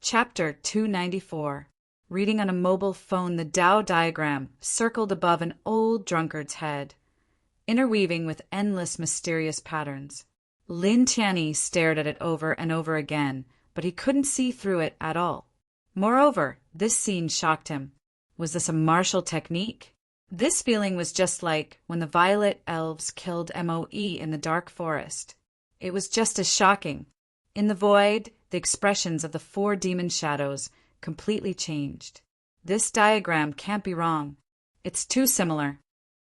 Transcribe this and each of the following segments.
Chapter 294. Reading on a mobile phone the Tao diagram circled above an old drunkard's head, interweaving with endless mysterious patterns. Lin Tianyi stared at it over and over again, but he couldn't see through it at all. Moreover, this scene shocked him. Was this a martial technique? This feeling was just like when the violet elves killed Moe in the dark forest. It was just as shocking. In the void, the expressions of the four demon shadows completely changed. This diagram can't be wrong. It's too similar.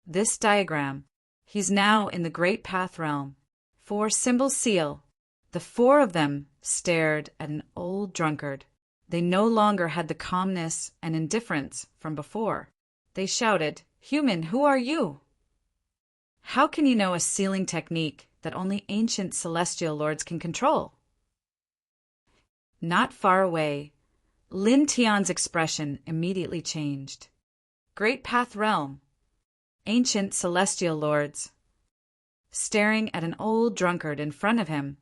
This diagram. He's now in the Great Path realm. Four symbol seal. The four of them stared at an old drunkard. They no longer had the calmness and indifference from before. They shouted, "Human, who are you? How can you know a sealing technique that only ancient celestial lords can control?" Not far away, Lin Tian's expression immediately changed. Great Path Realm. Ancient celestial lords. Staring at an old drunkard in front of him,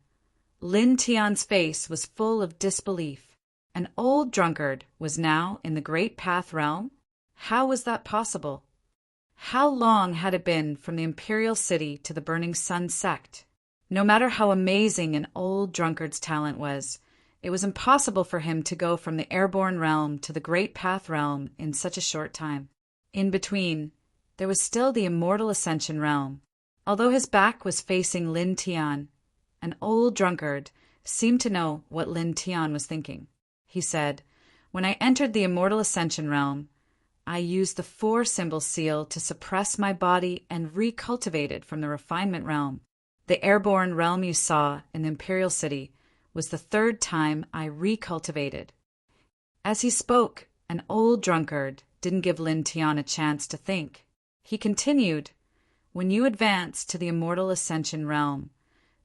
Lin Tian's face was full of disbelief. An old drunkard was now in the Great Path Realm? How was that possible? How long had it been from the Imperial City to the Burning Sun sect? No matter how amazing an old drunkard's talent was, it was impossible for him to go from the airborne realm to the Great Path realm in such a short time. In between, there was still the immortal ascension realm. Although his back was facing Lin Tian, an old drunkard seemed to know what Lin Tian was thinking. He said, "When I entered the immortal ascension realm, I used the four symbol seal to suppress my body and recultivate it from the refinement realm. The airborne realm you saw in the Imperial City was the third time I recultivated." As he spoke, an old drunkard didn't give Lin Tian a chance to think. He continued, "When you advance to the immortal ascension realm,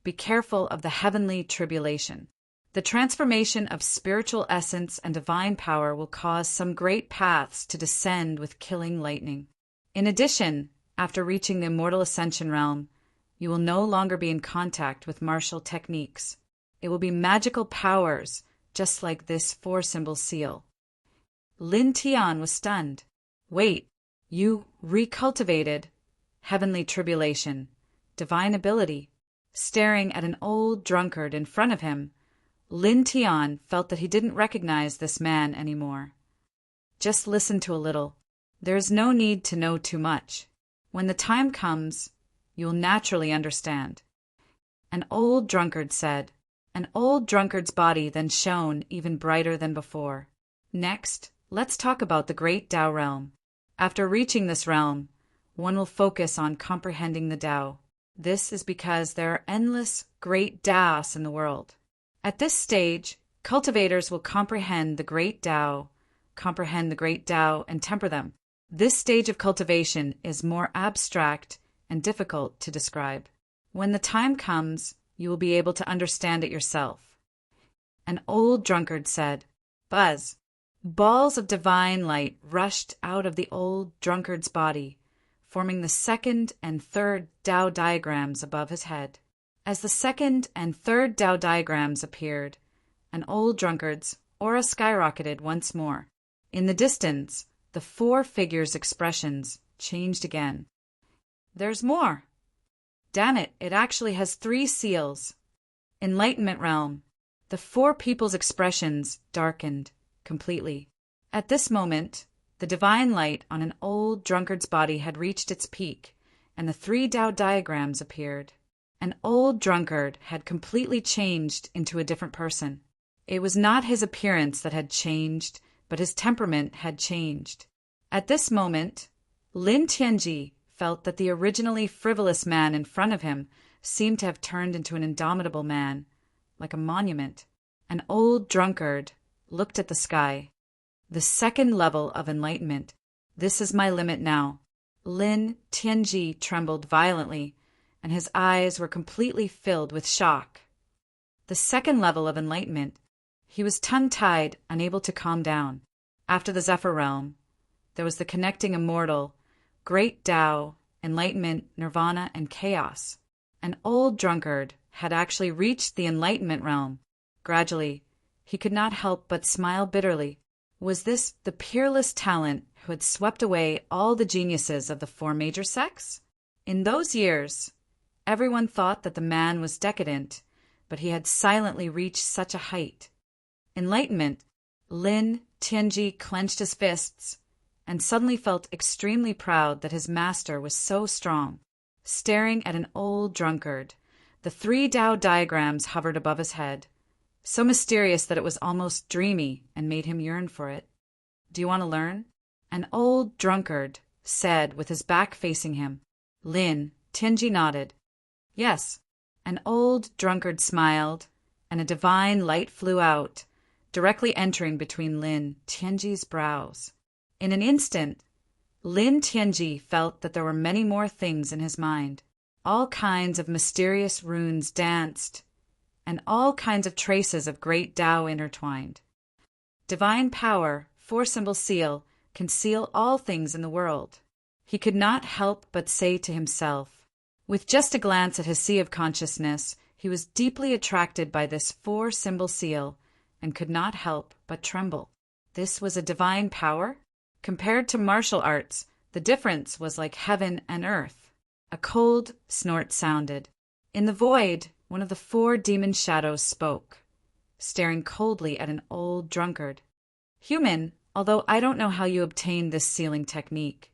be careful of the heavenly tribulation. The transformation of spiritual essence and divine power will cause some great paths to descend with killing lightning. In addition, after reaching the immortal ascension realm, you will no longer be in contact with martial techniques. It will be magical powers, just like this four-symbol seal." Lin Tian was stunned. "Wait, you recultivated heavenly tribulation, divine ability?" Staring at an old drunkard in front of him, Lin Tian felt that he didn't recognize this man anymore. "Just listen to a little. There is no need to know too much. When the time comes, you will naturally understand," an old drunkard said. An old drunkard's body then shone even brighter than before. "Next, let's talk about the Great Tao realm. After reaching this realm, one will focus on comprehending the Tao. This is because there are endless great Taos in the world. At this stage, cultivators will comprehend the Great Tao, and temper them. This stage of cultivation is more abstract and difficult to describe. When the time comes, you will be able to understand it yourself." An old drunkard said, "Buzz." Balls of divine light rushed out of the old drunkard's body, forming the second and third Tao diagrams above his head. As the second and third Tao diagrams appeared, an old drunkard's aura skyrocketed once more. In the distance, the four figures' expressions changed again. "There's more. Damn it, it actually has three seals." Enlightenment realm. The four people's expressions darkened completely. At this moment, the divine light on an old drunkard's body had reached its peak, and the three Tao diagrams appeared. An old drunkard had completely changed into a different person. It was not his appearance that had changed, but his temperament had changed. At this moment, Lin Tianji felt that the originally frivolous man in front of him seemed to have turned into an indomitable man, like a monument. An old drunkard looked at the sky. The second level of enlightenment. This is my limit now. Lin Tianji trembled violently, and his eyes were completely filled with shock. The second level of enlightenment. He was tongue-tied, unable to calm down. After the Zephyr realm, there was the connecting immortal, Great Tao, enlightenment, nirvana, and chaos. An old drunkard had actually reached the enlightenment realm. Gradually, He could not help but smile bitterly. Was this the peerless talent who had swept away all the geniuses of the four major sects? In those years, everyone thought that the man was decadent, but he had silently reached such a height. Enlightenment. Lin Tianji clenched his fists and suddenly felt extremely proud that his master was so strong. Staring at an old drunkard, the 3 Tao diagrams hovered above his head, so mysterious that it was almost dreamy and made him yearn for it. Do you want to learn? An old drunkard said with his back facing him. Lin Tianji nodded. Yes. An old drunkard smiled, and a divine light flew out, directly entering between Lin Tianji's brows. In an instant, Lin Tianji felt that there were many more things in his mind. All kinds of mysterious runes danced, and all kinds of traces of great Tao intertwined. Divine power, 4-symbol seal, can seal all things in the world. He could not help but say to himself. With just a glance at his sea of consciousness, he was deeply attracted by this 4-symbol seal and could not help but tremble. This was a divine power? Compared to martial arts, the difference was like heaven and earth. A cold snort sounded. In the void, one of the 4 demon shadows spoke, staring coldly at an old drunkard. Human, although I don't know how you obtained this sealing technique,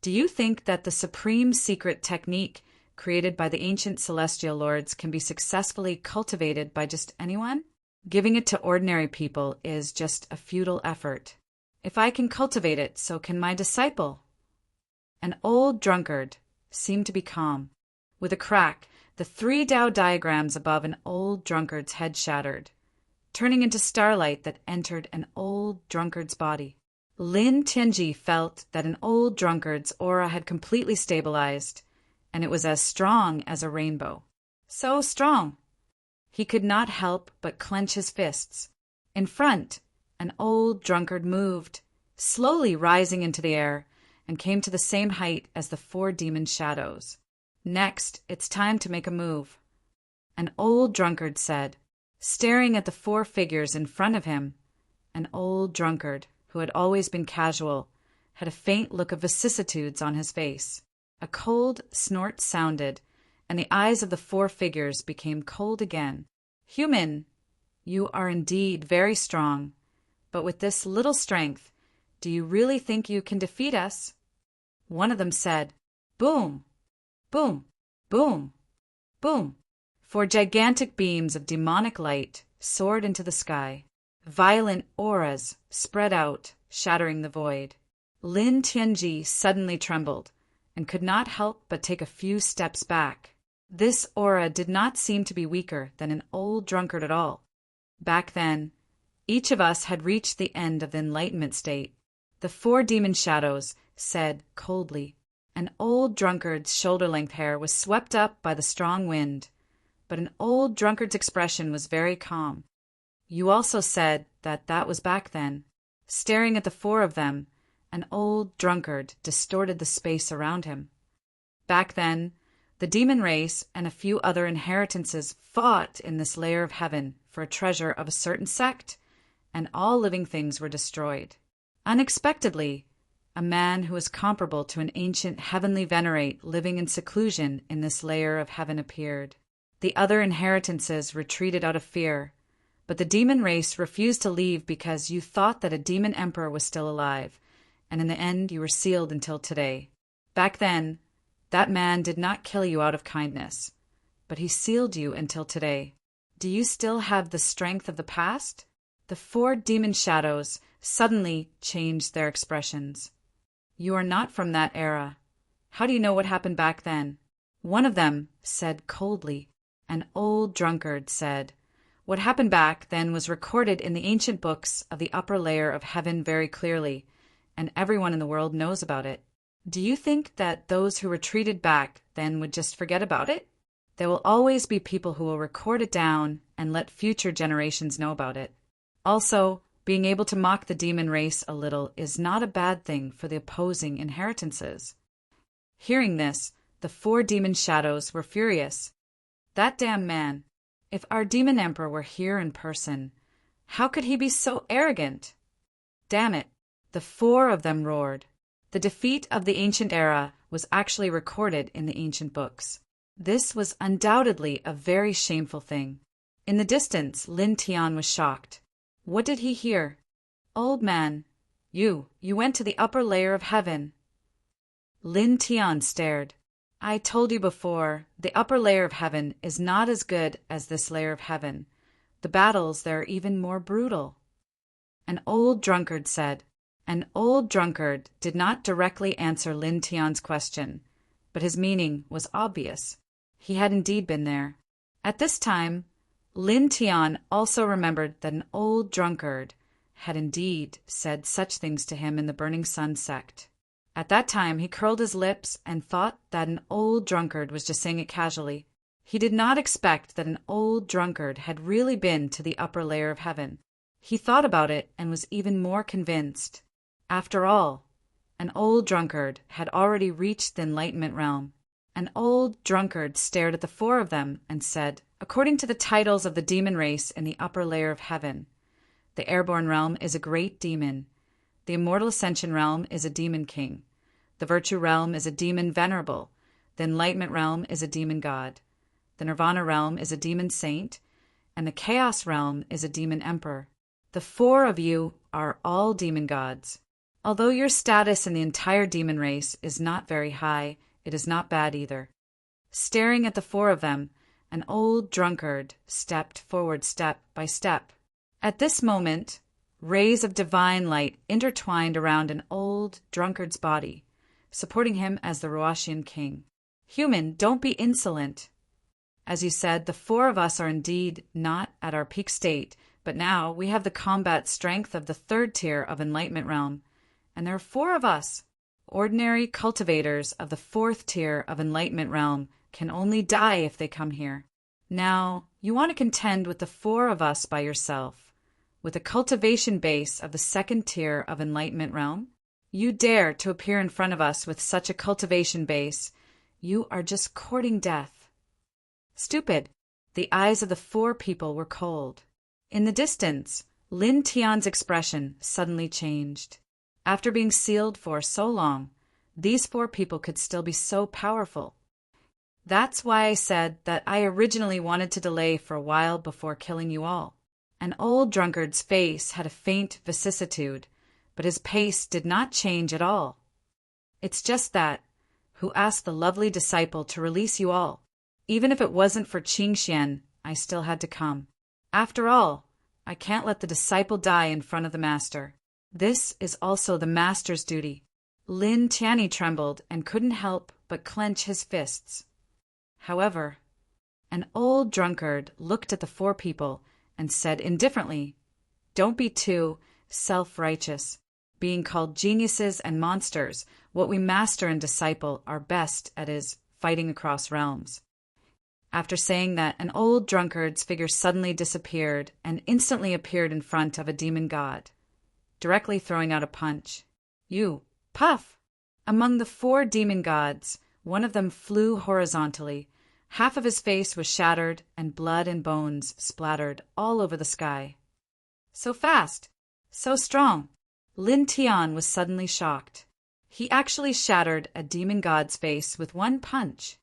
do you think that the supreme secret technique created by the ancient celestial lords can be successfully cultivated by just anyone? Giving it to ordinary people is just a futile effort. If I can cultivate it, so can my disciple. An old drunkard seemed to be calm. With a crack, the 3 Tao diagrams above an old drunkard's head shattered, turning into starlight that entered an old drunkard's body. Lin Tianji felt that an old drunkard's aura had completely stabilized, and it was as strong as a rainbow. So strong! He could not help but clench his fists. In front, an old drunkard moved, slowly rising into the air, and came to the same height as the 4 demon shadows. Next, it's time to make a move. An old drunkard said, staring at the 4 figures in front of him. An old drunkard, who had always been casual, had a faint look of vicissitudes on his face. A cold snort sounded, and the eyes of the 4 figures became cold again. Human, you are indeed very strong, but with this little strength, do you really think you can defeat us? One of them said, boom, boom, boom, boom. 4 gigantic beams of demonic light soared into the sky. Violent auras spread out, shattering the void. Lin Tianji suddenly trembled and could not help but take a few steps back. This aura did not seem to be weaker than an old drunkard at all. Back then, each of us had reached the end of the enlightenment state. The 4 demon shadows said coldly. An old drunkard's shoulder-length hair was swept up by the strong wind, but an old drunkard's expression was very calm. You also said that that was back then. Staring at the 4 of them, an old drunkard distorted the space around him. Back then, the demon race and a few other inheritances fought in this layer of heaven for a treasure of a certain sect, and all living things were destroyed. Unexpectedly, a man who was comparable to an ancient heavenly venerate living in seclusion in this layer of heaven appeared. The other inheritances retreated out of fear, but the demon race refused to leave because you thought that a demon emperor was still alive, and in the end you were sealed until today. Back then, that man did not kill you out of kindness, but he sealed you until today. Do you still have the strength of the past? The 4 demon shadows suddenly changed their expressions. You are not from that era. How do you know what happened back then? One of them said coldly. An old drunkard said, what happened back then was recorded in the ancient books of the upper layer of heaven very clearly, and everyone in the world knows about it. Do you think that those who retreated back then would just forget about it? There will always be people who will record it down and let future generations know about it. Also, being able to mock the demon race a little is not a bad thing for the opposing inheritances. Hearing this, the 4 demon shadows were furious. That damn man! If our demon emperor were here in person, How could he be so arrogant? Damn it, the four of them roared. The defeat of the ancient era was actually recorded in the ancient books. This was undoubtedly a very shameful thing. In the distance, Lin Tian was shocked. What did he hear? Old man, you went to the upper layer of heaven. Lin Tian stared. I told you before, the upper layer of heaven is not as good as this layer of heaven. The battles there are even more brutal. An old drunkard said. An old drunkard did not directly answer Lin Tian's question, but his meaning was obvious. He had indeed been there. At this time, Lin Tian also remembered that an old drunkard had indeed said such things to him in the Burning Sun sect. At that time, he curled his lips and thought that an old drunkard was just saying it casually. He did not expect that an old drunkard had really been to the upper layer of heaven. He thought about it and was even more convinced. After all, an old drunkard had already reached the enlightenment realm. An old drunkard stared at the four of them and said, according to the titles of the demon race in the upper layer of heaven, the airborne realm is a great demon. The immortal ascension realm is a demon king. The virtue realm is a demon venerable. The enlightenment realm is a demon god. The nirvana realm is a demon saint. And the chaos realm is a demon emperor. The four of you are all demon gods. Although your status in the entire demon race is not very high, it is not bad either. Staring at the four of them, an old drunkard stepped forward step by step. At this moment, rays of divine light intertwined around an old drunkard's body, supporting him as the Roashian king. Human, don't be insolent. As you said, the four of us are indeed not at our peak state, but now we have the combat strength of the third tier of enlightenment realm, and there are four of us. Ordinary cultivators of the fourth tier of enlightenment realm can only die if they come here. Now, you want to contend with the four of us by yourself, with a cultivation base of the second tier of enlightenment realm? You dare to appear in front of us with such a cultivation base. You are just courting death. Stupid. The eyes of the four people were cold. In the distance, Lin Tian's expression suddenly changed. After being sealed for so long, these four people could still be so powerful. That's why I said that I originally wanted to delay for a while before killing you all. An old drunkard's face had a faint vicissitude, but his pace did not change at all. It's just that, who asked the lovely disciple to release you all. Even if it wasn't for Qingxian, I still had to come. After all, I can't let the disciple die in front of the master. This is also the master's duty. Lin Tianyi trembled and couldn't help but clench his fists. However, an old drunkard looked at the four people and said indifferently, "Don't be too self-righteous. Being called geniuses and monsters, what we master and disciple are best at is fighting across realms." After saying that, an old drunkard's figure suddenly disappeared and instantly appeared in front of a demon god, directly throwing out a punch. You, puff! Among the four demon gods, one of them flew horizontally. Half of his face was shattered, and blood and bones splattered all over the sky. So fast! So strong! Lin Tian was suddenly shocked. He actually shattered a demon god's face with one punch.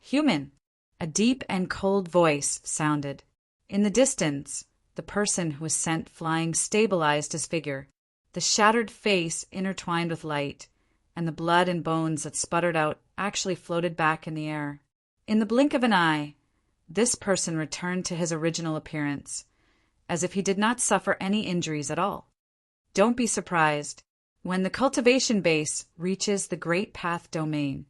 Human! A deep and cold voice sounded. In the distance, the person who was sent flying stabilized his figure. The shattered face intertwined with light, and the blood and bones that sputtered out actually floated back in the air. In the blink of an eye, this person returned to his original appearance, as if he did not suffer any injuries at all. Don't be surprised. When the cultivation base reaches the Great Path domain,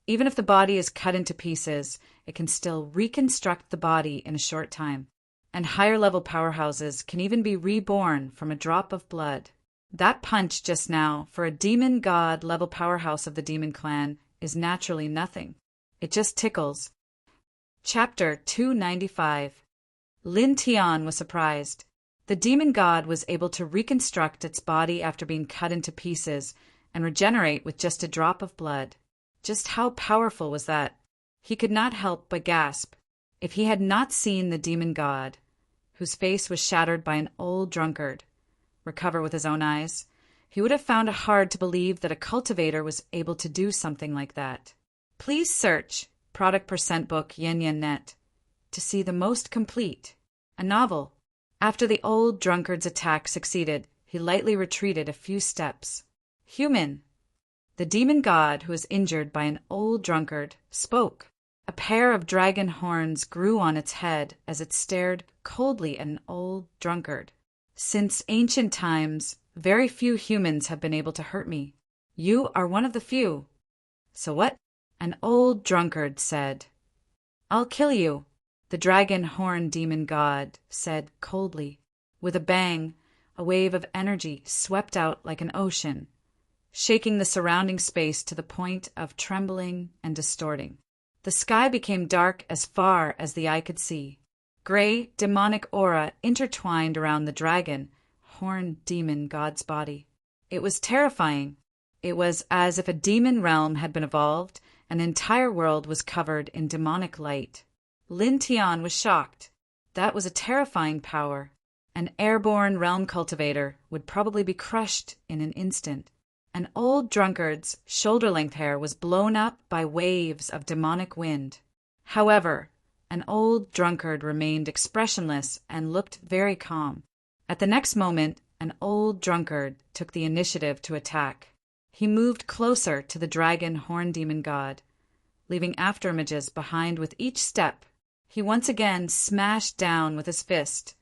even if the body is cut into pieces, it can still reconstruct the body in a short time. And higher-level powerhouses can even be reborn from a drop of blood. That punch just now, for a demon god level powerhouse of the demon clan, is naturally nothing. It just tickles. Chapter 295. Lin Tian was surprised. The demon god was able to reconstruct its body after being cut into pieces and regenerate with just a drop of blood. Just how powerful was that? He could not help but gasp. If he had not seen the demon god, whose face was shattered by an old drunkard, recover with his own eyes, he would have found it hard to believe that a cultivator was able to do something like that. Please search Product Percent Book Yin Yin Net to see the most complete, a novel. After the old drunkard's attack succeeded, he lightly retreated a few steps. Human. The demon god who was injured by an old drunkard spoke. A pair of dragon horns grew on its head as it stared coldly at an old drunkard. Since ancient times, very few humans have been able to hurt me. You are one of the few. So what? An old drunkard said. I'll kill you, the dragon horn demon god said coldly. With a bang, a wave of energy swept out like an ocean, shaking the surrounding space to the point of trembling and distorting. The sky became dark as far as the eye could see. Gray, demonic aura intertwined around the dragon, horn demon god's body. It was terrifying. It was as if a demon realm had been evolved, and an entire world was covered in demonic light. Lin Tian was shocked. That was a terrifying power. An airborne realm cultivator would probably be crushed in an instant. An old drunkard's shoulder-length hair was blown up by waves of demonic wind. However, an old drunkard remained expressionless and looked very calm. At the next moment, an old drunkard took the initiative to attack. He moved closer to the dragon horn demon god, leaving afterimages behind with each step. He once again smashed down with his fist,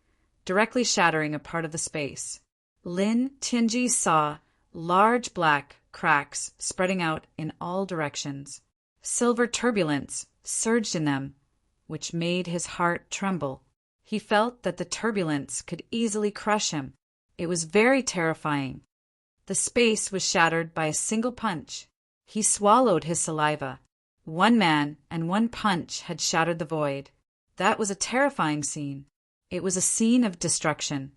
directly shattering a part of the space. Lin Tianji saw large black cracks spreading out in all directions. Silver turbulence surged in them, which made his heart tremble. He felt that the turbulence could easily crush him. It was very terrifying. The space was shattered by a single punch. He swallowed his saliva. One man and one punch had shattered the void. That was a terrifying scene. It was a scene of destruction.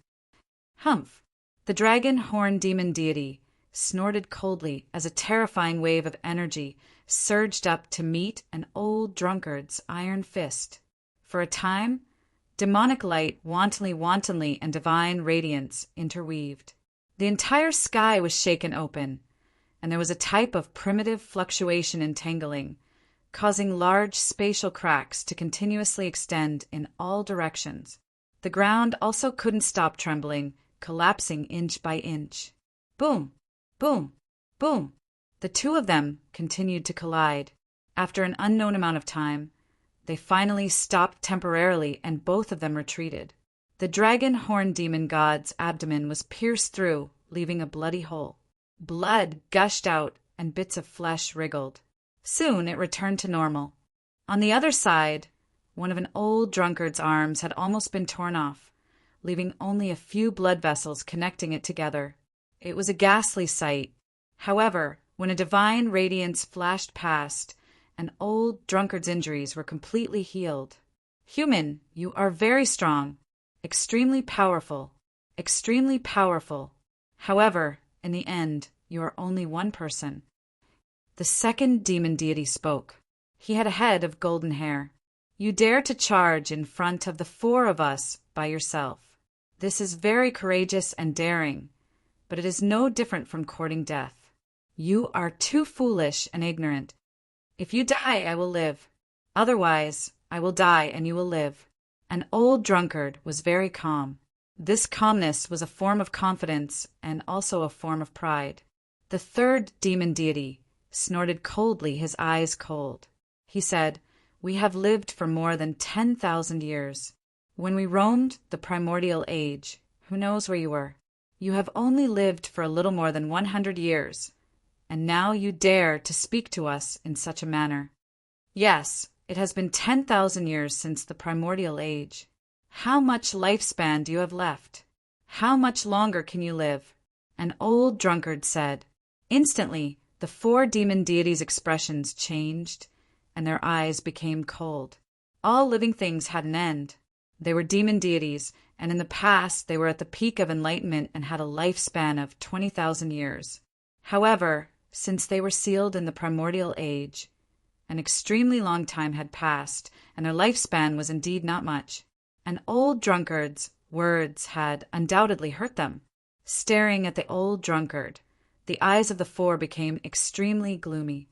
Humph! The dragon horn demon deity snorted coldly as a terrifying wave of energy surged up to meet an old drunkard's iron fist. For a time, demonic light wantonly and divine radiance interweaved. The entire sky was shaken open, and there was a type of primitive fluctuation and tangling, causing large spatial cracks to continuously extend in all directions. The ground also couldn't stop trembling, collapsing inch by inch. Boom! Boom! Boom! The two of them continued to collide. After an unknown amount of time, they finally stopped temporarily and both of them retreated. The dragon horn demon god's abdomen was pierced through, leaving a bloody hole. Blood gushed out and bits of flesh wriggled. Soon it returned to normal. On the other side, one of an old drunkard's arms had almost been torn off, leaving only a few blood vessels connecting it together. It was a ghastly sight. However, when a divine radiance flashed past, an old drunkard's injuries were completely healed. Human, you are very strong, extremely powerful, extremely powerful. However, in the end, you are only one person. The second demon deity spoke. He had a head of golden hair. You dare to charge in front of the four of us by yourself. This is very courageous and daring, but it is no different from courting death. You are too foolish and ignorant. If you die, I will live. Otherwise, I will die and you will live. An old drunkard was very calm. This calmness was a form of confidence and also a form of pride. The third demon deity snorted coldly, his eyes cold. He said, "We have lived for more than 10,000 years. When we roamed the primordial age, who knows where you were? You have only lived for a little more than 100 years, and now you dare to speak to us in such a manner. Yes, it has been 10,000 years since the primordial age. How much lifespan do you have left? How much longer can you live?" An old drunkard said. Instantly, the four demon deities' expressions changed, and their eyes became cold. All living things had an end. They were demon deities, and in the past they were at the peak of enlightenment and had a lifespan of 20,000 years. However, since they were sealed in the primordial age, an extremely long time had passed, and their lifespan was indeed not much. An old drunkard's Words had undoubtedly hurt them. Staring at the old drunkard, the eyes of the four became extremely gloomy.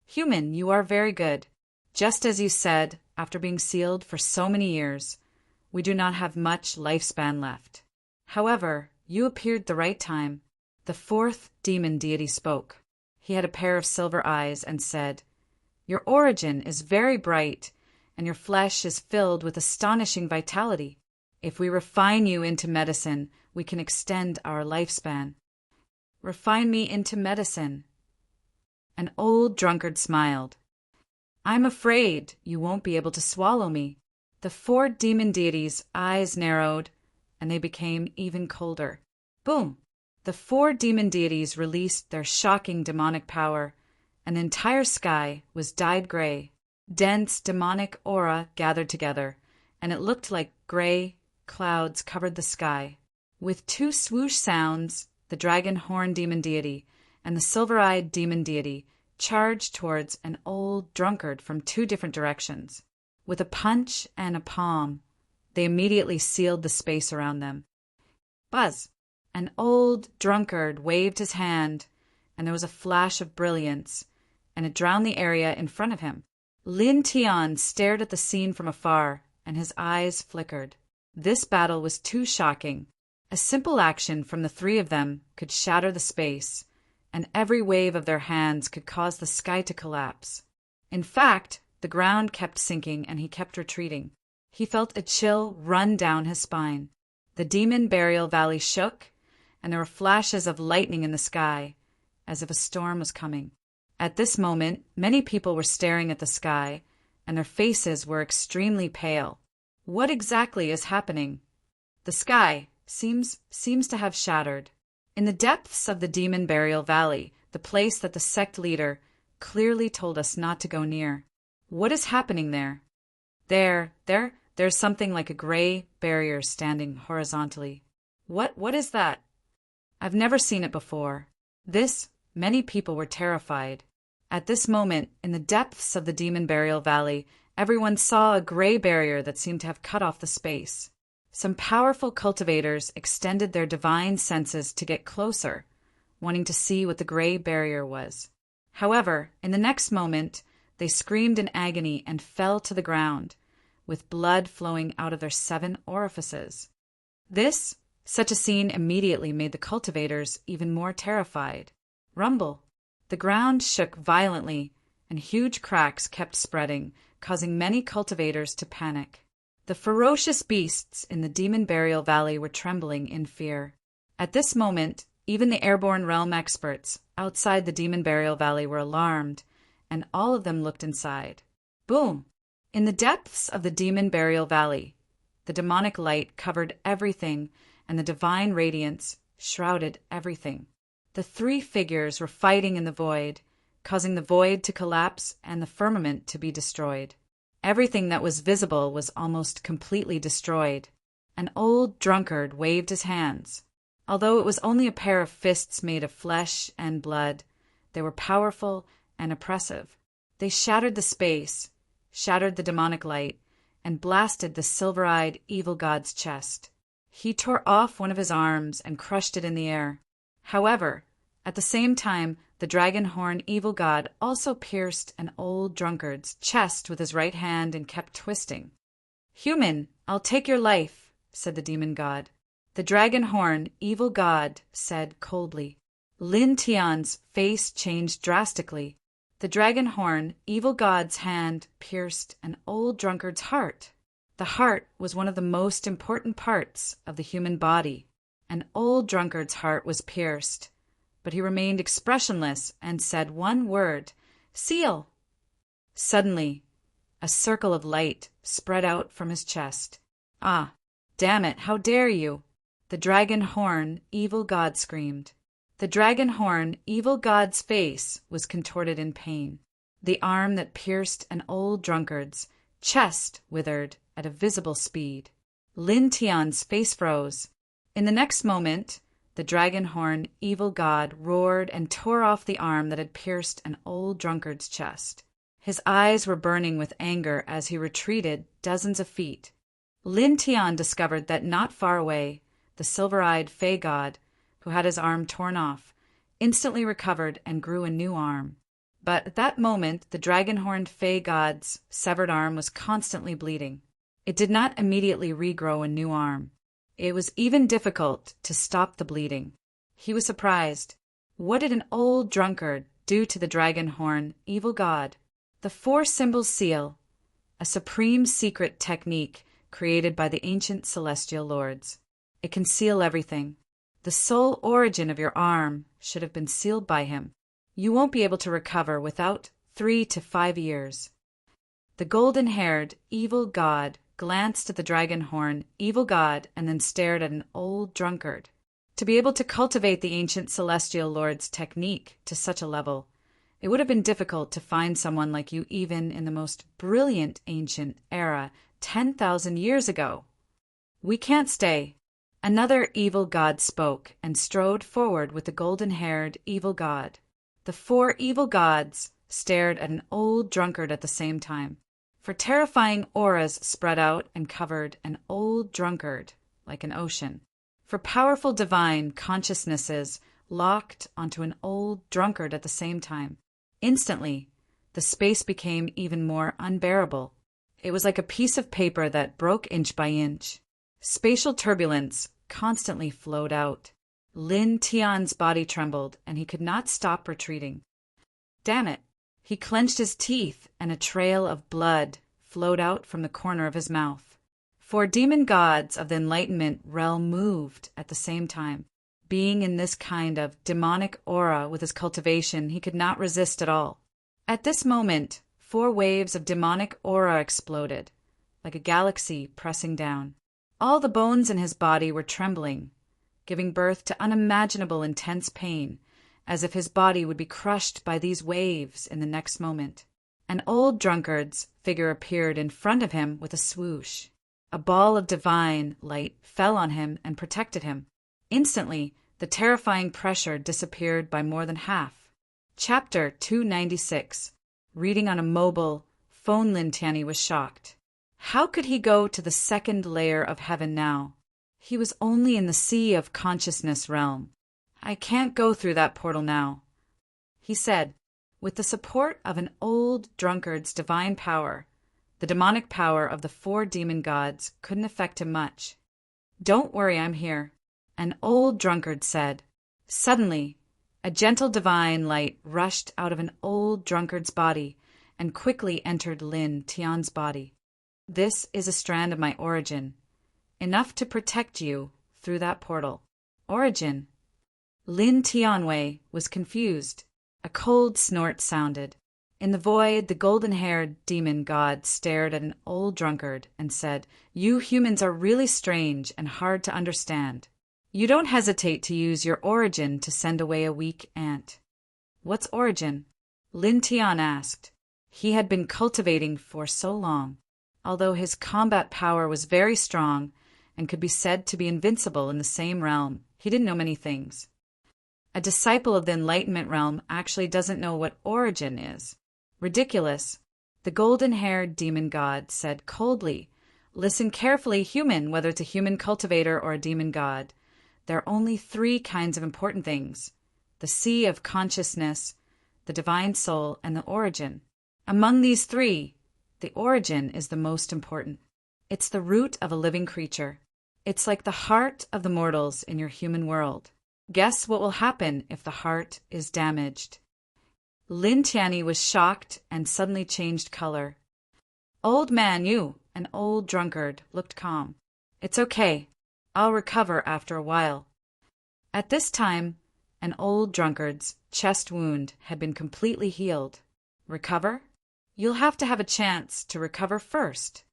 "Human, you are very good. Just as you said, after being sealed for so many years, we do not have much lifespan left. However, you appeared the right time." The fourth demon deity spoke. He had a pair of silver eyes and said, "Your origin is very bright, and your flesh is filled with astonishing vitality. If we refine you into medicine, we can extend our lifespan." "Refine me into medicine." An old drunkard smiled. "I'm afraid you won't be able to swallow me." The four demon deities' eyes narrowed, and they became even colder. Boom! The four demon deities released their shocking demonic power, and the entire sky was dyed gray. Dense demonic aura gathered together, and it looked like gray clouds covered the sky. With two swoosh sounds, the dragon horn demon deity and the silver-eyed demon deity charged towards an old drunkard from two different directions. With a punch and a palm, they immediately sealed the space around them. Buzz! An old drunkard waved his hand, and there was a flash of brilliance, and it drowned the area in front of him. Lin Tian stared at the scene from afar, and his eyes flickered. This battle was too shocking. A simple action from the three of them could shatter the space, and every wave of their hands could cause the sky to collapse. In fact, the ground kept sinking and he kept retreating. He felt a chill run down his spine. The demon burial valley shook, and there were flashes of lightning in the sky, as if a storm was coming. At this moment, many people were staring at the sky, and their faces were extremely pale. What exactly is happening? The sky seems to have shattered. In the depths of the demon burial valley, the place that the sect leader clearly told us not to go near. What is happening there? There's something like a gray barrier standing horizontally. What is that? I've never seen it before. Many people were terrified. At this moment, in the depths of the demon burial valley, everyone saw a gray barrier that seemed to have cut off the space. Some powerful cultivators extended their divine senses to get closer, wanting to see what the gray barrier was. However, in the next moment, they screamed in agony and fell to the ground, with blood flowing out of their 7 orifices. Such a scene immediately made the cultivators even more terrified. Rumble! The ground shook violently, and huge cracks kept spreading, causing many cultivators to panic. The ferocious beasts in the demon burial valley were trembling in fear. At this moment, even the airborne realm experts outside the demon burial valley were alarmed, and all of them looked inside. Boom! In the depths of the demon burial valley, the demonic light covered everything, and the divine radiance shrouded everything. The 3 figures were fighting in the void, causing the void to collapse and the firmament to be destroyed. Everything that was visible was almost completely destroyed. An old drunkard waved his hands. Although it was only a pair of fists made of flesh and blood, they were powerful and oppressive. They shattered the space, shattered the demonic light, and blasted the silver-eyed evil god's chest. He tore off one of his arms and crushed it in the air. However, at the same time, the dragon horn evil god also pierced an old drunkard's chest with his right hand and kept twisting. "Human, I'll take your life," said the demon god. The dragon horn evil god said coldly. Lin Tian's face changed drastically. The dragon horn evil god's hand pierced an old drunkard's heart. The heart was one of the most important parts of the human body. An old drunkard's heart was pierced, but he remained expressionless and said one word, "Seal!" Suddenly, a circle of light spread out from his chest. "Ah, damn it, how dare you!" The dragon horn evil god screamed. The dragon horn evil god's face was contorted in pain. The arm that pierced an old drunkard's chest withered at a visible speed. Lin Tian's face froze. In the next moment, the dragon horn evil god roared and tore off the arm that had pierced an old drunkard's chest. His eyes were burning with anger as he retreated dozens of feet. Lin Tian discovered that not far away, the silver-eyed Fey god, who had his arm torn off, instantly recovered and grew a new arm. But at that moment, the dragon-horned Fey god's severed arm was constantly bleeding. It did not immediately regrow a new arm. It was even difficult to stop the bleeding. He was surprised. What did an old drunkard do to the dragon-horn evil god? The four-symbol seal, a supreme secret technique created by the ancient celestial lords. It can seal everything. The sole origin of your arm should have been sealed by him. You won't be able to recover without 3 to 5 years. The golden-haired evil god glanced at the dragon-horn evil god and then stared at an old drunkard. To be able to cultivate the ancient celestial lord's technique to such a level, it would have been difficult to find someone like you even in the most brilliant ancient era 10,000 years ago. We can't stay. Another evil god spoke and strode forward with the golden-haired evil god. The 4 evil gods stared at an old drunkard at the same time, for terrifying auras spread out and covered an old drunkard like an ocean. For powerful divine consciousnesses locked onto an old drunkard at the same time. Instantly, the space became even more unbearable. It was like a piece of paper that broke inch by inch. Spatial turbulence constantly flowed out. Lin Tian's body trembled, and he could not stop retreating. Damn it! He clenched his teeth, and a trail of blood flowed out from the corner of his mouth. 4 demon gods of the Enlightenment realm moved at the same time. Being in this kind of demonic aura with his cultivation, he could not resist at all. At this moment, 4 waves of demonic aura exploded, like a galaxy pressing down. All the bones in his body were trembling, giving birth to unimaginable intense pain, as if his body would be crushed by these waves in the next moment. An old drunkard's figure appeared in front of him with a swoosh. A ball of divine light fell on him and protected him. Instantly, the terrifying pressure disappeared by more than half. Chapter 296. Reading on a mobile phone. Lin Tian was shocked. How could he go to the second layer of heaven now? He was only in the sea of consciousness realm. I can't go through that portal now, he said. With the support of an old drunkard's divine power, the demonic power of the 4 demon gods couldn't affect him much. Don't worry, I'm here, an old drunkard said. Suddenly, a gentle divine light rushed out of an old drunkard's body and quickly entered Lin Tian's body. This is a strand of my origin, enough to protect you through that portal. Origin? Lin Tianwei was confused. A cold snort sounded. In the void, the golden-haired demon god stared at an old drunkard and said, "You humans are really strange and hard to understand. You don't hesitate to use your origin to send away a weak ant." "What's origin?" Lin Tian asked. He had been cultivating for so long. Although his combat power was very strong and could be said to be invincible in the same realm, he didn't know many things. A disciple of the Enlightenment realm actually doesn't know what origin is. Ridiculous. The golden-haired demon god said coldly, "Listen carefully, human, whether it's a human cultivator or a demon god. There are only 3 kinds of important things: the sea of consciousness, the divine soul, and the origin. Among these 3, the origin is the most important. It's the root of a living creature. It's like the heart of the mortals in your human world. Guess what will happen if the heart is damaged?" Lin Tian was shocked and suddenly changed color. "Old man, you," an old drunkard, looked calm. "It's okay. I'll recover after a while." At this time, an old drunkard's chest wound had been completely healed. Recover? You'll have to have a chance to recover first.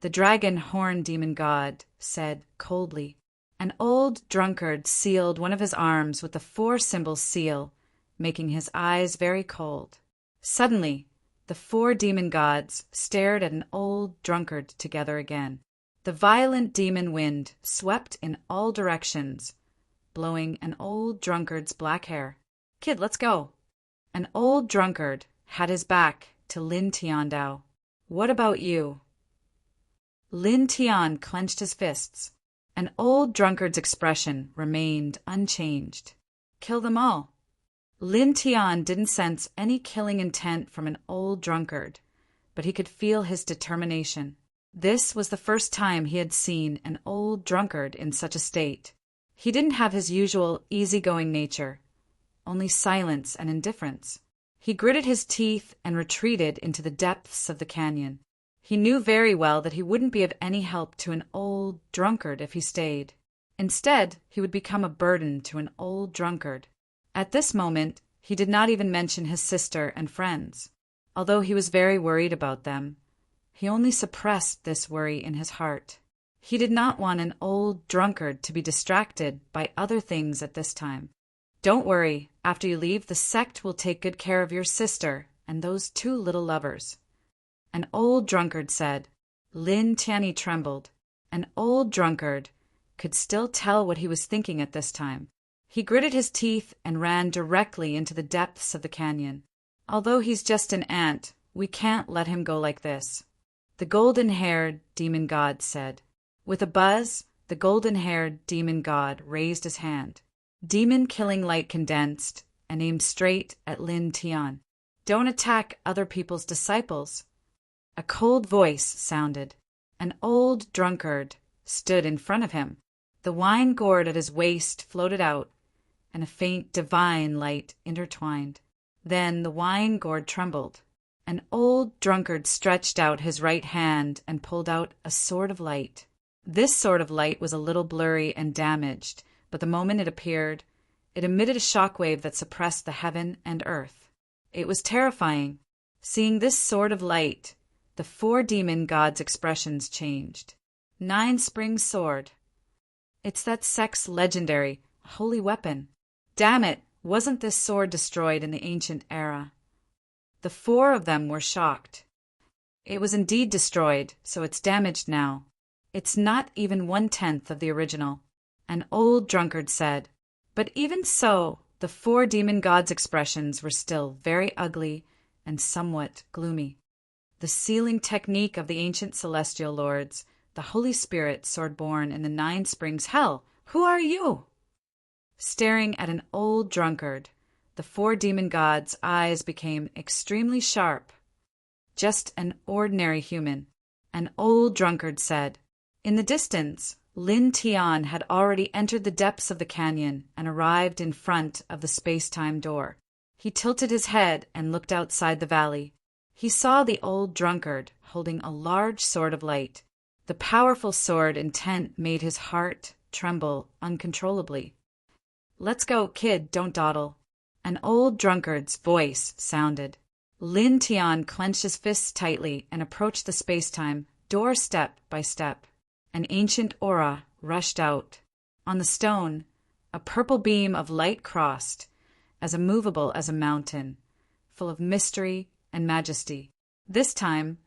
The dragon horn demon god said coldly. An old drunkard sealed one of his arms with the 4-symbol seal, making his eyes very cold. Suddenly, the 4 demon gods stared at an old drunkard together again. The violent demon wind swept in all directions, blowing an old drunkard's black hair. "Kid, let's go." An old drunkard had his back to Lin Tiandao. "What about you?" Lin Tian clenched his fists. An old drunkard's expression remained unchanged. Kill them all. Lin Tian didn't sense any killing intent from an old drunkard, but he could feel his determination. This was the first time he had seen an old drunkard in such a state. He didn't have his usual easygoing nature, only silence and indifference. He gritted his teeth and retreated into the depths of the canyon. He knew very well that he wouldn't be of any help to an old drunkard if he stayed. Instead, he would become a burden to an old drunkard. At this moment, he did not even mention his sister and friends. Although he was very worried about them, he only suppressed this worry in his heart. He did not want an old drunkard to be distracted by other things at this time. Don't worry, after you leave, the sect will take good care of your sister and those two little lovers. An old drunkard said. Lin Tianyi trembled. An old drunkard could still tell what he was thinking at this time. He gritted his teeth and ran directly into the depths of the canyon. Although he's just an ant, we can't let him go like this, the golden-haired demon god said. With a buzz, the golden-haired demon god raised his hand. Demon-killing light condensed and aimed straight at Lin Tian. Don't attack other people's disciples. A cold voice sounded. An old drunkard stood in front of him. The wine gourd at his waist floated out, and a faint divine light intertwined. Then the wine gourd trembled. An old drunkard stretched out his right hand and pulled out a sword of light. This sword of light was a little blurry and damaged, but the moment it appeared, it emitted a shockwave that suppressed the heaven and earth. It was terrifying. Seeing this sword of light, the four demon gods' expressions changed. 9 Spring Sword. It's that sect's legendary, holy weapon. Damn it, wasn't this sword destroyed in the ancient era? The 4 of them were shocked. It was indeed destroyed, so it's damaged now. It's not even 1/10 of the original. An old drunkard said. But even so, the 4 demon gods' expressions were still very ugly and somewhat gloomy. The sealing technique of the ancient celestial lords, the Holy Spirit sword-born in the 9 Springs Hell. Who are you? Staring at an old drunkard, the 4 demon gods' eyes became extremely sharp. Just an ordinary human, an old drunkard said. In the distance, Lin Tian had already entered the depths of the canyon and arrived in front of the space-time door. He tilted his head and looked outside the valley. He saw the old drunkard holding a large sword of light. The powerful sword intent made his heart tremble uncontrollably. Let's go, kid, don't dawdle. An old drunkard's voice sounded. Lin Tian clenched his fists tightly and approached the space-time door step by step. An ancient aura rushed out. On the stone, a purple beam of light crossed, as immovable as a mountain, full of mystery and majesty. This time,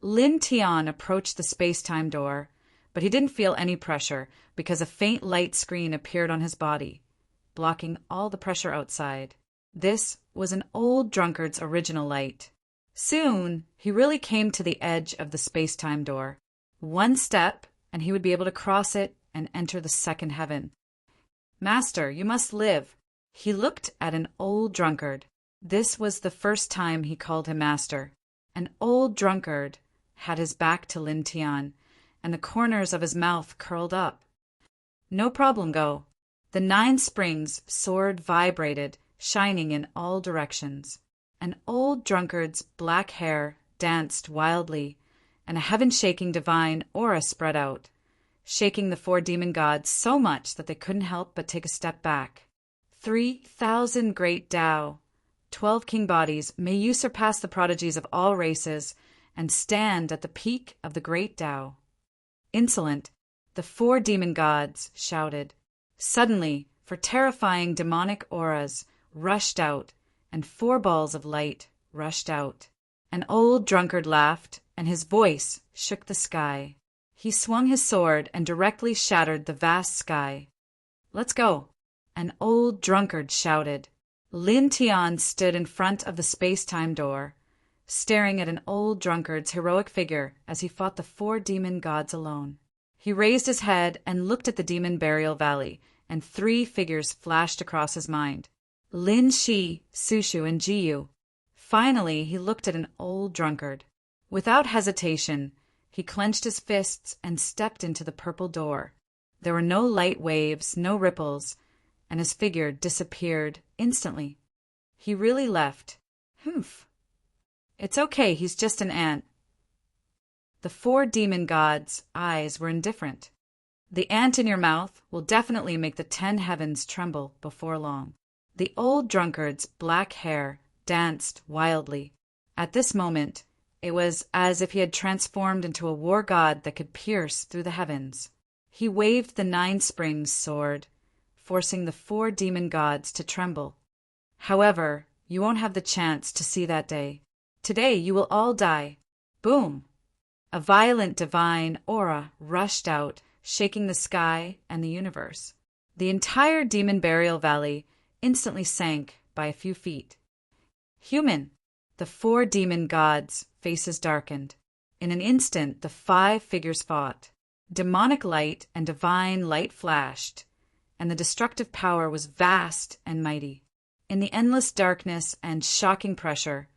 Lin Tian approached the space-time door, but he didn't feel any pressure because a faint light screen appeared on his body, blocking all the pressure outside. This was an old drunkard's original light. Soon, he really came to the edge of the space-time door. 1 step, and he would be able to cross it and enter the second heaven. Master, you must live. He looked at an old drunkard. This was the first time he called him master. An old drunkard had his back to Lin Tian, and the corners of his mouth curled up. No problem, go. The 9 Springs sword vibrated, shining in all directions. An old drunkard's black hair danced wildly, and a heaven-shaking divine aura spread out, shaking the 4 demon gods so much that they couldn't help but take a step back. 3,000 great Tao, 12 king bodies, may you surpass the prodigies of all races and stand at the peak of the great Tao. Insolent, the 4 demon gods shouted. Suddenly, 4 terrifying demonic auras rushed out, and 4 balls of light rushed out. An old drunkard laughed, and his voice shook the sky. He swung his sword and directly shattered the vast sky. Let's go. An old drunkard shouted. Lin Tian stood in front of the space-time door, staring at an old drunkard's heroic figure as he fought the 4 demon gods alone. He raised his head and looked at the demon burial valley, and 3 figures flashed across his mind: Lin Shi, Sushu, and Jiyu. Finally, he looked at an old drunkard. Without hesitation, he clenched his fists and stepped into the purple door. There were no light waves, no ripples, and his figure disappeared instantly. He really left. Humph. It's okay, he's just an ant. The 4 demon gods' eyes were indifferent. The ant in your mouth will definitely make the 10 heavens tremble before long. The old drunkard's black hair danced wildly. At this moment, it was as if he had transformed into a war god that could pierce through the heavens. He waved the 9 springs sword, forcing the 4 demon gods to tremble. However, you won't have the chance to see that day. Today you will all die. Boom! A violent divine aura rushed out, shaking the sky and the universe. The entire demon burial valley instantly sank by a few feet. Human! The 4 demon gods' faces darkened. In an instant, the 5 figures fought. Demonic light and divine light flashed, and the destructive power was vast and mighty. In the endless darkness and shocking pressure,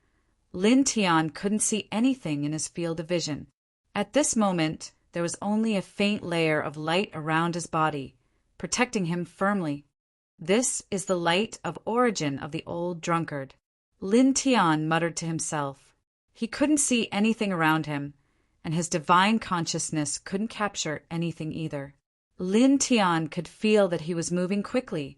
Lin Tian couldn't see anything in his field of vision. At this moment, there was only a faint layer of light around his body, protecting him firmly. This is the light of origin of the old drunkard. Lin Tian muttered to himself. He couldn't see anything around him, and his divine consciousness couldn't capture anything either. Lin Tian could feel that he was moving quickly,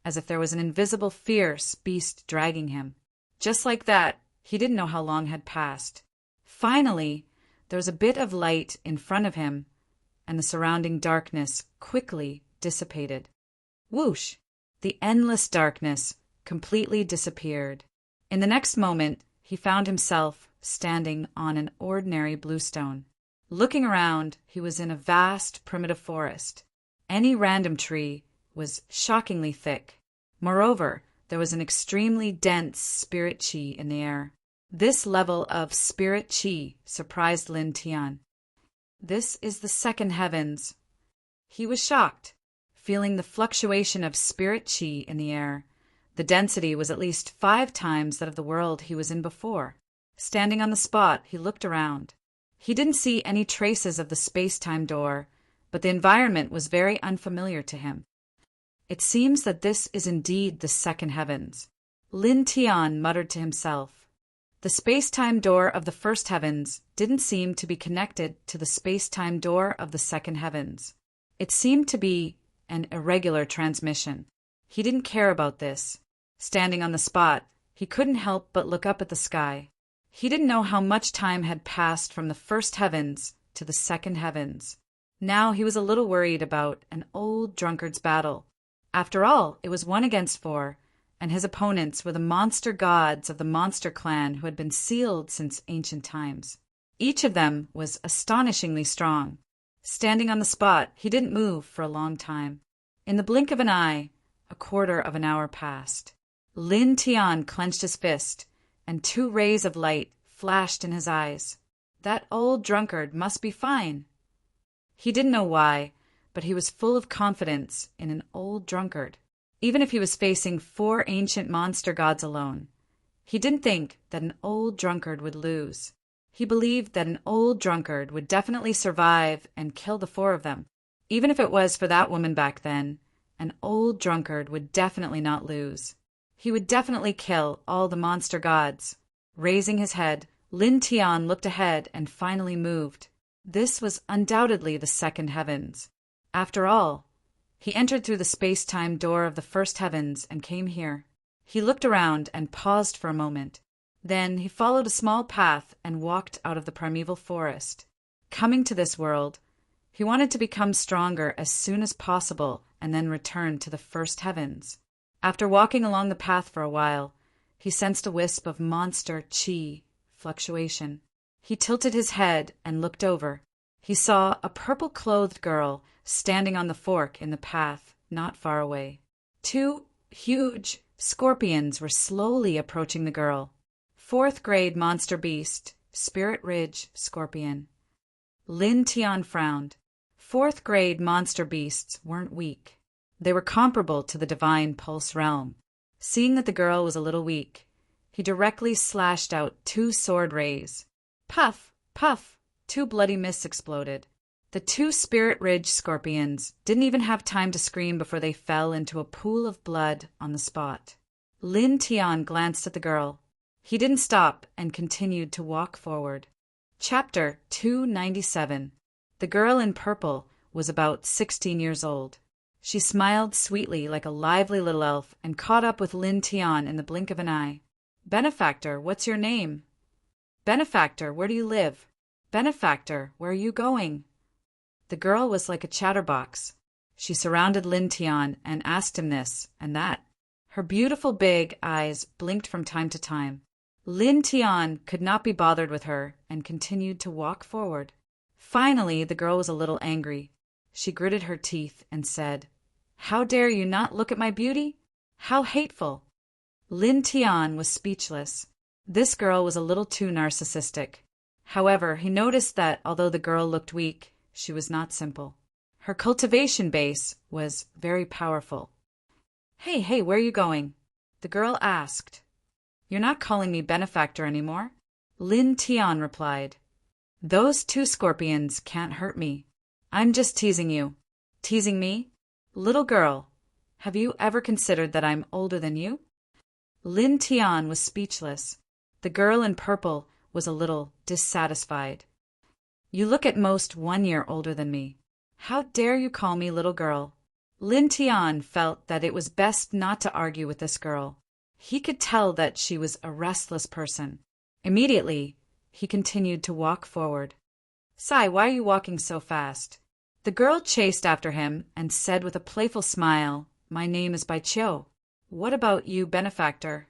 as if there was an invisible fierce beast dragging him. Just like that, he didn't know how long had passed. Finally, there was a bit of light in front of him, and the surrounding darkness quickly dissipated. Whoosh! The endless darkness completely disappeared. In the next moment, he found himself standing on an ordinary bluestone. Looking around, he was in a vast primitive forest. Any random tree was shockingly thick. Moreover, there was an extremely dense spirit chi in the air. This level of spirit chi surprised Lin Tian. This is the 2nd heavens. He was shocked, feeling the fluctuation of spirit chi in the air. The density was at least 5 times that of the world he was in before. Standing on the spot, he looked around. He didn't see any traces of the space-time door, but the environment was very unfamiliar to him. It seems that this is indeed the 2nd heavens. Lin Tian muttered to himself. The space-time door of the 1st heavens didn't seem to be connected to the space-time door of the 2nd heavens. It seemed to be an irregular transmission. He didn't care about this. Standing on the spot, he couldn't help but look up at the sky. He didn't know how much time had passed from the 1st heavens to the 2nd heavens. Now he was a little worried about an old drunkard's battle. After all, it was 1 against 4, and his opponents were the monster gods of the monster clan who had been sealed since ancient times. Each of them was astonishingly strong. Standing on the spot, he didn't move for a long time. In the blink of an eye, a quarter of an hour passed. Lin Tian clenched his fist, and 2 rays of light flashed in his eyes. That old drunkard must be fine. He didn't know why, but he was full of confidence in an old drunkard. Even if he was facing 4 ancient monster gods alone, he didn't think that an old drunkard would lose. He believed that an old drunkard would definitely survive and kill the 4 of them. Even if it was for that woman back then, an old drunkard would definitely not lose. He would definitely kill all the monster gods. Raising his head, Lin Tian looked ahead and finally moved. This was undoubtedly the 2nd heavens. After all, he entered through the space-time door of the 1st heavens and came here. He looked around and paused for a moment. Then he followed a small path and walked out of the primeval forest. Coming to this world, he wanted to become stronger as soon as possible and then return to the 1st heavens. After walking along the path for a while, he sensed a wisp of monster chi fluctuation. He tilted his head and looked over. He saw a purple-clothed girl standing on the fork in the path not far away. 2 huge scorpions were slowly approaching the girl. Fourth grade monster beast, Spirit Ridge scorpion. Lin Tian frowned. Fourth grade monster beasts weren't weak. They were comparable to the divine pulse realm. Seeing that the girl was a little weak, he directly slashed out 2 sword rays. Puff, puff, 2 bloody mists exploded. The 2 Spirit Ridge scorpions didn't even have time to scream before they fell into a pool of blood on the spot. Lin Tian glanced at the girl. He didn't stop and continued to walk forward. Chapter 297. The girl in purple was about 16 years old. She smiled sweetly like a lively little elf and caught up with Lin Tian in the blink of an eye. Benefactor, what's your name? Benefactor, where do you live? Benefactor, where are you going? The girl was like a chatterbox. She surrounded Lin Tian and asked him this and that. Her beautiful big eyes blinked from time to time. Lin Tian could not be bothered with her and continued to walk forward. Finally, the girl was a little angry. She gritted her teeth and said, "How dare you not look at my beauty? How hateful!" Lin Tian was speechless. This girl was a little too narcissistic. However, he noticed that although the girl looked weak, she was not simple. Her cultivation base was very powerful. Hey, where are you going? The girl asked. You're not calling me benefactor anymore? Lin Tian replied. Those 2 scorpions can't hurt me. I'm just teasing you. Teasing me? Little girl, have you ever considered that I'm older than you? Lin Tian was speechless. The girl in purple was a little dissatisfied. You look at most 1 year older than me. How dare you call me little girl? Lin Tian felt that it was best not to argue with this girl. He could tell that she was a restless person. Immediately, he continued to walk forward. Sai, why are you walking so fast? The girl chased after him and said with a playful smile, My name is Bai Chiu. What about you, benefactor?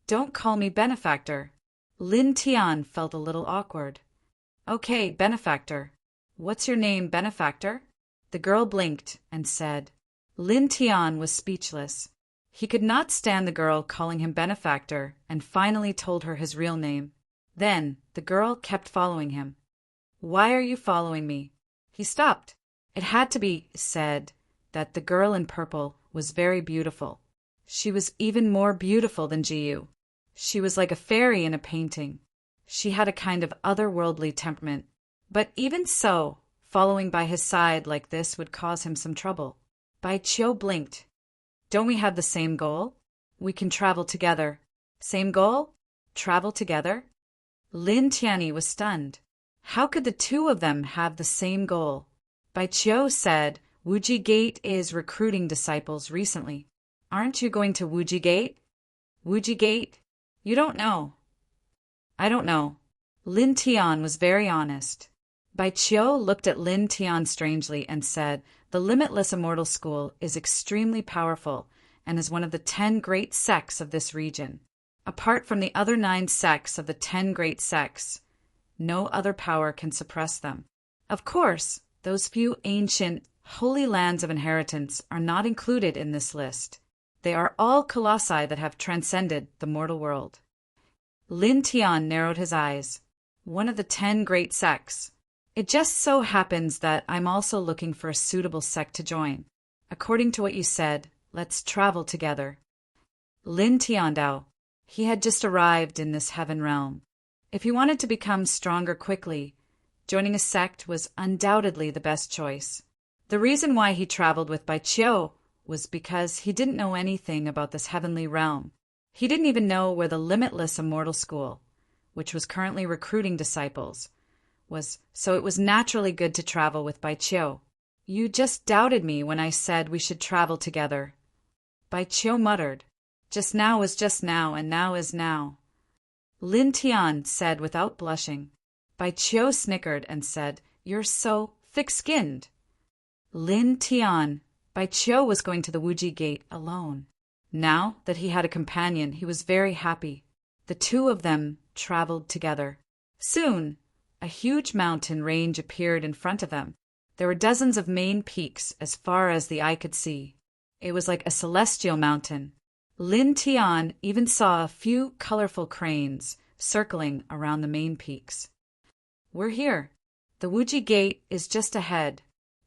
Don't call me benefactor. Lin Tian felt a little awkward. Okay, benefactor. What's your name, benefactor? The girl blinked and said. Lin Tian was speechless. He could not stand the girl calling him benefactor and finally told her his real name. Then the girl kept following him. Why are you following me? He stopped. It had to be said that the girl in purple was very beautiful. She was even more beautiful than Jiyu. She was like a fairy in a painting. She had a kind of otherworldly temperament. But even so, following by his side like this would cause him some trouble. Bai Chiu blinked. Don't we have the same goal? We can travel together. Same goal? Travel together? Lin Tian was stunned. How could the 2 of them have the same goal? Bai Chiu said, Wuji Gate is recruiting disciples recently. Aren't you going to Wuji Gate? Wuji Gate? You don't know. I don't know. Lin Tian was very honest. Bai Chiu looked at Lin Tian strangely and said, The Limitless Immortal School is extremely powerful and is one of the 10 great sects of this region. Apart from the other 9 sects of the 10 great sects, no other power can suppress them. Of course, those few ancient, holy lands of inheritance are not included in this list. They are all colossi that have transcended the mortal world. Lin Tian narrowed his eyes. One of the 10 great sects. It just so happens that I'm also looking for a suitable sect to join. According to what you said, let's travel together. Lin Tiandao. He had just arrived in this heaven realm. If he wanted to become stronger quickly, joining a sect was undoubtedly the best choice. The reason why he traveled with Bai Chiu was because he didn't know anything about this heavenly realm. He didn't even know where the Limitless Immortal School, which was currently recruiting disciples, was, so it was naturally good to travel with Bai Chiu. You just doubted me when I said we should travel together. Bai Chiu muttered. Just now is just now, and now is now. Lin Tian said without blushing. Bai Chiu snickered and said, You're so thick-skinned. Lin Tian. Bai Chiu was going to the Wuji Gate alone. Now that he had a companion, he was very happy. The 2 of them traveled together. Soon, a huge mountain range appeared in front of them. There were dozens of main peaks as far as the eye could see. It was like a celestial mountain. Lin Tian even saw a few colorful cranes circling around the main peaks. "We're here. The Wuji Gate is just ahead,"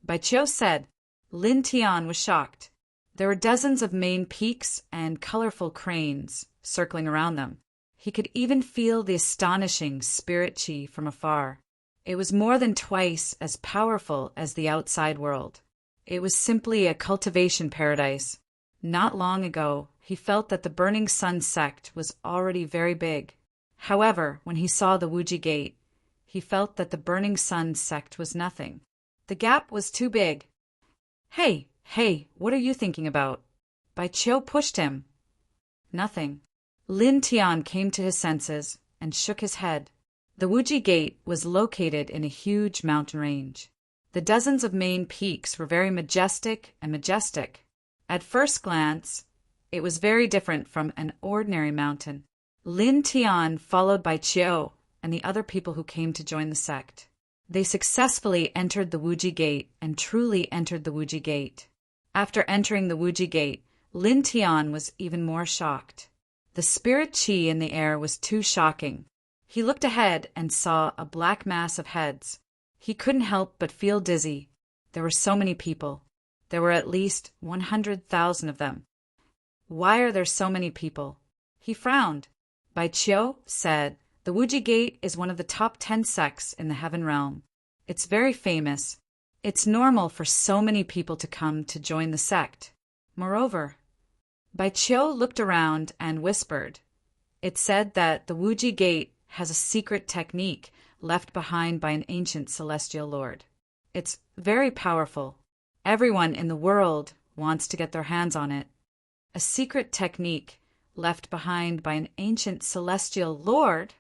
Baiqiu said. Lin Tian was shocked. There were dozens of main peaks and colorful cranes circling around them. He could even feel the astonishing spirit qi from afar. It was more than twice as powerful as the outside world. It was simply a cultivation paradise. Not long ago, he felt that the Burning Sun sect was already very big. However, when he saw the Wuji Gate, he felt that the Burning Sun sect was nothing. The gap was too big. Hey, what are you thinking about?" Baiqiu pushed him. "Nothing." Lin Tian came to his senses and shook his head. The Wuji Gate was located in a huge mountain range. The dozens of main peaks were very majestic. At first glance, it was very different from an ordinary mountain. Lin Tian followed Baiqiu and the other people who came to join the sect. They successfully entered the Wuji Gate and truly entered the Wuji Gate. After entering the Wuji Gate, Lin Tian was even more shocked. The spirit qi in the air was too shocking. He looked ahead and saw a black mass of heads. He couldn't help but feel dizzy. There were so many people. There were at least 100,000 of them. Why are there so many people? He frowned. Baiqiu said, "The Wuji Gate is one of the top 10 sects in the Heaven Realm. It's very famous. It's normal for so many people to come to join the sect. Moreover," Baiqiu looked around and whispered, "It said that the Wuji Gate has a secret technique left behind by an ancient celestial lord. It's very powerful. Everyone in the world wants to get their hands on it. A secret technique left behind by an ancient celestial lord?"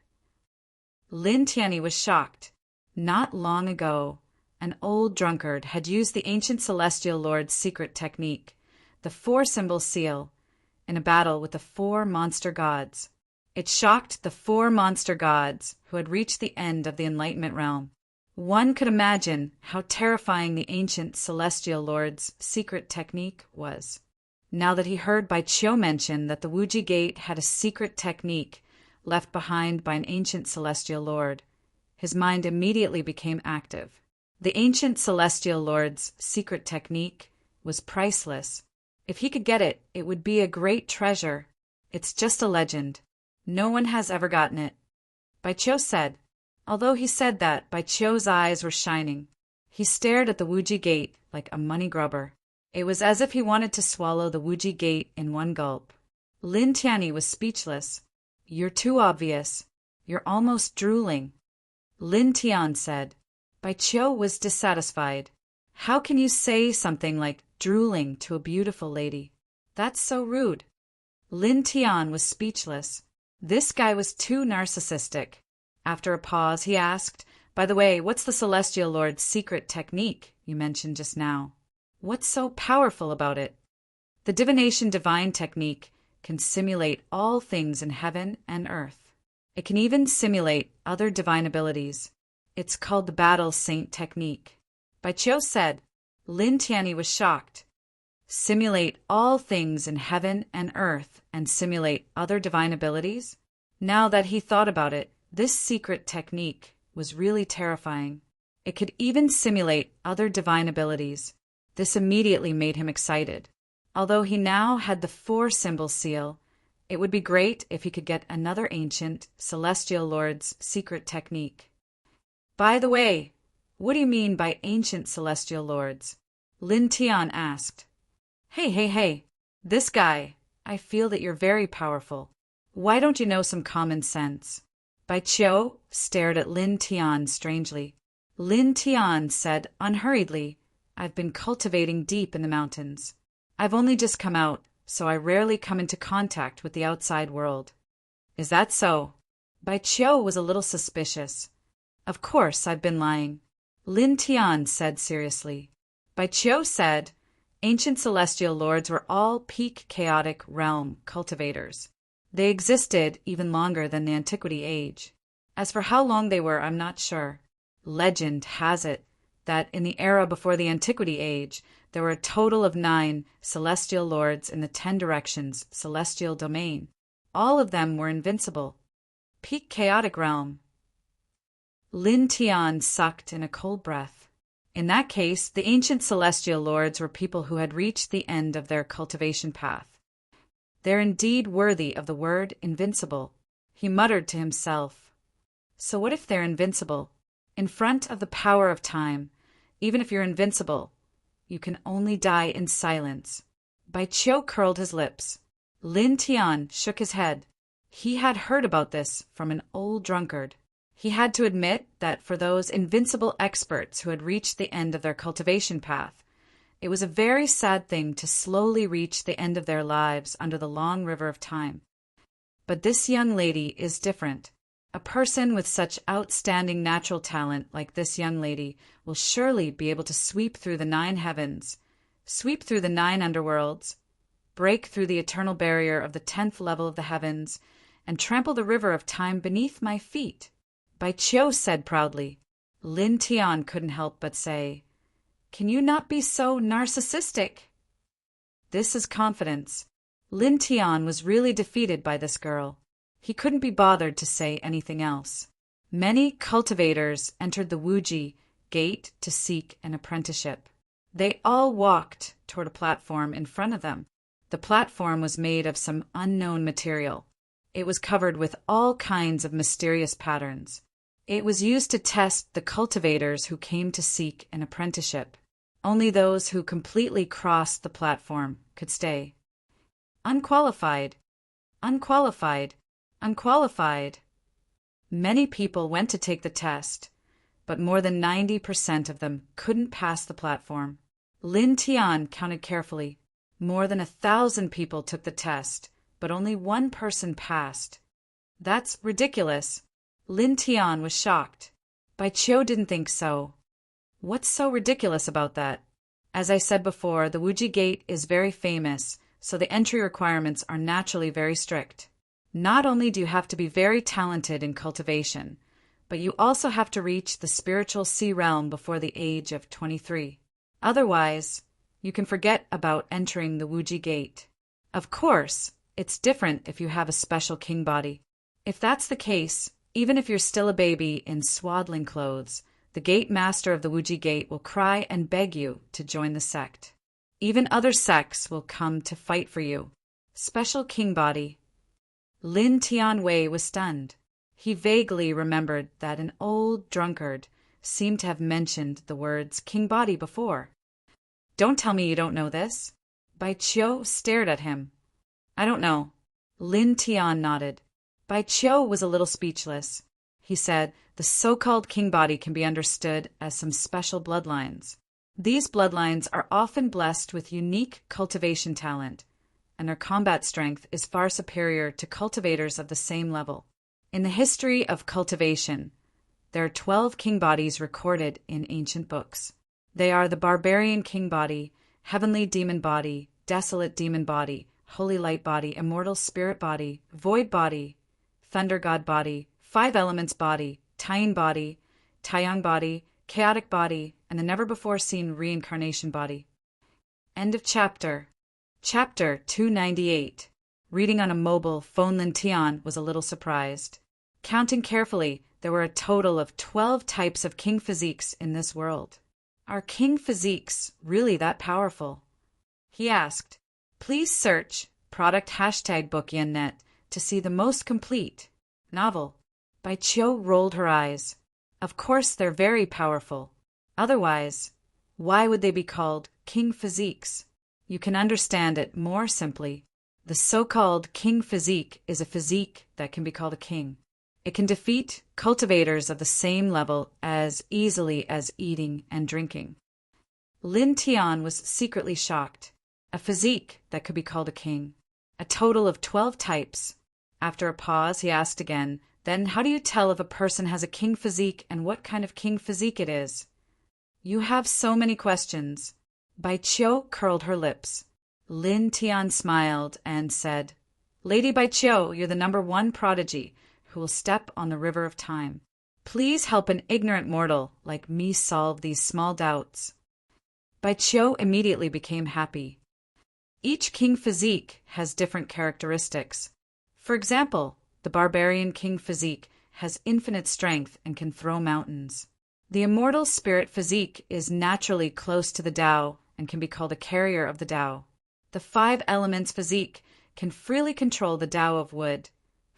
Lin Tianyi was shocked. Not long ago, an old drunkard had used the ancient celestial lord's secret technique, the 4-symbol seal, in a battle with the 4 monster gods. It shocked the 4 monster gods who had reached the end of the Enlightenment realm. One could imagine how terrifying the ancient celestial lord's secret technique was. Now that he heard Baiqiu mention that the Wuji Gate had a secret technique left behind by an ancient celestial lord, his mind immediately became active. The ancient celestial lord's secret technique was priceless. If he could get it, it would be a great treasure. It's just a legend. No one has ever gotten it, Baiqiu said. Although he said that, Baiqiu's eyes were shining. He stared at the Wuji Gate like a money grubber. It was as if he wanted to swallow the Wuji Gate in one gulp. Lin Tianyi was speechless. "You're too obvious. You're almost drooling," Lin Tian said. Baiqiu was dissatisfied. "How can you say something like drooling to a beautiful lady? That's so rude." Lin Tian was speechless. This guy was too narcissistic. After a pause, he asked, "By the way, what's the Celestial Lord's secret technique you mentioned just now? What's so powerful about it?" "The divination divine technique can simulate all things in heaven and earth. It can even simulate other divine abilities. It's called the Battle Saint technique," Baiqiu said. Lin Tianyi was shocked. Simulate all things in heaven and earth and simulate other divine abilities? Now that he thought about it, this secret technique was really terrifying. It could even simulate other divine abilities. This immediately made him excited. Although he now had the 4-symbol seal, it would be great if he could get another ancient celestial lord's secret technique. "By the way, what do you mean by ancient celestial lords?" Lin Tian asked. Hey, this guy, I feel that you're very powerful. Why don't you know some common sense?" Baiqiu stared at Lin Tian strangely. Lin Tian said unhurriedly, "I've been cultivating deep in the mountains. I've only just come out, so I rarely come into contact with the outside world." "Is that so?" Baiqiu was a little suspicious. "Of course, I've been lying," Lin Tian said seriously. Baiqiu said, "Ancient celestial lords were all peak chaotic realm cultivators. They existed even longer than the Antiquity Age. As for how long they were, I'm not sure. Legend has it that in the era before the Antiquity Age, there were a total of 9 celestial lords in the 10 directions celestial domain. All of them were invincible. Peak chaotic realm. Lin Tian sucked in a cold breath. In that case, the ancient celestial lords were people who had reached the end of their cultivation path. They're indeed worthy of the word invincible, he muttered to himself. So what if they're invincible? In front of the power of time, even if you're invincible, you can only die in silence. Bai Qiu curled his lips. Lin Tian shook his head. He had heard about this from an old drunkard. He had to admit that for those invincible experts who had reached the end of their cultivation path, it was a very sad thing to slowly reach the end of their lives under the long river of time. But this young lady is different. A person with such outstanding natural talent like this young lady will surely be able to sweep through the 9 heavens, sweep through the 9 underworlds, break through the eternal barrier of the 10th level of the heavens, and trample the river of time beneath my feet. Bai Qiu said proudly. Lin Tian couldn't help but say, "Can you not be so narcissistic?" This is confidence. Lin Tian was really defeated by this girl. He couldn't be bothered to say anything else. Many cultivators entered the Wuji gate to seek an apprenticeship. They all walked toward a platform in front of them. The platform was made of some unknown material. It was covered with all kinds of mysterious patterns. It was used to test the cultivators who came to seek an apprenticeship. Only those who completely crossed the platform could stay. Unqualified, unqualified, unqualified. Many people went to take the test, but more than 90% of them couldn't pass the platform. Lin Tian counted carefully. More than 1,000 people took the test, but only 1 person passed. That's ridiculous. Lin Tian was shocked. Bai Qiu didn't think so. What's so ridiculous about that? As I said before, the Wuji Gate is very famous, so the entry requirements are naturally very strict. Not only do you have to be very talented in cultivation, but you also have to reach the spiritual sea realm before the age of 23. Otherwise, you can forget about entering the Wuji Gate. Of course, it's different if you have a special king body. If that's the case, even if you're still a baby in swaddling clothes, the gate master of the Wuji Gate will cry and beg you to join the sect. Even other sects will come to fight for you. Special king body. Lin Tianwei was stunned. He vaguely remembered that an old drunkard seemed to have mentioned the words king body before. Don't tell me you don't know this. Bai Qiu stared at him. I don't know. Lin Tian nodded. Bai Qiu was a little speechless. He said, the so-called king body can be understood as some special bloodlines. These bloodlines are often blessed with unique cultivation talent, and their combat strength is far superior to cultivators of the same level. In the history of cultivation, there are 12 king bodies recorded in ancient books. They are the barbarian king body, heavenly demon body, desolate demon body, holy light body, immortal spirit body, void body, thunder god body, 5 elements body, Taiyin body, Taiyang body, chaotic body, and the never-before-seen reincarnation body. End of chapter. Chapter 298. Reading on a mobile phone, Lin Tian was a little surprised. Counting carefully, there were a total of 12 types of king physiques in this world. Are king physiques really that powerful? He asked. Please search product #BookYanNet to see the most complete novel. Bai Qiu rolled her eyes. Of course they're very powerful. Otherwise, why would they be called king physiques? You can understand it more simply. The so-called king physique is a physique that can be called a king. It can defeat cultivators of the same level as easily as eating and drinking. Lin Tian was secretly shocked. A physique that could be called a king. A total of 12 types. After a pause, he asked again, then how do you tell if a person has a king physique and what kind of king physique it is? You have so many questions. Bai Qiu curled her lips. Lin Tian smiled and said, Lady Bai Qiu, you're the #1 prodigy who will step on the river of time. Please help an ignorant mortal like me solve these small doubts. Bai Qiu immediately became happy. Each king physique has different characteristics. For example, The barbarian king physique has infinite strength and can throw mountains. The immortal spirit physique is naturally close to the Tao and can be called a carrier of the Tao. The five elements physique can freely control the Tao of wood,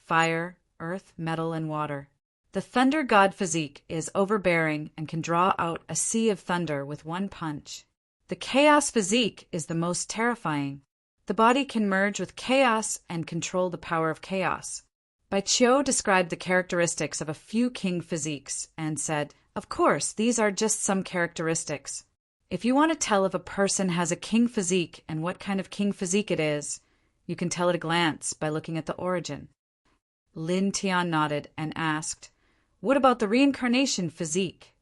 fire, earth, metal, and water. The thunder god physique is overbearing and can draw out a sea of thunder with one punch. The chaos physique is the most terrifying. The body can merge with chaos and control the power of chaos. Bai Qiu described the characteristics of a few king physiques and said, "Of course, these are just some characteristics. If you want to tell if a person has a king physique and what kind of king physique it is, you can tell at a glance by looking at the origin." Lin Tian nodded and asked, "What about the reincarnation physique?"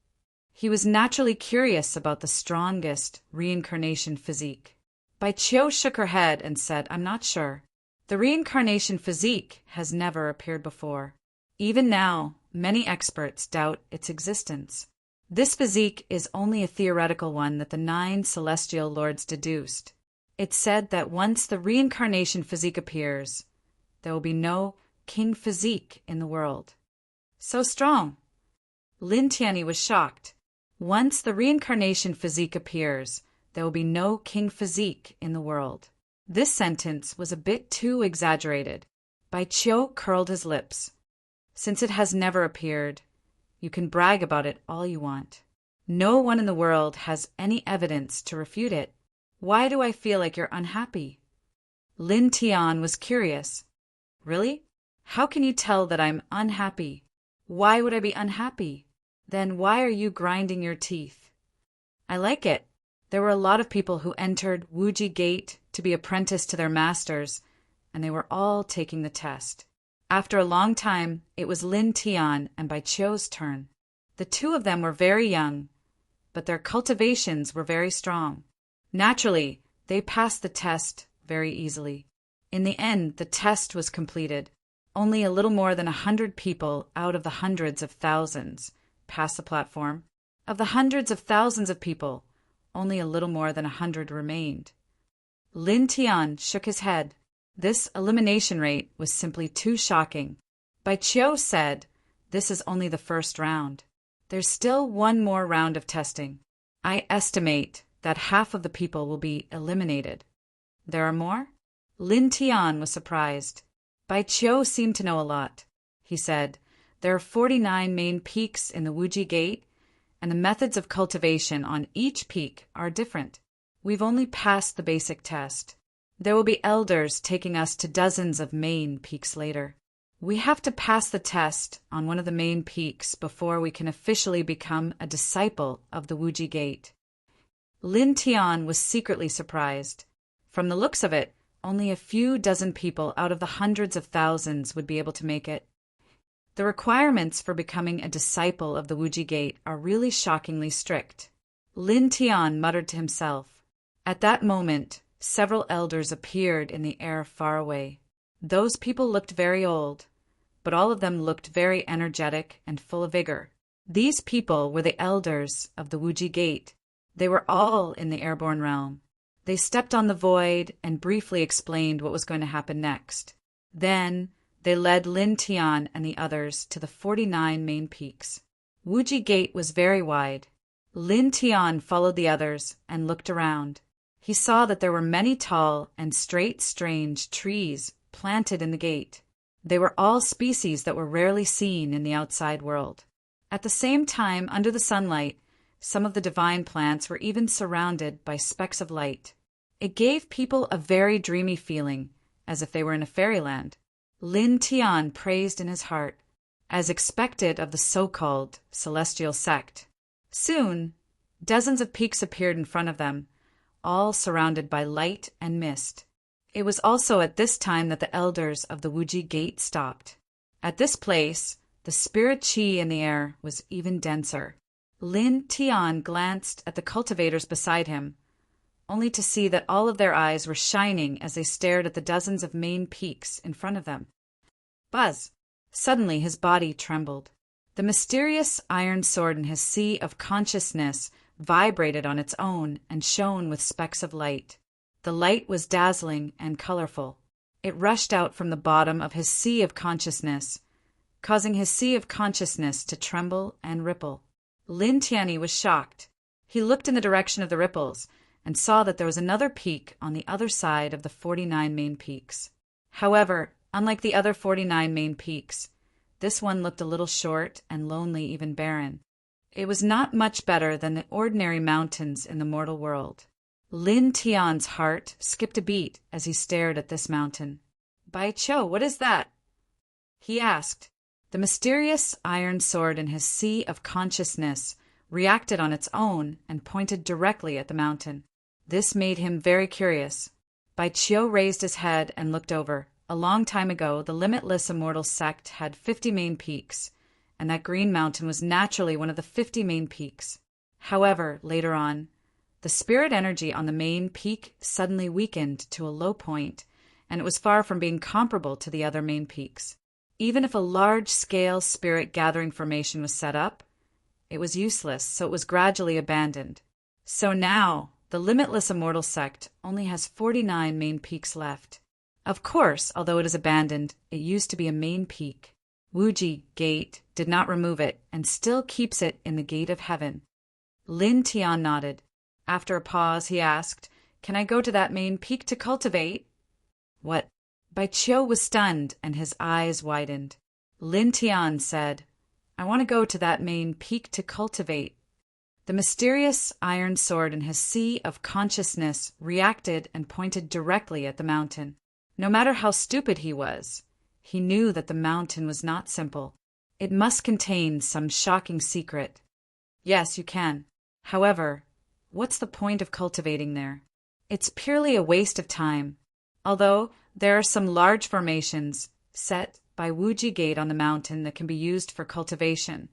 He was naturally curious about the strongest reincarnation physique. Bai Qiu shook her head and said, "I'm not sure. The reincarnation physique has never appeared before. Even now, many experts doubt its existence. This physique is only a theoretical one that the 9 celestial lords deduced. It's said that once the reincarnation physique appears, there will be no king physique in the world." "So strong." Lin Tianyi was shocked. Once the reincarnation physique appears, there will be no king physique in the world. This sentence was a bit too exaggerated. Bai Qiu curled his lips. "Since it has never appeared, you can brag about it all you want. No one in the world has any evidence to refute it. Why do I feel like you're unhappy?" Lin Tian was curious. "Really? How can you tell that I'm unhappy? Why would I be unhappy? Then why are you grinding your teeth?" "I like it. There were a lot of people who entered Wuji Gate to be apprenticed to their masters, and they were all taking the test. After a long time, it was Lin Tian and Bai Qiu's turn. The two of them were very young, but their cultivations were very strong. Naturally, they passed the test very easily. In the end, the test was completed. Only a little more than 100 people out of the hundreds of thousands passed the platform. Of the hundreds of thousands of people, only a little more than 100 remained." Lin Tian shook his head. This elimination rate was simply too shocking. Bai Qiu said, "This is only the first round. There's still one more round of testing. I estimate that half of the people will be eliminated." "There are more?" Lin Tian was surprised. Bai Qiu seemed to know a lot. He said, "There are 49 main peaks in the Wuji Gate, and the methods of cultivation on each peak are different. We've only passed the basic test. There will be elders taking us to dozens of main peaks later. We have to pass the test on one of the main peaks before we can officially become a disciple of the Wuji Gate." Lin Tian was secretly surprised. From the looks of it, only a few dozen people out of the hundreds of thousands would be able to make it. The requirements for becoming a disciple of the Wuji Gate are really shockingly strict. Lin Tian muttered to himself. At that moment, several elders appeared in the air far away. Those people looked very old, but all of them looked very energetic and full of vigor. These people were the elders of the Wuji Gate. They were all in the airborne realm. They stepped on the void and briefly explained what was going to happen next. Then they led Lin Tian and the others to the 49 main peaks. Wuji Gate was very wide. Lin Tian followed the others and looked around. He saw that there were many tall and straight, strange trees planted in the gate. They were all species that were rarely seen in the outside world. At the same time, under the sunlight, some of the divine plants were even surrounded by specks of light. It gave people a very dreamy feeling, as if they were in a fairyland. Lin Tian praised in his heart, as expected of the so-called celestial sect. Soon, dozens of peaks appeared in front of them, all surrounded by light and mist. It was also at this time that the elders of the Wuji Gate stopped. At this place, the spirit qi in the air was even denser. Lin Tian glanced at the cultivators beside him, only to see that all of their eyes were shining as they stared at the dozens of main peaks in front of them. Buzz! Suddenly his body trembled. The mysterious iron sword in his sea of consciousness vibrated on its own and shone with specks of light. The light was dazzling and colorful. It rushed out from the bottom of his sea of consciousness, causing his sea of consciousness to tremble and ripple. Lin Tianyi was shocked. He looked in the direction of the ripples and saw that there was another peak on the other side of the 49 main peaks. However, unlike the other 49 main peaks, this one looked a little short and lonely, even barren. It was not much better than the ordinary mountains in the mortal world. Lin Tian's heart skipped a beat as he stared at this mountain. "Bai Qiu, what is that?" he asked. The mysterious iron sword in his sea of consciousness reacted on its own and pointed directly at the mountain. This made him very curious. Bai Qiu raised his head and looked over. A long time ago, the limitless immortal sect had 50 main peaks, and that green mountain was naturally one of the 50 main peaks. However, later on, the spirit energy on the main peak suddenly weakened to a low point, and it was far from being comparable to the other main peaks. Even if a large-scale spirit gathering formation was set up, it was useless, so it was gradually abandoned. So now, the limitless immortal sect only has 49 main peaks left. Of course, although it is abandoned, it used to be a main peak. Wuji Gate did not remove it and still keeps it in the gate of heaven. Lin Tian nodded. After a pause, he asked, "Can I go to that main peak to cultivate?" "What?" Bai Qiu was stunned and his eyes widened. Lin Tian said, "I want to go to that main peak to cultivate." The mysterious iron sword in his sea of consciousness reacted and pointed directly at the mountain. No matter how stupid he was, he knew that the mountain was not simple. It must contain some shocking secret. "Yes, you can. However, what's the point of cultivating there? It's purely a waste of time. Although there are some large formations set by Wuji Gate on the mountain that can be used for cultivation,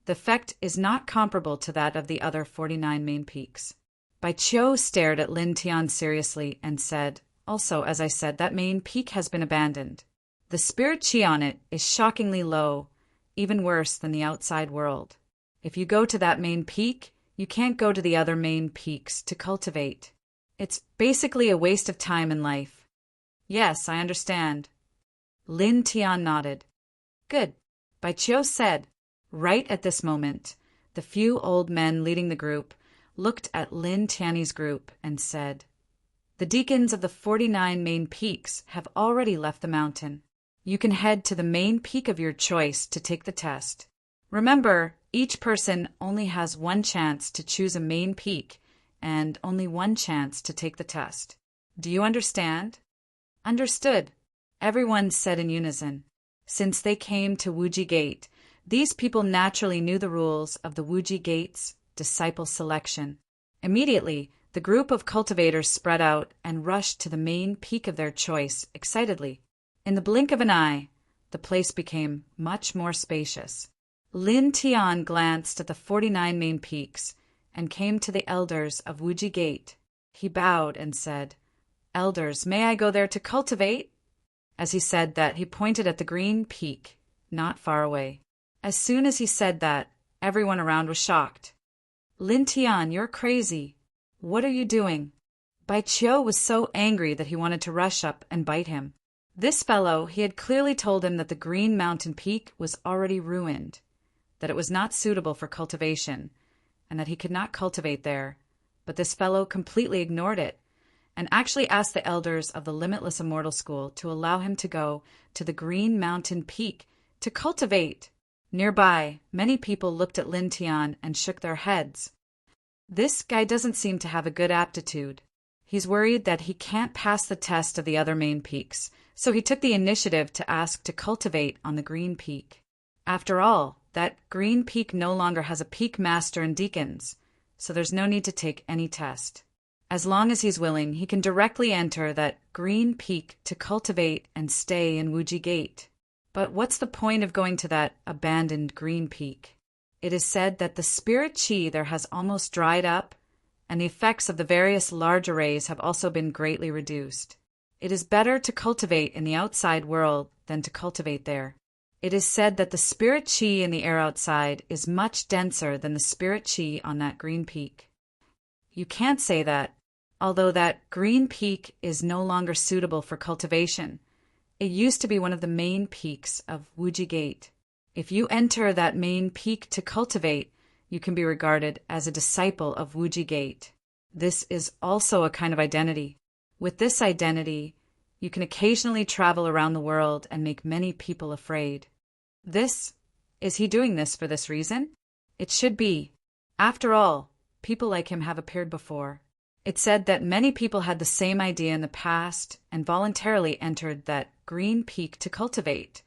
the effect is not comparable to that of the other 49 main peaks." Bai Qiu stared at Lin Tian seriously and said, "Also, as I said, that main peak has been abandoned. The spirit chi on it is shockingly low, even worse than the outside world. If you go to that main peak, you can't go to the other main peaks to cultivate. It's basically a waste of time and life." "Yes, I understand." Lin Tian nodded. "Good," Bai Qiu said. Right at this moment, the few old men leading the group looked at Lin Tianyi's group and said, "The deacons of the 49 main peaks have already left the mountain. You can head to the main peak of your choice to take the test. Remember, each person only has one chance to choose a main peak and only one chance to take the test. Do you understand?" "Understood," everyone said in unison. Since they came to Wuji Gate, these people naturally knew the rules of the Wuji Gate's disciple selection. Immediately, the group of cultivators spread out and rushed to the main peak of their choice excitedly. In the blink of an eye, the place became much more spacious. Lin Tian glanced at the 49 main peaks and came to the elders of Wuji Gate. He bowed and said, "Elders, may I go there to cultivate?" As he said that, he pointed at the green peak, not far away. As soon as he said that, everyone around was shocked. "Lin Tian, you're crazy. What are you doing?" Bai Qiu was so angry that he wanted to rush up and bite him. This fellow, he had clearly told him that the green mountain peak was already ruined, that it was not suitable for cultivation, and that he could not cultivate there. But this fellow completely ignored it, and actually asked the elders of the Limitless Immortal School to allow him to go to the green mountain peak to cultivate. Nearby, many people looked at Lin Tian and shook their heads. This guy doesn't seem to have a good aptitude. He's worried that he can't pass the test of the other main peaks, so he took the initiative to ask to cultivate on the green peak. After all, that green peak no longer has a peak master and deacons, so there's no need to take any test. As long as he's willing, he can directly enter that green peak to cultivate and stay in Wuji Gate. But what's the point of going to that abandoned green peak? It is said that the spirit chi there has almost dried up, and the effects of the various large arrays have also been greatly reduced. It is better to cultivate in the outside world than to cultivate there. It is said that the spirit chi in the air outside is much denser than the spirit chi on that green peak. You can't say that. Although that green peak is no longer suitable for cultivation, It used to be one of the main peaks of Wuji Gate. If you enter that main peak to cultivate, you can be regarded as a disciple of Wuji Gate. This is also a kind of identity. With this identity, you can occasionally travel around the world and make many people afraid. Is he doing this for this reason? It should be. After all, people like him have appeared before. It's said that many people had the same idea in the past and voluntarily entered that green peak to cultivate,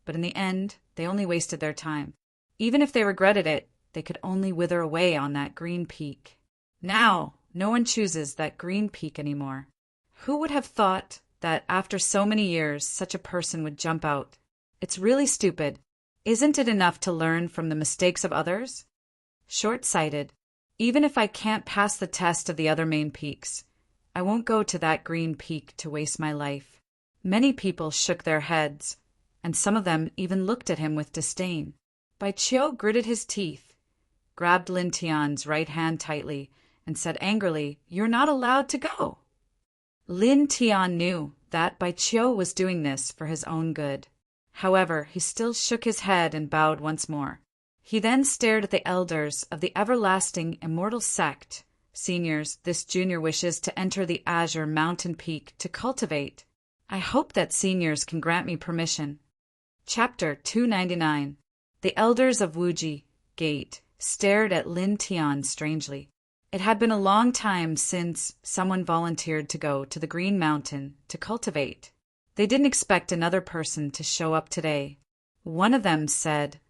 but in the end, they only wasted their time. Even if they regretted it, they could only wither away on that green peak. Now, no one chooses that green peak anymore. Who would have thought that after so many years, such a person would jump out? It's really stupid. Isn't it enough to learn from the mistakes of others? Short-sighted. Even if I can't pass the test of the other main peaks, I won't go to that green peak to waste my life. Many people shook their heads, and some of them even looked at him with disdain. Bai Qiu gritted his teeth, grabbed Lin Tian's right hand tightly, and said angrily, "You're not allowed to go." Lin Tian knew that Bai Qiu was doing this for his own good. However, he still shook his head and bowed once more. He then stared at the elders of the everlasting immortal sect. "Seniors, this junior wishes to enter the Azure Mountain Peak to cultivate. I hope that seniors can grant me permission." Chapter 299. The elders of Wuji Gate stared at Lin Tian strangely. It had been a long time since someone volunteered to go to the Green Mountain to cultivate. They didn't expect another person to show up today. One of them said,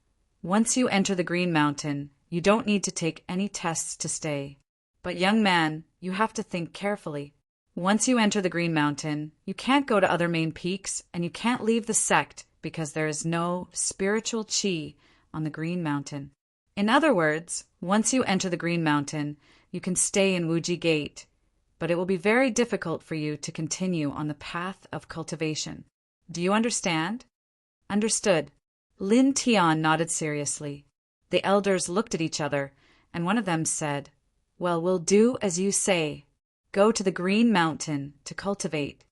"Once you enter the Green Mountain, you don't need to take any tests to stay. But young man, you have to think carefully. Once you enter the Green Mountain, you can't go to other main peaks, and you can't leave the sect because there is no spiritual qi on the Green Mountain. In other words, once you enter the Green Mountain, you can stay in Wuji Gate, but it will be very difficult for you to continue on the path of cultivation. Do you understand?" "Understood." Lin Tian nodded seriously. The elders looked at each other, and one of them said, "Well, we'll do as you say. Go to the Green Mountain to cultivate."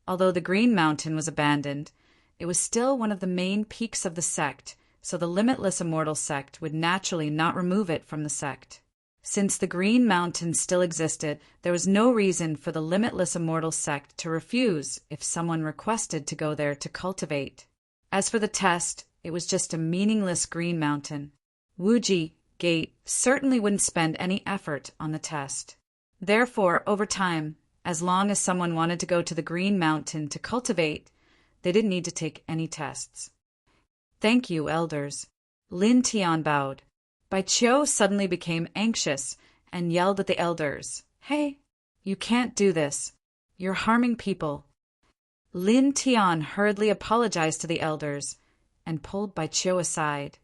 Although the Green Mountain was abandoned, it was still one of the main peaks of the sect, so the Limitless Immortal sect would naturally not remove it from the sect. Since the Green Mountain still existed, there was no reason for the Limitless Immortal sect to refuse if someone requested to go there to cultivate. As for the test, it was just a meaningless Green Mountain. Wuji Gate certainly wouldn't spend any effort on the test. Therefore, over time, as long as someone wanted to go to the Green Mountain to cultivate, they didn't need to take any tests. "Thank you, elders." Lin Tian bowed. Bai Qiu suddenly became anxious and yelled at the elders, "Hey, you can't do this. You're harming people." Lin Tian hurriedly apologized to the elders and pulled Bai Qiu aside.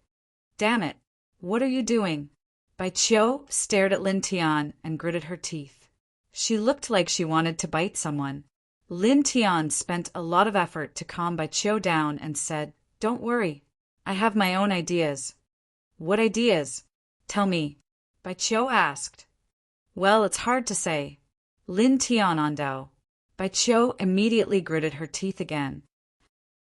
"Damn it, what are you doing?" Bai Qiu stared at Lin Tian and gritted her teeth. She looked like she wanted to bite someone. Lin Tian spent a lot of effort to calm Bai Qiu down and said, "Don't worry, I have my own ideas." "What ideas? Tell me," Bai Qiu asked. "Well, it's hard to say." Lin Tian ondao. Bai Qiu immediately gritted her teeth again.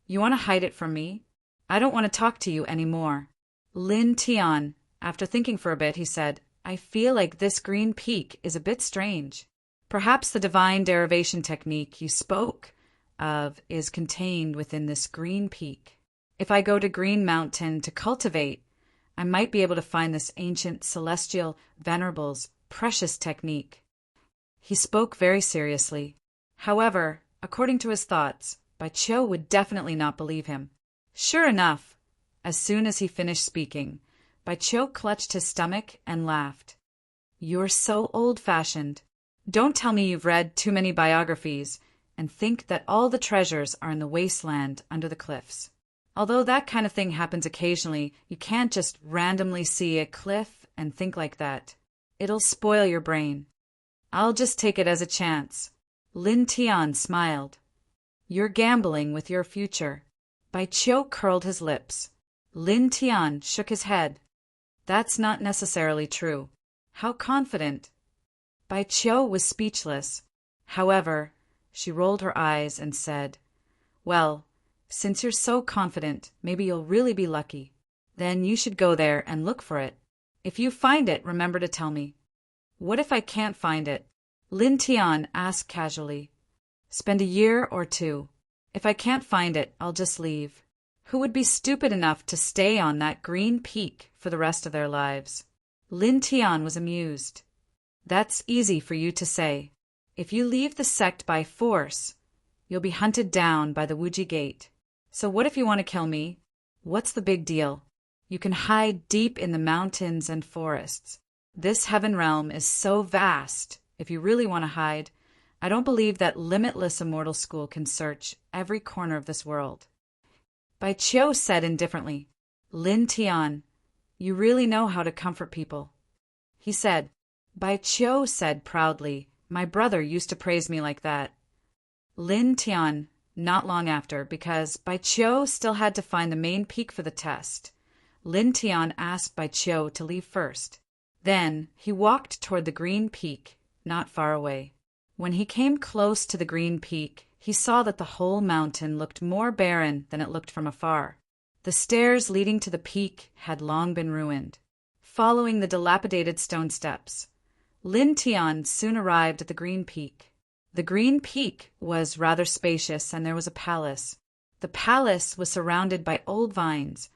"You want to hide it from me? I don't want to talk to you anymore." Lin Tian, after thinking for a bit, he said, "I feel like this green peak is a bit strange. Perhaps the divine derivation technique you spoke of is contained within this green peak. If I go to Green Mountain to cultivate, I might be able to find this ancient celestial venerable's precious technique." He spoke very seriously. However, according to his thoughts, Bai Qiu would definitely not believe him. Sure enough, as soon as he finished speaking, Bai Qiu clutched his stomach and laughed. "You're so old-fashioned. Don't tell me you've read too many biographies and think that all the treasures are in the wasteland under the cliffs. Although that kind of thing happens occasionally, you can't just randomly see a cliff and think like that. It'll spoil your brain. I'll just take it as a chance." Lin Tian smiled. "You're gambling with your future." Bai Qiu curled his lips. Lin Tian shook his head. "That's not necessarily true." "How confident?" Bai Qiu was speechless. However, she rolled her eyes and said, "Well, Since you're so confident, maybe you'll really be lucky. Then you should go there and look for it. If you find it, remember to tell me." "What if I can't find it?" Lin Tian asked casually. "Spend a year or two. If I can't find it, I'll just leave. Who would be stupid enough to stay on that green peak for the rest of their lives?" Lin Tian was amused. "That's easy for you to say. If you leave the sect by force, you'll be hunted down by the Wuji Gate. So what if you want to kill me? What's the big deal? You can hide deep in the mountains and forests. This heaven realm is so vast, if you really want to hide, I don't believe that limitless immortal school can search every corner of this world." Bai Qiu said indifferently, "Lin Tian, you really know how to comfort people." He said, Bai Qiu said proudly, "My brother used to praise me like that." Lin Tian, not long after, because Bai Qiu still had to find the main peak for the test, Lin Tian asked Bai Qiu to leave first. Then he walked toward the green peak, not far away. When he came close to the green peak, he saw that the whole mountain looked more barren than it looked from afar. The stairs leading to the peak had long been ruined. Following the dilapidated stone steps, Lin Tian soon arrived at the green peak. The green peak was rather spacious, and there was a palace. The palace was surrounded by old vines,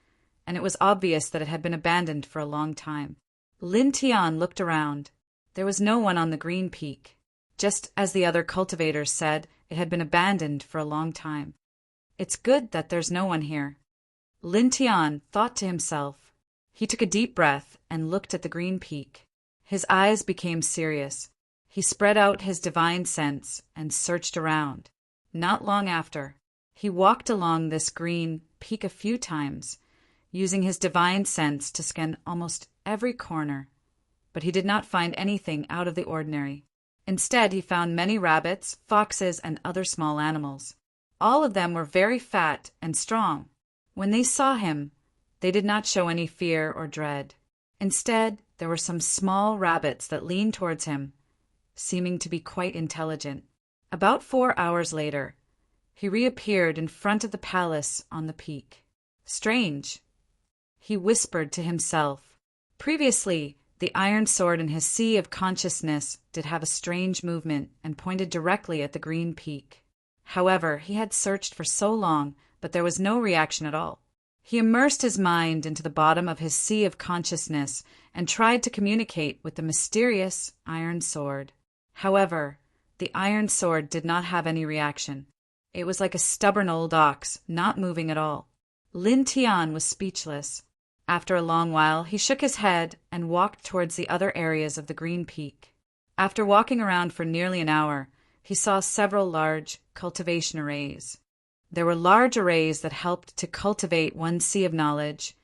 and it was obvious that it had been abandoned for a long time. Lin Tian looked around. There was no one on the green peak. Just as the other cultivators said, it had been abandoned for a long time. "It's good that there's no one here," Lin Tian thought to himself. He took a deep breath and looked at the green peak. His eyes became serious. He spread out his divine sense and searched around. Not long after, he walked along this green peak a few times, using his divine sense to scan almost every corner, but he did not find anything out of the ordinary. Instead, he found many rabbits, foxes, and other small animals. All of them were very fat and strong. When they saw him, they did not show any fear or dread. Instead, there were some small rabbits that leaned towards him, seeming to be quite intelligent. About 4 hours later, he reappeared in front of the palace on the peak. "Strange," he whispered to himself. Previously, the iron sword in his sea of consciousness did have a strange movement and pointed directly at the green peak. However, he had searched for so long, but there was no reaction at all. He immersed his mind into the bottom of his sea of consciousness and tried to communicate with the mysterious iron sword. However, the iron sword did not have any reaction. It was like a stubborn old ox, not moving at all. Lin Tian was speechless. After a long while, he shook his head and walked towards the other areas of the green peak. After walking around for nearly an hour, he saw several large cultivation arrays. There were large arrays that helped to cultivate one's sea of knowledge,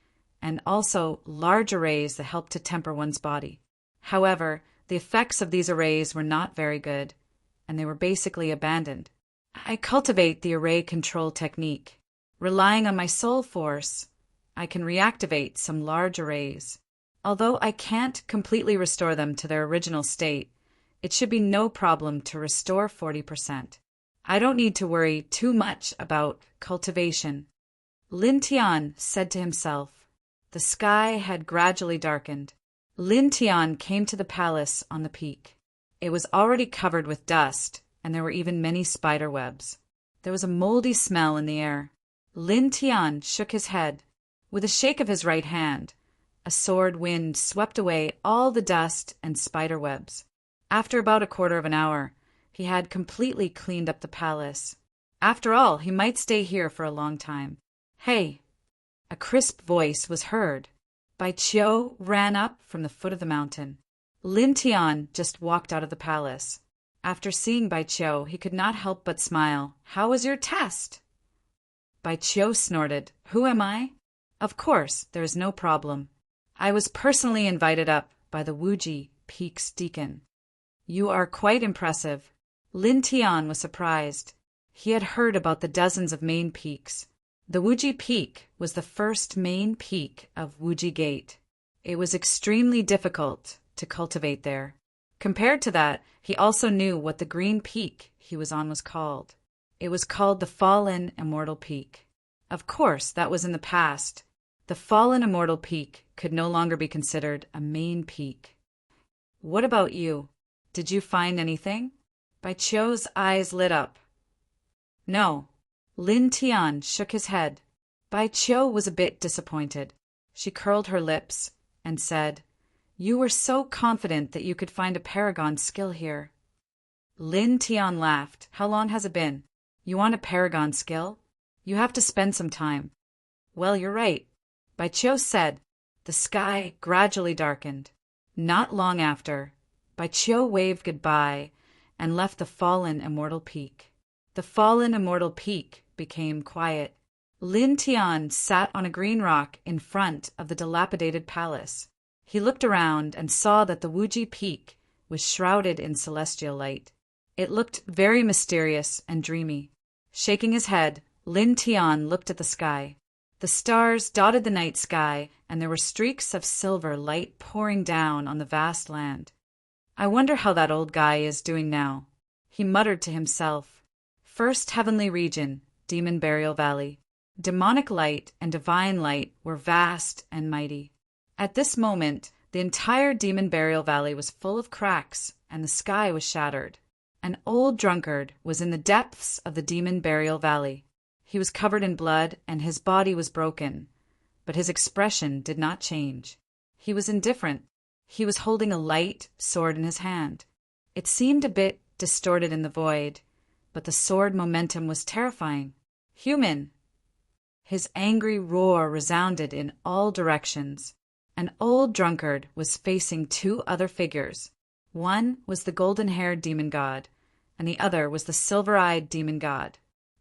and also large arrays that helped to temper one's body. However, the effects of these arrays were not very good, and they were basically abandoned. I cultivate the array control technique. Relying on my soul force, I can reactivate some large arrays. Although I can't completely restore them to their original state, it should be no problem to restore 40%. I don't need to worry too much about cultivation. Lin Tian said to himself. The sky had gradually darkened. Lin Tian came to the palace on the peak. It was already covered with dust, and there were even many spider webs. There was a moldy smell in the air. Lin Tian shook his head. With a shake of his right hand, a sword wind swept away all the dust and spider webs. After about a quarter of an hour, he had completely cleaned up the palace. After all, he might stay here for a long time. "Hey!" A crisp voice was heard. Bai Qiu ran up from the foot of the mountain. Lin Tian just walked out of the palace. After seeing Bai Qiu, he could not help but smile. "How was your test?" Bai Qiu snorted. "Who am I? Of course, there is no problem. I was personally invited up by the Wuji Peak's deacon." "You are quite impressive." Lin Tian was surprised. He had heard about the dozens of main peaks. The Wuji Peak was the first main peak of Wuji Gate. It was extremely difficult to cultivate there. Compared to that, he also knew what the green peak he was on was called. It was called the Fallen Immortal Peak. Of course, that was in the past. The fallen immortal peak could no longer be considered a main peak. What about you? Did you find anything? Bai Qiu's eyes lit up. No. Lin Tian shook his head. Bai Qiu was a bit disappointed. She curled her lips and said, You were so confident that you could find a paragon skill here. Lin Tian laughed. How long has it been? You want a paragon skill? You have to spend some time. Well, you're right. Bai Qiu said. The sky gradually darkened. Not long after, Bai Qiu waved goodbye and left the fallen immortal peak. The fallen immortal peak became quiet. Lin Tian sat on a green rock in front of the dilapidated palace. He looked around and saw that the Wuji Peak was shrouded in celestial light. It looked very mysterious and dreamy. Shaking his head, Lin Tian looked at the sky. The stars dotted the night sky, and there were streaks of silver light pouring down on the vast land. I wonder how that old guy is doing now. He muttered to himself. First heavenly region, Demon Burial Valley. Demonic light and divine light were vast and mighty. At this moment, the entire Demon Burial Valley was full of cracks, and the sky was shattered. An old drunkard was in the depths of the Demon Burial Valley. He was covered in blood, and his body was broken, but his expression did not change. He was indifferent. He was holding a light sword in his hand. It seemed a bit distorted in the void, but the sword momentum was terrifying. Human! His angry roar resounded in all directions. An old drunkard was facing two other figures. One was the golden-haired demon god, and the other was the silver-eyed demon god.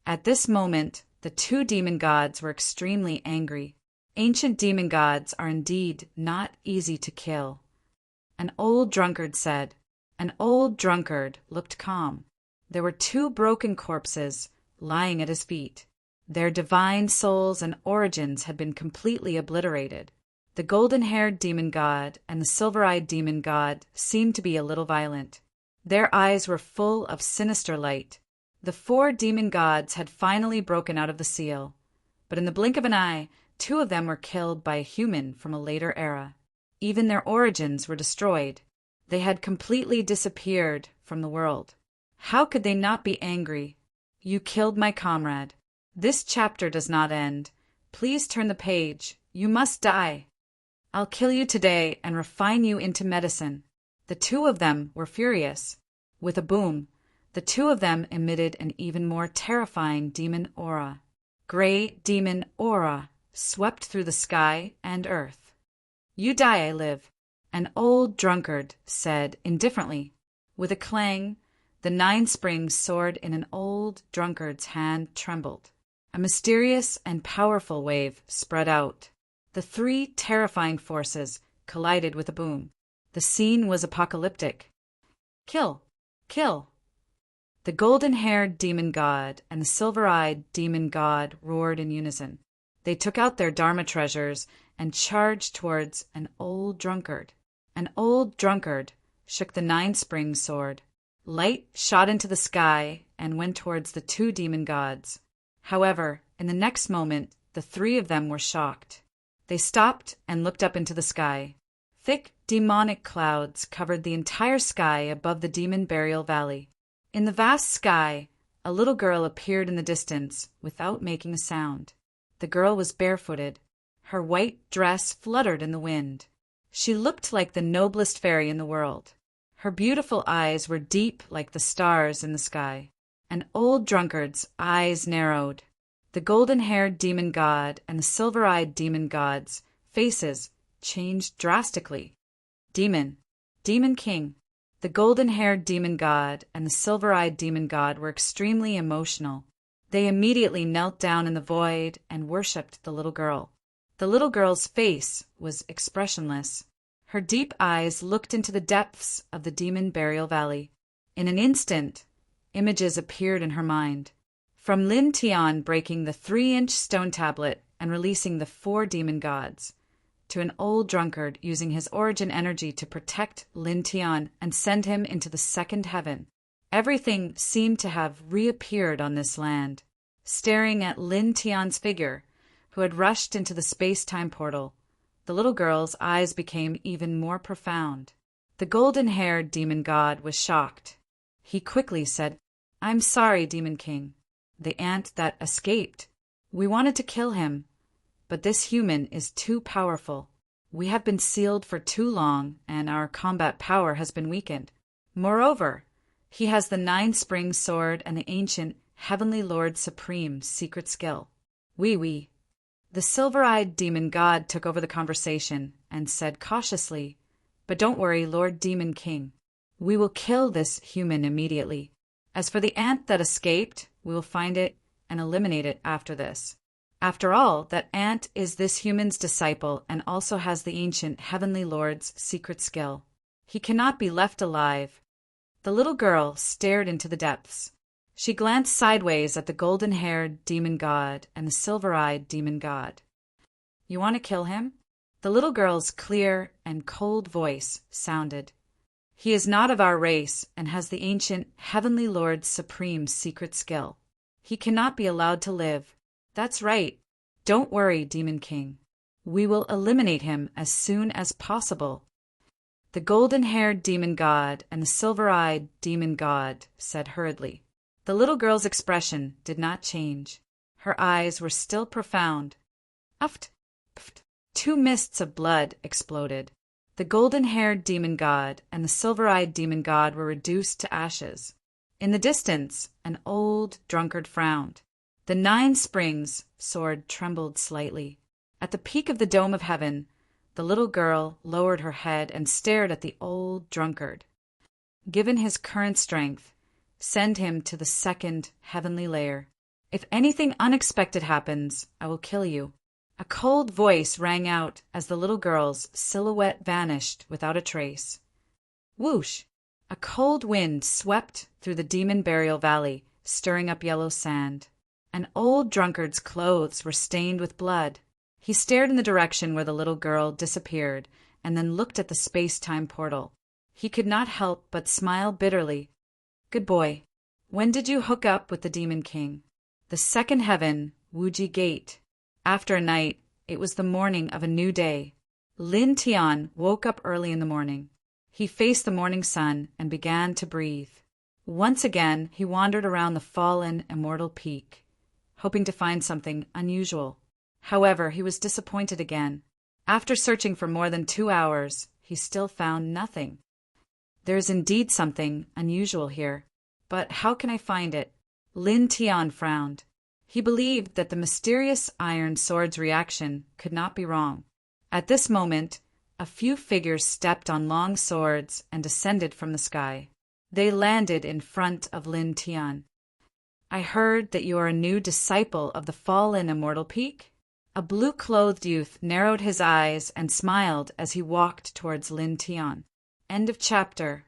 At this moment, the two demon gods were extremely angry. Ancient demon gods are indeed not easy to kill. An old drunkard said. An old drunkard looked calm. There were two broken corpses lying at his feet. Their divine souls and origins had been completely obliterated. The golden-haired demon god and the silver-eyed demon god seemed to be a little violent. Their eyes were full of sinister light. The four demon gods had finally broken out of the seal, but in the blink of an eye, two of them were killed by a human from a later era. Even their origins were destroyed. They had completely disappeared from the world. How could they not be angry? You killed my comrade. This chapter does not end. Please turn the page. You must die. I'll kill you today and refine you into medicine. The two of them were furious. With a boom, the two of them emitted an even more terrifying demon aura. Gray demon aura swept through the sky and earth. You die, I live, an old drunkard said indifferently. With a clang, the 9-spring sword in an old drunkard's hand trembled. A mysterious and powerful wave spread out. The three terrifying forces collided with a boom. The scene was apocalyptic. Kill! Kill! The golden-haired demon god and the silver-eyed demon god roared in unison. They took out their dharma treasures and charged towards an old drunkard. An old drunkard shook the 9-spring sword. Light shot into the sky and went towards the two demon gods. However, in the next moment, the three of them were shocked. They stopped and looked up into the sky. Thick, demonic clouds covered the entire sky above the Demon Burial Valley. In the vast sky, a little girl appeared in the distance without making a sound. The girl was barefooted. Her white dress fluttered in the wind. She looked like the noblest fairy in the world. Her beautiful eyes were deep like the stars in the sky. An old drunkard's eyes narrowed. The golden-haired demon god and the silver-eyed demon god's faces changed drastically. Demon king. The golden-haired demon god and the silver-eyed demon god were extremely emotional. They immediately knelt down in the void and worshipped the little girl. The little girl's face was expressionless. Her deep eyes looked into the depths of the Demon Burial Valley. In an instant, images appeared in her mind. From Lin Tian breaking the 3-inch stone tablet and releasing the 4 demon gods, to an old drunkard using his origin energy to protect Lin Tian and send him into the second heaven. Everything seemed to have reappeared on this land. staring at Lin Tian's figure, who had rushed into the space-time portal. The little girl's eyes became even more profound. The golden-haired demon god was shocked. He quickly said, "I'm sorry, Demon King. The ant that escaped. We wanted to kill him, but this human is too powerful. We have been sealed for too long, and our combat power has been weakened. Moreover, he has the 9-spring sword and the ancient Heavenly Lord Supreme's secret skill. Oui. The silver-eyed demon god took over the conversation and said cautiously, "But don't worry, Lord Demon King. We will kill this human immediately. As for the ant that escaped, we will find it and eliminate it after this. After all, that ant is this human's disciple and also has the ancient Heavenly Lord's secret skill. He cannot be left alive." The little girl stared into the depths. She glanced sideways at the golden-haired demon god and the silver-eyed demon god. "You want to kill him?" The little girl's clear and cold voice sounded. "He is not of our race and has the ancient Heavenly Lord's supreme secret skill. He cannot be allowed to live. That's right. Don't worry, Demon King. We will eliminate him as soon as possible." The golden-haired demon god and the silver-eyed demon god said hurriedly. The little girl's expression did not change. Her eyes were still profound. Uft! Pft! 2 mists of blood exploded. The golden-haired demon god and the silver-eyed demon god were reduced to ashes. In the distance, an old drunkard frowned. The 9 springs sword trembled slightly. At the peak of the dome of heaven, the little girl lowered her head and stared at the old drunkard. "Given his current strength, send him to the 2nd heavenly layer. If anything unexpected happens, I will kill you." A cold voice rang out as the little girl's silhouette vanished without a trace. Whoosh! A cold wind swept through the demon burial valley, stirring up yellow sand. An old drunkard's clothes were stained with blood. He stared in the direction where the little girl disappeared and then looked at the space-time portal. He could not help but smile bitterly. "Good boy. When did you hook up with the Demon King?" "The 2nd heaven, Wuji Gate." After a night, it was the morning of a new day. Lin Tian woke up early in the morning. He faced the morning sun and began to breathe. Once again, he wandered around the fallen immortal peak, hoping to find something unusual. However, he was disappointed again. After searching for more than 2 hours, he still found nothing. "There is indeed something unusual here, but how can I find it?" Lin Tian frowned. He believed that the mysterious iron sword's reaction could not be wrong. At this moment, a few figures stepped on long swords and descended from the sky. They landed in front of Lin Tian. "I heard that you are a new disciple of the fallen immortal peak?" A blue-clothed youth narrowed his eyes and smiled as he walked towards Lin Tian. End of chapter.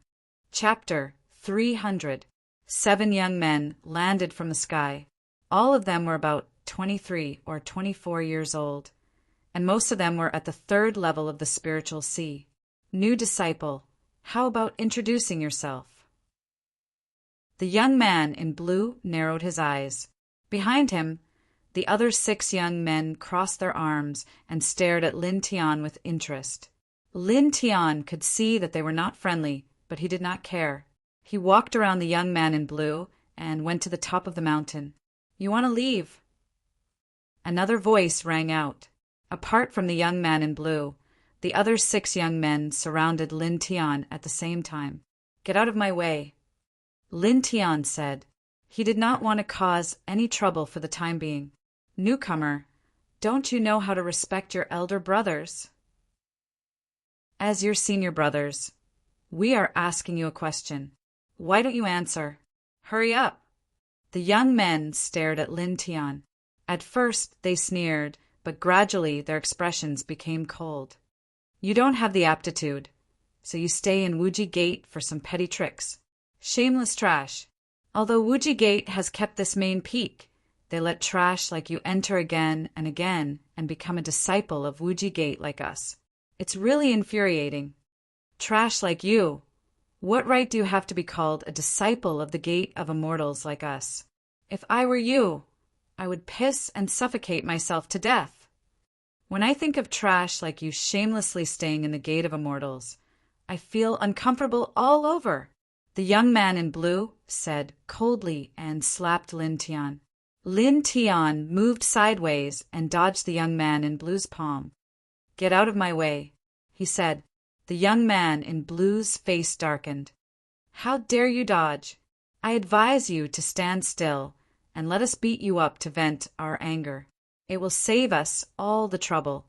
Chapter 300. 7 young men landed from the sky. All of them were about 23 or 24 years old, and most of them were at the 3rd level of the spiritual sea. "New disciple, how about introducing yourself?" The young man in blue narrowed his eyes. Behind him, the other 6 young men crossed their arms and stared at Lin Tian with interest. Lin Tian could see that they were not friendly, but he did not care. He walked around the young man in blue and went to the top of the mountain. "You want to leave?" Another voice rang out. Apart from the young man in blue, the other 6 young men surrounded Lin Tian at the same time. "Get out of my way," Lin Tian said. He did not want to cause any trouble for the time being. "Newcomer, don't you know how to respect your elder brothers?" "As your senior brothers, we are asking you a question. Why don't you answer? Hurry up." The young men stared at Lin Tian. At first they sneered, but gradually their expressions became cold. "You don't have the aptitude, so you stay in Wuji Gate for some petty tricks. Shameless trash. Although Wuji Gate has kept this main peak, they let trash like you enter again and become a disciple of Wuji Gate like us. It's really infuriating. Trash like you. What right do you have to be called a disciple of the Gate of Immortals like us? If I were you, I would piss and suffocate myself to death. When I think of trash like you shamelessly staying in the gate of immortals, I feel uncomfortable all over. The young man in blue said coldly and slapped Lin Tian. Lin Tian moved sideways and dodged the young man in blue's palm. Get out of my way, he said. The young man in blue's face darkened. How dare you dodge? I advise you to stand still and let us beat you up to vent our anger. It will save us all the trouble.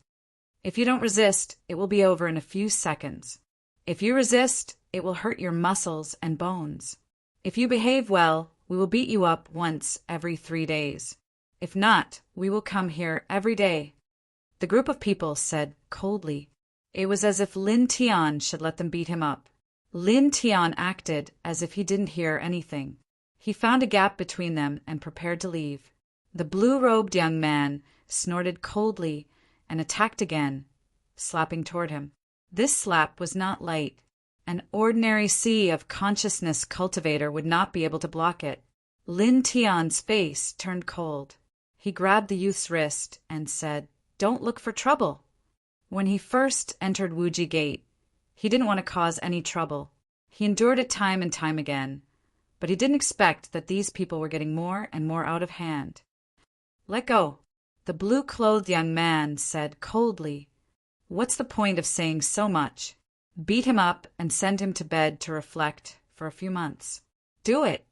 If you don't resist, it will be over in a few seconds. If you resist, it will hurt your muscles and bones. If you behave well, we will beat you up once every 3 days. If not, we will come here every day. The group of people said coldly. It was as if Lin Tian should let them beat him up. Lin Tian acted as if he didn't hear anything. He found a gap between them and prepared to leave. The blue-robed young man snorted coldly and attacked again, slapping toward him. This slap was not light. An ordinary sea of consciousness cultivator would not be able to block it. Lin Tian's face turned cold. He grabbed the youth's wrist and said, "Don't look for trouble." When he first entered Wuji Gate, he didn't want to cause any trouble. He endured it time and time again, but he didn't expect that these people were getting more and more out of hand. "Let go," the blue-clothed young man said coldly. "What's the point of saying so much? Beat him up and send him to bed to reflect for a few months. Do it.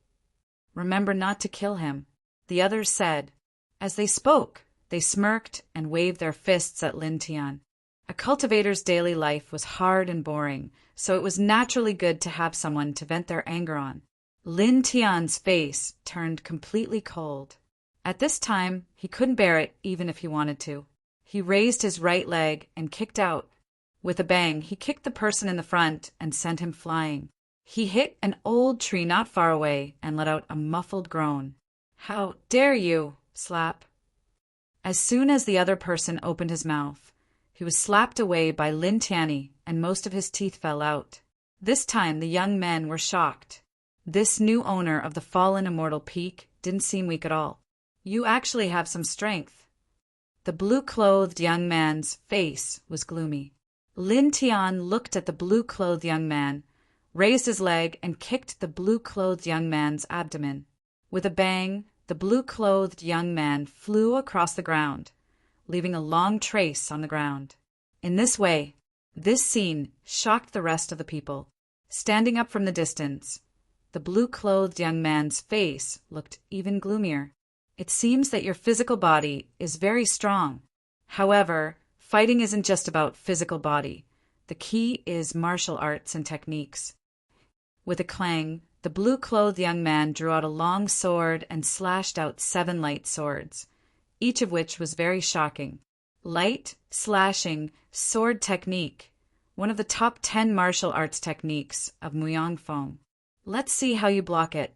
Remember not to kill him," the others said. As they spoke, they smirked and waved their fists at Lin Tian. A cultivator's daily life was hard and boring, so it was naturally good to have someone to vent their anger on. Lin Tian's face turned completely cold. At this time, he couldn't bear it even if he wanted to. He raised his right leg and kicked out. With a bang, he kicked the person in the front and sent him flying. He hit an old tree not far away and let out a muffled groan. "How dare you, slap!" As soon as the other person opened his mouth, he was slapped away by Lin Tian, and most of his teeth fell out. This time the young men were shocked. This new owner of the fallen immortal peak didn't seem weak at all. "You actually have some strength." The blue-clothed young man's face was gloomy. Lin Tian looked at the blue-clothed young man, raised his leg, and kicked the blue-clothed young man's abdomen. With a bang, the blue-clothed young man flew across the ground, leaving a long trace on the ground. In this way, this scene shocked the rest of the people. Standing up from the distance, the blue-clothed young man's face looked even gloomier. "It seems that your physical body is very strong. However, fighting isn't just about physical body. The key is martial arts and techniques." With a clang, the blue-clothed young man drew out a long sword and slashed out 7 light swords, each of which was very shocking. Light, slashing, sword technique, one of the top 10 martial arts techniques of Muyangfeng. "Let's see how you block it."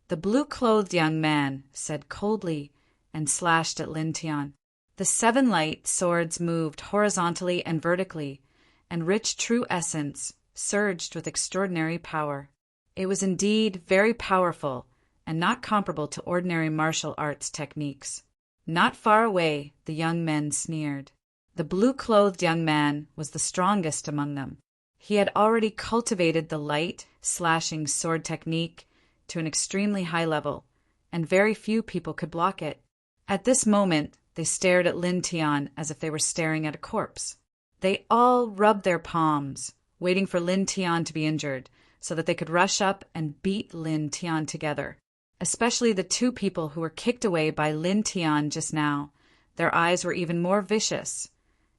The blue-clothed young man said coldly and slashed at Lin Tian. The 7 light swords moved horizontally and vertically, and rich true essence surged with extraordinary power. It was indeed very powerful and not comparable to ordinary martial arts techniques. Not far away, the young men sneered. The blue-clothed young man was the strongest among them. He had already cultivated the light, slashing sword technique to an extremely high level, and very few people could block it. At this moment, they stared at Lin Tian as if they were staring at a corpse. They all rubbed their palms, waiting for Lin Tian to be injured, so that they could rush up and beat Lin Tian together. Especially the 2 people who were kicked away by Lin Tian just now. Their eyes were even more vicious,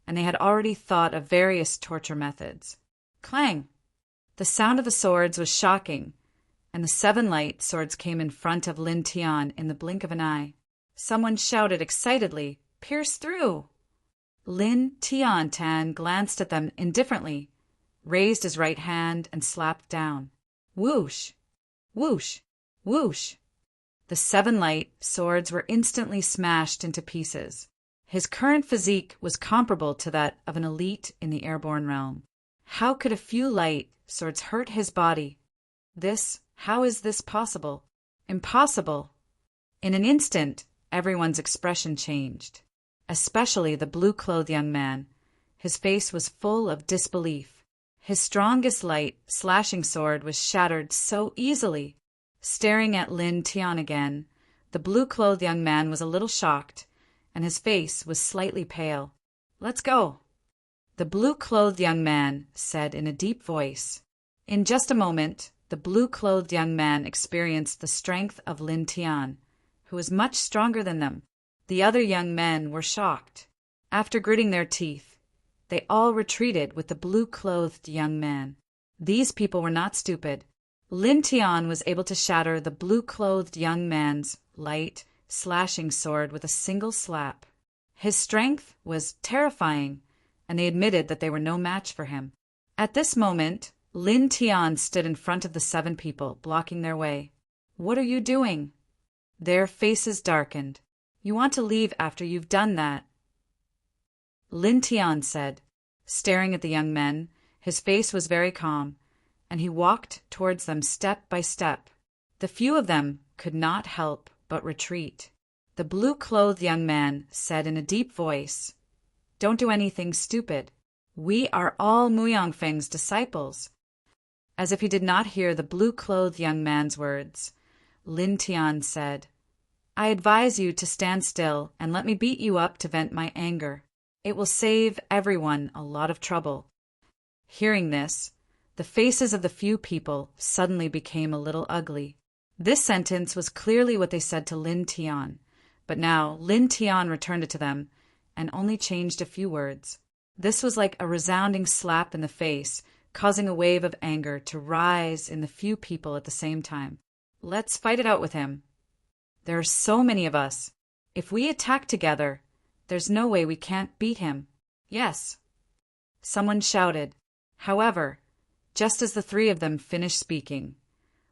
and they had already thought of various torture methods. Clang! The sound of the swords was shocking, and the 7 light swords came in front of Lin Tian in the blink of an eye. Someone shouted excitedly, "Pierce through!" Lin Tian glanced at them indifferently, raised his right hand and slapped down. Whoosh! Whoosh! Whoosh! The 7 light swords were instantly smashed into pieces. His current physique was comparable to that of an elite in the airborne realm. How could a few light swords hurt his body? How is this possible? Impossible! In an instant, everyone's expression changed, especially the blue-clothed young man. His face was full of disbelief. His strongest light, slashing sword was shattered so easily. Staring at Lin Tian again, the blue-clothed young man was a little shocked, and his face was slightly pale. "Let's go," the blue-clothed young man said in a deep voice. In just a moment, the blue-clothed young man experienced the strength of Lin Tian, who was much stronger than them. The other young men were shocked. After gritting their teeth, they all retreated with the blue-clothed young man. These people were not stupid. Lin Tian was able to shatter the blue-clothed young man's light, slashing sword with a single slap. His strength was terrifying, and they admitted that they were no match for him. At this moment, Lin Tian stood in front of the 7 people, blocking their way. "What are you doing?" Their faces darkened. "You want to leave after you've done that," Lin Tian said. Staring at the young men, his face was very calm, and he walked towards them step by step. The few of them could not help but retreat. The blue-clothed young man said in a deep voice, "Don't do anything stupid. We are all Muyangfeng's disciples." As if he did not hear the blue-clothed young man's words, Lin Tian said, "I advise you to stand still and let me beat you up to vent my anger. It will save everyone a lot of trouble." Hearing this, the faces of the few people suddenly became a little ugly. This sentence was clearly what they said to Lin Tian, but now Lin Tian returned it to them and only changed a few words. This was like a resounding slap in the face, causing a wave of anger to rise in the few people at the same time. "Let's fight it out with him. There are so many of us. If we attack together, there's no way we can't beat him." "Yes," someone shouted. However, just as the 3 of them finished speaking,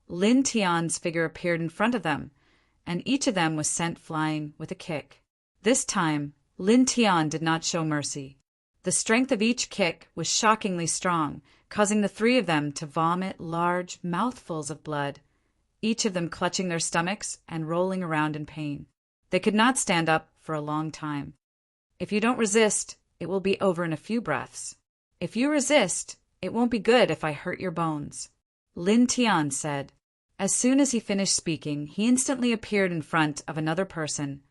Lin Tian's figure appeared in front of them, and each of them was sent flying with a kick. This time, Lin Tian did not show mercy. The strength of each kick was shockingly strong, causing the 3 of them to vomit large mouthfuls of blood, each of them clutching their stomachs and rolling around in pain. They could not stand up for a long time. "If you don't resist, it will be over in a few breaths. If you resist, it won't be good if I hurt your bones," Lin Tian said. As soon as he finished speaking, he instantly appeared in front of another person,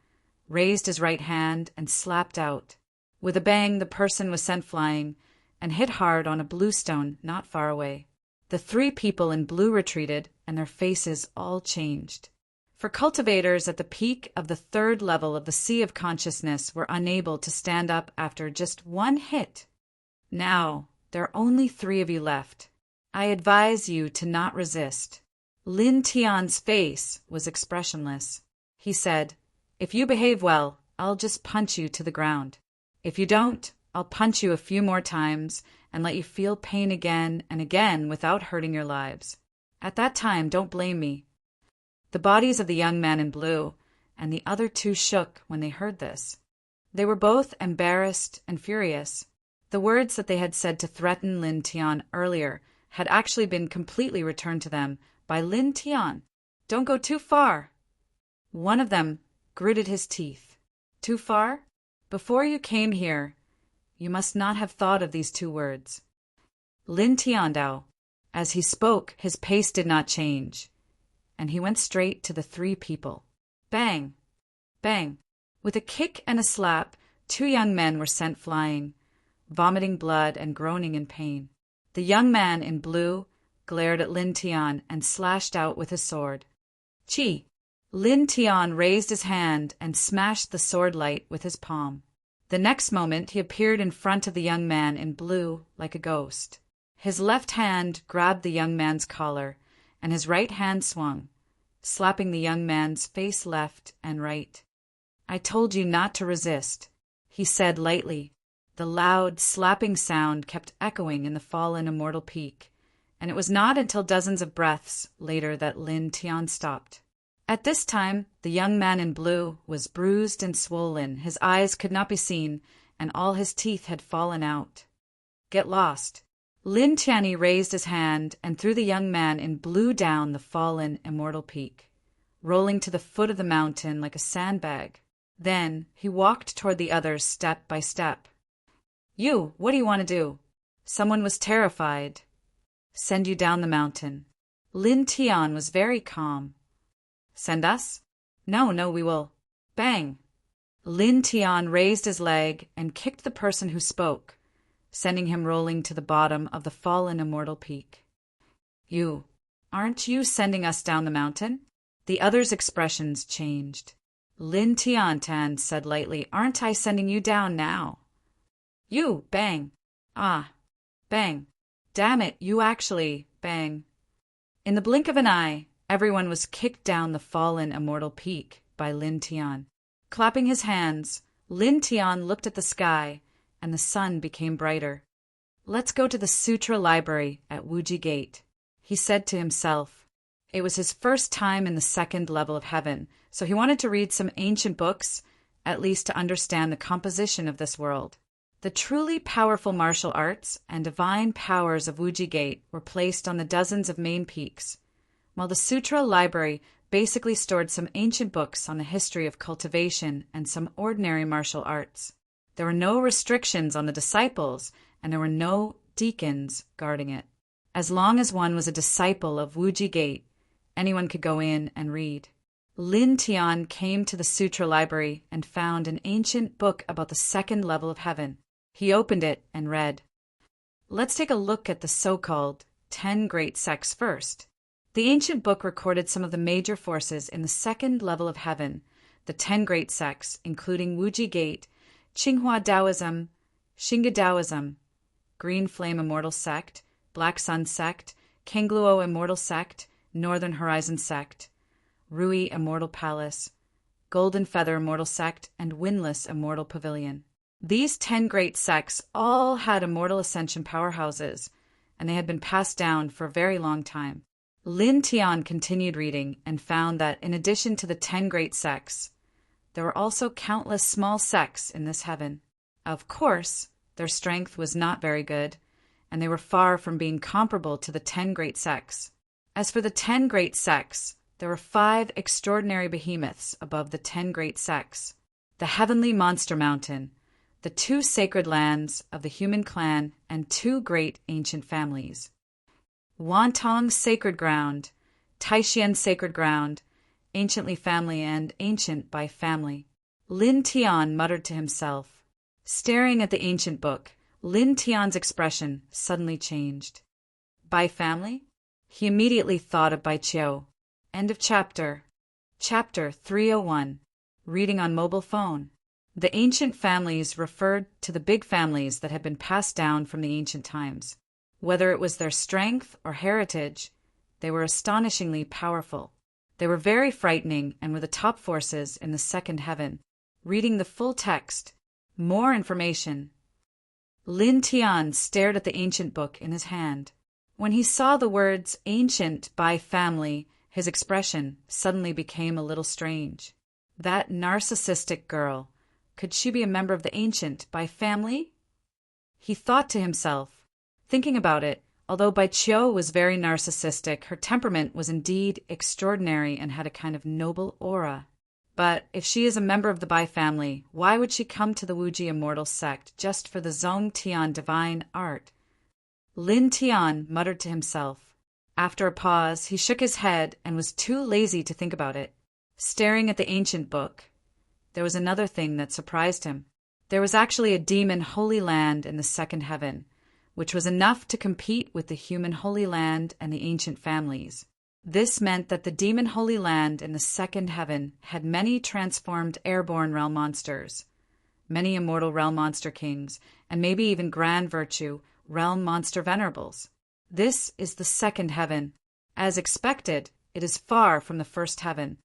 raised his right hand, and slapped out. With a bang, the person was sent flying and hit hard on a blue stone not far away. The 3 people in blue retreated, and their faces all changed. For cultivators at the peak of the 3rd level of the Sea of Consciousness were unable to stand up after just 1 hit. Now, there are only 3 of you left. I advise you to not resist. Lin Tian's face was expressionless. He said, "If you behave well, I'll just punch you to the ground. If you don't, I'll punch you a few more times and let you feel pain again and again without hurting your lives. At that time, don't blame me." The bodies of the young man in blue and the other 2 shook when they heard this. They were both embarrassed and furious. The words that they had said to threaten Lin Tian earlier had actually been completely returned to them by Lin Tian. "Don't go too far." One of them gritted his teeth. "Too far? Before you came here, you must not have thought of these 2 words." Lin Tiandao, as he spoke, his pace did not change, and he went straight to the 3 people. Bang! Bang! With a kick and a slap, 2 young men were sent flying, vomiting blood and groaning in pain. The young man in blue glared at Lin Tian and slashed out with his sword. "Chi!" Lin Tian raised his hand and smashed the sword light with his palm. The next moment he appeared in front of the young man in blue like a ghost. His left hand grabbed the young man's collar, and his right hand swung, slapping the young man's face left and right. "I told you not to resist," he said lightly. The loud, slapping sound kept echoing in the fallen immortal peak, and it was not until dozens of breaths later that Lin Tian stopped. At this time, the young man in blue was bruised and swollen, his eyes could not be seen, and all his teeth had fallen out. "Get lost." Lin Tianyi raised his hand and threw the young man in blue down the fallen immortal peak. rolling to the foot of the mountain like a sandbag. Then he walked toward the others step by step. "You, what do you want to do?" Someone was terrified. "Send you down the mountain." Lin Tian was very calm. "Send us?" No, we will." Bang! Lin Tian raised his leg and kicked the person who spoke, sending him rolling to the bottom of the fallen immortal peak. Aren't you sending us down the mountain?" The other's expressions changed. Lin Tian said lightly, "Aren't I sending you down now?" Bang! Ah! Bang! Damn it, you actually, bang! In the blink of an eye, everyone was kicked down the fallen immortal peak by Lin Tian. Clapping his hands, Lin Tian looked at the sky, and the sun became brighter. "Let's go to the Sutra Library at Wuji Gate," he said to himself. It was his first time in the second level of heaven, so he wanted to read some ancient books, at least to understand the composition of this world. The truly powerful martial arts and divine powers of Wuji Gate were placed on the dozens of main peaks, while the Sutra Library basically stored some ancient books on the history of cultivation and some ordinary martial arts. There were no restrictions on the disciples, and there were no deacons guarding it. As long as one was a disciple of Wuji Gate, anyone could go in and read. Lin Tian came to the Sutra Library and found an ancient book about the second level of heaven. He opened it and read. Let's take a look at the so-called 10 Great Sects first. The ancient book recorded some of the major forces in the second level of heaven, the 10 Great Sects, including Wuji Gate, Qinghua Taoism, Xinga Taoism, Green Flame Immortal Sect, Black Sun Sect, Kangluo Immortal Sect, Northern Horizon Sect, Rui Immortal Palace, Golden Feather Immortal Sect, and Windless Immortal Pavilion. These 10 great sects all had immortal ascension powerhouses, and they had been passed down for a very long time. Lin Tian continued reading and found that in addition to the 10 great sects, there were also countless small sects in this heaven. Of course, their strength was not very good, and they were far from being comparable to the 10 great sects. As for the 10 great sects, there were 5 extraordinary behemoths above the 10 great sects: the Heavenly Monster Mountain, the 2 sacred lands of the human clan, and 2 great ancient families. Wantong Sacred Ground, Taishian Sacred Ground, Anciently Family, and Ancient by Family. Lin Tian muttered to himself. Staring at the ancient book, Lin Tian's expression suddenly changed. By family? He immediately thought of Bai Qiu. End of chapter. Chapter 301. Reading on mobile phone. The ancient families referred to the big families that had been passed down from the ancient times. Whether it was their strength or heritage, they were astonishingly powerful. They were very frightening and were the top forces in the second heaven. Reading the full text. More information. Lin Tian stared at the ancient book in his hand. When he saw the words ancient by family, his expression suddenly became a little strange. That narcissistic girl, could she be a member of the ancient by family? He thought to himself. Thinking about it, although Bai Qiu was very narcissistic, her temperament was indeed extraordinary and had a kind of noble aura. But if she is a member of the Bai family, why would she come to the Wuji Immortal Sect just for the Zong Tian divine art? Lin Tian muttered to himself. After a pause, he shook his head and was too lazy to think about it. Staring at the ancient book, there was another thing that surprised him. There was actually a demon holy land in the second heaven, which was enough to compete with the human Holy Land and the ancient families. This meant that the demon Holy Land in the second heaven had many transformed airborne realm monsters, many immortal realm monster kings, and maybe even grand virtue realm monster venerables. This is the second heaven. As expected, it is far from the first heaven.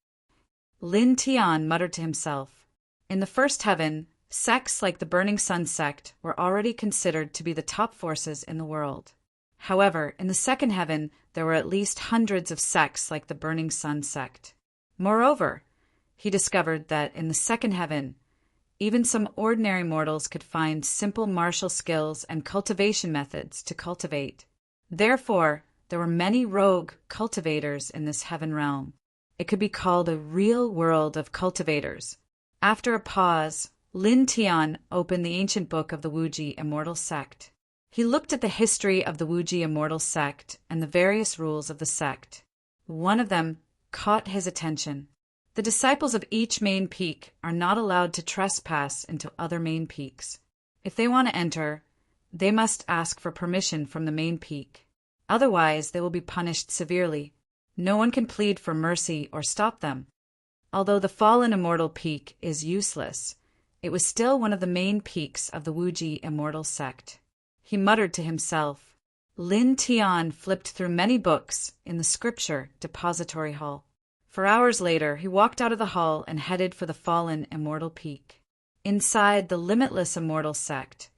Lin Tian muttered to himself. In the first heaven, sects like the Burning Sun sect were already considered to be the top forces in the world. However, in the second heaven, there were at least hundreds of sects like the Burning Sun sect. Moreover, he discovered that in the second heaven, even some ordinary mortals could find simple martial skills and cultivation methods to cultivate. Therefore, there were many rogue cultivators in this heaven realm. It could be called a real world of cultivators. After a pause, Lin Tian opened the ancient book of the Wuji Immortal Sect. He looked at the history of the Wuji Immortal Sect and the various rules of the sect. One of them caught his attention. The disciples of each main peak are not allowed to trespass into other main peaks. If they want to enter, they must ask for permission from the main peak. Otherwise, they will be punished severely. No one can plead for mercy or stop them. Although the fallen immortal peak is useless, it was still one of the main peaks of the Wuji Immortal Sect. He muttered to himself. Lin Tian flipped through many books in the scripture depository hall. For hours later, he walked out of the hall and headed for the fallen immortal peak. Inside the limitless immortal sect,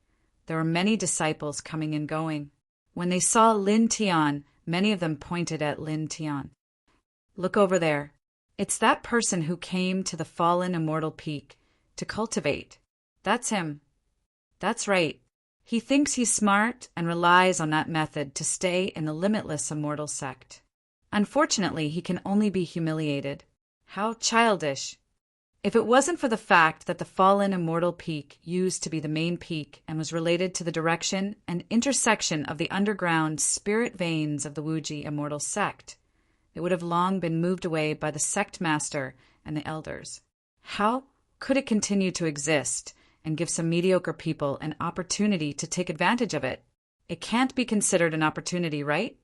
there were many disciples coming and going. When they saw Lin Tian, many of them pointed at Lin Tian. Look over there. It's that person who came to the fallen immortal peak to cultivate. That's him. That's right. He thinks he's smart and relies on that method to stay in the limitless immortal sect. Unfortunately, he can only be humiliated. How childish. If it wasn't for the fact that the fallen immortal peak used to be the main peak and was related to the direction and intersection of the underground spirit veins of the Wuji Immortal Sect, it would have long been moved away by the sect master and the elders. How could it continue to exist and give some mediocre people an opportunity to take advantage of it? It can't be considered an opportunity, right?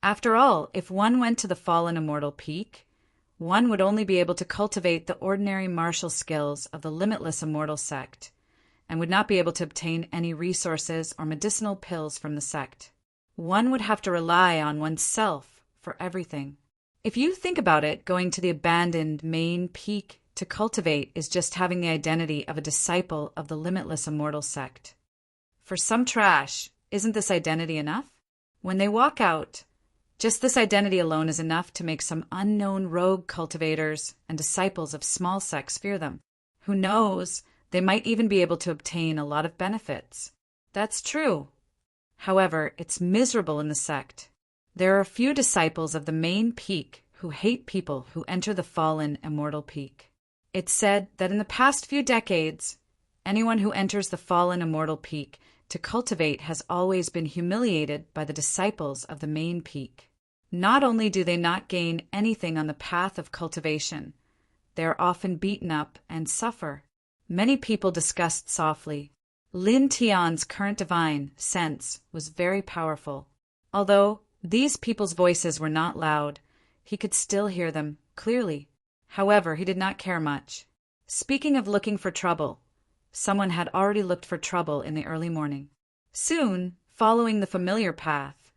After all, if one went to the fallen immortal peak, one would only be able to cultivate the ordinary martial skills of the limitless immortal sect, and would not be able to obtain any resources or medicinal pills from the sect. One would have to rely on oneself for everything. If you think about it, going to the abandoned main peak to cultivate is just having the identity of a disciple of the limitless immortal sect. For some trash, isn't this identity enough? When they walk out, just this identity alone is enough to make some unknown rogue cultivators and disciples of small sects fear them. Who knows, they might even be able to obtain a lot of benefits. That's true. However, it's miserable in the sect. There are a few disciples of the main peak who hate people who enter the fallen immortal peak. It's said that in the past few decades, anyone who enters the fallen immortal peak to cultivate has always been humiliated by the disciples of the main peak. Not only do they not gain anything on the path of cultivation, they are often beaten up and suffer. Many people discussed softly. Lin Tian's current divine sense was very powerful. Although these people's voices were not loud, he could still hear them clearly. However, he did not care much. Speaking of looking for trouble, someone had already looked for trouble in the early morning. Soon, following the familiar path,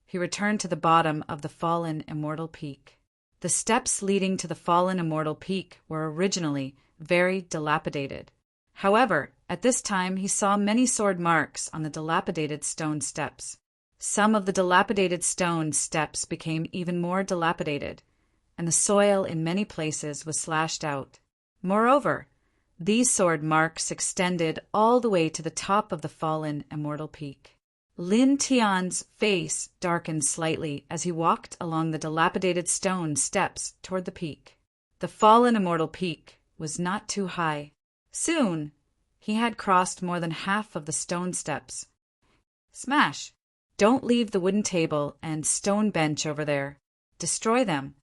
he returned to the bottom of the fallen immortal peak. The steps leading to the fallen immortal peak were originally very dilapidated. However, at this time he saw many sword marks on the dilapidated stone steps. Some of the dilapidated stone steps became even more dilapidated, and the soil in many places was slashed out. Moreover, these sword marks extended all the way to the top of the fallen immortal peak. Lin Tian's face darkened slightly as he walked along the dilapidated stone steps toward the peak. The fallen immortal peak was not too high. Soon, he had crossed more than half of the stone steps. Smash! Don't leave the wooden table and stone bench over there. Destroy them.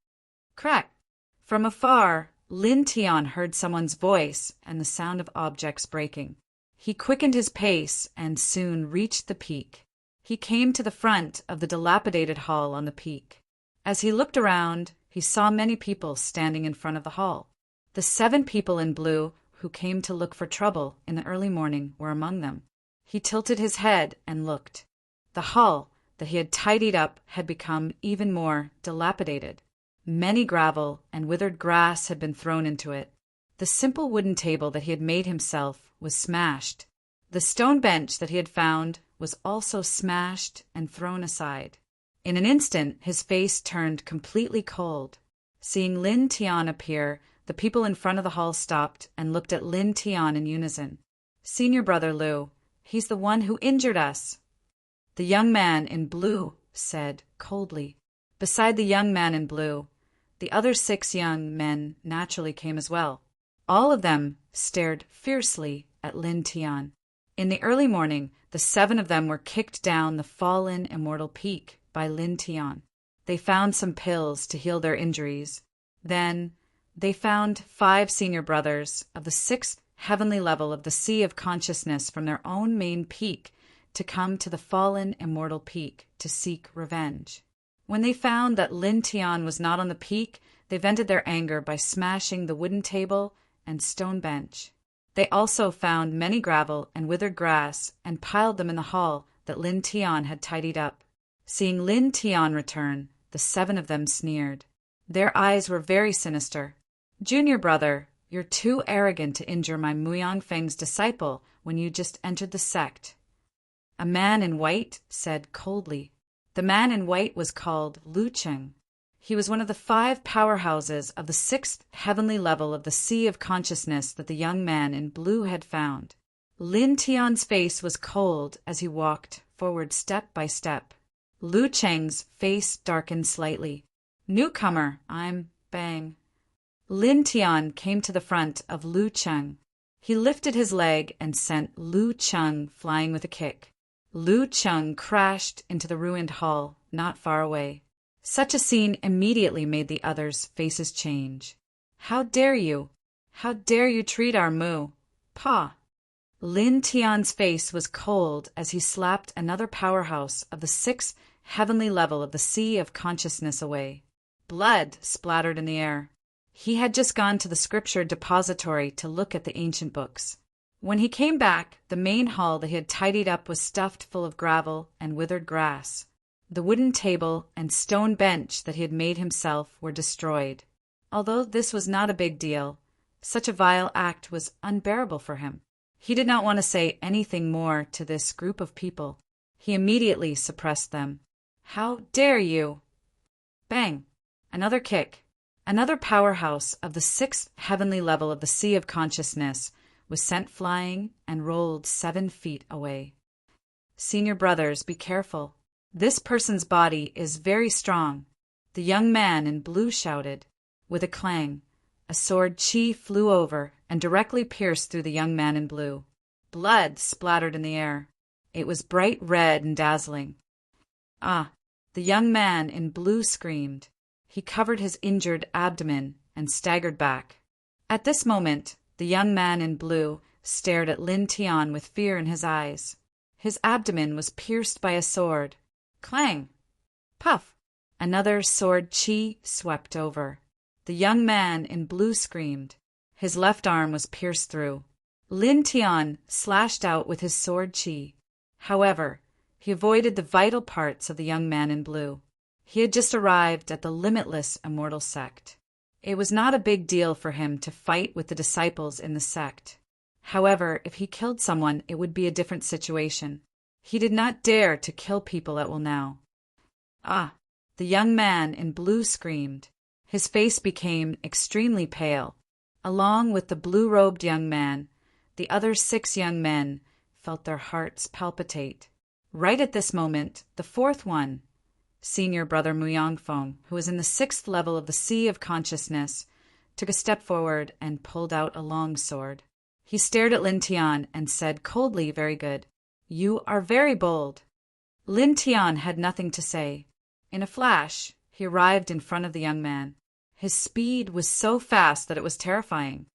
Crack! From afar, Lin Tian heard someone's voice and the sound of objects breaking. He quickened his pace and soon reached the peak. He came to the front of the dilapidated hall on the peak. As he looked around, he saw many people standing in front of the hall. The 7 people in blue who came to look for trouble in the early morning were among them. He tilted his head and looked. The hall that he had tidied up had become even more dilapidated. Many gravel and withered grass had been thrown into it. The simple wooden table that he had made himself was smashed. The stone bench that he had found was also smashed and thrown aside. In an instant, his face turned completely cold. Seeing Lin Tian appear, the people in front of the hall stopped and looked at Lin Tian in unison. "Senior brother Liu, he's the one who injured us," the young man in blue said coldly. Beside the young man in blue, The other 6 young men naturally came as well. All of them stared fiercely at Lin Tian. In the early morning, the 7 of them were kicked down the fallen immortal peak by Lin Tian. They found some pills to heal their injuries. Then they found 5 senior brothers of the 6th heavenly level of the Sea of Consciousness from their own main peak to come to the fallen immortal peak to seek revenge. When they found that Lin Tian was not on the peak, they vented their anger by smashing the wooden table and stone bench. They also found many gravel and withered grass and piled them in the hall that Lin Tian had tidied up. Seeing Lin Tian return, the 7 of them sneered. Their eyes were very sinister. "Junior brother, you're too arrogant to injure my Muyang Feng's disciple when you just entered the sect." A man in white said coldly. The man in white was called Lu Cheng. He was one of the 5 powerhouses of the 6th heavenly level of the Sea of Consciousness that the young man in blue had found. Lin Tian's face was cold as he walked forward step by step. Lu Cheng's face darkened slightly. "Newcomer, I'm Bang." Lin Tian came to the front of Lu Cheng. He lifted his leg and sent Lu Cheng flying with a kick. Lu Cheng crashed into the ruined hall not far away. Such a scene immediately made the others' faces change. "How dare you? How dare you treat our Mu? Pa!" Lin Tian's face was cold as he slapped another powerhouse of the 6th heavenly level of the Sea of Consciousness away. Blood splattered in the air. He had just gone to the scripture depository to look at the ancient books. When he came back, the main hall that he had tidied up was stuffed full of gravel and withered grass. The wooden table and stone bench that he had made himself were destroyed. Although this was not a big deal, such a vile act was unbearable for him. He did not want to say anything more to this group of people. He immediately suppressed them. "How dare you!" Bang! Another kick. Another powerhouse of the 6th heavenly level of the Sea of Consciousness was sent flying and rolled 7 feet away. "Senior brothers, be careful. This person's body is very strong," the young man in blue shouted. With a clang, a sword chi flew over and directly pierced through the young man in blue. Blood splattered in the air. It was bright red and dazzling. "Ah!" the young man in blue screamed. He covered his injured abdomen and staggered back. At this moment, the young man in blue stared at Lin Tian with fear in his eyes. His abdomen was pierced by a sword. Clang! Puff! Another sword chi swept over. The young man in blue screamed. His left arm was pierced through. Lin Tian slashed out with his sword chi. However, he avoided the vital parts of the young man in blue. He had just arrived at the limitless immortal sect. It was not a big deal for him to fight with the disciples in the sect. However, if he killed someone, it would be a different situation. He did not dare to kill people at will now. "Ah!" the young man in blue screamed. His face became extremely pale. Along with the blue-robed young man, the other 6 young men felt their hearts palpitate. Right at this moment, the 4th one, senior brother Muyang Feng, who was in the 6th level of the Sea of Consciousness, took a step forward and pulled out a long sword. He stared at Lin Tian and said coldly, "Very good. You are very bold." Lin Tian had nothing to say. In a flash, he arrived in front of the young man. His speed was so fast that it was terrifying.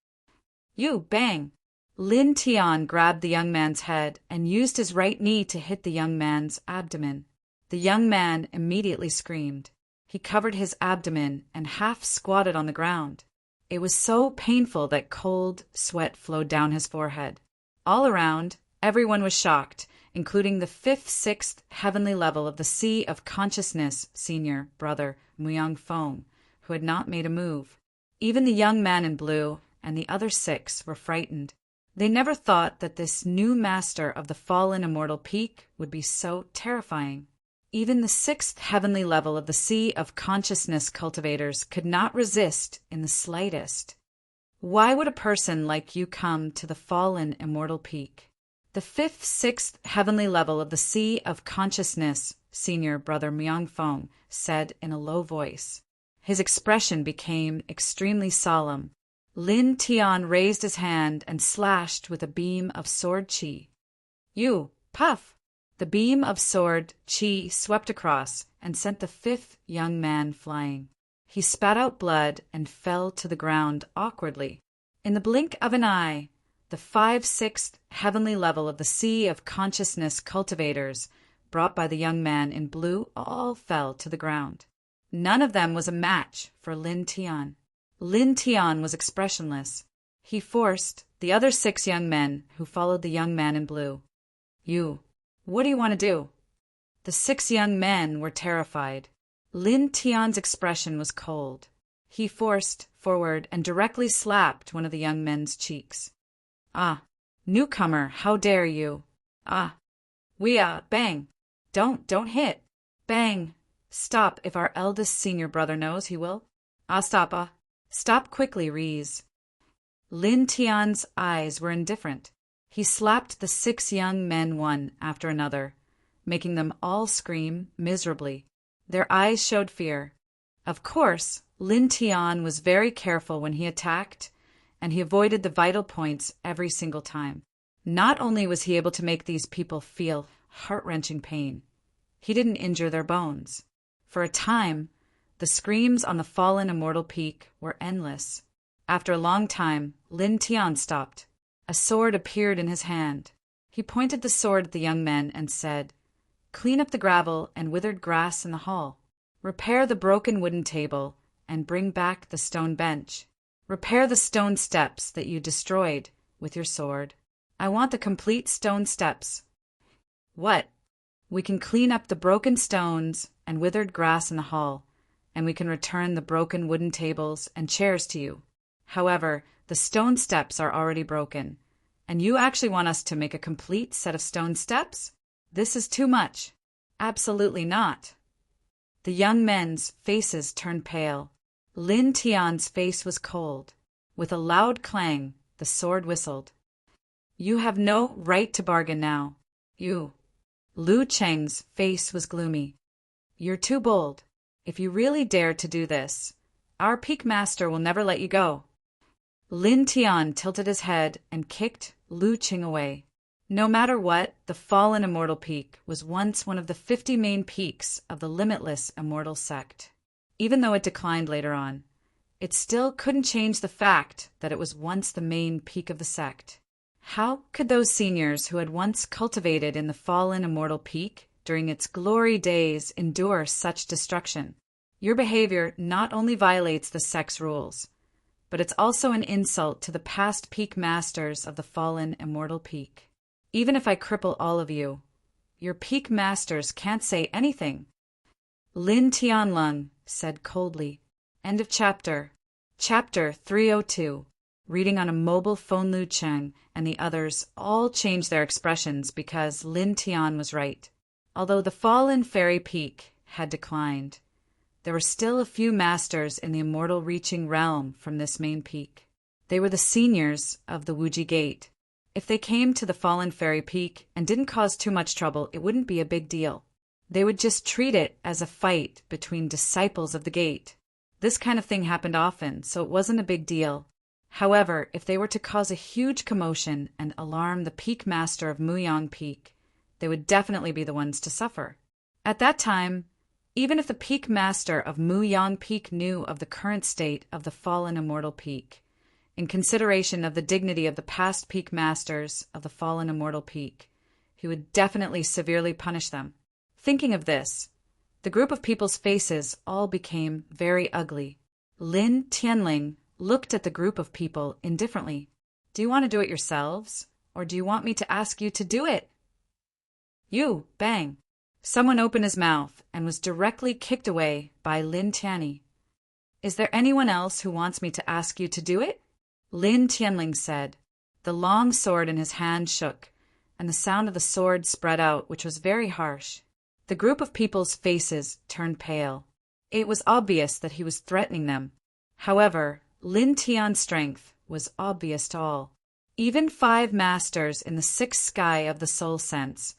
"You, Bang!" Lin Tian grabbed the young man's head and used his right knee to hit the young man's abdomen. The young man immediately screamed. He covered his abdomen and half squatted on the ground. It was so painful that cold sweat flowed down his forehead. All around, everyone was shocked, including the 5th, 6th heavenly level of the Sea of Consciousness senior brother Muyang Feng, who had not made a move. Even the young man in blue and the other 6 were frightened. They never thought that this new master of the fallen immortal peak would be so terrifying. Even the 6th heavenly level of the Sea of Consciousness cultivators could not resist in the slightest. Why would a person like you come to the fallen immortal peak? The 5th, 6th heavenly level of the Sea of Consciousness, senior brother Muyang Feng said in a low voice. His expression became extremely solemn. Lin Tian raised his hand and slashed with a beam of sword qi. You, puff! The beam of sword qi swept across and sent the fifth young man flying. He spat out blood and fell to the ground awkwardly. In the blink of an eye, the 5/6 heavenly level of the sea of consciousness cultivators brought by the young man in blue all fell to the ground. None of them was a match for Lin Tian. Lin Tian was expressionless. He forced the other 6 young men who followed the young man in blue. You, what do you want to do? The 6 young men were terrified. Lin Tian's expression was cold. He forced forward and directly slapped one of the young men's cheeks. Ah, newcomer, how dare you? Ah, bang. Don't hit. Bang. Stop, if our eldest senior brother knows, he will. Stop. Stop quickly, Rees. Lin Tian's eyes were indifferent. He slapped the 6 young men one after another, making them all scream miserably. Their eyes showed fear. Of course, Lin Tian was very careful when he attacked, and he avoided the vital points every single time. Not only was he able to make these people feel heart-wrenching pain, he didn't injure their bones. For a time, the screams on the fallen immortal peak were endless. After a long time, Lin Tian stopped. A sword appeared in his hand. He pointed the sword at the young men and said, "Clean up the gravel and withered grass in the hall. Repair the broken wooden table and bring back the stone bench. Repair the stone steps that you destroyed with your sword. I want the complete stone steps." What? We can clean up the broken stones and withered grass in the hall, and we can return the broken wooden tables and chairs to you. However, the stone steps are already broken, and you actually want us to make a complete set of stone steps? This is too much. Absolutely not. The young men's faces turned pale. Lin Tian's face was cold. With a loud clang, the sword whistled. You have no right to bargain now. You. Lu Cheng's face was gloomy. You're too bold. If you really dare to do this, our peak master will never let you go. Lin Tian tilted his head and kicked Lu Cheng away. No matter what, the fallen immortal peak was once one of the 50 main peaks of the limitless immortal sect. Even though it declined later on, it still couldn't change the fact that it was once the main peak of the sect. How could those seniors who had once cultivated in the fallen immortal peak during its glory days endure such destruction? Your behavior not only violates the sect's rules, but it's also an insult to the past peak masters of the fallen immortal peak. Even if I cripple all of you, your peak masters can't say anything. Lin Tianlong said coldly. End of chapter. Chapter 302. Reading on a mobile phone. Lu Cheng and the others all changed their expressions because Lin Tian was right. Although the fallen fairy peak had declined, there were still a few masters in the immortal reaching realm from this main peak. They were the seniors of the Wuji Gate. If they came to the fallen fairy peak and didn't cause too much trouble, it wouldn't be a big deal. They would just treat it as a fight between disciples of the gate. This kind of thing happened often, so it wasn't a big deal. However, if they were to cause a huge commotion and alarm the peak master of Muyang Peak, they would definitely be the ones to suffer. At that time, even if the peak master of Muyang Peak knew of the current state of the fallen immortal peak, in consideration of the dignity of the past peak masters of the fallen immortal peak, he would definitely severely punish them. Thinking of this, the group of people's faces all became very ugly. Lin Tianling looked at the group of people indifferently. Do you want to do it yourselves, or do you want me to ask you to do it? You, bang. Someone opened his mouth and was directly kicked away by Lin Tianyi. Is there anyone else who wants me to ask you to do it? Lin Tianling said. The long sword in his hand shook, and the sound of the sword spread out, which was very harsh. The group of people's faces turned pale. It was obvious that he was threatening them. However, Lin Tian's strength was obvious to all. Even 5 masters in the 6th sky of the soul sense,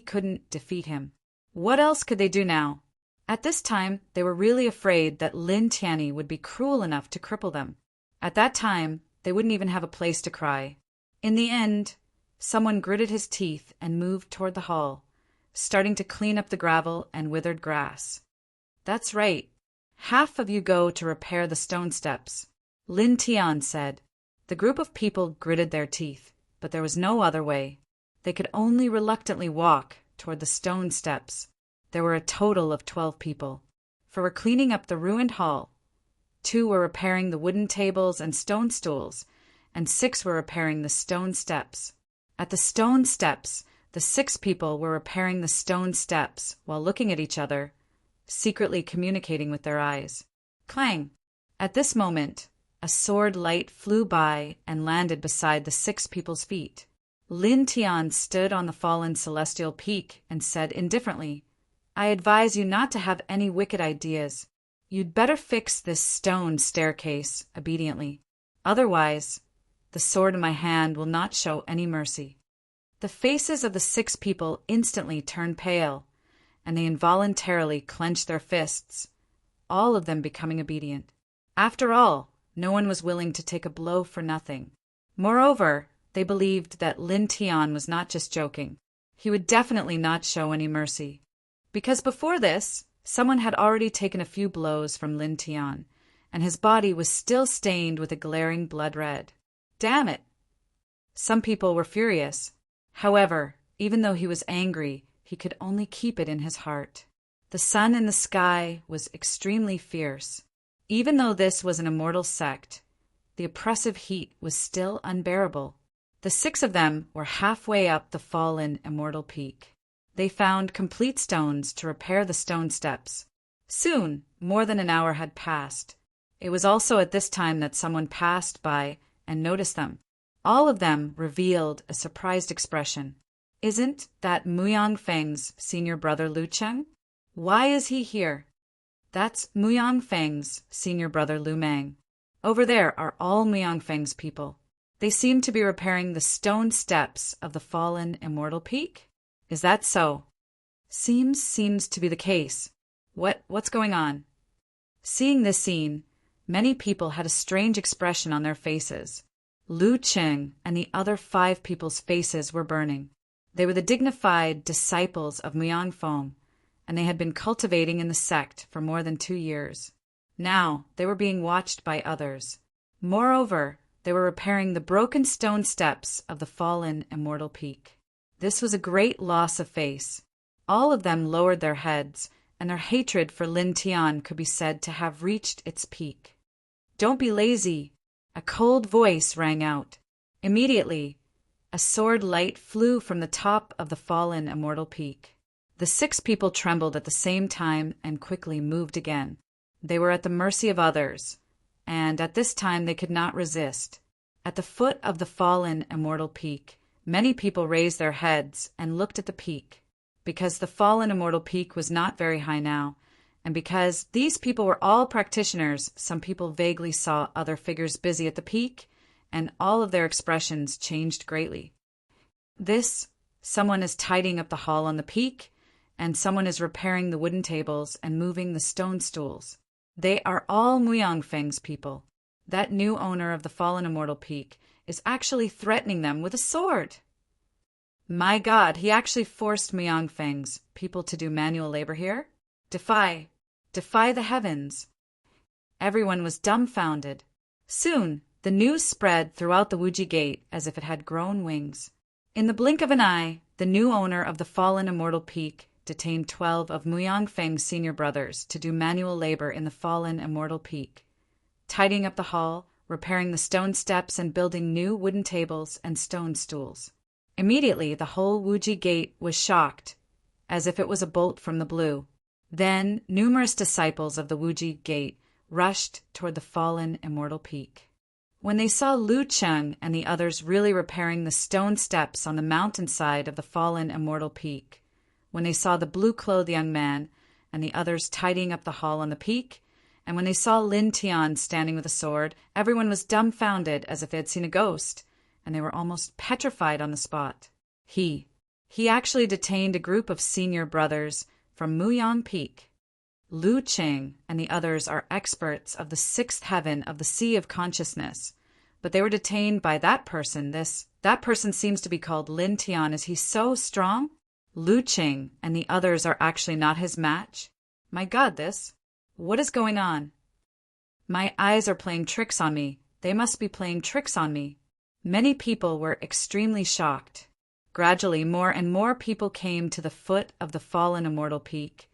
couldn't defeat him. What else could they do now? At this time, they were really afraid that Lin Tianyi would be cruel enough to cripple them. At that time, they wouldn't even have a place to cry. In the end, someone gritted his teeth and moved toward the hall, starting to clean up the gravel and withered grass. "That's right. Half of you go to repair the stone steps," Lin Tian said. The group of people gritted their teeth, but there was no other way. They could only reluctantly walk toward the stone steps. There were a total of 12 people. 4 were cleaning up the ruined hall, 2 were repairing the wooden tables and stone stools, and 6 were repairing the stone steps. At the stone steps, the 6 people were repairing the stone steps while looking at each other, secretly communicating with their eyes. Clang! At this moment, a sword light flew by and landed beside the 6 people's feet. Lin Tian stood on the fallen celestial peak and said indifferently, "I advise you not to have any wicked ideas. You'd better fix this stone staircase obediently. Otherwise, the sword in my hand will not show any mercy." The faces of the 6 people instantly turned pale, and they involuntarily clenched their fists, all of them becoming obedient. After all, no one was willing to take a blow for nothing. Moreover, they believed that Lin Tian was not just joking. He would definitely not show any mercy. Because before this, someone had already taken a few blows from Lin Tian, and his body was still stained with a glaring blood red. Damn it! Some people were furious. However, even though he was angry, he could only keep it in his heart. The sun in the sky was extremely fierce. Even though this was an immortal sect, the oppressive heat was still unbearable. The 6 of them were halfway up the fallen immortal peak. They found complete stones to repair the stone steps. Soon, more than an hour had passed. It was also at this time that someone passed by and noticed them. All of them revealed a surprised expression. "Isn't that Muyang Feng's senior brother Lu Cheng? Why is he here?" "That's Muyang Feng's senior brother Lu Mang. Over there are all Muyang Feng's people. They seem to be repairing the stone steps of the fallen immortal peak." "Is that so?" Seems to be the case. What's going on?" Seeing this scene, many people had a strange expression on their faces. Lu Cheng and the other 5 people's faces were burning. They were the dignified disciples of Muyang Feng, and they had been cultivating in the sect for more than 2 years. Now they were being watched by others. Moreover, they were repairing the broken stone steps of the fallen immortal peak. This was a great loss of face. All of them lowered their heads, and their hatred for Lin Tian could be said to have reached its peak. "Don't be lazy," a cold voice rang out. Immediately, a sword light flew from the top of the fallen immortal peak. The 6 people trembled at the same time and quickly moved again. They were at the mercy of others, and at this time they could not resist. At the foot of the fallen immortal peak, many people raised their heads and looked at the peak. Because the fallen immortal peak was not very high now, and because these people were all practitioners, some people vaguely saw other figures busy at the peak, and all of their expressions changed greatly. Someone is tidying up the hall on the peak, and someone is repairing the wooden tables and moving the stone stools. They are all Muyang Feng's people. That new owner of the fallen immortal peak is actually threatening them with a sword. My God, he actually forced Muyang Feng's people to do manual labor here? Defy the heavens. Everyone was dumbfounded. Soon, the news spread throughout the Wuji Gate as if it had grown wings. In the blink of an eye, the new owner of the fallen immortal peak detained 12 of Muyang Feng's senior brothers to do manual labor in the fallen immortal peak, tidying up the hall, repairing the stone steps, and building new wooden tables and stone stools. Immediately, the whole Wuji Gate was shocked, as if it was a bolt from the blue. Then, numerous disciples of the Wuji Gate rushed toward the fallen immortal peak. When they saw Lu Cheng and the others really repairing the stone steps on the mountainside of the fallen immortal peak, when they saw the blue-clothed young man and the others tidying up the hall on the peak, and when they saw Lin Tian standing with a sword, everyone was dumbfounded as if they had seen a ghost, and they were almost petrified on the spot. He actually detained a group of senior brothers from Muyang Peak. Lu Qing and the others are experts of the sixth heaven of the Sea of Consciousness, but they were detained by that person. That person seems to be called Lin Tian. Is he so strong? Lu Qing and the others are actually not his match? My God, what is going on? My eyes are playing tricks on me. They must be playing tricks on me. Many people were extremely shocked. Gradually, more and more people came to the foot of the fallen immortal peak,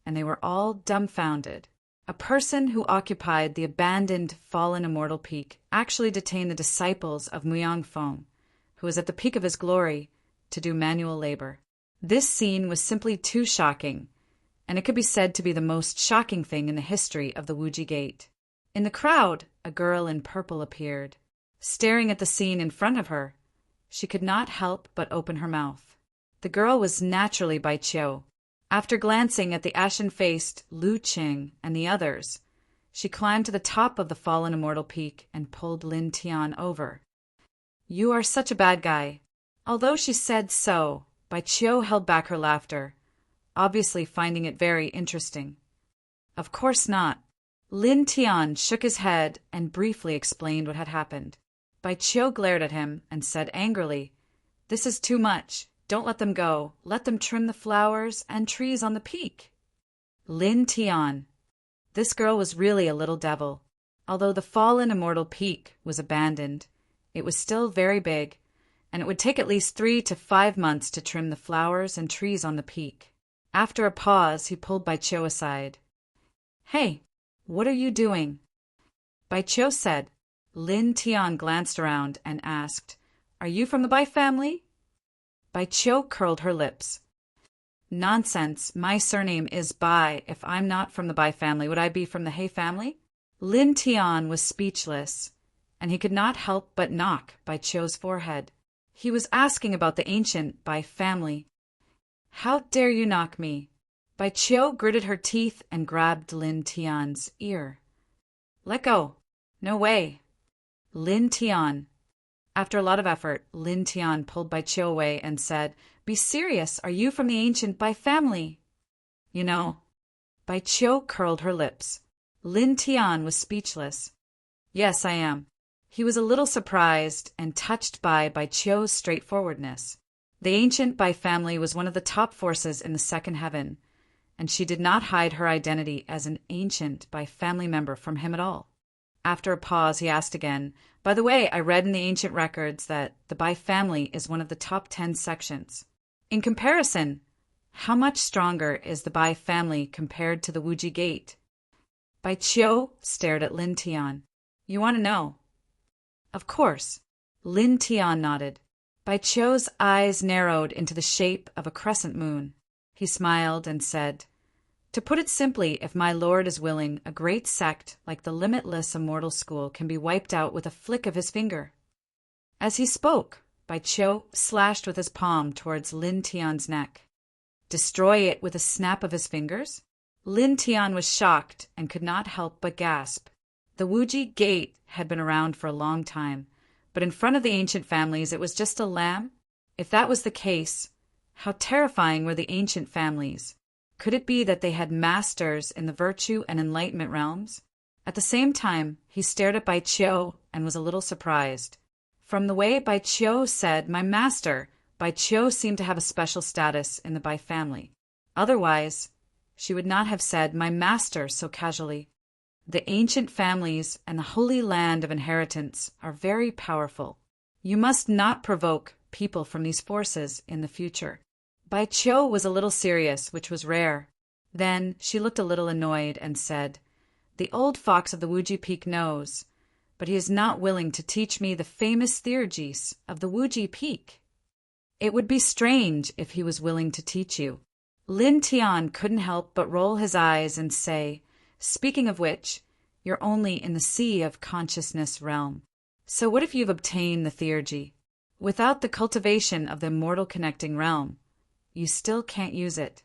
and they were all dumbfounded. A person who occupied the abandoned fallen immortal peak actually detained the disciples of Muyang Feng, who was at the peak of his glory, to do manual labor. This scene was simply too shocking, and it could be said to be the most shocking thing in the history of the Wuji Gate. In the crowd, a girl in purple appeared. Staring at the scene in front of her, she could not help but open her mouth. The girl was naturally Bai Qiu. After glancing at the ashen-faced Lu Qing and the others, she climbed to the top of the fallen immortal peak and pulled Lin Tian over. "You are such a bad guy." Although she said so, Bai Qiu held back her laughter, obviously finding it very interesting. "Of course not." Lin Tian shook his head and briefly explained what had happened. Bai Qiu glared at him and said angrily, "This is too much. Don't let them go. Let them trim the flowers and trees on the peak." Lin Tian. This girl was really a little devil. Although the fallen immortal peak was abandoned, it was still very big, and it would take at least 3 to 5 months to trim the flowers and trees on the peak. After a pause, he pulled Bai Qiu aside. "Hey, what are you doing?" Bai Qiu said. Lin Tian glanced around and asked, "Are you from the Bai family?" Bai Qiu curled her lips. "Nonsense, my surname is Bai. If I'm not from the Bai family, would I be from the He family?" Lin Tian was speechless, and he could not help but knock Bai Qiu's forehead. He was asking about the ancient Bai family. "How dare you knock me?" Bai Qiu gritted her teeth and grabbed Lin Tian's ear. "Let go. No way." Lin Tian. After a lot of effort, Lin Tian pulled Bai Qiu away and said, "Be serious. Are you from the ancient Bai family?" "You know." Bai Qiu curled her lips. Lin Tian was speechless. "Yes, I am." He was a little surprised and touched by Bai Qiu's straightforwardness. The ancient Bai family was one of the top forces in the second heaven, and she did not hide her identity as an ancient Bai family member from him at all. After a pause, he asked again, "By the way, I read in the ancient records that the Bai family is one of the top 10 sections. In comparison, how much stronger is the Bai family compared to the Wuji Gate?" Bai Qiu stared at Lin Tian. "You want to know?" "Of course." Lin Tian nodded. Bai Qiu's eyes narrowed into the shape of a crescent moon. He smiled and said, "To put it simply, if my lord is willing, a great sect like the Limitless Immortal School can be wiped out with a flick of his finger." As he spoke, Bai Qiu slashed with his palm towards Lin Tian's neck. Destroy it with a snap of his fingers? Lin Tian was shocked and could not help but gasp. The Wuji Gate had been around for a long time, but in front of the ancient families it was just a lamb? If that was the case, how terrifying were the ancient families? Could it be that they had masters in the virtue and enlightenment realms? At the same time, he stared at Bai Qiu and was a little surprised. From the way Bai Qiu said, "my master," Bai Qiu seemed to have a special status in the Bai family. Otherwise, she would not have said, "my master," so casually. The ancient families and the holy land of inheritance are very powerful. You must not provoke people from these forces in the future. Bai Qiu was a little serious, which was rare. Then she looked a little annoyed and said, "The old fox of the Wuji Peak knows, but he is not willing to teach me the famous theurgies of the Wuji Peak." "It would be strange if he was willing to teach you." Lin Tian couldn't help but roll his eyes and say, "Speaking of which, you're only in the Sea of Consciousness realm. So what if you've obtained the theurgy? Without the cultivation of the immortal connecting realm, you still can't use it."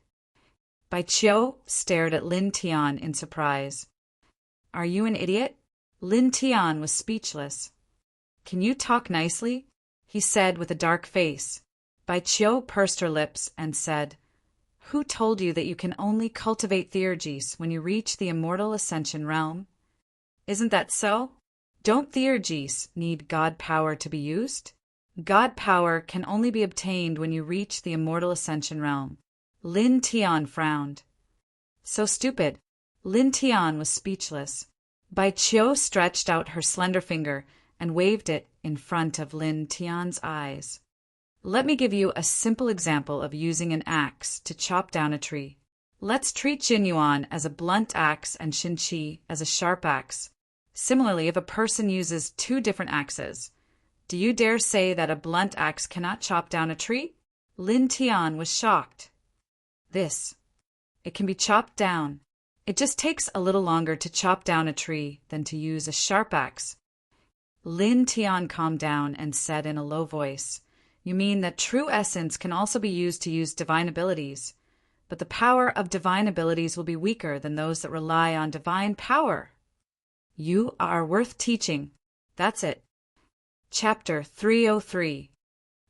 Bai Qiu stared at Lin Tian in surprise. "Are you an idiot?" Lin Tian was speechless. "Can you talk nicely?" he said with a dark face. Bai Qiu pursed her lips and said, Who told you that you can only cultivate Theurgis when you reach the immortal ascension realm? Isn't that so? Don't Theurgis need God power to be used? God power can only be obtained when you reach the immortal ascension realm. Lin Tian frowned. So stupid. Lin Tian was speechless. Bai Qiu stretched out her slender finger and waved it in front of Lin Tian's eyes. Let me give you a simple example of using an axe to chop down a tree. Let's treat Jinyuan as a blunt axe and Xinqi as a sharp axe. Similarly, if a person uses two different axes, do you dare say that a blunt axe cannot chop down a tree? Lin Tian was shocked. It can be chopped down. It just takes a little longer to chop down a tree than to use a sharp axe. Lin Tian calmed down and said in a low voice, You mean that true essence can also be used to use divine abilities, but the power of divine abilities will be weaker than those that rely on divine power. You are worth teaching. That's it. Chapter 303.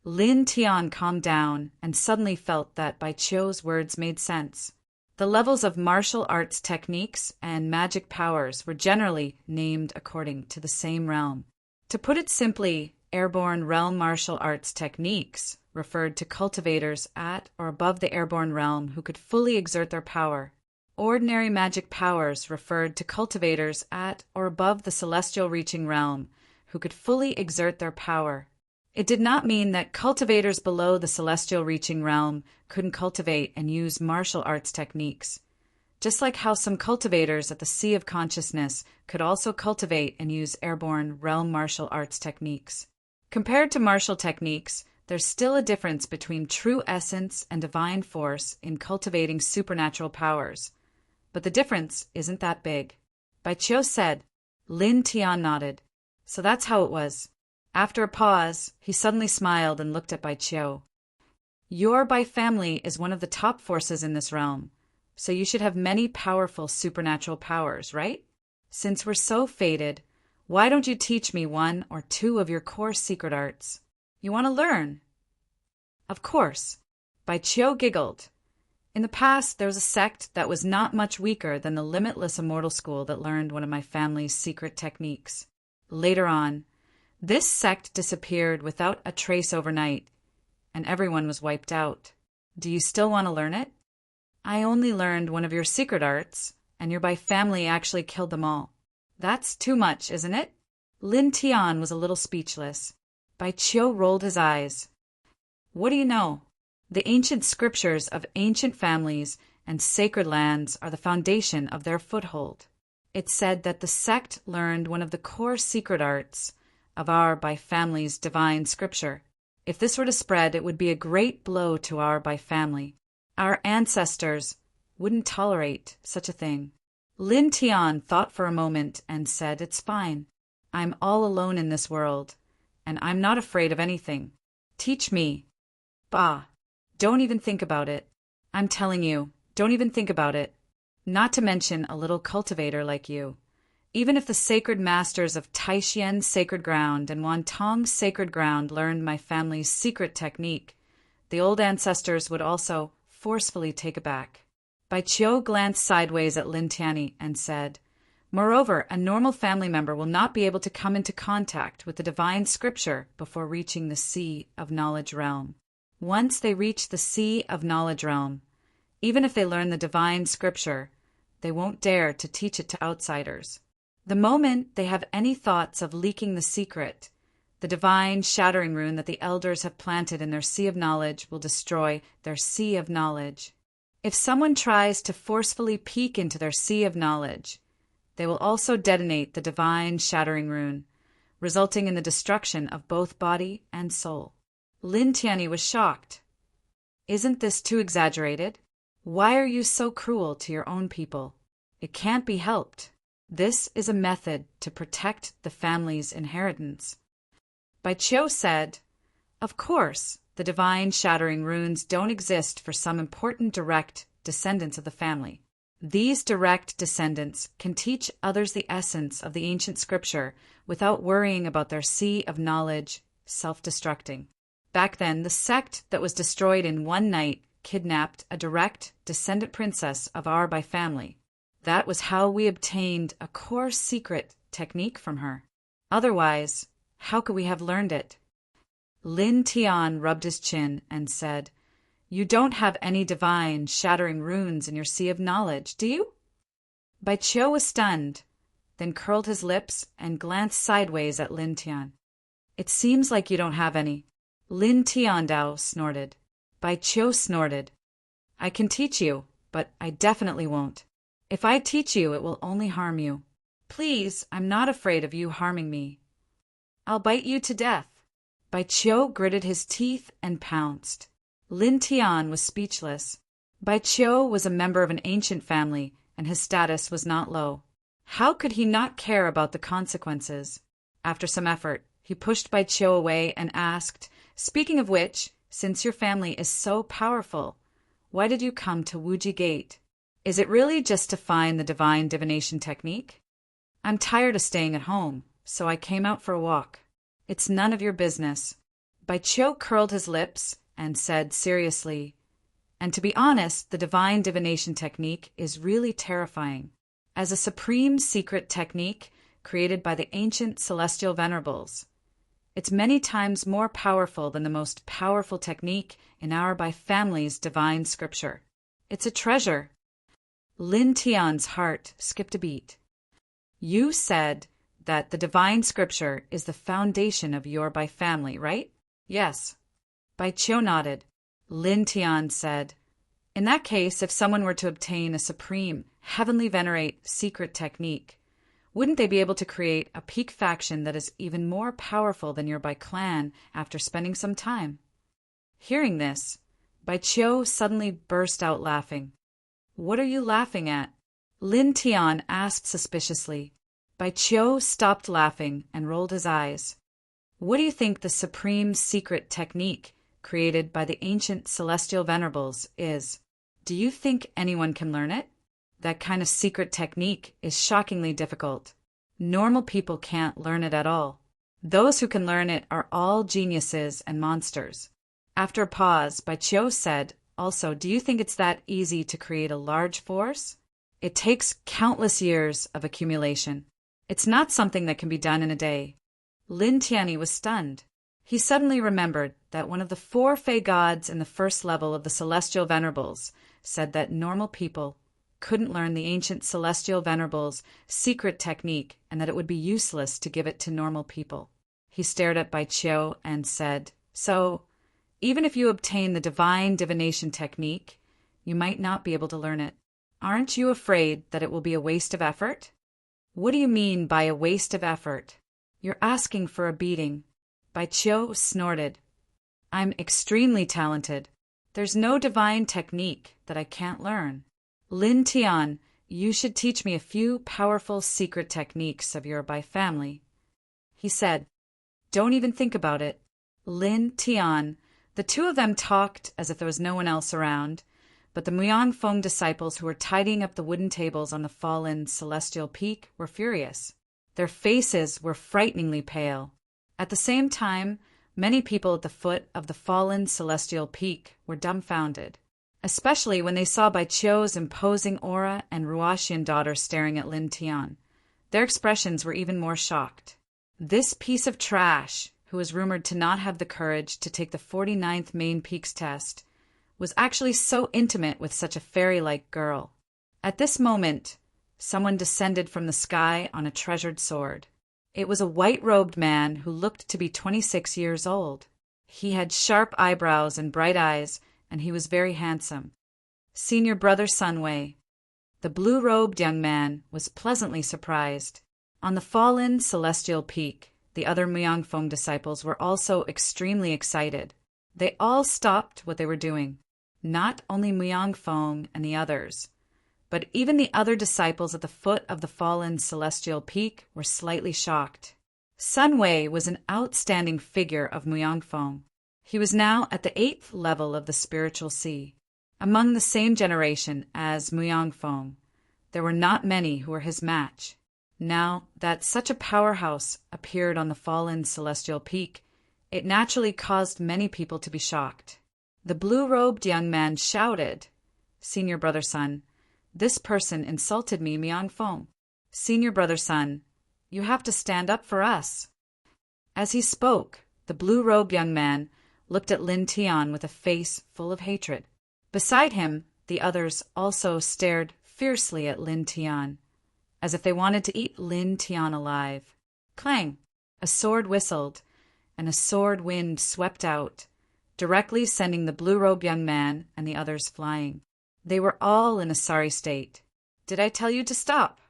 Lin Tian calmed down and suddenly felt that Bai Qiu's words made sense. The levels of martial arts techniques and magic powers were generally named according to the same realm. To put it simply, airborne realm martial arts techniques referred to cultivators at or above the airborne realm who could fully exert their power. Ordinary magic powers referred to cultivators at or above the celestial reaching realm who could fully exert their power. It did not mean that cultivators below the celestial reaching realm couldn't cultivate and use martial arts techniques, just like how some cultivators at the Sea of Consciousness could also cultivate and use airborne realm martial arts techniques. Compared to martial techniques, there's still a difference between true essence and divine force in cultivating supernatural powers, but the difference isn't that big. Bai Qiu said. Lin Tian nodded. So that's how it was. After a pause, he suddenly smiled and looked at Bai Qiu. Your Bai family is one of the top forces in this realm, so you should have many powerful supernatural powers, right? Since we're so fated, why don't you teach me one or two of your core secret arts? You want to learn? Of course. Bai Qiu giggled. In the past, there was a sect that was not much weaker than the Limitless Immortal School that learned one of my family's secret techniques. Later on, this sect disappeared without a trace overnight, and everyone was wiped out. Do you still want to learn it? I only learned one of your secret arts, and your Bai family actually killed them all. That's too much, isn't it? Lin Tian was a little speechless. Bai Qiu rolled his eyes. What do you know? The ancient scriptures of ancient families and sacred lands are the foundation of their foothold. It said that the sect learned one of the core secret arts of our Bai family's divine scripture. If this were to spread, it would be a great blow to our Bai family. Our ancestors wouldn't tolerate such a thing. Lin Tian thought for a moment and said, It's fine. I'm all alone in this world, and I'm not afraid of anything. Teach me. Bah, don't even think about it. I'm telling you, don't even think about it. Not to mention a little cultivator like you. Even if the sacred masters of Taishien's sacred ground and Wantong's sacred ground learned my family's secret technique, the old ancestors would also forcefully take it back. Bai Qiu glanced sideways at Lin Tian and said, Moreover, a normal family member will not be able to come into contact with the divine scripture before reaching the Sea of Knowledge realm. Once they reach the Sea of Knowledge realm, even if they learn the divine scripture, they won't dare to teach it to outsiders. The moment they have any thoughts of leaking the secret, the divine shattering rune that the elders have planted in their Sea of Knowledge will destroy their Sea of Knowledge. If someone tries to forcefully peek into their Sea of Knowledge, they will also detonate the divine shattering rune, resulting in the destruction of both body and soul. Lin Tian was shocked. Isn't this too exaggerated? Why are you so cruel to your own people? It can't be helped. This is a method to protect the family's inheritance. Bai Qiu said, Of course, the divine shattering runes don't exist for some important direct descendants of the family. These direct descendants can teach others the essence of the ancient scripture without worrying about their Sea of Knowledge self-destructing. Back then, the sect that was destroyed in one night kidnapped a direct descendant princess of our by family. That was how we obtained a core secret technique from her. Otherwise, how could we have learned it? Lin Tian rubbed his chin and said, "You don't have any divine, shattering runes in your sea of knowledge, do you?" Bai Qiu was stunned, then curled his lips and glanced sideways at Lin Tian. "It seems like you don't have any." Lin Tiandao snorted. Bai Qiu snorted. "I can teach you, but I definitely won't. If I teach you, it will only harm you. Please, I'm not afraid of you harming me. I'll bite you to death." Bai Qiu gritted his teeth and pounced. Lin Tian was speechless. Bai Qiu was a member of an ancient family, and his status was not low. How could he not care about the consequences? After some effort, he pushed Bai Qiu away and asked, "Speaking of which, since your family is so powerful, why did you come to Wuji Gate? Is it really just to find the divine divination technique?" "I'm tired of staying at home, so I came out for a walk." "It's none of your business." Bai Qiu curled his lips and said seriously, "And to be honest, the divine divination technique is really terrifying. As a supreme secret technique created by the ancient celestial venerables, it's many times more powerful than the most powerful technique in our by family's divine scripture. It's a treasure." Lin Tian's heart skipped a beat. "You said that the divine scripture is the foundation of your by family, right?" "Yes." Bai Qiu nodded. Lin Tian said, "In that case, if someone were to obtain a supreme, heavenly venerate secret technique, wouldn't they be able to create a peak faction that is even more powerful than your Bai clan after spending some time?" Hearing this, Bai Qiu suddenly burst out laughing. "What are you laughing at?" Lin Tian asked suspiciously. Bai Qiu stopped laughing and rolled his eyes. "What do you think the supreme secret technique created by the ancient celestial venerables is? Do you think anyone can learn it? That kind of secret technique is shockingly difficult. Normal people can't learn it at all. Those who can learn it are all geniuses and monsters." After a pause, Bai Qiu said, "Also, do you think it's that easy to create a large force? It takes countless years of accumulation. It's not something that can be done in a day." Lin Tianyi was stunned. He suddenly remembered that one of the 4 Fey gods in the first level of the Celestial Venerables said that normal people couldn't learn the ancient Celestial Venerables' secret technique and that it would be useless to give it to normal people. He stared at Bai Qiu and said, "So, even if you obtain the divine divination technique, you might not be able to learn it. Aren't you afraid that it will be a waste of effort?" "What do you mean by a waste of effort?" "You're asking for a beating." Bai Qiu snorted. "I'm extremely talented. There's no divine technique that I can't learn. Lin Tian, you should teach me a few powerful secret techniques of your Bai family." He said, "Don't even think about it." Lin Tian, the two of them talked as if there was no one else around, but the Muyangfeng disciples who were tidying up the wooden tables on the fallen celestial peak were furious. Their faces were frighteningly pale. At the same time, many people at the foot of the fallen celestial peak were dumbfounded, especially when they saw Bai Qiu's imposing aura and Ruaxian daughter staring at Lin Tian. Their expressions were even more shocked. This piece of trash, who was rumored to not have the courage to take the 49th main peaks test, was actually so intimate with such a fairy-like girl. At this moment, someone descended from the sky on a treasured sword. It was a white-robed man who looked to be 26 years old. He had sharp eyebrows and bright eyes, and he was very handsome. Senior Brother Sunway. The blue-robed young man was pleasantly surprised. On the fallen celestial peak, the other Muyangfeng disciples were also extremely excited. They all stopped what they were doing. Not only Muyangfeng and the others, but even the other disciples at the foot of the fallen celestial peak were slightly shocked. Sunway was an outstanding figure of Muyangfeng. He was now at the 8th level of the spiritual sea. Among the same generation as Muyangfeng, there were not many who were his match. Now that such a powerhouse appeared on the fallen celestial peak, it naturally caused many people to be shocked. The blue-robed young man shouted, "Senior brother Sun, this person insulted me, Myongfeng. Senior brother Sun, you have to stand up for us." As he spoke, the blue-robed young man looked at Lin Tian with a face full of hatred. Beside him, the others also stared fiercely at Lin Tian, as if they wanted to eat Lin Tian alive. Clang! A sword whistled, and a sword wind swept out, directly sending the blue-robed young man and the others flying. They were all in a sorry state. "Did I tell you to stop?"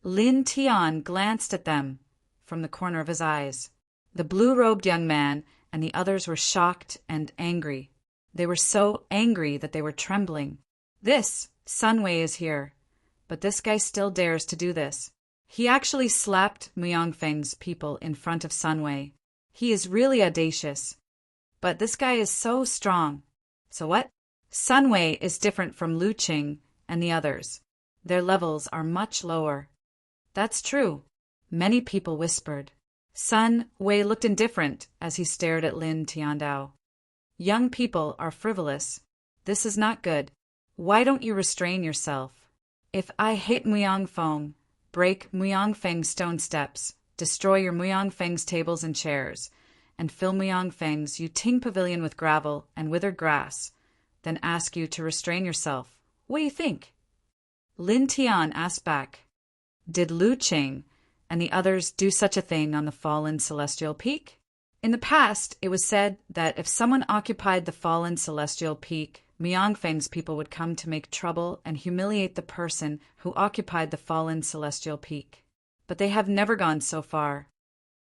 Lin Tian glanced at them from the corner of his eyes. The blue-robed young man and the others were shocked and angry. They were so angry that they were trembling. "This, Sun Wei is here, but this guy still dares to do this. He actually slapped Myongfeng's people in front of Sun Wei. He is really audacious. But this guy is so strong. So what? Sun Wei is different from Lu Qing and the others. Their levels are much lower." "That's true," many people whispered. Sun Wei looked indifferent as he stared at Lin Tiandao. "Young people are frivolous. This is not good. Why don't you restrain yourself? If I hit Myongfeng, break Myongfeng's stone steps, destroy your Myongfeng's tables and chairs, and fill Myongfeng's Yuting pavilion with gravel and withered grass, then ask you to restrain yourself, what do you think?" Lin Tian asked back, "Did Lu Qing and the others do such a thing on the fallen celestial peak?" In the past, it was said that if someone occupied the fallen celestial peak, Myongfeng's people would come to make trouble and humiliate the person who occupied the fallen celestial peak. But they have never gone so far.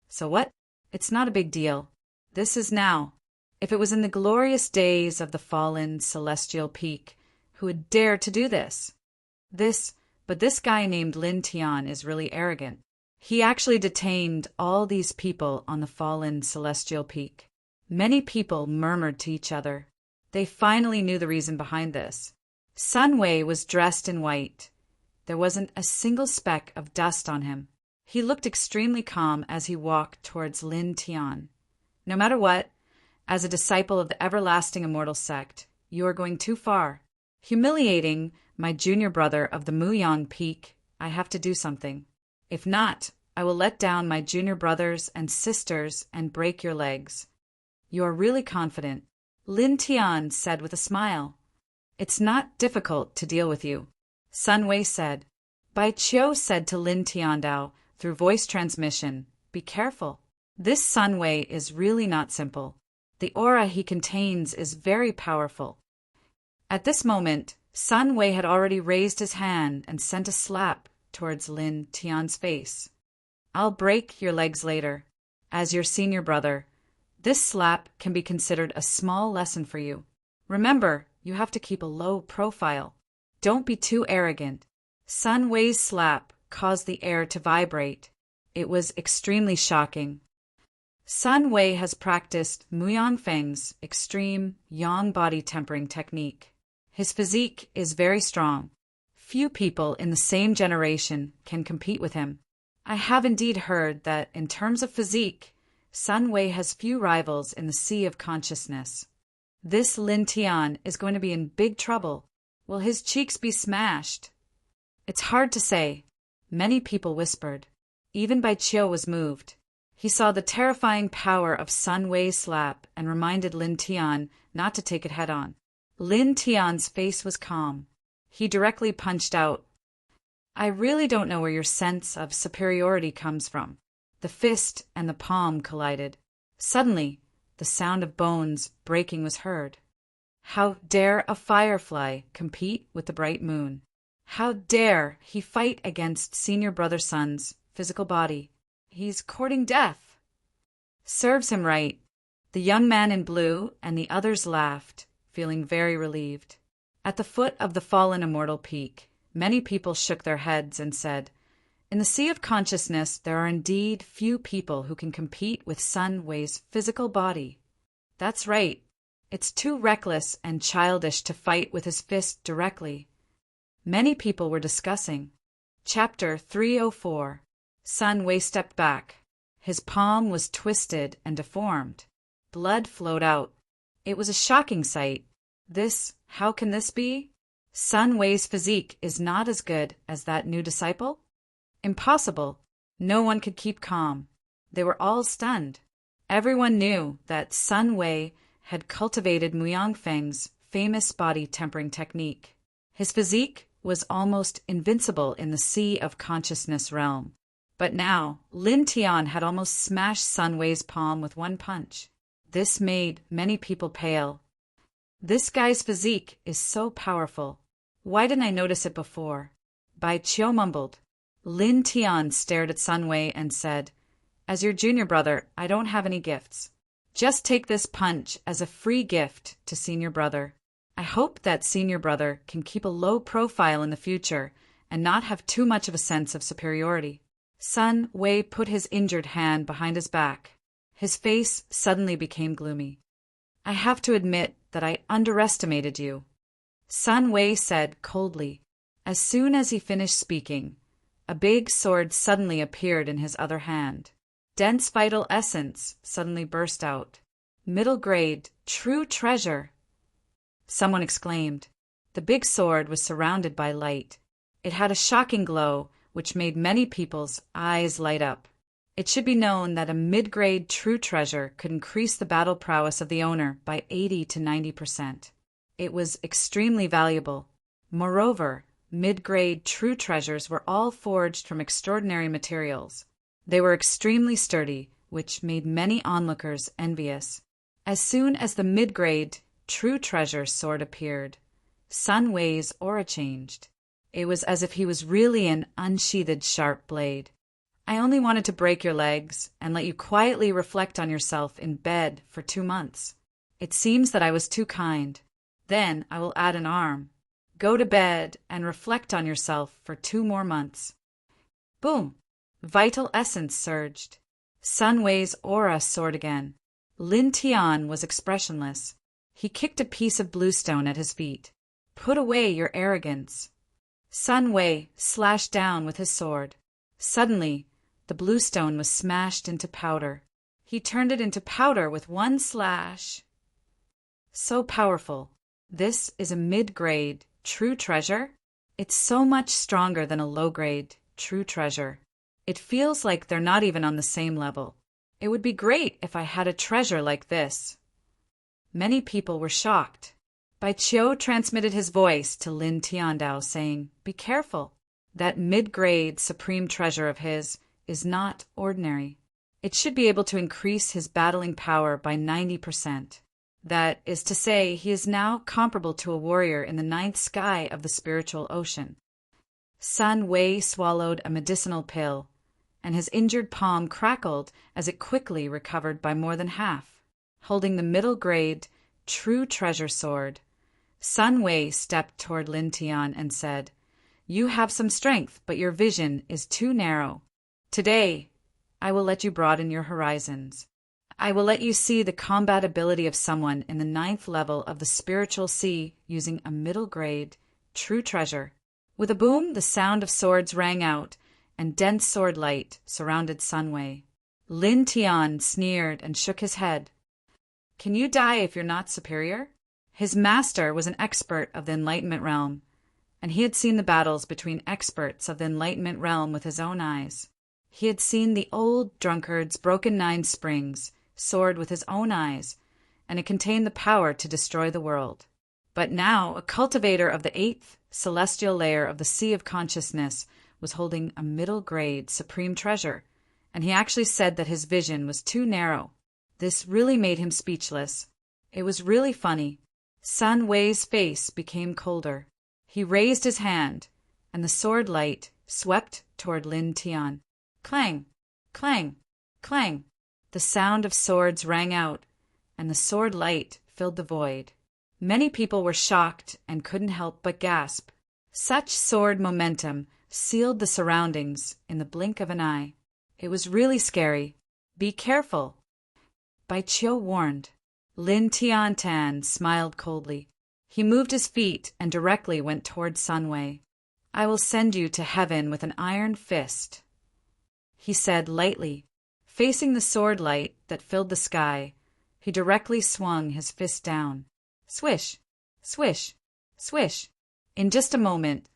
So what? It's not a big deal. This is now. If it was in the glorious days of the fallen celestial peak, who would dare to do this? But this guy named Lin Tian is really arrogant. He actually detained all these people on the fallen celestial peak. Many people murmured to each other. They finally knew the reason behind this. Sun Wei was dressed in white. There wasn't a single speck of dust on him. He looked extremely calm as he walked towards Lin Tian. "No matter what, as a disciple of the everlasting immortal sect, you are going too far. Humiliating my junior brother of the Muyang Peak, I have to do something. If not, I will let down my junior brothers and sisters and break your legs." "You are really confident," Lin Tian said with a smile. "It's not difficult to deal with you," Sun Wei said. Bai Qiu said to Lin Tiandao through voice transmission, "Be careful. This Sun Wei is really not simple. The aura he contains is very powerful." At this moment, Sun Wei had already raised his hand and sent a slap towards Lin Tian's face. "I'll break your legs later. As your senior brother, this slap can be considered a small lesson for you. Remember, you have to keep a low profile. Don't be too arrogant." Sun Wei's slap caused the air to vibrate. It was extremely shocking. Sun Wei has practiced Myongfeng's extreme yang body tempering technique. His physique is very strong. Few people in the same generation can compete with him. I have indeed heard that in terms of physique, Sun Wei has few rivals in the sea of consciousness. This Lin Tian is going to be in big trouble. Will his cheeks be smashed? It's hard to say. Many people whispered. Even Bai Qiu was moved. He saw the terrifying power of Sun Wei's slap and reminded Lin Tian not to take it head-on. Lin Tian's face was calm. He directly punched out. "I really don't know where your sense of superiority comes from." The fist and the palm collided. Suddenly, the sound of bones breaking was heard. How dare a firefly compete with the bright moon? How dare he fight against senior brother Sun's physical body? He's courting death. Serves him right. The young man in blue and the others laughed, feeling very relieved. At the foot of the fallen immortal peak, many people shook their heads and said, "In the sea of consciousness, there are indeed few people who can compete with Sun Wei's physical body." That's right. It's too reckless and childish to fight with his fist directly. Many people were discussing. Chapter 304. Sun Wei stepped back. His palm was twisted and deformed. Blood flowed out. It was a shocking sight. How can this be? Sun Wei's physique is not as good as that new disciple? Impossible. No one could keep calm. They were all stunned. Everyone knew that Sun Wei had cultivated Muyang Feng's famous body tempering technique. His physique was almost invincible in the Sea of Consciousness realm. But now, Lin Tian had almost smashed Sun Wei's palm with one punch. This made many people pale. This guy's physique is so powerful. Why didn't I notice it before? Bai Qiu mumbled. Lin Tian stared at Sun Wei and said, "As your junior brother, I don't have any gifts. Just take this punch as a free gift to senior brother. I hope that senior brother can keep a low profile in the future and not have too much of a sense of superiority." Sun Wei put his injured hand behind his back. His face suddenly became gloomy. "I have to admit that I underestimated you," Sun Wei said coldly. As soon as he finished speaking, a big sword suddenly appeared in his other hand. Dense vital essence suddenly burst out. "Middle grade, true treasure!" someone exclaimed. The big sword was surrounded by light. It had a shocking glow, which made many people's eyes light up. It should be known that a mid-grade true treasure could increase the battle prowess of the owner by 80 to 90%. It was extremely valuable. Moreover, mid-grade true treasures were all forged from extraordinary materials. They were extremely sturdy, which made many onlookers envious. As soon as the mid-grade true treasure sword appeared, Sun Wei's aura changed. It was as if he was really an unsheathed sharp blade. "I only wanted to break your legs and let you quietly reflect on yourself in bed for 2 months. It seems that I was too kind. Then I will add an arm. Go to bed and reflect on yourself for 2 more months." Boom! Vital essence surged. Sun Wei's aura soared again. Lin Tian was expressionless. He kicked a piece of bluestone at his feet. "Put away your arrogance." Sun Wei slashed down with his sword. Suddenly, the bluestone was smashed into powder. He turned it into powder with one slash. So powerful. This is a mid-grade true treasure? It's so much stronger than a low-grade true treasure. It feels like they're not even on the same level. It would be great if I had a treasure like this. Many people were shocked. Bai Qiu transmitted his voice to Lin Tiandao, saying, "Be careful. That mid-grade supreme treasure of his is not ordinary. It should be able to increase his battling power by 90%. That is to say, he is now comparable to a warrior in the 9th sky of the spiritual ocean." Sun Wei swallowed a medicinal pill, and his injured palm crackled as it quickly recovered by more than half. Holding the middle-grade true treasure sword, Sun Wei stepped toward Lin Tian and said, "You have some strength, but your vision is too narrow. Today, I will let you broaden your horizons. I will let you see the combat ability of someone in the 9th level of the spiritual sea using a middle-grade true treasure." With a boom, the sound of swords rang out, and dense sword light surrounded Sun Wei. Lin Tian sneered and shook his head. "Can you die if you're not superior?" His master was an expert of the Enlightenment realm, and he had seen the battles between experts of the Enlightenment realm with his own eyes. He had seen the old drunkard's broken 9 springs sword with his own eyes, and it contained the power to destroy the world. But now a cultivator of the 8th celestial layer of the Sea of Consciousness was holding a middle-grade supreme treasure, and he actually said that his vision was too narrow. This really made him speechless. It was really funny. Sun Wei's face became colder. He raised his hand, and the sword light swept toward Lin Tian. Clang! Clang! Clang! The sound of swords rang out, and the sword light filled the void. Many people were shocked and couldn't help but gasp. Such sword momentum sealed the surroundings in the blink of an eye. It was really scary. "Be careful," Bai Qiu warned. Lin Tian smiled coldly. He moved his feet and directly went toward Sun Wei. "I will send you to heaven with an iron fist," he said lightly. Facing the sword light that filled the sky, He directly swung his fist down. Swish, swish, swish. In just a moment,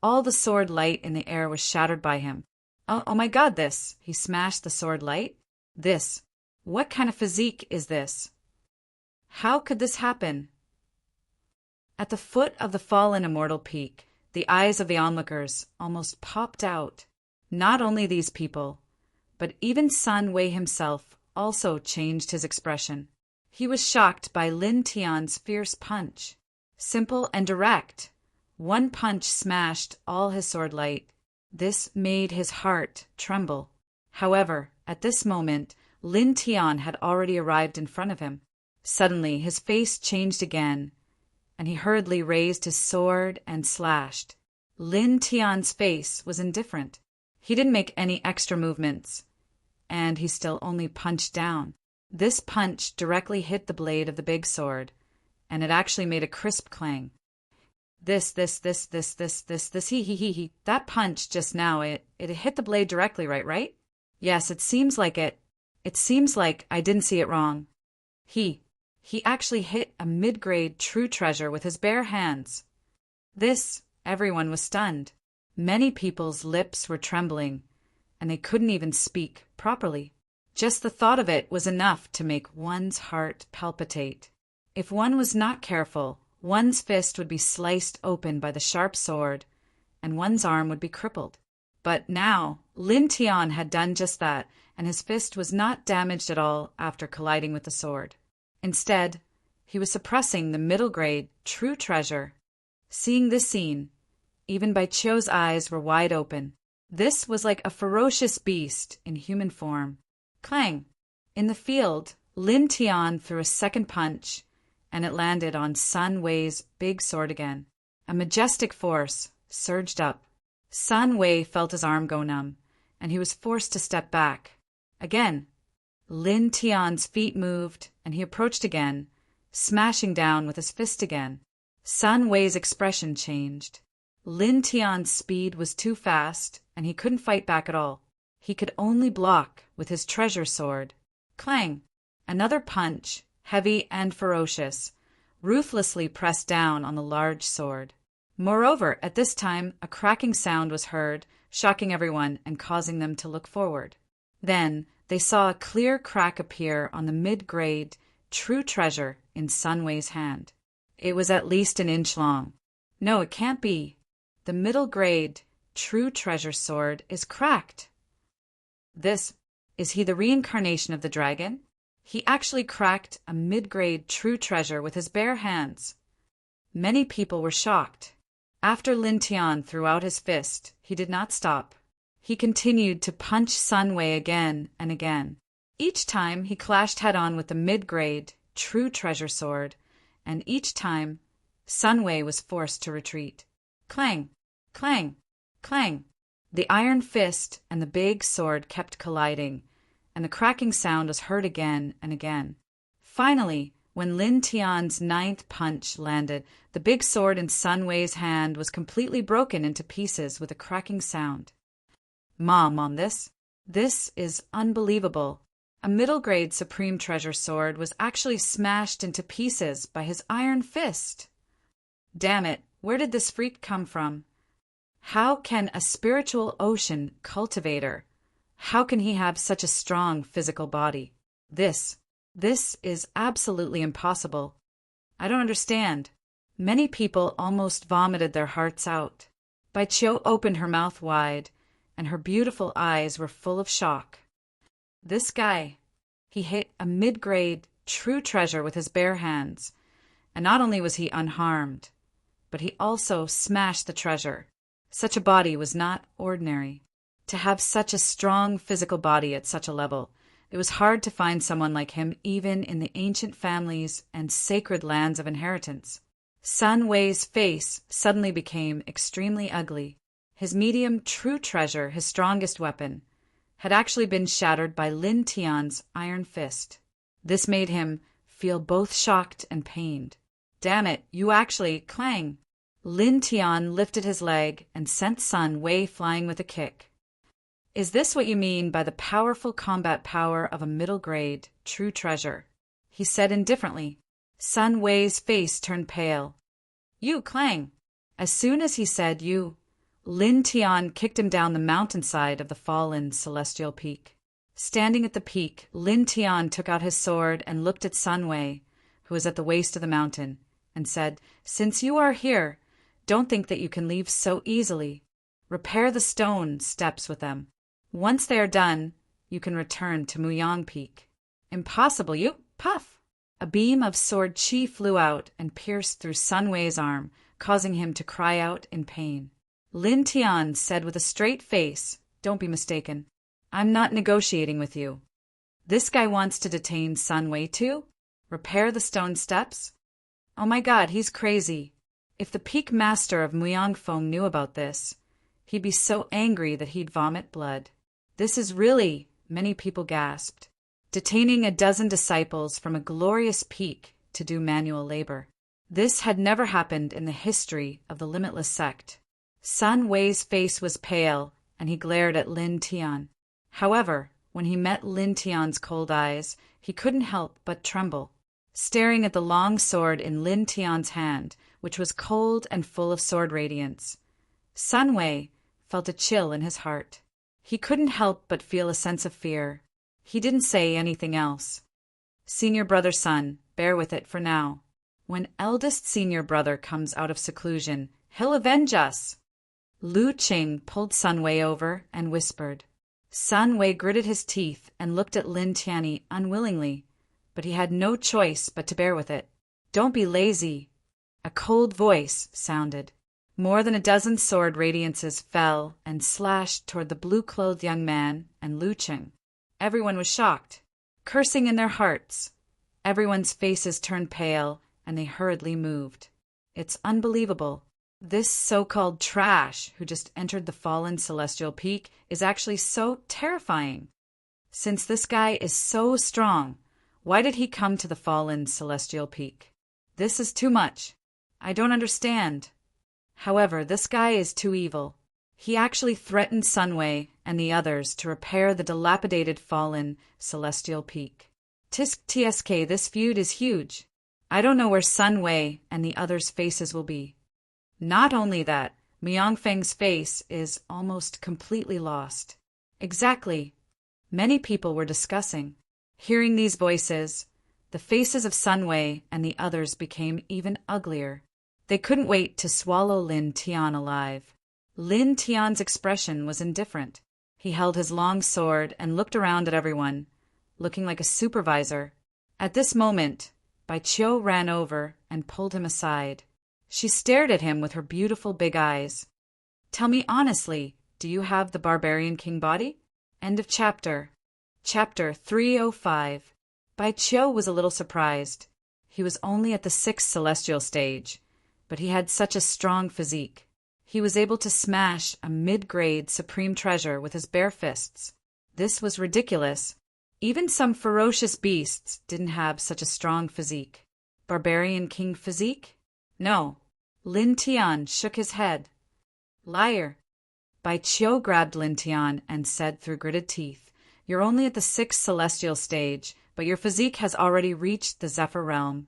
all the sword light in the air was shattered by him. Oh my God, this! He smashed the sword light. This! What kind of physique is this? How could this happen? At the foot of the fallen immortal peak, the eyes of the onlookers almost popped out. Not only these people, but even Sun Wei himself also changed his expression. He was shocked by Lin Tian's fierce punch. Simple and direct. One punch smashed all his sword light. This made his heart tremble. However, at this moment, Lin Tian had already arrived in front of him. Suddenly, his face changed again, and he hurriedly raised his sword and slashed. Lin Tian's face was indifferent. He didn't make any extra movements, and he still only punched down. This punch directly hit the blade of the big sword, and it actually made a crisp clang. This, he. That punch just now, it hit the blade directly, right? Yes, it seems like it. It seems like I didn't see it wrong. He actually hit a mid-grade true treasure with his bare hands. Everyone was stunned. Many people's lips were trembling, and they couldn't even speak properly. Just the thought of it was enough to make one's heart palpitate. If one was not careful, one's fist would be sliced open by the sharp sword, and one's arm would be crippled. But now, Lin Tian had done just that, and his fist was not damaged at all after colliding with the sword. Instead, he was suppressing the middle-grade true treasure. Seeing this scene, even Bai Qiu's eyes were wide open. This was like a ferocious beast in human form. Clang! In the field, Lin Tian threw a second punch, and it landed on Sun Wei's big sword again. A majestic force surged up. Sun Wei felt his arm go numb, and he was forced to step back. Again, Lin Tian's feet moved, and he approached again, smashing down with his fist again. Sun Wei's expression changed. Lin Tian's speed was too fast, and he couldn't fight back at all. He could only block with his treasure sword. Clang! Another punch, heavy and ferocious, ruthlessly pressed down on the large sword. Moreover, at this time, a cracking sound was heard, shocking everyone and causing them to look forward. Then they saw a clear crack appear on the mid-grade true treasure in Sun Wei's hand. It was at least an inch long. No, it can't be. The middle-grade true treasure sword is cracked. Is he the reincarnation of the dragon? He actually cracked a mid-grade true treasure with his bare hands. Many people were shocked. After Lin Tian threw out his fist, he did not stop. He continued to punch Sun Wei again and again. Each time he clashed head-on with the mid-grade true treasure sword, and each time Sun Wei was forced to retreat. Clang! Clang! Clang! The iron fist and the big sword kept colliding, and the cracking sound was heard again and again. Finally, when Lin Tian's ninth punch landed, the big sword in Sun Wei's hand was completely broken into pieces with a cracking sound. Mom, this is unbelievable. A middle-grade supreme treasure sword was actually smashed into pieces by his iron fist. Damn it, where did this freak come from? How can a spiritual ocean cultivator, how can he have such a strong physical body? This is absolutely impossible. I don't understand. Many people almost vomited their hearts out. Bai Qiu opened her mouth wide, and her beautiful eyes were full of shock. This guy, he hit a mid-grade true treasure with his bare hands, and not only was he unharmed, but he also smashed the treasure. Such a body was not ordinary. To have such a strong physical body at such a level, it was hard to find someone like him even in the ancient families and sacred lands of inheritance. Sun Wei's face suddenly became extremely ugly. His medium true treasure, his strongest weapon, had actually been shattered by Lin Tian's iron fist. This made him feel both shocked and pained. Damn it, you actually, clang! Lin Tian lifted his leg and sent Sun Wei flying with a kick. Is this what you mean by the powerful combat power of a middle-grade true treasure? he said indifferently. Sun Wei's face turned pale. You, Clang. As soon as he said you, Lin Tian kicked him down the mountainside of the fallen celestial peak. Standing at the peak, Lin Tian took out his sword and looked at Sun Wei, who was at the waist of the mountain, and said, Since you are here, don't think that you can leave so easily. Repair the stone steps with them. Once they are done, you can return to Muyang Peak. Impossible, you, puff! A beam of sword chi flew out and pierced through Sun Wei's arm, causing him to cry out in pain. Lin Tian said with a straight face, Don't be mistaken. I'm not negotiating with you. This guy wants to detain Sun Wei too? Repair the stone steps? Oh my god, he's crazy. If the peak master of Muyang Feng knew about this, he'd be so angry that he'd vomit blood. This is really, many people gasped, detaining a dozen disciples from a glorious peak to do manual labor. This had never happened in the history of the Limitless sect. Sun Wei's face was pale, and he glared at Lin Tian. However, when he met Lin Tian's cold eyes, he couldn't help but tremble, staring at the long sword in Lin Tian's hand, which was cold and full of sword radiance. Sun Wei felt a chill in his heart. He couldn't help but feel a sense of fear. He didn't say anything else. Senior brother Sun, bear with it for now. When eldest senior brother comes out of seclusion, he'll avenge us. Lu Qing pulled Sun Wei over and whispered. Sun Wei gritted his teeth and looked at Lin Tian unwillingly, but he had no choice but to bear with it. Don't be lazy. A cold voice sounded. More than a dozen sword radiances fell and slashed toward the blue-clothed young man and Lu Qing. Everyone was shocked, cursing in their hearts. Everyone's faces turned pale, and they hurriedly moved. It's unbelievable. This so-called trash who just entered the fallen celestial peak is actually so terrifying. Since this guy is so strong, why did he come to the fallen celestial peak? This is too much. I don't understand. However, this guy is too evil. He actually threatened Sun Wei and the others to repair the dilapidated fallen celestial peak. TSK, this feud is huge. I don't know where Sun Wei and the others' faces will be. Not only that, Muyang Feng's face is almost completely lost. Exactly. Many people were discussing. Hearing these voices, the faces of Sun Wei and the others became even uglier. They couldn't wait to swallow Lin Tian alive. Lin Tian's expression was indifferent. He held his long sword and looked around at everyone, looking like a supervisor. At this moment, Bai Qiu ran over and pulled him aside. She stared at him with her beautiful big eyes. Tell me honestly, do you have the Barbarian King body? End of chapter. Chapter 305. Bai Qiu was a little surprised. He was only at the 6th celestial stage, but he had such a strong physique. He was able to smash a mid-grade supreme treasure with his bare fists. This was ridiculous. Even some ferocious beasts didn't have such a strong physique. Barbarian King physique? No. Lin Tian shook his head. Liar. Bai Qiu grabbed Lin Tian and said through gritted teeth, You're only at the 6th celestial stage, but your physique has already reached the Zephyr realm,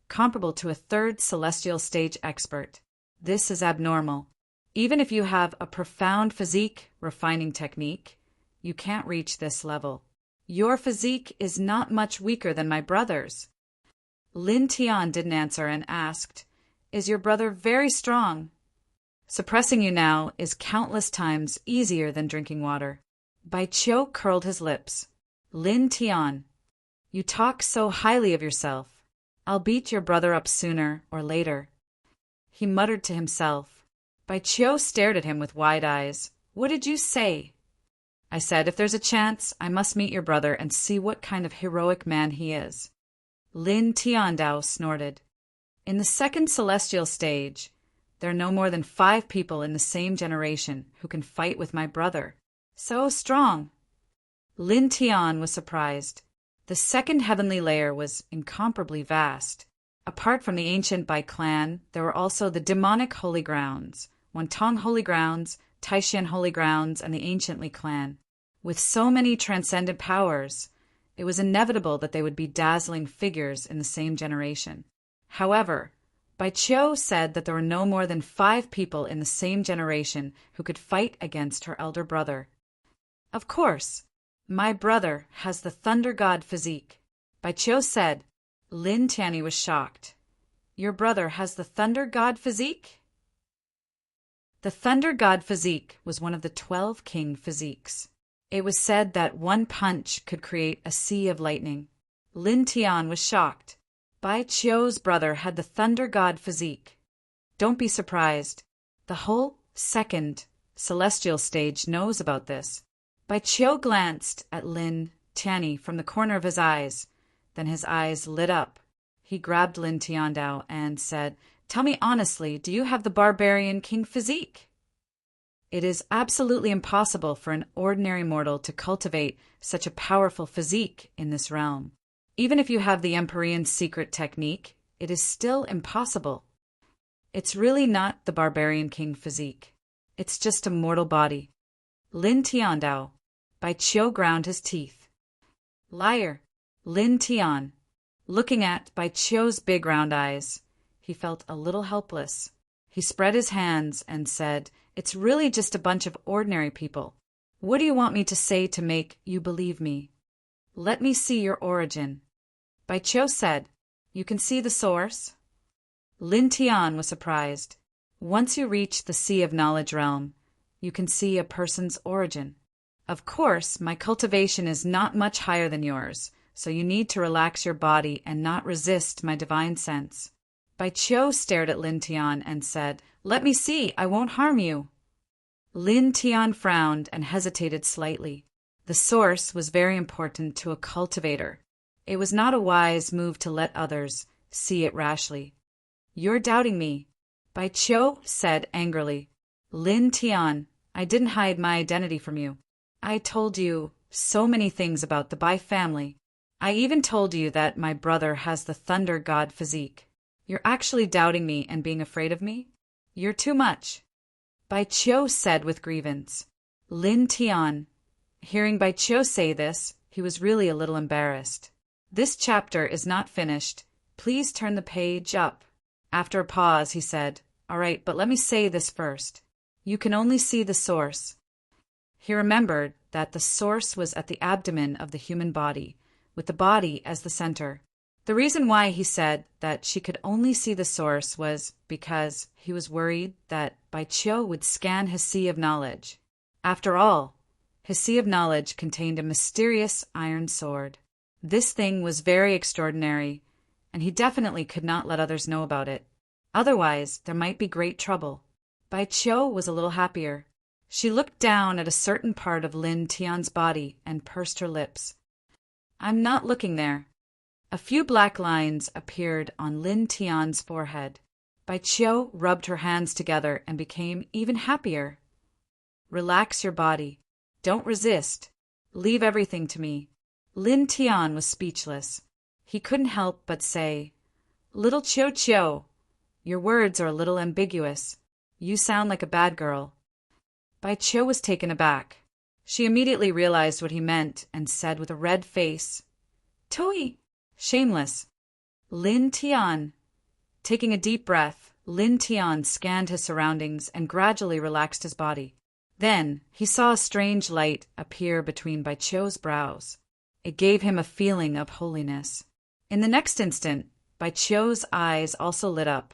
comparable to a 3rd celestial stage expert. This is abnormal. Even if you have a profound physique refining technique, you can't reach this level. Your physique is not much weaker than my brother's. Lin Tian didn't answer and asked, Is your brother very strong? Suppressing you now is countless times easier than drinking water. Bai Qiu curled his lips. Lin Tian, you talk so highly of yourself. I'll beat your brother up sooner or later. He muttered to himself. Bai Qiu stared at him with wide eyes. What did you say? I said, if there's a chance, I must meet your brother and see what kind of heroic man he is. Lin Tiandao snorted. In the 2nd celestial stage, there are no more than 5 people in the same generation who can fight with my brother. So strong. Lin Tian was surprised. The 2nd heavenly layer was incomparably vast. Apart from the ancient Bai clan, there were also the demonic holy grounds, Wantong holy grounds, Taishan holy grounds, and the ancient Li clan. With so many transcendent powers, It was inevitable that they would be dazzling figures in the same generation. However, Bai Qiu said that there were no more than 5 people in the same generation who could fight against her elder brother. Of course, my brother has the Thunder God physique, Bai Qiu said. Lin Tianyi was shocked. Your brother has the Thunder God physique? The Thunder God physique was one of the 12 king physiques. It was said that one punch could create a sea of lightning. Lin Tian was shocked. Bai Qiu's brother had the Thunder God physique. Don't be surprised. The whole second celestial stage knows about this. Bai Qiu glanced at Lin Tianyi from the corner of his eyes. Then his eyes lit up. He grabbed Lin Tiandao and said, "Tell me honestly, do you have the barbarian king physique?" It is absolutely impossible for an ordinary mortal to cultivate such a powerful physique in this realm. Even if you have the Empyrean secret technique, it is still impossible. It's really not the barbarian king physique. It's just a mortal body. Lin Tiandao. Bai Qiu ground his teeth. Liar. Lin Tian. Looking at Bai Qiu's big round eyes, he felt a little helpless. He spread his hands and said, "It's really just a bunch of ordinary people. What do you want me to say to make you believe me? Let me see your origin." Bai Qiu said, "You can see the source?" Lin Tian was surprised. Once you reach the Sea of Knowledge realm, you can see a person's origin. Of course, my cultivation is not much higher than yours, so you need to relax your body and not resist my divine sense. Bai Qiu stared at Lin Tian and said, "Let me see, I won't harm you." Lin Tian frowned and hesitated slightly. The source was very important to a cultivator. It was not a wise move to let others see it rashly. "You're doubting me," Bai Qiu said angrily. "Lin Tian, I didn't hide my identity from you. I told you so many things about the Bai family. I even told you that my brother has the Thunder God physique. You're actually doubting me and being afraid of me? You're too much," Bai Qiu said with grievance. Lin Tian. Hearing Bai Qiu say this, he was really a little embarrassed. "This chapter is not finished. Please turn the page up." After a pause, he said, "All right, but let me say this first. You can only see the source." He remembered that the source was at the abdomen of the human body, with the body as the center. The reason why he said that she could only see the source was because he was worried that Bai Qiu would scan his sea of knowledge. After all, his sea of knowledge contained a mysterious iron sword. This thing was very extraordinary, and he definitely could not let others know about it. Otherwise, there might be great trouble. Bai Qiu was a little happier. She looked down at a certain part of Lin Tian's body and pursed her lips. "I'm not looking there." A few black lines appeared on Lin Tian's forehead. Bai Qiu rubbed her hands together and became even happier. "Relax your body. Don't resist. Leave everything to me." Lin Tian was speechless. He couldn't help but say, "Little Qiu Qiu, your words are a little ambiguous. You sound like a bad girl." Bai Qiu was taken aback. She immediately realized what he meant and said with a red face, "Tui." Shameless. Lin Tian. Taking a deep breath, Lin Tian scanned his surroundings and gradually relaxed his body. Then he saw a strange light appear between Bai Qiu's brows. It gave him a feeling of holiness. In the next instant, Bai Qiu's eyes also lit up.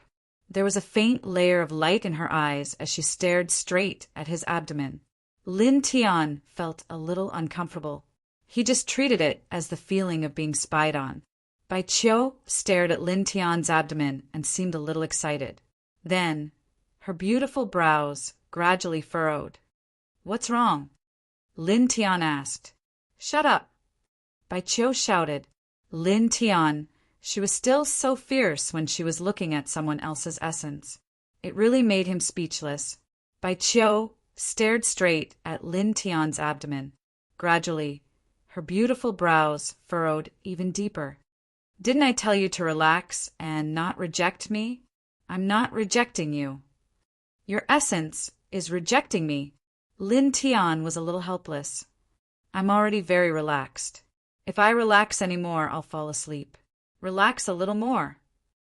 There was a faint layer of light in her eyes as she stared straight at his abdomen. Lin Tian felt a little uncomfortable. He just treated it as the feeling of being spied on. Bai Qiu stared at Lin Tian's abdomen and seemed a little excited. Then, her beautiful brows gradually furrowed. "What's wrong?" Lin Tian asked. "Shut up!" Bai Qiu shouted. Lin Tian, she was still so fierce when she was looking at someone else's essence. It really made him speechless. Bai Qiu stared straight at Lin Tian's abdomen. Gradually, her beautiful brows furrowed even deeper. "Didn't I tell you to relax and not reject me? I'm not rejecting you." "Your essence is rejecting me." Lin Tian was a little helpless. "I'm already very relaxed. If I relax any more, I'll fall asleep. Relax a little more.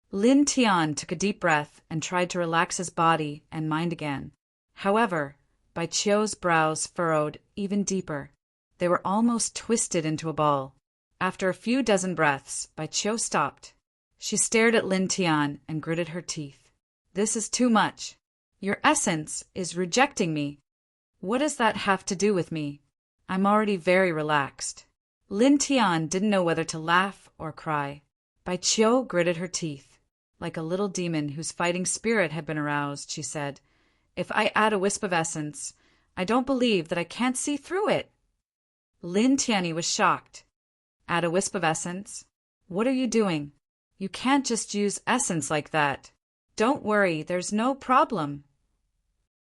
Lin Tian took a deep breath and tried to relax his body and mind again. However, Bai Qiu's brows furrowed even deeper. They were almost twisted into a ball. After a few dozen breaths, Bai Qiu stopped. She stared at Lin Tian and gritted her teeth. This is too much. Your essence is rejecting me. What does that have to do with me? I'm already very relaxed. Lin Tian didn't know whether to laugh or cry. Bai Qiu gritted her teeth. Like a little demon whose fighting spirit had been aroused, she said, If I add a wisp of essence, I don't believe that I can't see through it. Lin Tianyi was shocked. Add a wisp of essence? What are you doing? You can't just use essence like that. Don't worry, there's no problem.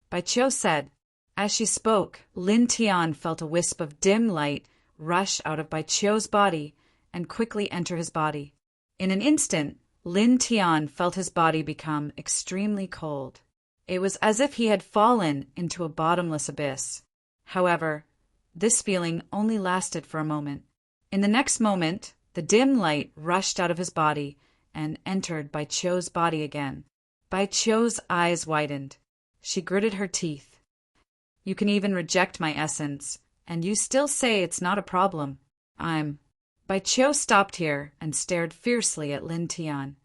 Bai Qiu said. As she spoke, Lin Tian felt a wisp of dim light rush out of Bai Qiu's body and quickly enter his body. In an instant, Lin Tian felt his body become extremely cold. It was as if he had fallen into a bottomless abyss. However, this feeling only lasted for a moment. In the next moment, the dim light rushed out of his body and entered Bai Qiu's body again. Bai Qiu's eyes widened. She gritted her teeth. You can even reject my essence, and you still say it's not a problem. Bai Qiu stopped here and stared fiercely at Lin Tian.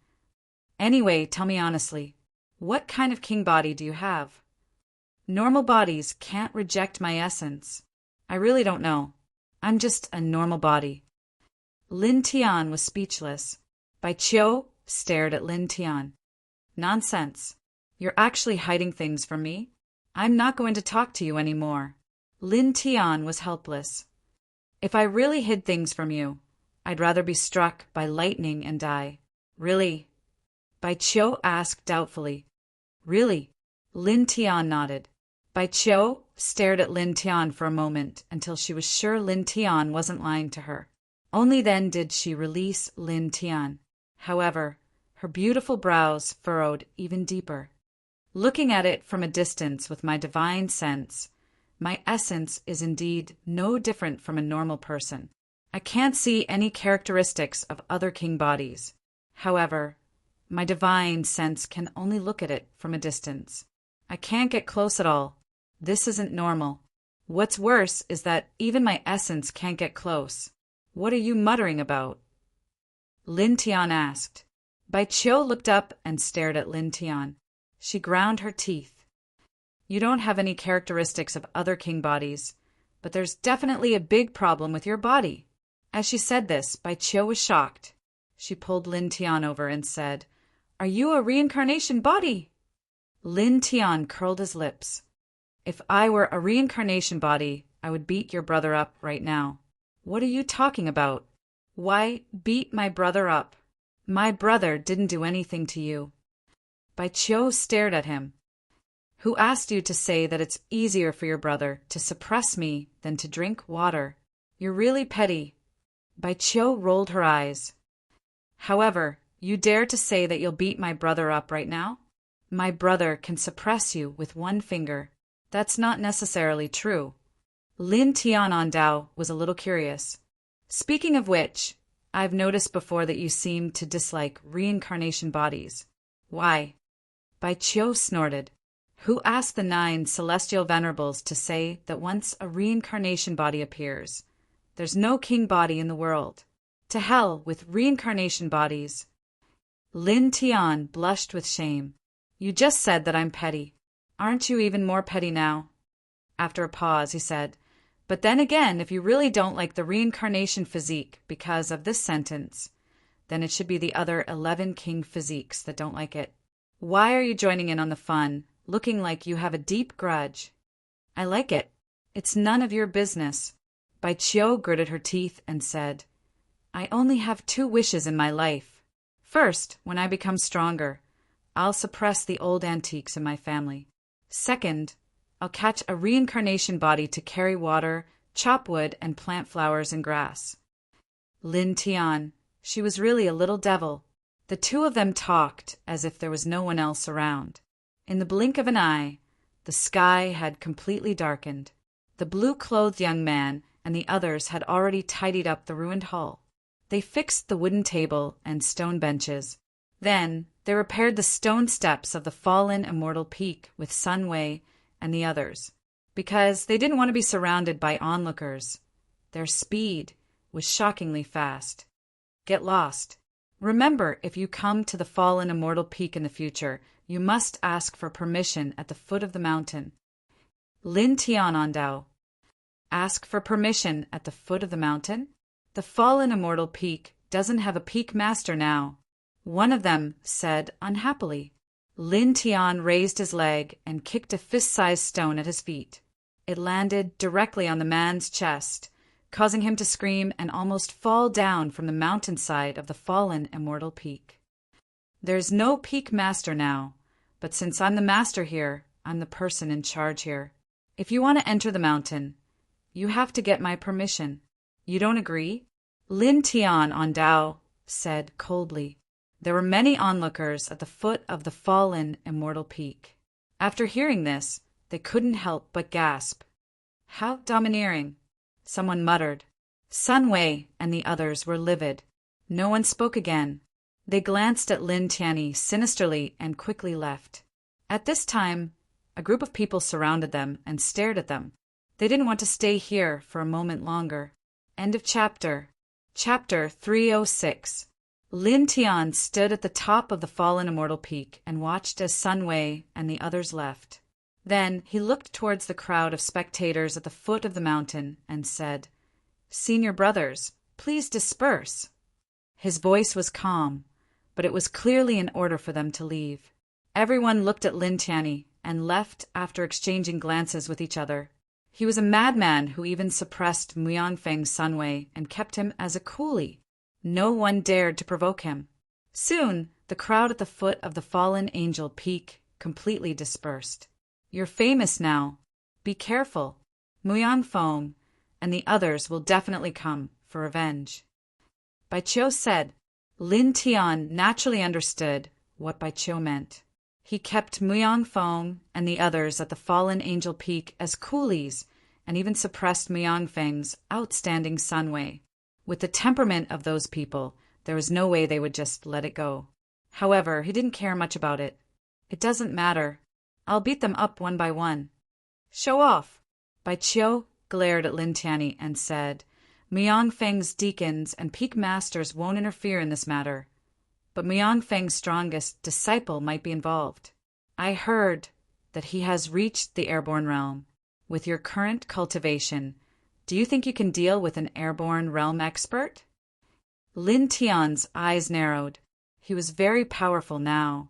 Anyway, tell me honestly, what kind of king body do you have? Normal bodies can't reject my essence. I really don't know. I'm just a normal body. Lin Tian was speechless. Bai Qiu stared at Lin Tian. Nonsense. You're actually hiding things from me? I'm not going to talk to you anymore. Lin Tian was helpless. If I really hid things from you, I'd rather be struck by lightning and die. Really? Bai Qiu asked doubtfully. Really? Lin Tian nodded. Bai Qiu stared at Lin Tian for a moment until she was sure Lin Tian wasn't lying to her. Only then did she release Lin Tian. However, her beautiful brows furrowed even deeper. Looking at it from a distance with my divine sense, my essence is indeed no different from a normal person. I can't see any characteristics of other king bodies. However, my divine sense can only look at it from a distance. I can't get close at all. This isn't normal. What's worse is that even my essence can't get close. What are you muttering about? Lin Tian asked. Bai Qiu looked up and stared at Lin Tian. She ground her teeth. You don't have any characteristics of other king bodies, but there's definitely a big problem with your body. As she said this, Bai Qiu was shocked. She pulled Lin Tian over and said, Are you a reincarnation body? Lin Tian curled his lips. If I were a reincarnation body, I would beat your brother up right now. What are you talking about? Why beat my brother up? My brother didn't do anything to you. Bai Qiu stared at him. Who asked you to say that it's easier for your brother to suppress me than to drink water? You're really petty. Bai Qiu rolled her eyes. However, you dare to say that you'll beat my brother up right now? My brother can suppress you with one finger. That's not necessarily true. Lin Tianandao was a little curious. Speaking of which, I've noticed before that you seem to dislike reincarnation bodies. Why? Bai Qiu snorted. Who asked the 9 celestial venerables to say that once a reincarnation body appears, there's no king body in the world? To hell with reincarnation bodies. Lin Tian blushed with shame. You just said that I'm petty. Aren't you even more petty now? After a pause, he said, But then again, if you really don't like the reincarnation physique because of this sentence, then it should be the other 11 king physiques that don't like it. Why are you joining in on the fun, looking like you have a deep grudge? I like it. It's none of your business. Bai Qiu gritted her teeth and said, I only have 2 wishes in my life. First, when I become stronger, I'll suppress the old antiques in my family. Second, I'll catch a reincarnation body to carry water, chop wood, and plant flowers and grass. Lin Tian, she was really a little devil. The 2 of them talked as if there was no one else around. In the blink of an eye, the sky had completely darkened. The blue-clothed young man and the others had already tidied up the ruined hall. They fixed the wooden table and stone benches. Then they repaired the stone steps of the fallen immortal peak with Sun Wei and the others, because they didn't want to be surrounded by onlookers. Their speed was shockingly fast. Get lost. Remember, if you come to the fallen immortal peak in the future, you must ask for permission at the foot of the mountain. Lin Tian Ondao. Ask for permission at the foot of the mountain? The fallen immortal peak doesn't have a peak master now, one of them said unhappily. Lin Tian raised his leg and kicked a fist-sized stone at his feet. It landed directly on the man's chest, causing him to scream and almost fall down from the mountainside of the fallen immortal peak. There's no peak master now, but since I'm the master here, I'm the person in charge here. If you want to enter the mountain, you have to get my permission. You don't agree? Lin Tian Ondao said coldly. There were many onlookers at the foot of the fallen immortal peak. After hearing this, they couldn't help but gasp. How domineering, someone muttered. Sun Wei and the others were livid. No one spoke again. They glanced at Lin Tianyi sinisterly and quickly left. At this time, a group of people surrounded them and stared at them. They didn't want to stay here for a moment longer. End of chapter. Chapter 306. Lin Tian stood at the top of the fallen immortal peak and watched as Sun Wei and the others left. Then he looked towards the crowd of spectators at the foot of the mountain and said, Senior brothers, please disperse. His voice was calm, but it was clearly in order for them to leave. Everyone looked at Lin Tianyi and left after exchanging glances with each other. He was a madman who even suppressed Muyangfeng's Sun Wei and kept him as a coolie. No one dared to provoke him. Soon, the crowd at the foot of the fallen angel peak completely dispersed. You're famous now. Be careful. Muyangfeng and the others will definitely come for revenge. Bai Qiu said. Lin Tian naturally understood what Bai Qiu meant. He kept Muyangfeng and the others at the fallen angel peak as coolies and even suppressed Muyangfeng's outstanding Sun Wei. With the temperament of those people, there was no way they would just let it go. However, he didn't care much about it. It doesn't matter. I'll beat them up one by one. Show off. Bai Qiu glared at Lin Tianyi and said, Muyangfeng's deacons and peak masters won't interfere in this matter. But Muyangfeng's strongest disciple might be involved. I heard that he has reached the airborne realm. With your current cultivation, do you think you can deal with an airborne realm expert? Lin Tian's eyes narrowed. He was very powerful now,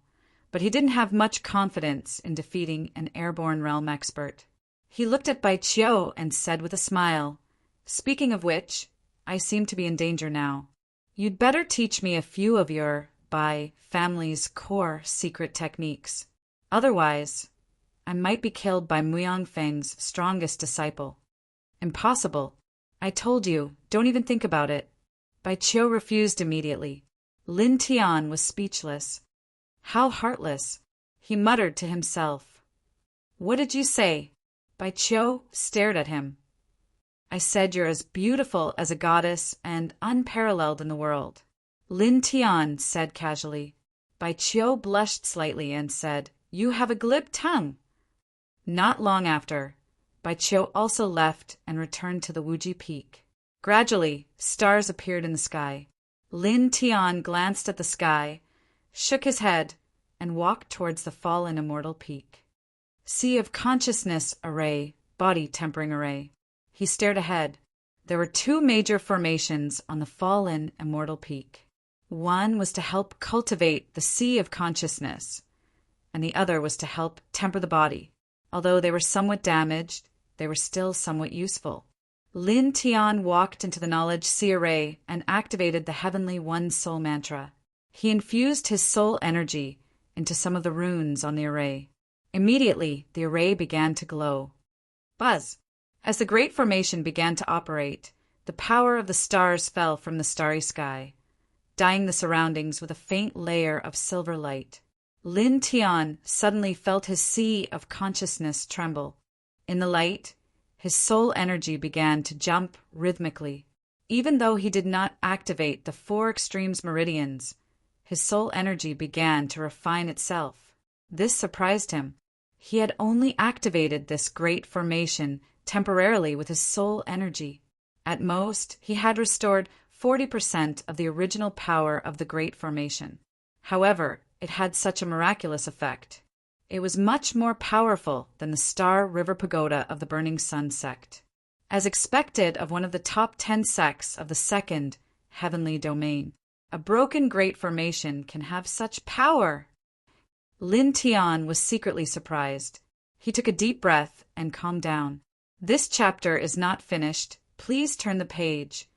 but he didn't have much confidence in defeating an airborne realm expert. He looked at Bai Qiu and said with a smile, Speaking of which, I seem to be in danger now. You'd better teach me a few of your, Bai family's core secret techniques. Otherwise, I might be killed by Muyangfeng's strongest disciple. Impossible. I told you, don't even think about it. Bai Qiu refused immediately. Lin Tian was speechless. How heartless, he muttered to himself. What did you say? Bai Qiu stared at him. I said you're as beautiful as a goddess and unparalleled in the world. Lin Tian said casually. Bai Qiu blushed slightly and said, You have a glib tongue. Not long after, Bai Qiu also left and returned to the Wuji Peak. Gradually, stars appeared in the sky. Lin Tian glanced at the sky, shook his head, and walked towards the fallen immortal peak. Sea of Consciousness Array, Body Tempering Array. He stared ahead. There were two major formations on the fallen immortal peak. One was to help cultivate the Sea of Consciousness, and the other was to help temper the body. Although they were somewhat damaged, they were still somewhat useful. Lin Tian walked into the Knowledge Sea Array and activated the Heavenly One Soul Mantra. He infused his soul energy into some of the runes on the array. Immediately, the array began to glow. Buzz! As the Great Formation began to operate, the power of the stars fell from the starry sky, dyeing the surroundings with a faint layer of silver light. Lin Tian suddenly felt his sea of consciousness tremble. In the light, His soul energy began to jump rhythmically. Even though he did not activate the four extremes meridians, his soul energy began to refine itself. This surprised him. He had only activated this great formation temporarily with his soul energy. At most, he had restored 40% of the original power of the great formation. However, it had such a miraculous effect. It was much more powerful than the Star River Pagoda of the Burning Sun sect. As expected of one of the top 10 sects of the second heavenly domain, a broken great formation can have such power. Lin Tian was secretly surprised. He took a deep breath and calmed down. This chapter is not finished. Please turn the page.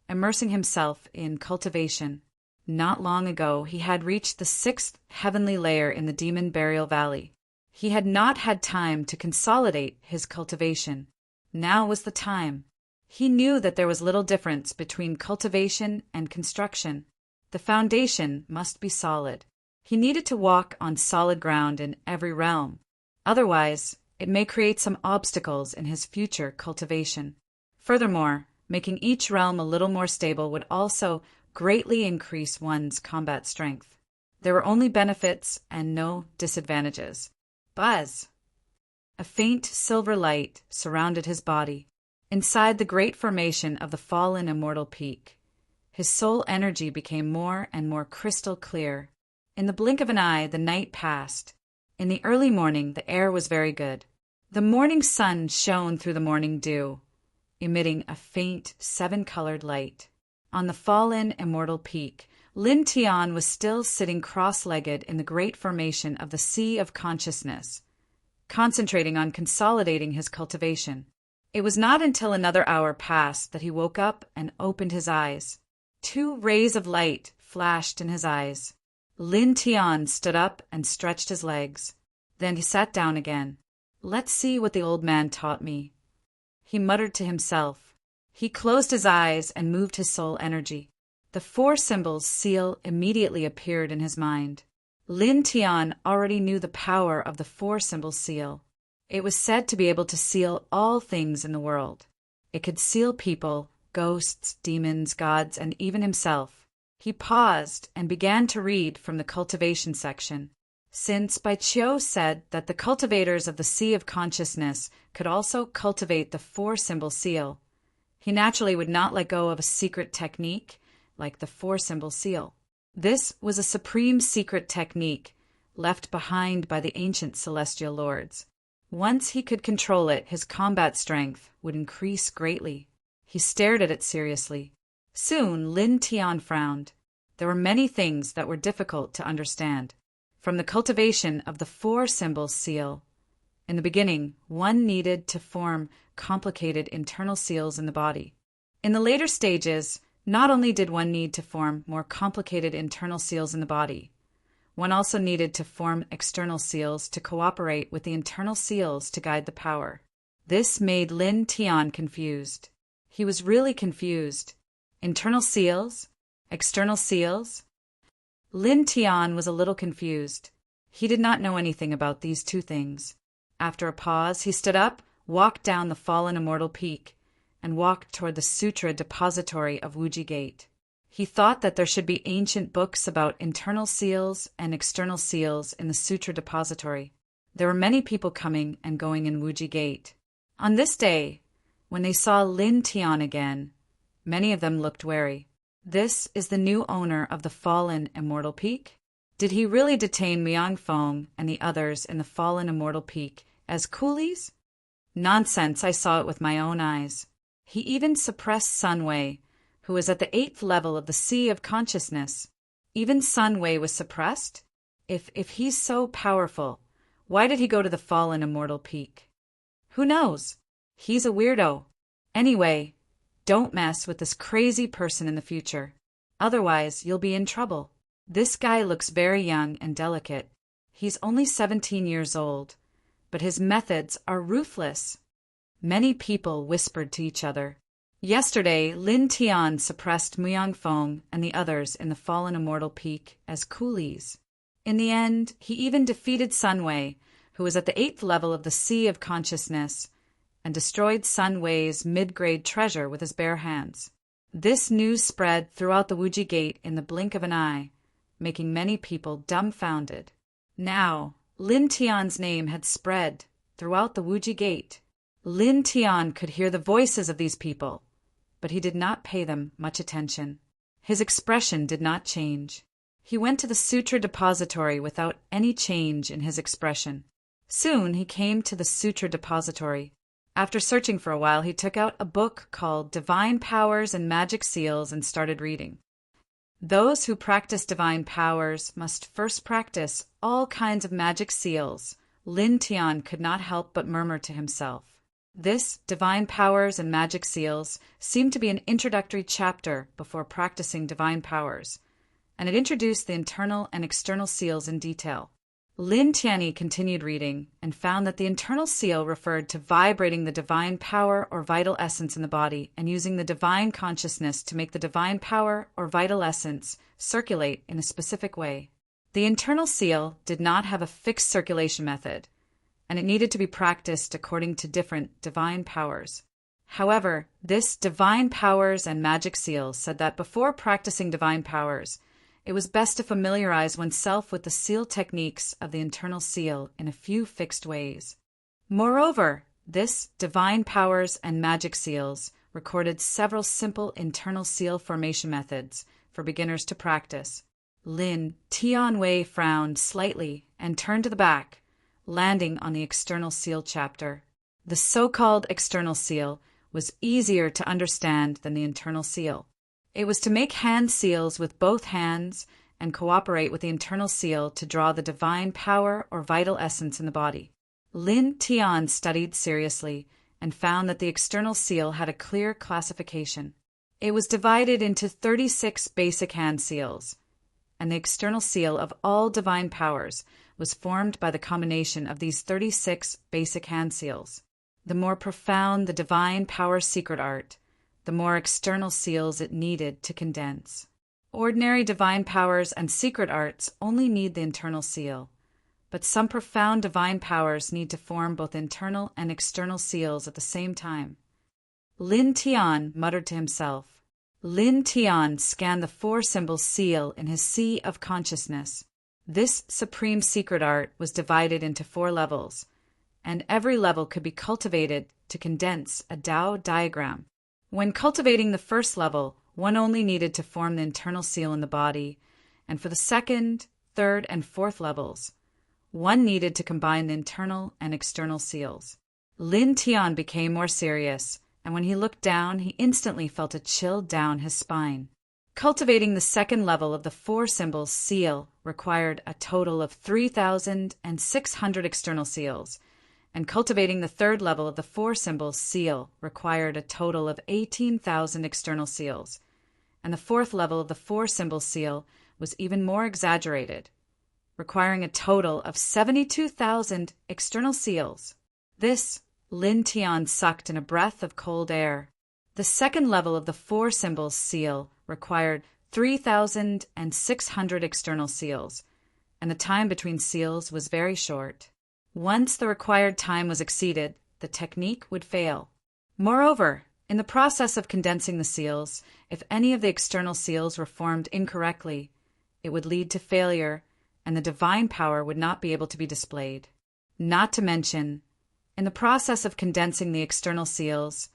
Immersing himself in cultivation. Not long ago, he had reached the 6th heavenly layer in the Demon Burial Valley. He had not had time to consolidate his cultivation. Now was the time. He knew that there was little difference between cultivation and construction. The foundation must be solid. He needed to walk on solid ground in every realm. Otherwise, it may create some obstacles in his future cultivation. Furthermore, making each realm a little more stable would also greatly increase one's combat strength. There were only benefits and no disadvantages. Buzz! A faint silver light surrounded his body. Inside the great formation of the fallen immortal peak, his soul energy became more and more crystal clear. In the blink of an eye, the night passed. In the early morning, the air was very good. The morning sun shone through the morning dew, emitting a faint 7-colored light. On the fallen immortal peak, Lin Tian was still sitting cross-legged in the great formation of the Sea of Consciousness, concentrating on consolidating his cultivation. It was not until another hour passed that he woke up and opened his eyes. 2 rays of light flashed in his eyes. Lin Tian stood up and stretched his legs. Then he sat down again. Let's see what the old man taught me. He muttered to himself. He closed his eyes and moved his soul energy. The 4 symbols seal immediately appeared in his mind. Lin Tian already knew the power of the 4 symbol seal. It was said to be able to seal all things in the world. It could seal people, ghosts, demons, gods, and even himself. He paused and began to read from the cultivation section. Since Bai Qiu said that the cultivators of the Sea of Consciousness could also cultivate the 4 symbol seal, he naturally would not let go of a secret technique like the 4 symbol seal. This was a supreme secret technique left behind by the ancient celestial lords. Once he could control it, his combat strength would increase greatly. He stared at it seriously. Soon, Lin Tian frowned. There were many things that were difficult to understand. From the cultivation of the 4 symbol seal, in the beginning, one needed to form complicated internal seals in the body. In the later stages, not only did one need to form more complicated internal seals in the body, one also needed to form external seals to cooperate with the internal seals to guide the power. This made Lin Tian confused. He was really confused. Internal seals? External seals? Lin Tian was a little confused. He did not know anything about these 2 things. After a pause, he stood up, walked down the fallen immortal peak, and walked toward the sutra depository of Wuji Gate. He thought that there should be ancient books about internal seals and external seals in the sutra depository. There were many people coming and going in Wuji Gate. On this day, when they saw Lin Tian again, many of them looked wary. This is the new owner of the fallen immortal peak? Did he really detain Miangfeng and the others in the fallen immortal peak as coolies? Nonsense, I saw it with my own eyes. He even suppressed Sun Wei, who was at the 8th level of the Sea of Consciousness. Even Sun Wei was suppressed? If he's so powerful, why did he go to the fallen immortal peak? Who knows? He's a weirdo. Anyway, don't mess with this crazy person in the future. Otherwise, you'll be in trouble. This guy looks very young and delicate. He's only 17 years old, but his methods are ruthless. Many people whispered to each other. Yesterday, Lin Tian suppressed Miangfeng and the others in the fallen immortal peak as coolies. In the end, he even defeated Sun Wei, who was at the 8th level of the Sea of Consciousness, and destroyed Sun Wei's mid-grade treasure with his bare hands. This news spread throughout the Wuji Gate in the blink of an eye, making many people dumbfounded. Now, Lin Tian's name had spread throughout the Wuji Gate. Lin Tian could hear the voices of these people, but he did not pay them much attention. His expression did not change. He went to the sutra depository without any change in his expression. Soon he came to the sutra depository. After searching for a while, he took out a book called Divine Powers and Magic Seals and started reading. Those who practice divine powers must first practice all kinds of magic seals. Lin Tian could not help but murmur to himself. This Divine Powers and Magic Seals seemed to be an introductory chapter before practicing divine powers, and it introduced the internal and external seals in detail. Lin Tianyi continued reading and found that the internal seal referred to vibrating the divine power or vital essence in the body and using the divine consciousness to make the divine power or vital essence circulate in a specific way. The internal seal did not have a fixed circulation method, and it needed to be practiced according to different divine powers. However, this Divine Powers and Magic Seal said that before practicing divine powers, it was best to familiarize oneself with the seal techniques of the internal seal in a few fixed ways. Moreover, this Divine Powers and Magic Seals recorded several simple internal seal formation methods for beginners to practice. Lin Tianwei frowned slightly and turned to the back, landing on the external seal chapter. The so-called external seal was easier to understand than the internal seal. It was to make hand seals with both hands and cooperate with the internal seal to draw the divine power or vital essence in the body. Lin Tian studied seriously and found that the external seal had a clear classification. It was divided into 36 basic hand seals, and the external seal of all divine powers was formed by the combination of these 36 basic hand seals. The more profound the divine power secret art, the more external seals it needed to condense. Ordinary divine powers and secret arts only need the internal seal, but some profound divine powers need to form both internal and external seals at the same time. Lin Tian muttered to himself. Lin Tian scanned the four-symbol seal in his sea of consciousness. This supreme secret art was divided into 4 levels, and every level could be cultivated to condense a Tao diagram. When cultivating the first level, one only needed to form the internal seal in the body, and for the second, third, and fourth levels, one needed to combine the internal and external seals. Lin Tian became more serious, and when he looked down, he instantly felt a chill down his spine. Cultivating the second level of the 4-symbol seal required a total of 3,600 external seals, and cultivating the third level of the 4-symbol seal required a total of 18,000 external seals, and the fourth level of the 4-symbol seal was even more exaggerated, requiring a total of 72,000 external seals. This, Lin Tian sucked in a breath of cold air. The second level of the 4-symbol seal required 3,600 external seals, and the time between seals was very short. Once the required time was exceeded, the technique would fail. Moreover, in the process of condensing the seals, if any of the external seals were formed incorrectly, it would lead to failure, and the divine power would not be able to be displayed. Not to mention, in the process of condensing the external seals,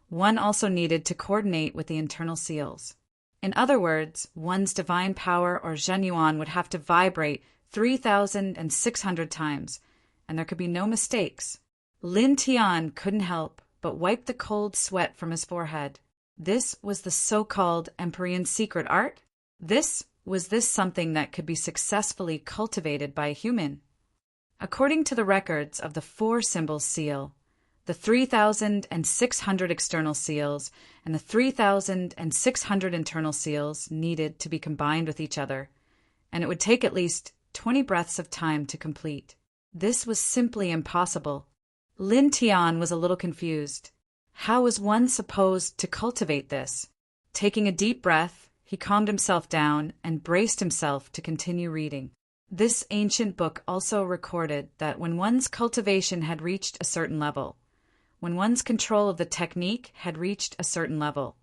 one also needed to coordinate with the internal seals. In other words, one's divine power or Zhenyuan would have to vibrate 3,600 times, and there could be no mistakes. Lin Tian couldn't help but wipe the cold sweat from his forehead. This was the so-called Empyrean secret art? Was this something that could be successfully cultivated by a human? According to the records of the 4-symbol seal, the 3,600 external seals and the 3,600 internal seals needed to be combined with each other, and it would take at least 20 breaths of time to complete. This was simply impossible. Lin Tian was a little confused. How was one supposed to cultivate this? Taking a deep breath, he calmed himself down and braced himself to continue reading. This ancient book also recorded that when one's cultivation had reached a certain level, when one's control of the technique had reached a certain level,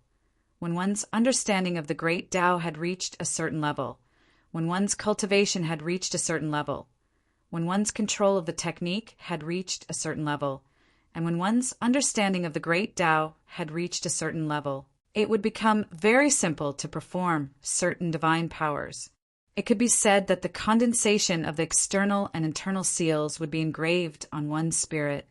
when one's understanding of the great Tao had reached a certain level, when one's cultivation had reached a certain level, when one's control of the technique had reached a certain level, and when one's understanding of the great Tao had reached a certain level, it would become very simple to perform certain divine powers. It could be said that the condensation of the external and internal seals would be engraved on one's spirit,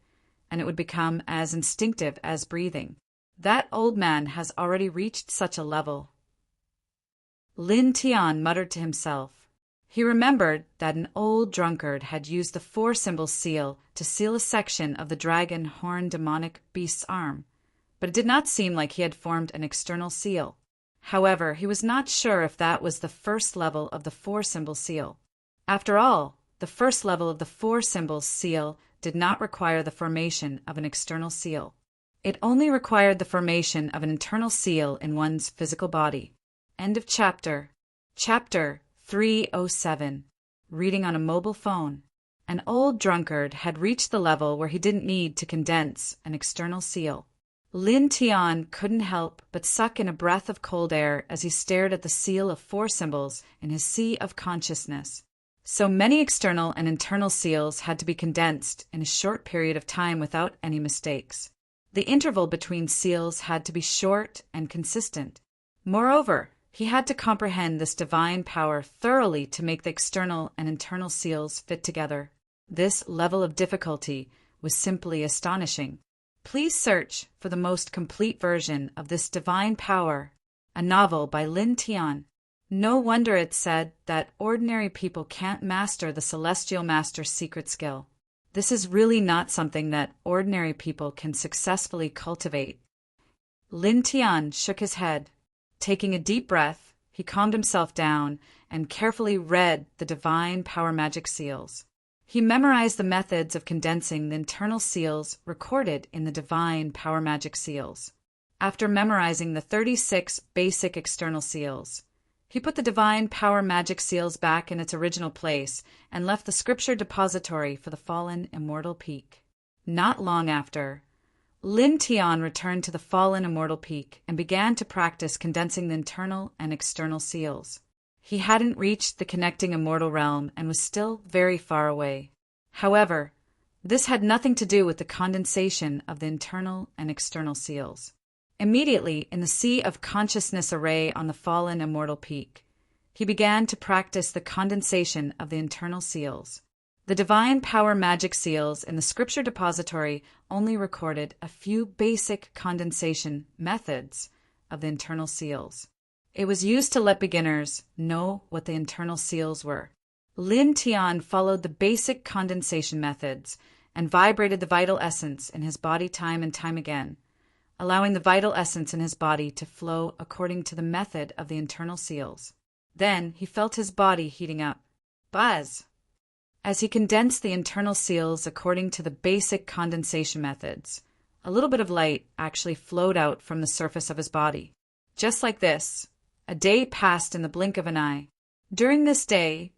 and it would become as instinctive as breathing. That old man has already reached such a level. Lin Tian muttered to himself. He remembered that an old drunkard had used the four-symbol seal to seal a section of the dragon horn demonic beast's arm, but it did not seem like he had formed an external seal. However, he was not sure if that was the first level of the four-symbol seal. After all, the first level of the four-symbol seal did not require the formation of an external seal. It only required the formation of an internal seal in one's physical body. End of chapter. Chapter 307. Reading on a mobile phone. An old drunkard had reached the level where he didn't need to condense an external seal. Lin Tian couldn't help but suck in a breath of cold air as he stared at the seal of four symbols in his sea of consciousness. So many external and internal seals had to be condensed in a short period of time without any mistakes. The interval between seals had to be short and consistent. Moreover, he had to comprehend this divine power thoroughly to make the external and internal seals fit together. This level of difficulty was simply astonishing. Please search for the most complete version of this divine power, a novel by Lin Tian. No wonder it's said that ordinary people can't master the Celestial Master's secret skill. This is really not something that ordinary people can successfully cultivate. Lin Tian shook his head. Taking a deep breath, he calmed himself down and carefully read the divine power magic seals. He memorized the methods of condensing the internal seals recorded in the divine power magic seals. After memorizing the 36 basic external seals, he put the divine power magic seals back in its original place and left the scripture depository for the fallen immortal peak. Not long after, Lin Tian returned to the fallen immortal peak and began to practice condensing the internal and external seals. He hadn't reached the connecting immortal realm and was still very far away. However, this had nothing to do with the condensation of the internal and external seals. Immediately, in the sea of consciousness array on the fallen immortal peak, he began to practice the condensation of the internal seals. The divine power magic seals in the scripture depository only recorded a few basic condensation methods of the internal seals. It was used to let beginners know what the internal seals were. Lin Tian followed the basic condensation methods and vibrated the vital essence in his body time and time again, allowing the vital essence in his body to flow according to the method of the internal seals. Then he felt his body heating up. Buzz! As he condensed the internal seals according to the basic condensation methods, a little bit of light actually flowed out from the surface of his body. Just like this, a day passed in the blink of an eye. During this day,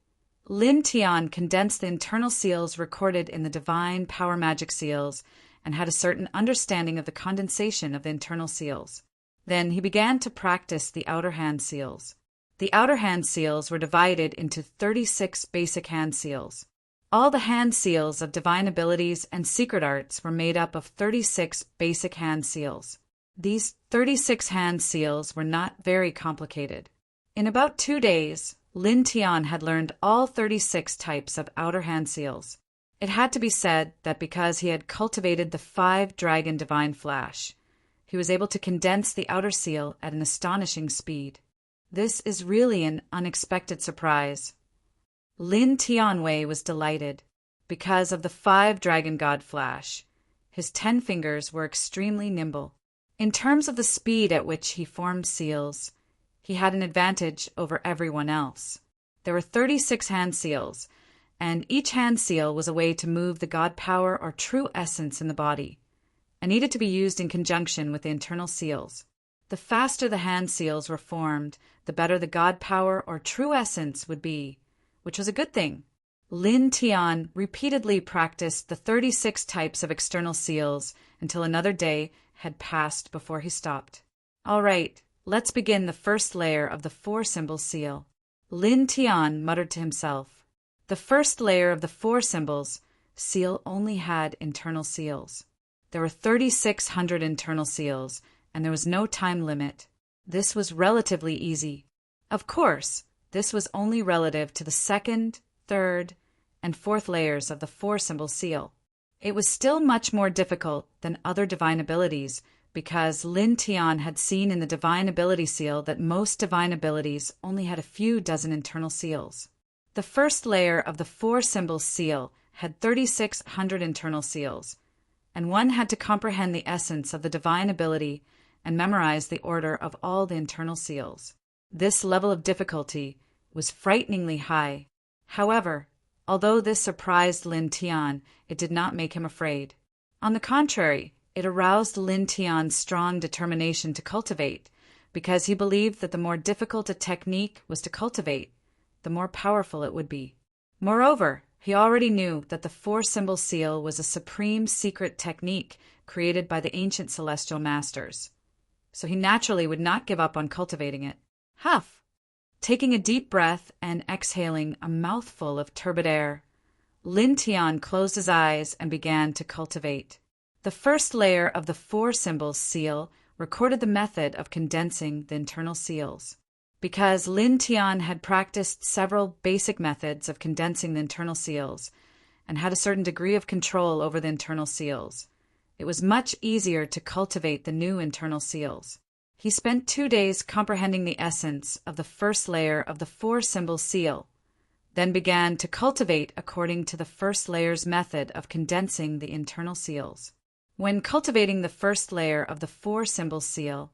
Lin Tian condensed the internal seals recorded in the divine power magic seals and had a certain understanding of the condensation of the internal seals. Then he began to practice the outer hand seals. The outer hand seals were divided into 36 basic hand seals. All the hand seals of divine abilities and secret arts were made up of 36 basic hand seals. These 36 hand seals were not very complicated. In about 2 days, Lin Tian had learned all 36 types of outer hand seals. It had to be said that because he had cultivated the 5-dragon divine flash, he was able to condense the outer seal at an astonishing speed. This is really an unexpected surprise. Lin Tianwei was delighted. Because of the 5-dragon god flash, his 10 fingers were extremely nimble. In terms of the speed at which he formed seals, he had an advantage over everyone else. There were 36 hand seals, and each hand seal was a way to move the god power or true essence in the body, and needed to be used in conjunction with the internal seals. The faster the hand seals were formed, the better the god power or true essence would be, which was a good thing. Lin Tian repeatedly practiced the 36 types of external seals until another day had passed before he stopped. All right, let's begin the first layer of the four-symbol seal. Lin Tian muttered to himself. The first layer of the four symbols seal only had internal seals. There were 3,600 internal seals, and there was no time limit. This was relatively easy. Of course, this was only relative to the second, third, and fourth layers of the four-symbol seal. It was still much more difficult than other divine abilities because Lin Tian had seen in the divine ability seal that most divine abilities only had a few dozen internal seals. The first layer of the four-symbol seal had 3,600 internal seals, and one had to comprehend the essence of the divine ability and memorize the order of all the internal seals. This level of difficulty was frighteningly high. However, although this surprised Lin Tian, it did not make him afraid. On the contrary, it aroused Lin Tian's strong determination to cultivate, because he believed that the more difficult a technique was to cultivate, the more powerful it would be. Moreover, he already knew that the four-symbol seal was a supreme secret technique created by the ancient celestial masters, so he naturally would not give up on cultivating it. Huff! Taking a deep breath and exhaling a mouthful of turbid air, Lin Tian closed his eyes and began to cultivate. The first layer of the four-symbol seal recorded the method of condensing the internal seals. Because Lin Tian had practiced several basic methods of condensing the internal seals and had a certain degree of control over the internal seals, it was much easier to cultivate the new internal seals. He spent 2 days comprehending the essence of the first layer of the four-symbol seal, then began to cultivate according to the first layer's method of condensing the internal seals. When cultivating the first layer of the four-symbol seal,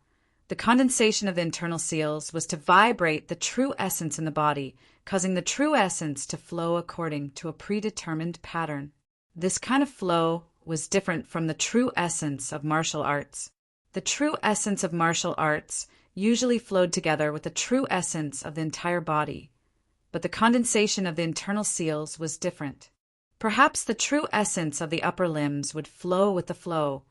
the condensation of the internal seals was to vibrate the true essence in the body, causing the true essence to flow according to a predetermined pattern. This kind of flow was different from the true essence of martial arts. The true essence of martial arts usually flowed together with the true essence of the entire body, but the condensation of the internal seals was different. Perhaps the true essence of the upper limbs would flow with the flow,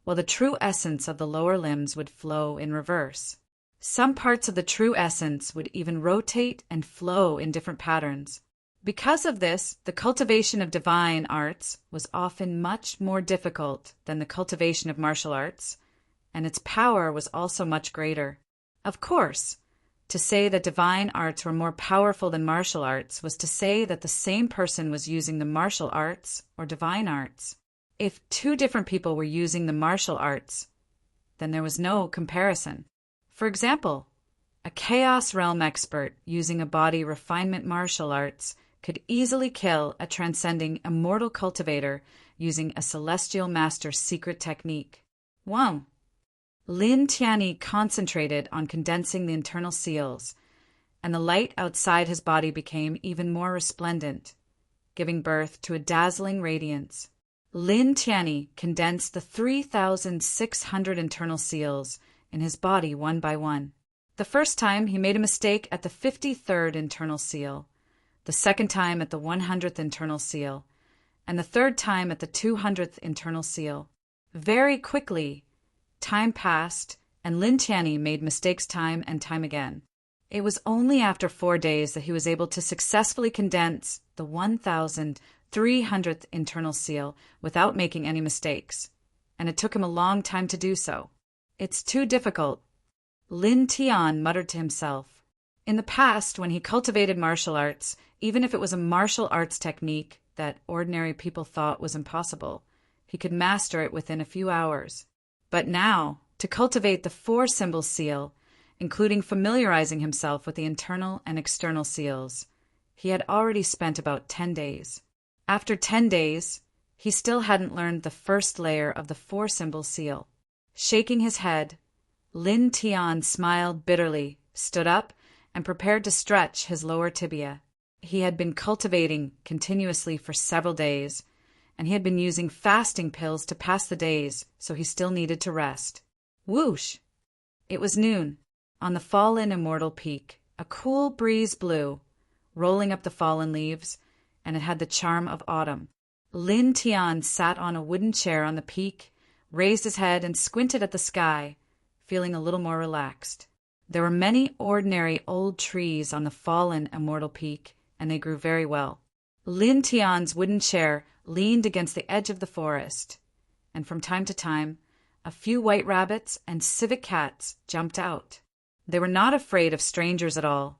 while the true essence of the lower limbs would flow in reverse. Some parts of the true essence would even rotate and flow in different patterns. Because of this, the cultivation of divine arts was often much more difficult than the cultivation of martial arts, and its power was also much greater. Of course, to say that divine arts were more powerful than martial arts was to say that the same person was using the martial arts or divine arts. If 2 different people were using the martial arts, then there was no comparison. For example, a Chaos Realm expert using a body refinement martial arts could easily kill a transcending immortal cultivator using a celestial master's secret technique. 1. Lin Tian concentrated on condensing the internal seals, and the light outside his body became even more resplendent, giving birth to a dazzling radiance. Lin Tian condensed the 3,600 internal seals in his body one by one. The first time he made a mistake at the 53rd internal seal, the second time at the 100th internal seal, and the third time at the 200th internal seal. Very quickly, time passed, and Lin Tian made mistakes time and time again. It was only after 4 days that he was able to successfully condense the 1,300th internal seal without making any mistakes, and it took him a long time to do so. It's too difficult, Lin Tian muttered to himself. In the past, when he cultivated martial arts, even if it was a martial arts technique that ordinary people thought was impossible, he could master it within a few hours. But now, to cultivate the four-symbol seal, including familiarizing himself with the internal and external seals, he had already spent about 10 days. After 10 days, he still hadn't learned the first layer of the four-symbol seal. Shaking his head, Lin Tian smiled bitterly, stood up, and prepared to stretch his lower tibia. He had been cultivating continuously for several days, and he had been using fasting pills to pass the days, so he still needed to rest. Whoosh! It was noon. On the fallen immortal peak, a cool breeze blew, rolling up the fallen leaves, and it had the charm of autumn. Lin Tian sat on a wooden chair on the peak, raised his head and squinted at the sky, feeling a little more relaxed. There were many ordinary old trees on the fallen immortal peak, and they grew very well. Lin Tian's wooden chair leaned against the edge of the forest, and from time to time, a few white rabbits and civet cats jumped out. They were not afraid of strangers at all,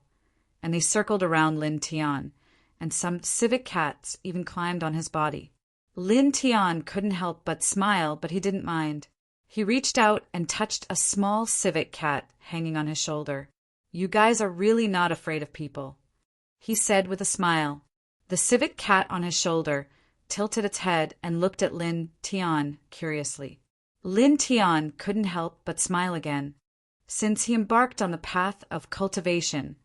and they circled around Lin Tian, and some civet cats even climbed on his body. Lin Tian couldn't help but smile, but he didn't mind. He reached out and touched a small civet cat hanging on his shoulder. "You guys are really not afraid of people," he said with a smile. The civet cat on his shoulder tilted its head and looked at Lin Tian curiously. Lin Tian couldn't help but smile again. Since he embarked on the path of cultivation,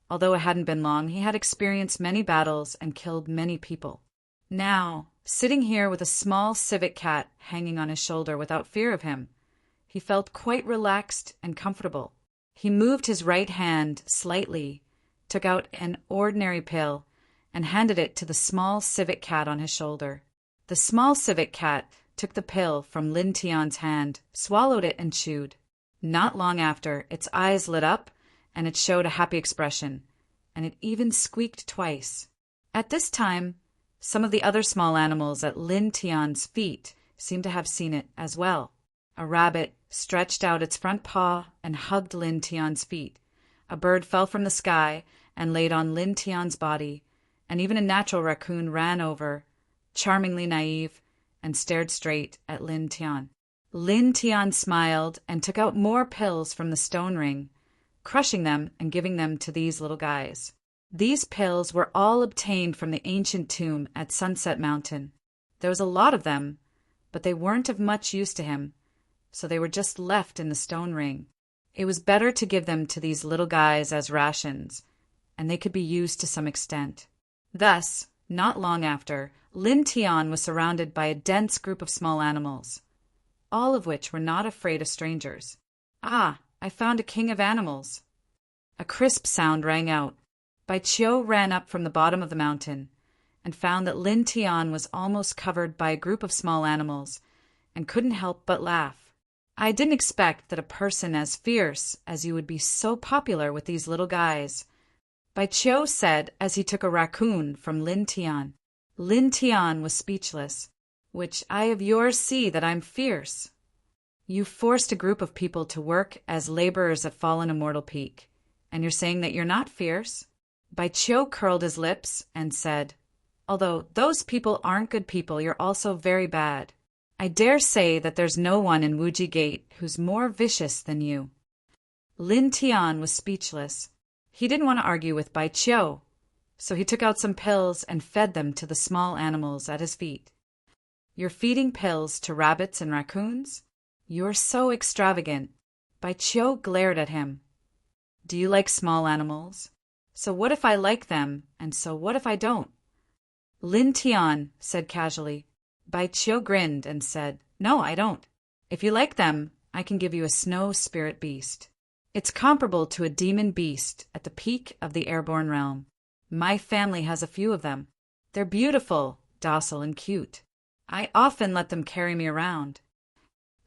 although it hadn't been long, he had experienced many battles and killed many people. Now, sitting here with a small civet cat hanging on his shoulder without fear of him, he felt quite relaxed and comfortable. He moved his right hand slightly, took out an ordinary pill, and handed it to the small civet cat on his shoulder. The small civet cat took the pill from Lin Tian's hand, swallowed it, and chewed. Not long after, its eyes lit up, and it showed a happy expression, and it even squeaked twice. At this time, some of the other small animals at Lin Tian's feet seemed to have seen it as well. A rabbit stretched out its front paw and hugged Lin Tian's feet. A bird fell from the sky and laid on Lin Tian's body, and even a natural raccoon ran over, charmingly naive, and stared straight at Lin Tian. Lin Tian smiled and took out more pills from the stone ring, crushing them and giving them to these little guys. These pills were all obtained from the ancient tomb at Sunset Mountain. There was a lot of them, but they weren't of much use to him, so they were just left in the stone ring. It was better to give them to these little guys as rations, and they could be used to some extent. Thus, not long after, Lin Tian was surrounded by a dense group of small animals, all of which were not afraid of strangers. "Ah, I found a king of animals." A crisp sound rang out. Bai Qiu ran up from the bottom of the mountain and found that Lin Tian was almost covered by a group of small animals and couldn't help but laugh. "I didn't expect that a person as fierce as you would be so popular with these little guys," Bai Qiu said as he took a raccoon from Lin Tian. Lin Tian was speechless. "Which eye of yours see that I'm fierce? You forced a group of people to work as laborers at Fallen Immortal Peak, and you're saying that you're not fierce?" Bai Qiu curled his lips and said, "Although those people aren't good people, you're also very bad. I dare say that there's no one in Wuji Gate who's more vicious than you." Lin Tian was speechless. He didn't want to argue with Bai Qiu, so he took out some pills and fed them to the small animals at his feet. "You're feeding pills to rabbits and raccoons? You're so extravagant." Bai Qiu glared at him. "Do you like small animals? So what if I like them, and so what if I don't?" Lin Tian said casually. Bai Qiu grinned and said, "No, I don't. If you like them, I can give you a snow spirit beast. It's comparable to a demon beast at the peak of the airborne realm. My family has a few of them. They're beautiful, docile, and cute. I often let them carry me around."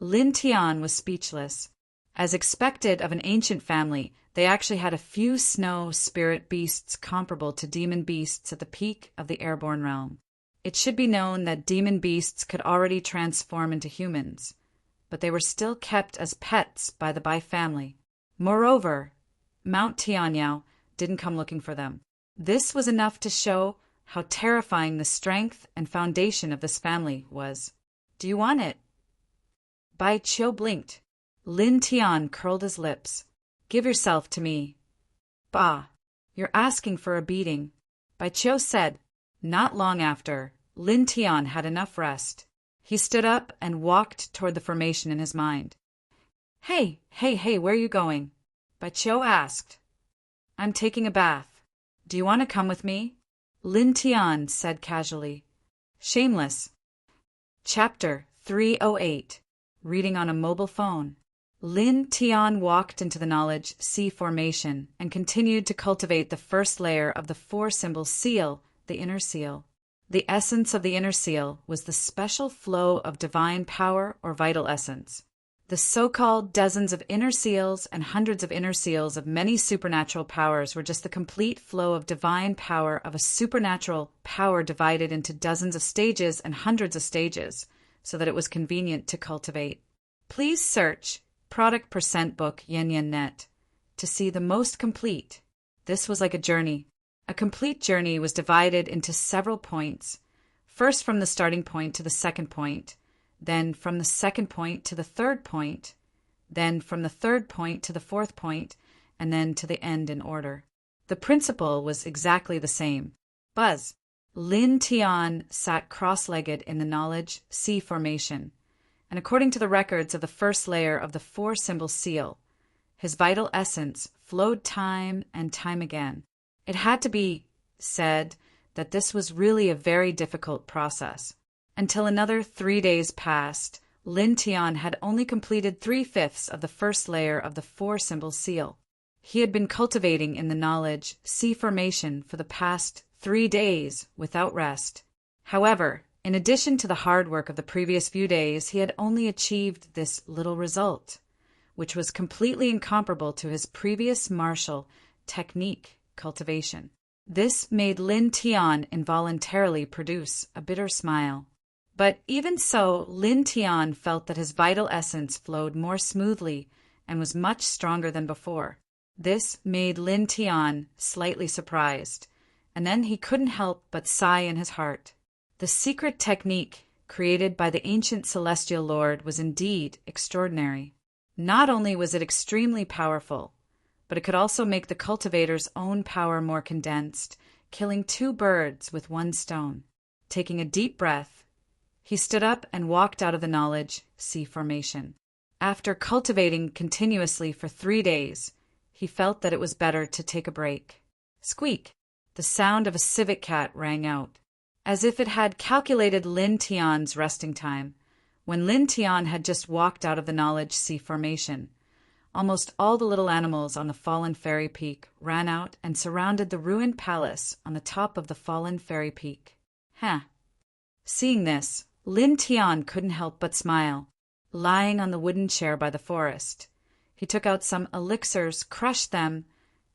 Lin Tian was speechless. As expected of an ancient family, they actually had a few snow spirit beasts comparable to demon beasts at the peak of the airborne realm. It should be known that demon beasts could already transform into humans, but they were still kept as pets by the Bai family. Moreover, Mount Tianyao didn't come looking for them. This was enough to show how terrifying the strength and foundation of this family was. "Do you want it?" Bai Qiu blinked. Lin Tian curled his lips. "Give yourself to me." "Bah, you're asking for a beating," Bai Qiu said. Not long after, Lin Tian had enough rest. He stood up and walked toward the formation in his mind. Hey, where are you going?" Bai Qiu asked. "I'm taking a bath. Do you want to come with me?" Lin Tian said casually. Shameless. Chapter 308. Reading on a mobile phone. Lin Tian walked into the Knowledge Sea formation and continued to cultivate the first layer of the four-symbol seal the inner seal. The essence of the inner seal was the special flow of divine power or vital essence. The so-called dozens of inner seals and hundreds of inner seals of many supernatural powers were just the complete flow of divine power of a supernatural power divided into dozens of stages and hundreds of stages, so that it was convenient to cultivate. Please search Product Percent Book Yin Yin Net to see the most complete. This was like a journey. A complete journey was divided into several points, first from the starting point to the second point, then from the second point to the third point, then from the third point to the fourth point, and then to the end in order. The principle was exactly the same. Buzz. Lin Tian sat cross-legged in the knowledge C formation, and according to the records of the first layer of the four-symbol seal, his vital essence flowed time and time again. It had to be said that this was really a very difficult process. Until another 3 days passed, Lin Tian had only completed 3/5 of the first layer of the four-symbol seal. He had been cultivating in the knowledge C formation for the past 3 days without rest. However, in addition to the hard work of the previous few days, he had only achieved this little result, which was completely incomparable to his previous martial technique cultivation. This made Lin Tian involuntarily produce a bitter smile. But even so, Lin Tian felt that his vital essence flowed more smoothly and was much stronger than before. This made Lin Tian slightly surprised, and then he couldn't help but sigh in his heart. The secret technique created by the ancient celestial lord was indeed extraordinary. Not only was it extremely powerful, but it could also make the cultivator's own power more condensed, killing 2 birds with 1 stone. Taking a deep breath, he stood up and walked out of the knowledge C formation. After cultivating continuously for 3 days, he felt that it was better to take a break. Squeak! The sound of a civet cat rang out, as if it had calculated Lin Tian's resting time. When Lin Tian had just walked out of the knowledge C formation, almost all the little animals on the fallen fairy peak ran out and surrounded the ruined palace on the top of the fallen fairy peak. Seeing this, Lin Tian couldn't help but smile. Lying on the wooden chair by the forest, he took out some elixirs, crushed them,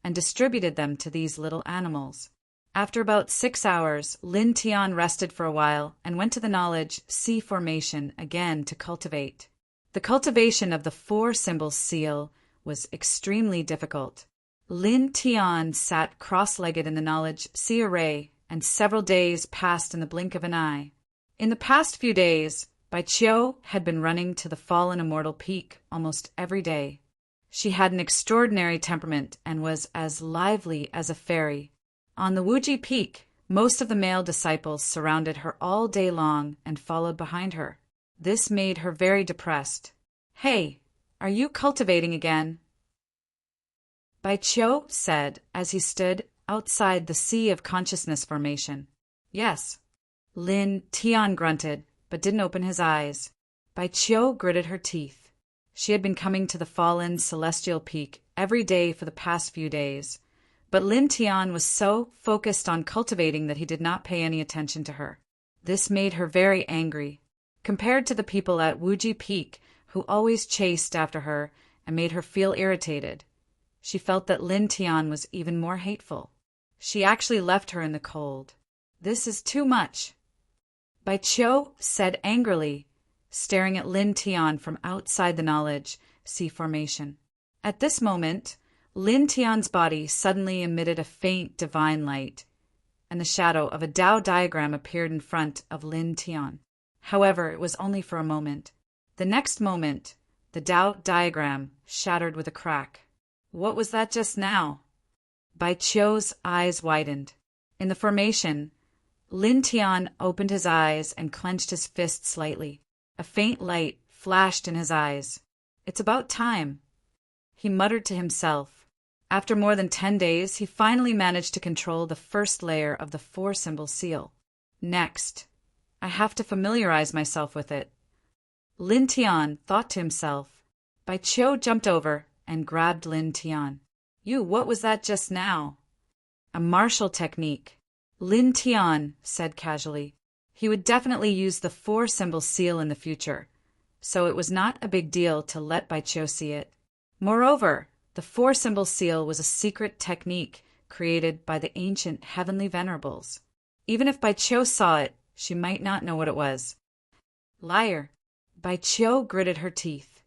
and distributed them to these little animals. After about 6 hours, Lin Tian rested for a while and went to the knowledge C formation again to cultivate. The cultivation of the four-symbol seal was extremely difficult. Lin Tian sat cross-legged in the knowledge C array, and several days passed in the blink of an eye. In the past few days, Bai Qiu had been running to the fallen immortal peak almost every day. She had an extraordinary temperament and was as lively as a fairy. On the Wuji Peak, most of the male disciples surrounded her all day long and followed behind her. This made her very depressed. "Hey, are you cultivating again?" Bai Qiu said as he stood outside the Sea of Consciousness formation. "Yes." Lin Tian grunted, but didn't open his eyes. Bai Qiu gritted her teeth. She had been coming to the fallen celestial peak every day for the past few days, but Lin Tian was so focused on cultivating that he did not pay any attention to her. This made her very angry. Compared to the people at Wuji Peak, who always chased after her and made her feel irritated, she felt that Lin Tian was even more hateful. She actually left her in the cold. "This is too much," Bai Qiu said angrily, staring at Lin Tian from outside the knowledge C formation. At this moment, Lin Tian's body suddenly emitted a faint divine light, and the shadow of a Tao diagram appeared in front of Lin Tian. However, it was only for a moment. The next moment, the Tao diagram shattered with a crack. What was that just now? Bai Qiu's eyes widened. In the formation, Lin Tian opened his eyes and clenched his fist slightly. A faint light flashed in his eyes. "It's about time," he muttered to himself. After more than 10 days, he finally managed to control the first layer of the four-symbol seal. Next, I have to familiarize myself with it. Lin Tian thought to himself. Bai Qiu jumped over and grabbed Lin Tian. "You, what was that just now?" "A martial technique. Lin Tian said casually. He would definitely use the four-symbol seal in the future, so it was not a big deal to let Bai Qiu see it. Moreover, the four-symbol seal was a secret technique created by the ancient heavenly venerables. Even if Bai Qiu saw it, she might not know what it was. Liar. Bai Qiu gritted her teeth.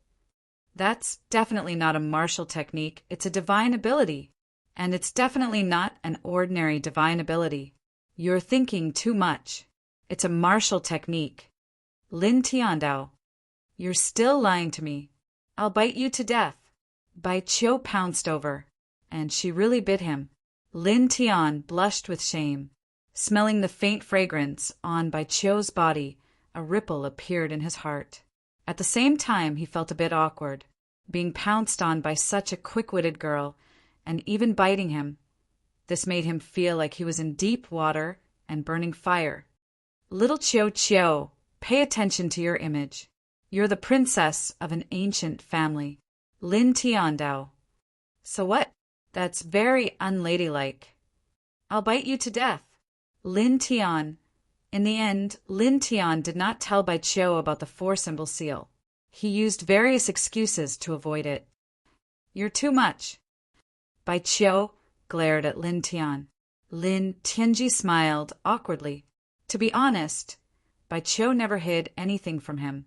That's definitely not a martial technique, it's a divine ability. And it's definitely not an ordinary divine ability. You're thinking too much. It's a martial technique. Lin Tiandao. You're still lying to me. I'll bite you to death. Bai Qiu pounced over, and she really bit him. Lin Tian blushed with shame. Smelling the faint fragrance on Bai Qiu's body, a ripple appeared in his heart. At the same time, he felt a bit awkward, being pounced on by such a quick-witted girl, and even biting him. This made him feel like he was in deep water and burning fire. Little Qiu Qiu, pay attention to your image. You're the princess of an ancient family. Lin Tiandao. So what? That's very unladylike. I'll bite you to death. Lin Tian. In the end, Lin Tian did not tell Bai Qiu about the four-symbol seal. He used various excuses to avoid it. You're too much. Bai Qiu glared at Lin Tian. Lin Tianji smiled awkwardly. To be honest, Bai Qiu never hid anything from him,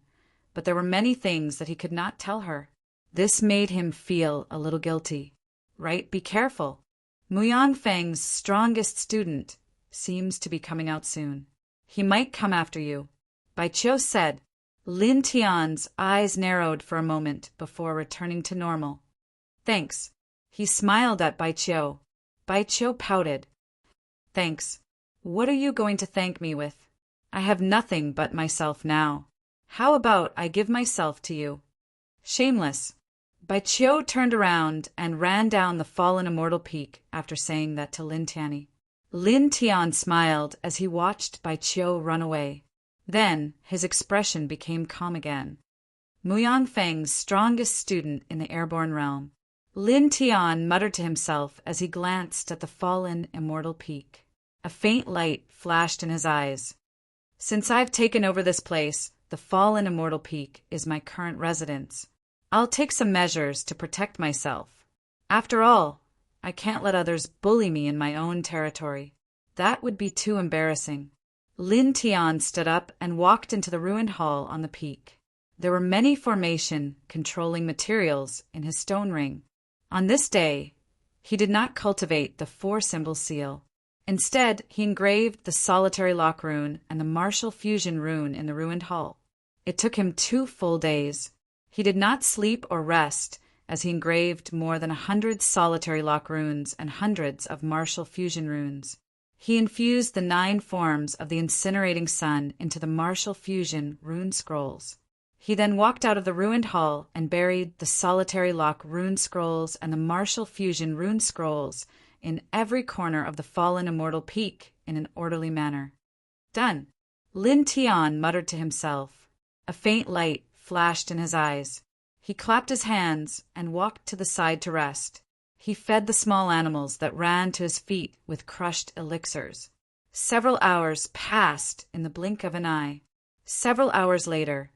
but there were many things that he could not tell her. This made him feel a little guilty. Right, be careful. Mu Yangfeng's strongest student seems to be coming out soon. He might come after you. Bai Qiu said. Lin Tian's eyes narrowed for a moment before returning to normal. Thanks. He smiled at Bai Qiu. Bai Qiu pouted. Thanks. What are you going to thank me with? I have nothing but myself now. How about I give myself to you? Shameless. Bai Qiu turned around and ran down the fallen immortal peak after saying that to Lin Tian. Lin Tian smiled as he watched Bai Qiu run away. Then his expression became calm again. Mu Yangfeng's strongest student in the airborne realm. Lin Tian muttered to himself as he glanced at the fallen immortal peak. A faint light flashed in his eyes. Since I've taken over this place, the fallen immortal peak is my current residence. I'll take some measures to protect myself. After all, I can't let others bully me in my own territory. That would be too embarrassing. Lin Tian stood up and walked into the ruined hall on the peak. There were many formation controlling materials in his stone ring. On this day, he did not cultivate the four-symbol seal. Instead, he engraved the solitary lock rune and the martial fusion rune in the ruined hall. It took him 2 full days. He did not sleep or rest as he engraved more than 100 solitary lock runes and hundreds of martial fusion runes. He infused the 9 forms of the incinerating sun into the martial fusion rune scrolls. He then walked out of the ruined hall and buried the solitary lock rune scrolls and the martial fusion rune scrolls in every corner of the fallen immortal peak in an orderly manner. Done. Lin Tian muttered to himself. A faint light flashed in his eyes. He clapped his hands and walked to the side to rest. He fed the small animals that ran to his feet with crushed elixirs. Several hours passed in the blink of an eye. Several hours later,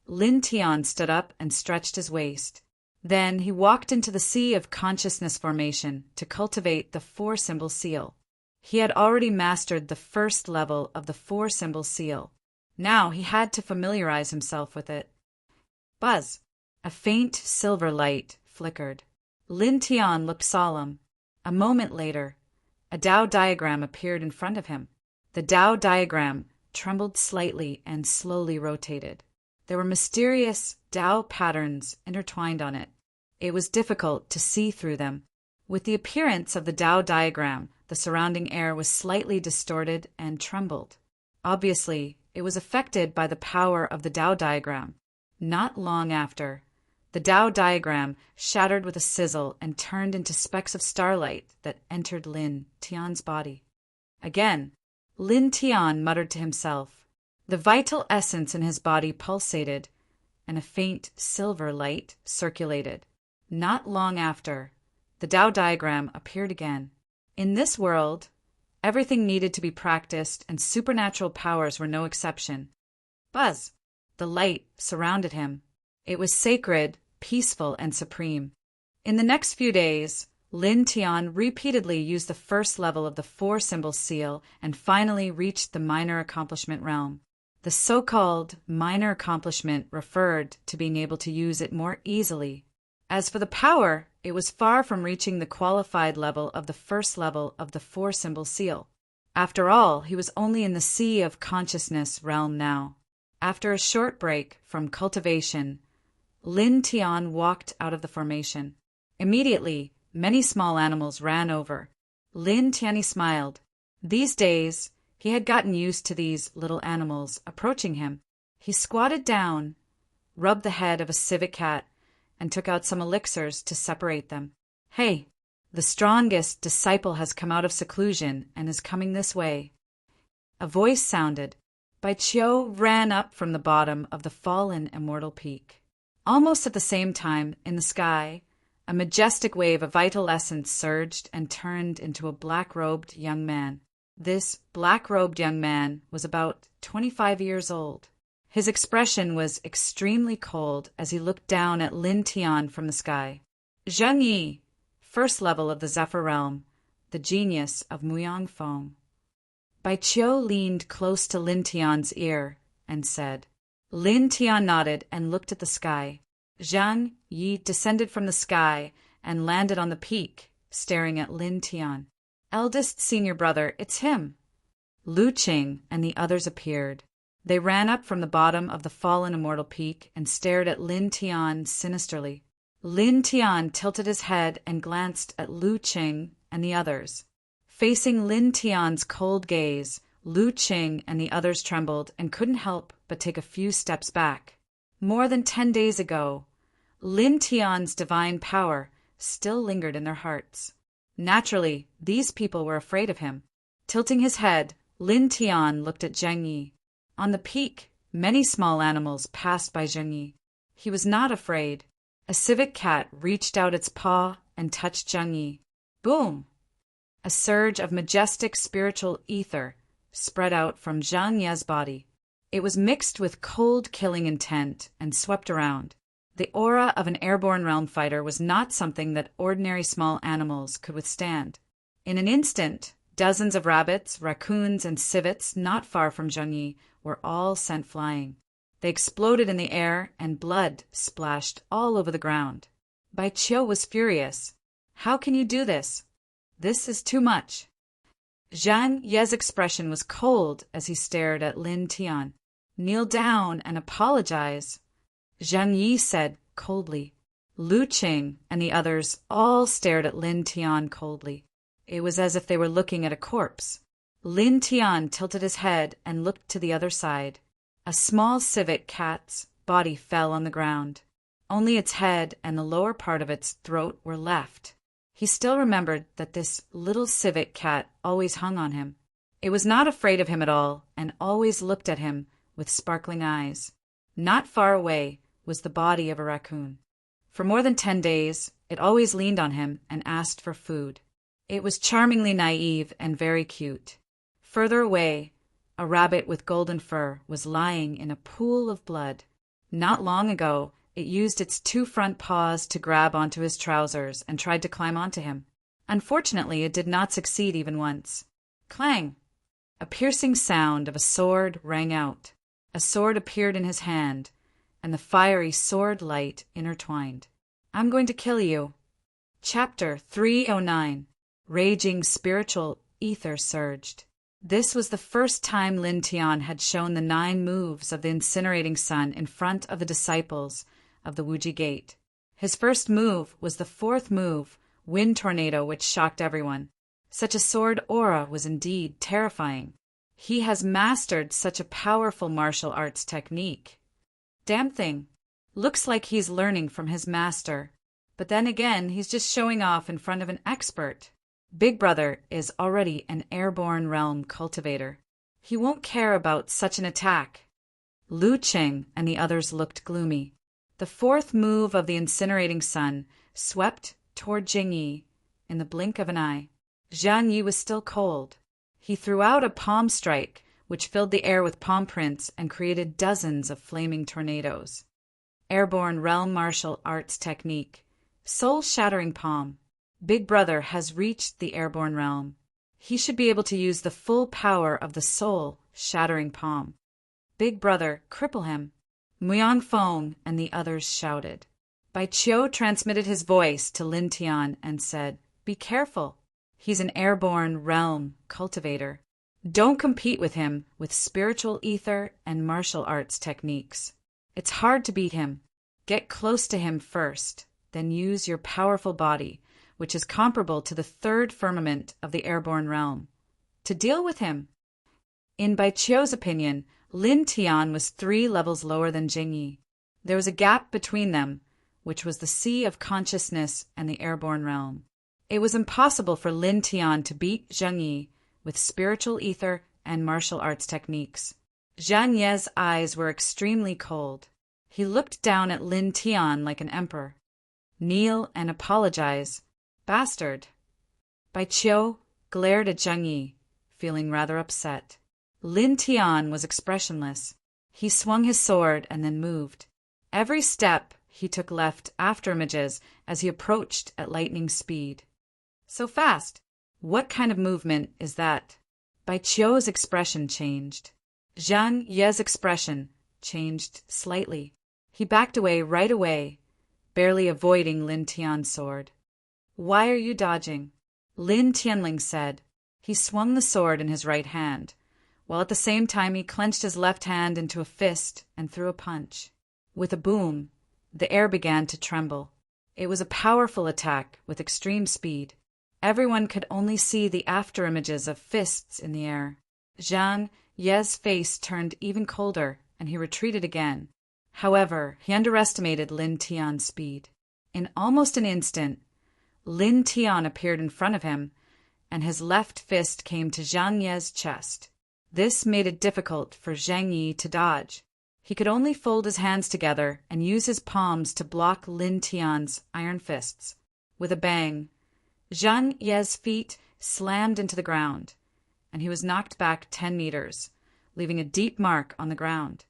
Lin Tian stood up and stretched his waist. Then he walked into the sea of consciousness formation to cultivate the four-symbol seal. He had already mastered the first level of the four-symbol seal. Now he had to familiarize himself with it. Buzz! A faint silver light flickered. Lin Tian looked solemn. A moment later, a Tao diagram appeared in front of him. The Tao diagram trembled slightly and slowly rotated. There were mysterious Tao patterns intertwined on it. It was difficult to see through them. With the appearance of the Tao diagram, the surrounding air was slightly distorted and trembled. Obviously, it was affected by the power of the Tao diagram. Not long after, the Tao diagram shattered with a sizzle and turned into specks of starlight that entered Lin Tian's body. Again, Lin Tian muttered to himself. The vital essence in his body pulsated, and a faint silver light circulated. Not long after, the Tao diagram appeared again. In this world, Everything needed to be practiced, and supernatural powers were no exception. Buzz! The light surrounded him. It was sacred, peaceful, and supreme. In the next few days, Lin Tian repeatedly used the first level of the four-symbol seal and finally reached the minor accomplishment realm. The so-called minor accomplishment referred to being able to use it more easily. As for the power, it was far from reaching the qualified level of the first level of the four-symbol seal. After all, he was only in the sea of consciousness realm now. After a short break from cultivation, Lin Tian walked out of the formation. Immediately, many small animals ran over. Lin Tian smiled. These days, he had gotten used to these little animals approaching him. He squatted down, rubbed the head of a civet cat, and took out some elixirs to separate them. Hey, the strongest disciple has come out of seclusion and is coming this way. A voice sounded. Bai Qiu ran up from the bottom of the fallen immortal peak. Almost at the same time, in the sky, a majestic wave of vital essence surged and turned into a black-robed young man. This black-robed young man was about 25 years old. His expression was extremely cold as he looked down at Lin Tian from the sky. Zheng Yi, first level of the Zephyr realm, the genius of Muyang Feng. Bai Qiu leaned close to Lin Tian's ear and said. Lin Tian nodded and looked at the sky. Zhang Yi descended from the sky and landed on the peak, staring at Lin Tian. Eldest senior brother, it's him. Lu Qing and the others appeared. They ran up from the bottom of the fallen immortal peak and stared at Lin Tian sinisterly. Lin Tian tilted his head and glanced at Lu Qing and the others. Facing Lin Tian's cold gaze, Lu Qing and the others trembled and couldn't help but take a few steps back. More than 10 days ago, Lin Tian's divine power still lingered in their hearts. Naturally, these people were afraid of him. Tilting his head, Lin Tian looked at Zheng Yi. On the peak, many small animals passed by Zheng Yi. He was not afraid. A civet cat reached out its paw and touched Zheng Yi. Boom! A surge of majestic spiritual ether spread out from Zheng Yi's body. It was mixed with cold killing intent and swept around. The aura of an airborne realm fighter was not something that ordinary small animals could withstand. In an instant, dozens of rabbits, raccoons, and civets not far from Zheng Yi were all sent flying. They exploded in the air, and blood splashed all over the ground. Bai Qiu was furious. How can you do this? This is too much. Zhang Yi's expression was cold as he stared at Lin Tian. Kneel down and apologize, Zheng Yi said coldly. Lu Qing and the others all stared at Lin Tian coldly. It was as if they were looking at a corpse. Lin Tian tilted his head and looked to the other side. A small civet cat's body fell on the ground. Only its head and the lower part of its throat were left. He still remembered that this little civet cat always hung on him. It was not afraid of him at all and always looked at him with sparkling eyes. Not far away was the body of a raccoon. For more than 10 days, it always leaned on him and asked for food. It was charmingly naive and very cute. Further away, a rabbit with golden fur was lying in a pool of blood. Not long ago, it used its 2 front paws to grab onto his trousers and tried to climb onto him. Unfortunately, it did not succeed even once. Clang! A piercing sound of a sword rang out. A sword appeared in his hand, and the fiery sword light intertwined. I'm going to kill you. Chapter 309. Raging spiritual ether surged. This was the first time Lin Tian had shown the 9 moves of the incinerating sun in front of the disciples of the Wuji Gate. His first move was the 4th move, Wind Tornado, which shocked everyone. Such a sword aura was indeed terrifying. He has mastered such a powerful martial arts technique. Damn thing. Looks like he's learning from his master. But then again, he's just showing off in front of an expert. Big Brother is already an airborne realm cultivator. He won't care about such an attack. Lu Qing and the others looked gloomy. The 4th move of the incinerating sun swept toward Zheng Yi in the blink of an eye. Zhang Yi was still cold. He threw out a palm strike, which filled the air with palm prints and created dozens of flaming tornadoes. Airborne realm martial arts technique. Soul-shattering palm. Big Brother has reached the airborne realm. He should be able to use the full power of the soul-shattering palm. Big Brother, cripple him. Muyang Fong and the others shouted. Bai Qiu transmitted his voice to Lin Tian and said, "Be careful. He's an airborne realm cultivator. Don't compete with him with spiritual ether and martial arts techniques. It's hard to beat him. Get close to him first, then use your powerful body, which is comparable to the third firmament of the airborne realm, to deal with him." In Bai Qiu's opinion, Lin Tian was 3 levels lower than Zheng Yi. There was a gap between them, which was the sea of consciousness and the airborne realm. It was impossible for Lin Tian to beat Zheng Yi with spiritual ether and martial arts techniques. Zhang Ye's eyes were extremely cold. He looked down at Lin Tian like an emperor. "Kneel and apologize, bastard." Bai Qiu glared at Zheng Yi, feeling rather upset. Lin Tian was expressionless. He swung his sword and then moved. Every step he took left afterimages as he approached at lightning speed. "So fast! What kind of movement is that?" Bai Qiu's expression changed. Zhang Ye's expression changed slightly. He backed away right away, barely avoiding Lin Tian's sword. "Why are you dodging?" Lin Tianling said. He swung the sword in his right hand, while at the same time he clenched his left hand into a fist and threw a punch. With a boom, the air began to tremble. It was a powerful attack with extreme speed. Everyone could only see the afterimages of fists in the air. Zhang Ye's face turned even colder, and he retreated again. However, he underestimated Lin Tian's speed. In almost an instant, Lin Tian appeared in front of him, and his left fist came to Zhang Ye's chest. This made it difficult for Zheng Yi to dodge. He could only fold his hands together and use his palms to block Lin Tian's iron fists. With a bang, Zhang Ye's feet slammed into the ground, and he was knocked back 10 meters, leaving a deep mark on the ground.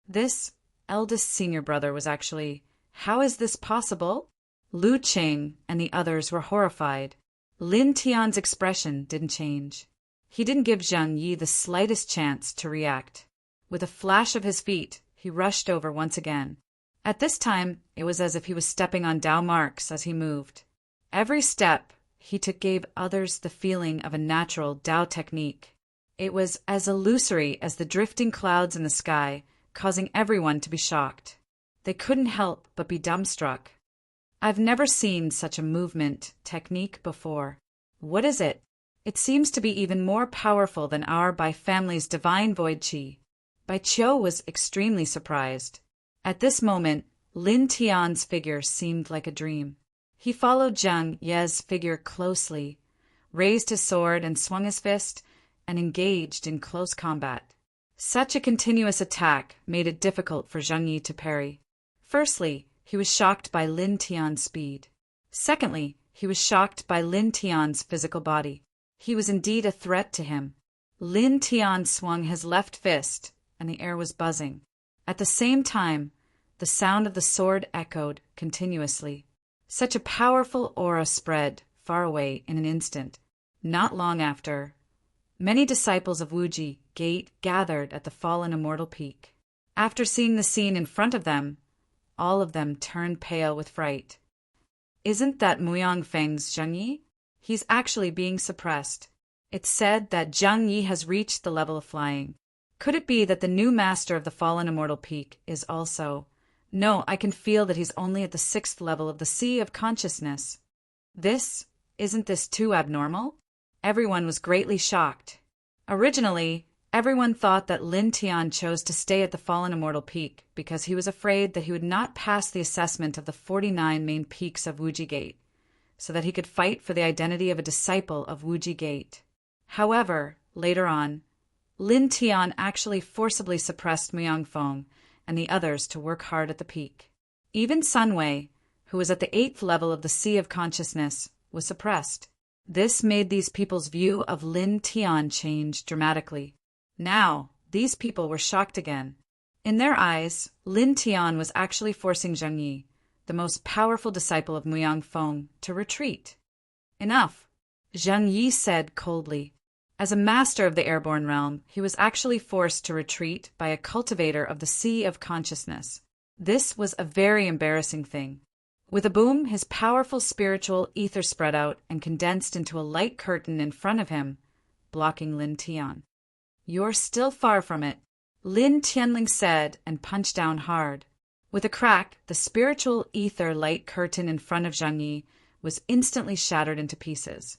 This eldest senior brother was actually, "How is this possible?" Lu Qing and the others were horrified. Lin Tian's expression didn't change. He didn't give Zheng Yi the slightest chance to react. With a flash of his feet, he rushed over once again. At this time, it was as if he was stepping on Tao marks as he moved. Every step he took gave others the feeling of a natural Tao technique. It was as illusory as the drifting clouds in the sky, causing everyone to be shocked. They couldn't help but be dumbstruck. "I've never seen such a movement technique before. What is it? It seems to be even more powerful than our Bai family's divine void qi." Bai Qiu was extremely surprised. At this moment, Lin Tian's figure seemed like a dream. He followed Zhang Ye's figure closely, raised his sword and swung his fist, and engaged in close combat. Such a continuous attack made it difficult for Zheng Yi to parry. Firstly, he was shocked by Lin Tian's speed. Secondly, he was shocked by Lin Tian's physical body. He was indeed a threat to him. Lin Tian swung his left fist, and the air was buzzing. At the same time, the sound of the sword echoed continuously. Such a powerful aura spread far away in an instant. Not long after, many disciples of Wuji Gate gathered at the fallen immortal peak. After seeing the scene in front of them, all of them turned pale with fright. "Isn't that Muyang Feng's Zheng Yi? He's actually being suppressed. It's said that Zheng Yi has reached the level of flying. Could it be that the new master of the fallen immortal peak is also... No, I can feel that he's only at the 6th level of the sea of consciousness. Isn't this too abnormal?" Everyone was greatly shocked. Originally, everyone thought that Lin Tian chose to stay at the fallen immortal peak because he was afraid that he would not pass the assessment of the 49 main peaks of Wuji Gate, so that he could fight for the identity of a disciple of Wuji Gate. However, later on, Lin Tian actually forcibly suppressed Muyang Feng and the others to work hard at the peak. Even Sun Wei, who was at the 8th level of the Sea of Consciousness, was suppressed. This made these people's view of Lin Tian change dramatically. Now, these people were shocked again. In their eyes, Lin Tian was actually forcing Zheng Yi, the most powerful disciple of Muyang Feng, to retreat. Enough, Zheng Yi said coldly. As a master of the airborne realm, he was actually forced to retreat by a cultivator of the sea of consciousness. This was a very embarrassing thing. With a boom, his powerful spiritual ether spread out and condensed into a light curtain in front of him, blocking Lin Tian. "You're still far from it," Lin Tianling said and punched down hard. With a crack, the spiritual ether light curtain in front of Zheng Yi was instantly shattered into pieces.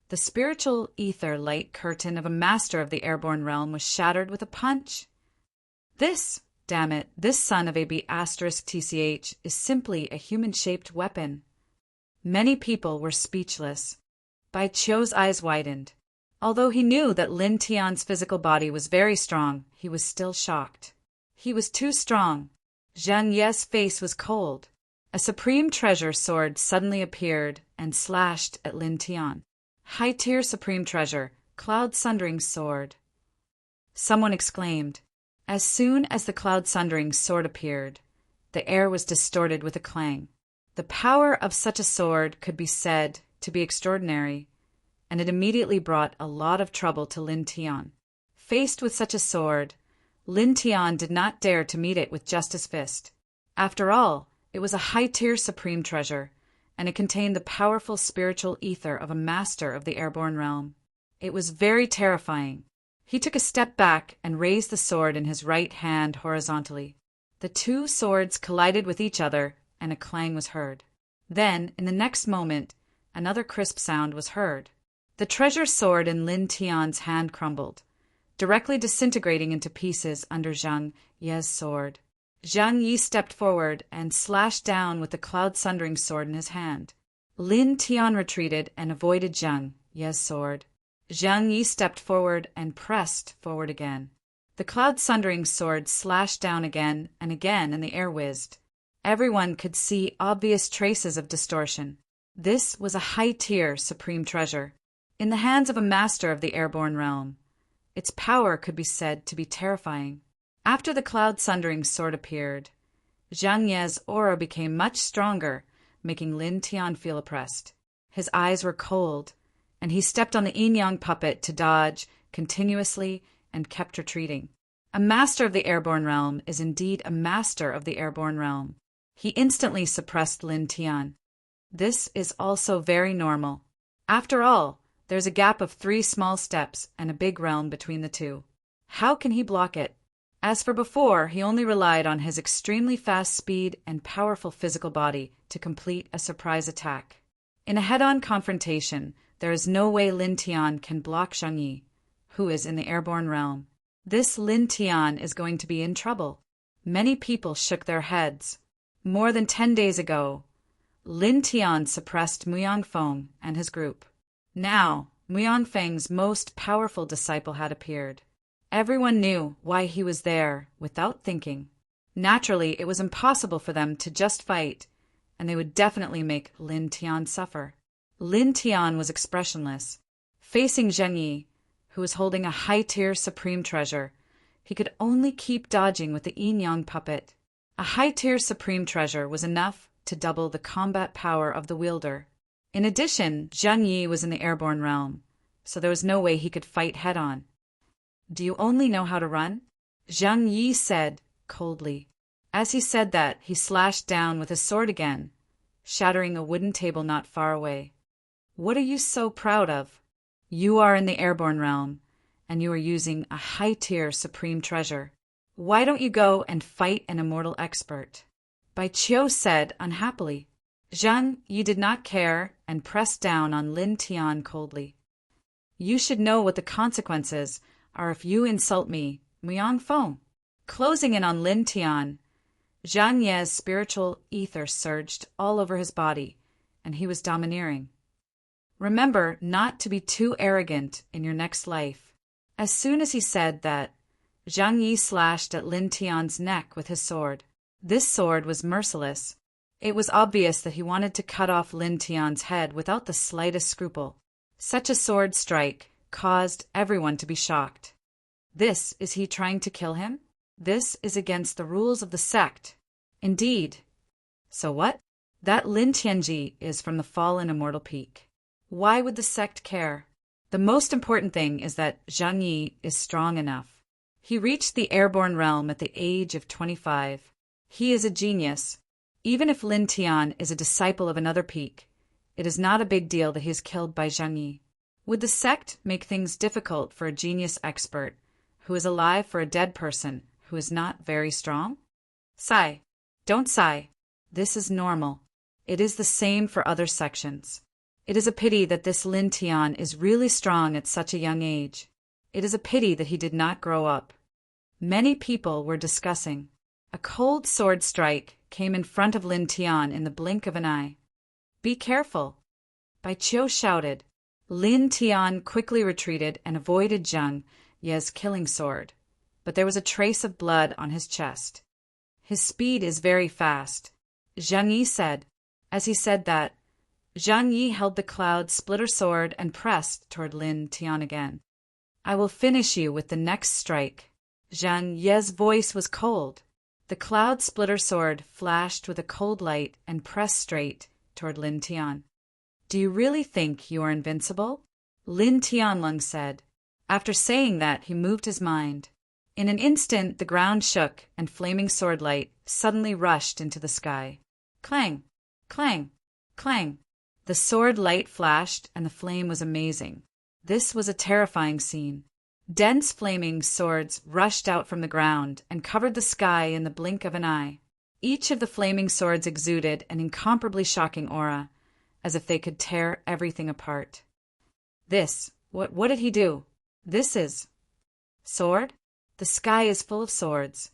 The spiritual ether light curtain of a master of the airborne realm was shattered with a punch. This son of a B***TCH is simply a human-shaped weapon. Many people were speechless. Bai Qiu's eyes widened. Although he knew that Lin Tian's physical body was very strong, he was still shocked. He was too strong. Zheng Ye's face was cold. A supreme treasure sword suddenly appeared and slashed at Lin Tian. "High-tier supreme treasure, cloud-sundering sword," someone exclaimed. As soon as the cloud-sundering sword appeared, the air was distorted with a clang. The power of such a sword could be said to be extraordinary, and it immediately brought a lot of trouble to Lin Tian. Faced with such a sword, Lin Tian did not dare to meet it with just his fist. After all, it was a high-tier supreme treasure, and it contained the powerful spiritual ether of a master of the airborne realm. It was very terrifying. He took a step back and raised the sword in his right hand horizontally. The two swords collided with each other, and a clang was heard. Then, in the next moment, another crisp sound was heard. The treasure sword in Lin Tian's hand crumbled, directly disintegrating into pieces under Zheng Ye's sword. Zheng Yi stepped forward and slashed down with the cloud-sundering sword in his hand. Lin Tian retreated and avoided Zheng Ye's sword. Zheng Yi stepped forward and pressed forward again. The cloud-sundering sword slashed down again, and the air whizzed. Everyone could see obvious traces of distortion. This was a high-tier supreme treasure, in the hands of a master of the airborne realm. Its power could be said to be terrifying. After the cloud-sundering sword appeared, Zheng Ye's aura became much stronger, making Lin Tian feel oppressed. His eyes were cold, and he stepped on the yin-yang puppet to dodge continuously and kept retreating. A master of the airborne realm is indeed a master of the airborne realm. He instantly suppressed Lin Tian. This is also very normal. After all, there's a gap of 3 small steps and a big realm between the two. How can he block it? As for before, he only relied on his extremely fast speed and powerful physical body to complete a surprise attack. In a head-on confrontation, there is no way Lin Tian can block Zheng Yi, who is in the airborne realm. This Lin Tian is going to be in trouble. Many people shook their heads. More than 10 days ago, Lin Tian suppressed Muyang Feng and his group. Now, Muyang Feng's most powerful disciple had appeared. Everyone knew why he was there without thinking. Naturally, it was impossible for them to just fight, and they would definitely make Lin Tian suffer. Lin Tian was expressionless. Facing Zheng Yi, who was holding a high-tier supreme treasure, he could only keep dodging with the yin-yang puppet. A high-tier supreme treasure was enough to double the combat power of the wielder. In addition, Zheng Yi was in the airborne realm, so there was no way he could fight head-on. "Do you only know how to run?" Zheng Yi said coldly. As he said that, he slashed down with his sword again, shattering a wooden table not far away. "What are you so proud of? You are in the airborne realm, and you are using a high-tier supreme treasure. Why don't you go and fight an immortal expert?" Bai Qiu said unhappily. Zheng Yi did not care and pressed down on Lin Tian coldly. "You should know what the consequences are if you insult me, Muyang Feng." Closing in on Lin Tian, Zheng Ye's spiritual ether surged all over his body, and he was domineering. Remember not to be too arrogant in your next life. As soon as he said that, Zheng Yi slashed at Lin Tian's neck with his sword. This sword was merciless. It was obvious that he wanted to cut off Lin Tian's head without the slightest scruple. Such a sword strike caused everyone to be shocked. This is he trying to kill him? This is against the rules of the sect. Indeed. So what? That Lin Tianji is from the fallen immortal peak. Why would the sect care? The most important thing is that Zhang Yi is strong enough. He reached the airborne realm at the age of 25. He is a genius. Even if Lin Tian is a disciple of another peak, it is not a big deal that he is killed by Zhang Yi. Would the sect make things difficult for a genius expert who is alive for a dead person who is not very strong? Sigh. Don't sigh. This is normal. It is the same for other sections. It is a pity that this Lin Tian is really strong at such a young age. It is a pity that he did not grow up. Many people were discussing. A cold sword strike came in front of Lin Tian in the blink of an eye. Be careful. Bai Qiu shouted. Lin Tian quickly retreated and avoided Zhang Ye's killing sword, but there was a trace of blood on his chest. His speed is very fast, Zhang Yi said. As he said that, Zhang Yi held the cloud splitter sword and pressed toward Lin Tian again. I will finish you with the next strike. Zhang Ye's voice was cold. The cloud splitter sword flashed with a cold light and pressed straight toward Lin Tian. Do you really think you are invincible? Lin Tianlong said. After saying that, he moved his mind. In an instant, the ground shook and flaming sword light suddenly rushed into the sky. Clang! Clang! Clang! The sword light flashed and the flame was amazing. This was a terrifying scene. Dense flaming swords rushed out from the ground and covered the sky in the blink of an eye. Each of the flaming swords exuded an incomparably shocking aura, as if they could tear everything apart. What did he do? This is... Sword? The sky is full of swords.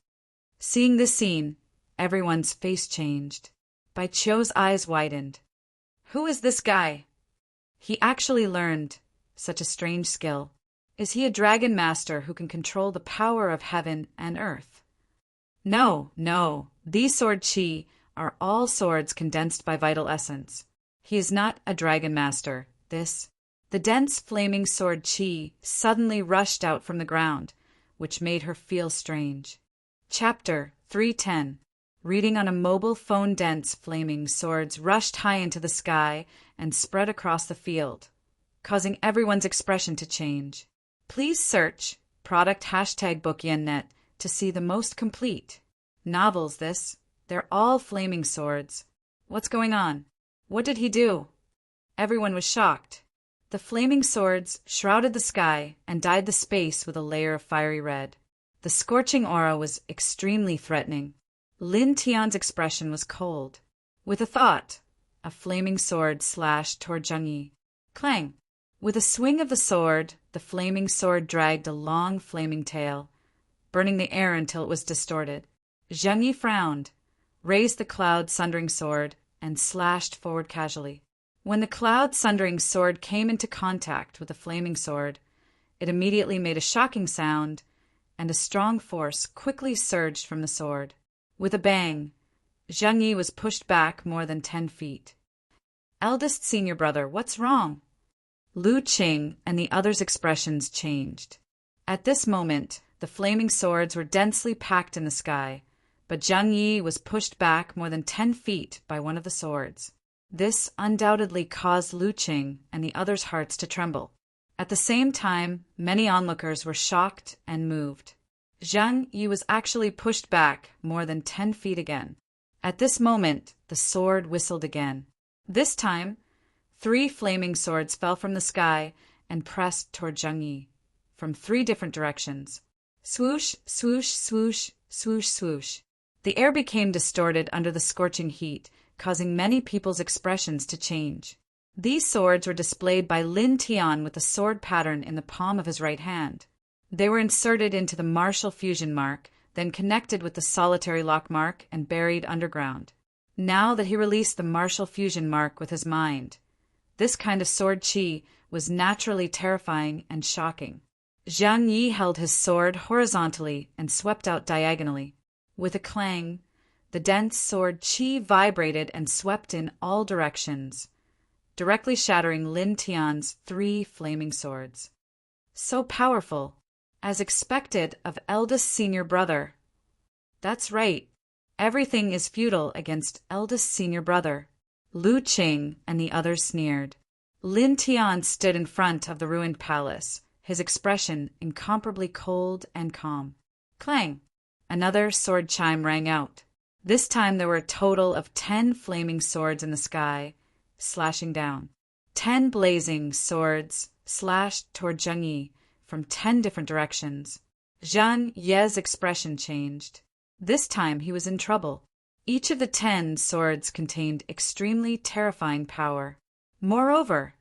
Seeing this scene, everyone's face changed. Bai Qiu's eyes widened. Who is this guy? He actually learned such a strange skill. Is he a dragon master who can control the power of heaven and earth? No. These sword chi are all swords condensed by vital essence. He is not a dragon master. The dense flaming sword chi suddenly rushed out from the ground, which made her feel strange. Chapter 310. Reading on a mobile phone. Dense flaming swords rushed high into the sky and spread across the field, causing everyone's expression to change. Please search product #BookYenNet to see the most complete novels. They're all flaming swords. What's going on? What did he do? Everyone was shocked. The flaming swords shrouded the sky and dyed the space with a layer of fiery red. The scorching aura was extremely threatening. Lin Tian's expression was cold. With a thought, a flaming sword slashed toward Zhang Yi. Clang! With a swing of the sword, the flaming sword dragged a long flaming tail, burning the air until it was distorted. Zhang Yi frowned, raised the cloud-sundering sword, and slashed forward casually. When the cloud-sundering sword came into contact with the flaming sword, it immediately made a shocking sound, and a strong force quickly surged from the sword. With a bang, Zhang Yi was pushed back more than 10 feet. Eldest senior brother, what's wrong? Lu Qing and the others' expressions changed. At this moment, the flaming swords were densely packed in the sky, but Zhang Yi was pushed back more than 10 feet by one of the swords. This undoubtedly caused Lu Qing and the others' hearts to tremble. At the same time, many onlookers were shocked and moved. Zhang Yi was actually pushed back more than 10 feet again. At this moment, the sword whistled again. This time, 3 flaming swords fell from the sky and pressed toward Zhang Yi from 3 different directions. Swoosh, swoosh, swoosh, swoosh, swoosh. The air became distorted under the scorching heat, causing many people's expressions to change. These swords were displayed by Lin Tian with a sword pattern in the palm of his right hand. They were inserted into the martial fusion mark, then connected with the solitary lock mark and buried underground. Now that he released the martial fusion mark with his mind, this kind of sword chi was naturally terrifying and shocking. Zhang Yi held his sword horizontally and swept out diagonally. With a clang, the dense sword chi vibrated and swept in all directions, directly shattering Lin Tian's 3 flaming swords. So powerful, as expected of eldest senior brother. That's right, everything is futile against eldest senior brother. Lu Qing and the others sneered. Lin Tian stood in front of the ruined palace, his expression incomparably cold and calm. Clang! Another sword chime rang out. This time there were a total of 10 flaming swords in the sky, slashing down. 10 blazing swords slashed toward Zheng Yi from 10 different directions. Zhang Ye's expression changed. This time he was in trouble. Each of the 10 swords contained extremely terrifying power. Moreover,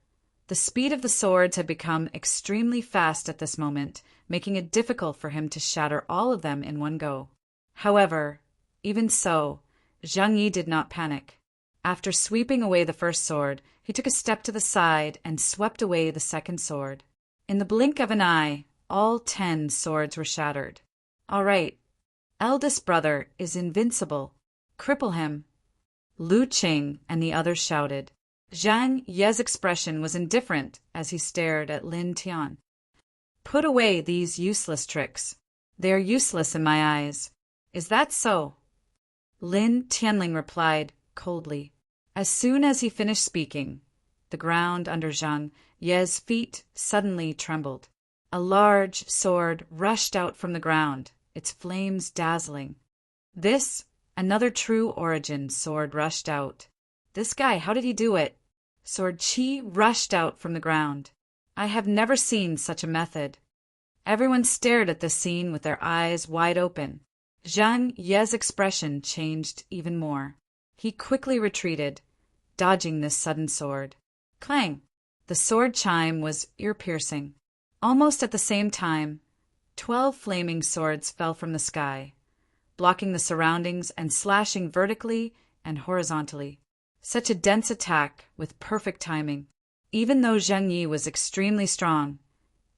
the speed of the swords had become extremely fast at this moment, making it difficult for him to shatter all of them in one go. However, even so, Zhang Yi did not panic. After sweeping away the first sword, he took a step to the side and swept away the second sword. In the blink of an eye, all 10 swords were shattered. All right, eldest brother is invincible. Cripple him. Lu Qing and the others shouted. Zhang Ye's expression was indifferent as he stared at Lin Tian. Put away these useless tricks. They are useless in my eyes. Is that so? Lin Tianling replied coldly. As soon as he finished speaking, the ground under Zhang Ye's feet suddenly trembled. A large sword rushed out from the ground, its flames dazzling. Another true origin sword rushed out. This guy, how did he do it? Sword Qi rushed out from the ground. I have never seen such a method. Everyone stared at this scene with their eyes wide open. Zhang Ye's expression changed even more. He quickly retreated, dodging this sudden sword. Clang! The sword chime was ear-piercing. Almost at the same time, 12 flaming swords fell from the sky, blocking the surroundings and slashing vertically and horizontally. Such a dense attack with perfect timing. Even though Zheng Yi was extremely strong,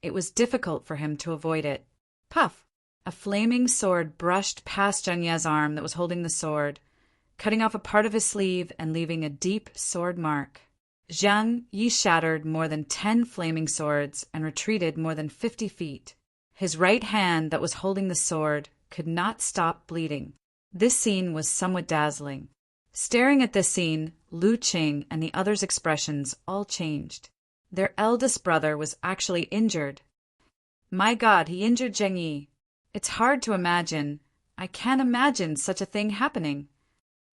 it was difficult for him to avoid it. Puff! A flaming sword brushed past Zheng Yi's arm that was holding the sword, cutting off a part of his sleeve and leaving a deep sword mark. Zheng Yi shattered more than 10 flaming swords and retreated more than 50 feet. His right hand that was holding the sword could not stop bleeding. This scene was somewhat dazzling. Staring at this scene, Lu Qing and the others' expressions all changed. Their eldest brother was actually injured. My God, he injured Zheng Yi. It's hard to imagine. I can't imagine such a thing happening.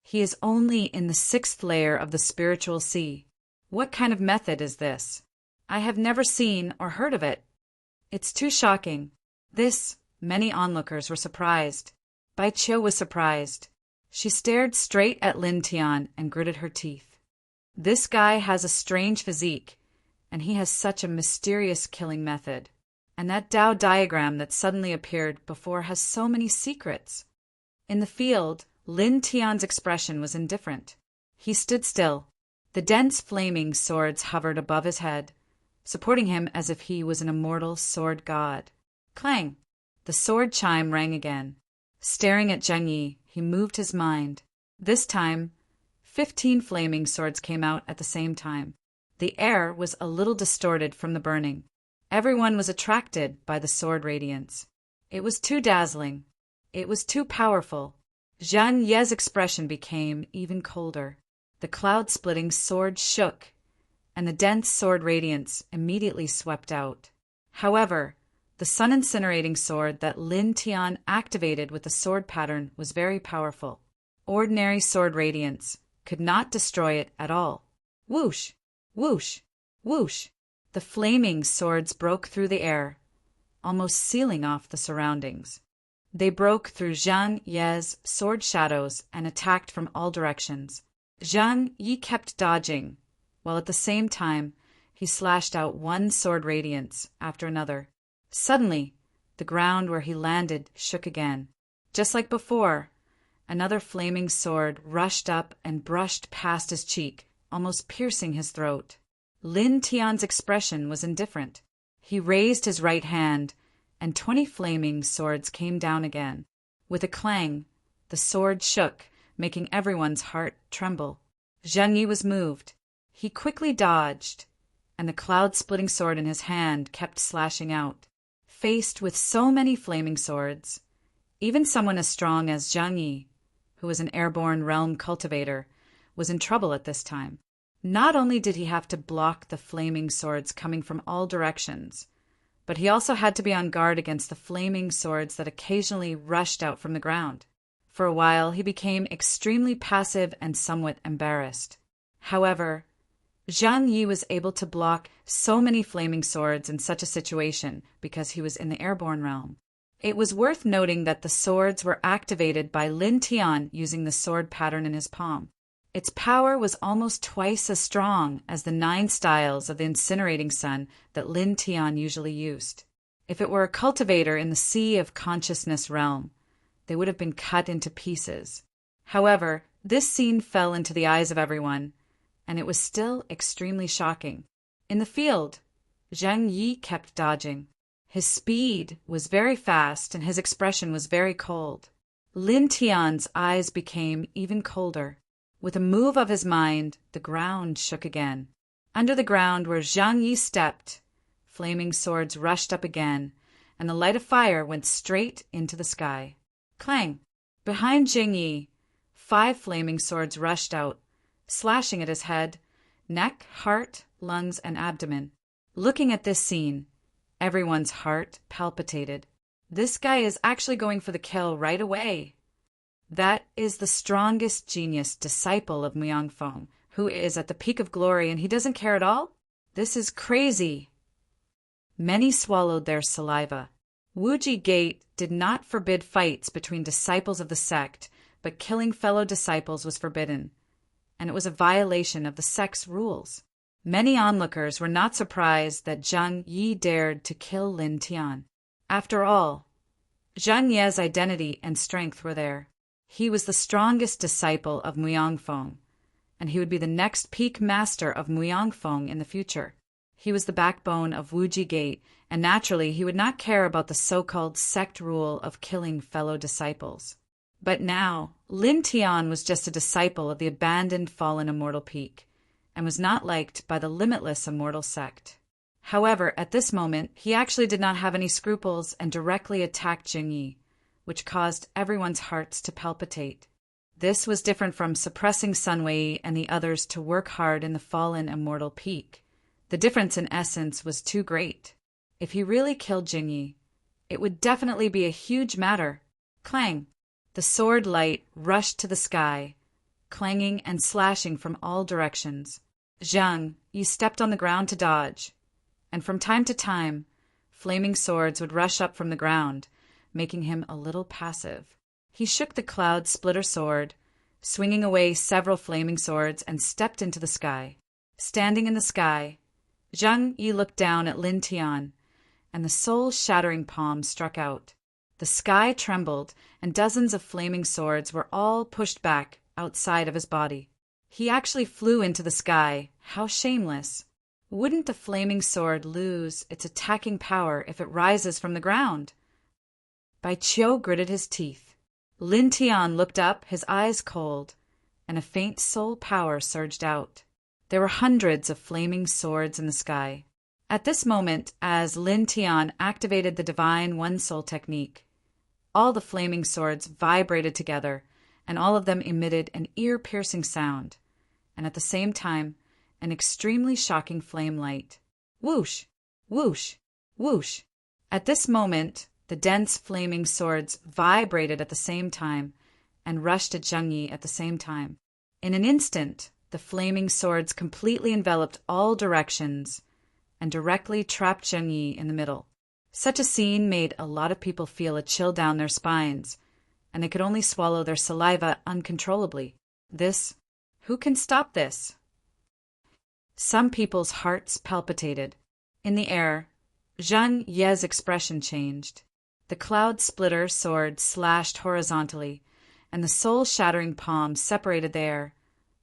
He is only in the 6th layer of the spiritual sea. What kind of method is this? I have never seen or heard of it. It's too shocking. Many onlookers were surprised. Bai Qiu was surprised. She stared straight at Lin Tian and gritted her teeth. This guy has a strange physique, and he has such a mysterious killing method. And that Tao diagram that suddenly appeared before has so many secrets. In the field, Lin Tian's expression was indifferent. He stood still. The dense flaming swords hovered above his head, supporting him as if he was an immortal sword god. Clang! The sword chime rang again. Staring at Zheng Yi, he moved his mind. This time, 15 flaming swords came out at the same time. The air was a little distorted from the burning. Everyone was attracted by the sword radiance. It was too dazzling. It was too powerful. Zhang Ye's expression became even colder. The cloud-splitting sword shook, and the dense sword radiance immediately swept out. However, the sun-incinerating sword that Lin Tian activated with the sword pattern was very powerful. Ordinary sword radiance could not destroy it at all. Whoosh! Whoosh! Whoosh! The flaming swords broke through the air, almost sealing off the surroundings. They broke through Zhang Ye's sword shadows and attacked from all directions. Zhang Yi kept dodging, while at the same time he slashed out one sword radiance after another. Suddenly, the ground where he landed shook again. Just like before, another flaming sword rushed up and brushed past his cheek, almost piercing his throat. Lin Tian's expression was indifferent. He raised his right hand, and 20 flaming swords came down again. With a clang, the sword shook, making everyone's heart tremble. Zheng Yi was moved. He quickly dodged, and the cloud-splitting sword in his hand kept slashing out. Faced with so many flaming swords, even someone as strong as Zhang Yi, who was an airborne realm cultivator, was in trouble at this time. Not only did he have to block the flaming swords coming from all directions, but he also had to be on guard against the flaming swords that occasionally rushed out from the ground. For a while, he became extremely passive and somewhat embarrassed. However, Zhang Yi was able to block so many flaming swords in such a situation because he was in the airborne realm. It was worth noting that the swords were activated by Lin Tian using the sword pattern in his palm. Its power was almost twice as strong as the 9 styles of the incinerating sun that Lin Tian usually used. If it were a cultivator in the Sea of Consciousness realm, they would have been cut into pieces. However, this scene fell into the eyes of everyone, and it was still extremely shocking. In the field, Zhang Yi kept dodging. His speed was very fast and his expression was very cold. Lin Tian's eyes became even colder. With a move of his mind, the ground shook again. Under the ground where Zhang Yi stepped, flaming swords rushed up again, and the light of fire went straight into the sky. Clang! Behind Zhang Yi, 5 flaming swords rushed out, slashing at his head, neck, heart, lungs, and abdomen. Looking at this scene, everyone's heart palpitated. This guy is actually going for the kill right away. That is the strongest genius disciple of Muyangfeng, who is at the peak of glory and he doesn't care at all? This is crazy. Many swallowed their saliva. Wuji Gate did not forbid fights between disciples of the sect, but killing fellow disciples was forbidden, and it was a violation of the sect's rules. Many onlookers were not surprised that Zhang Yi dared to kill Lin Tian. After all, Zhang Ye's identity and strength were there. He was the strongest disciple of Muyangfeng, and he would be the next peak master of Muyangfeng in the future. He was the backbone of Wuji Gate, and naturally he would not care about the so-called sect rule of killing fellow disciples. But now, Lin Tian was just a disciple of the abandoned fallen immortal peak, and was not liked by the limitless immortal sect. However, at this moment, he actually did not have any scruples and directly attacked Zhang Yi, which caused everyone's hearts to palpitate. This was different from suppressing Sun Wei and the others to work hard in the fallen immortal peak. The difference in essence was too great. If he really killed Zhang Yi, it would definitely be a huge matter. Clang! The sword light rushed to the sky, clanging and slashing from all directions. Zhang Yi stepped on the ground to dodge, and from time to time, flaming swords would rush up from the ground, making him a little passive. He shook the cloud splitter sword, swinging away several flaming swords, and stepped into the sky. Standing in the sky, Zhang Yi looked down at Lin Tian, and the soul-shattering palm struck out. The sky trembled, and dozens of flaming swords were all pushed back outside of his body. He actually flew into the sky. How shameless! Wouldn't the flaming sword lose its attacking power if it rises from the ground? Bai Qiu gritted his teeth. Lin Tian looked up, his eyes cold, and a faint soul power surged out. There were hundreds of flaming swords in the sky. At this moment, as Lin Tian activated the Divine One Soul technique, all the flaming swords vibrated together, and all of them emitted an ear-piercing sound, and at the same time, an extremely shocking flame light. Whoosh! Whoosh! Whoosh! At this moment, the dense flaming swords vibrated at the same time and rushed at Zhang Yi at the same time. In an instant, the flaming swords completely enveloped all directions and directly trapped Zhang Yi in the middle. Such a scene made a lot of people feel a chill down their spines, and they could only swallow their saliva uncontrollably. Who can stop this? Some people's hearts palpitated. In the air, Zhang Ye's expression changed. The cloud splitter sword slashed horizontally, and the soul-shattering palm separated the air,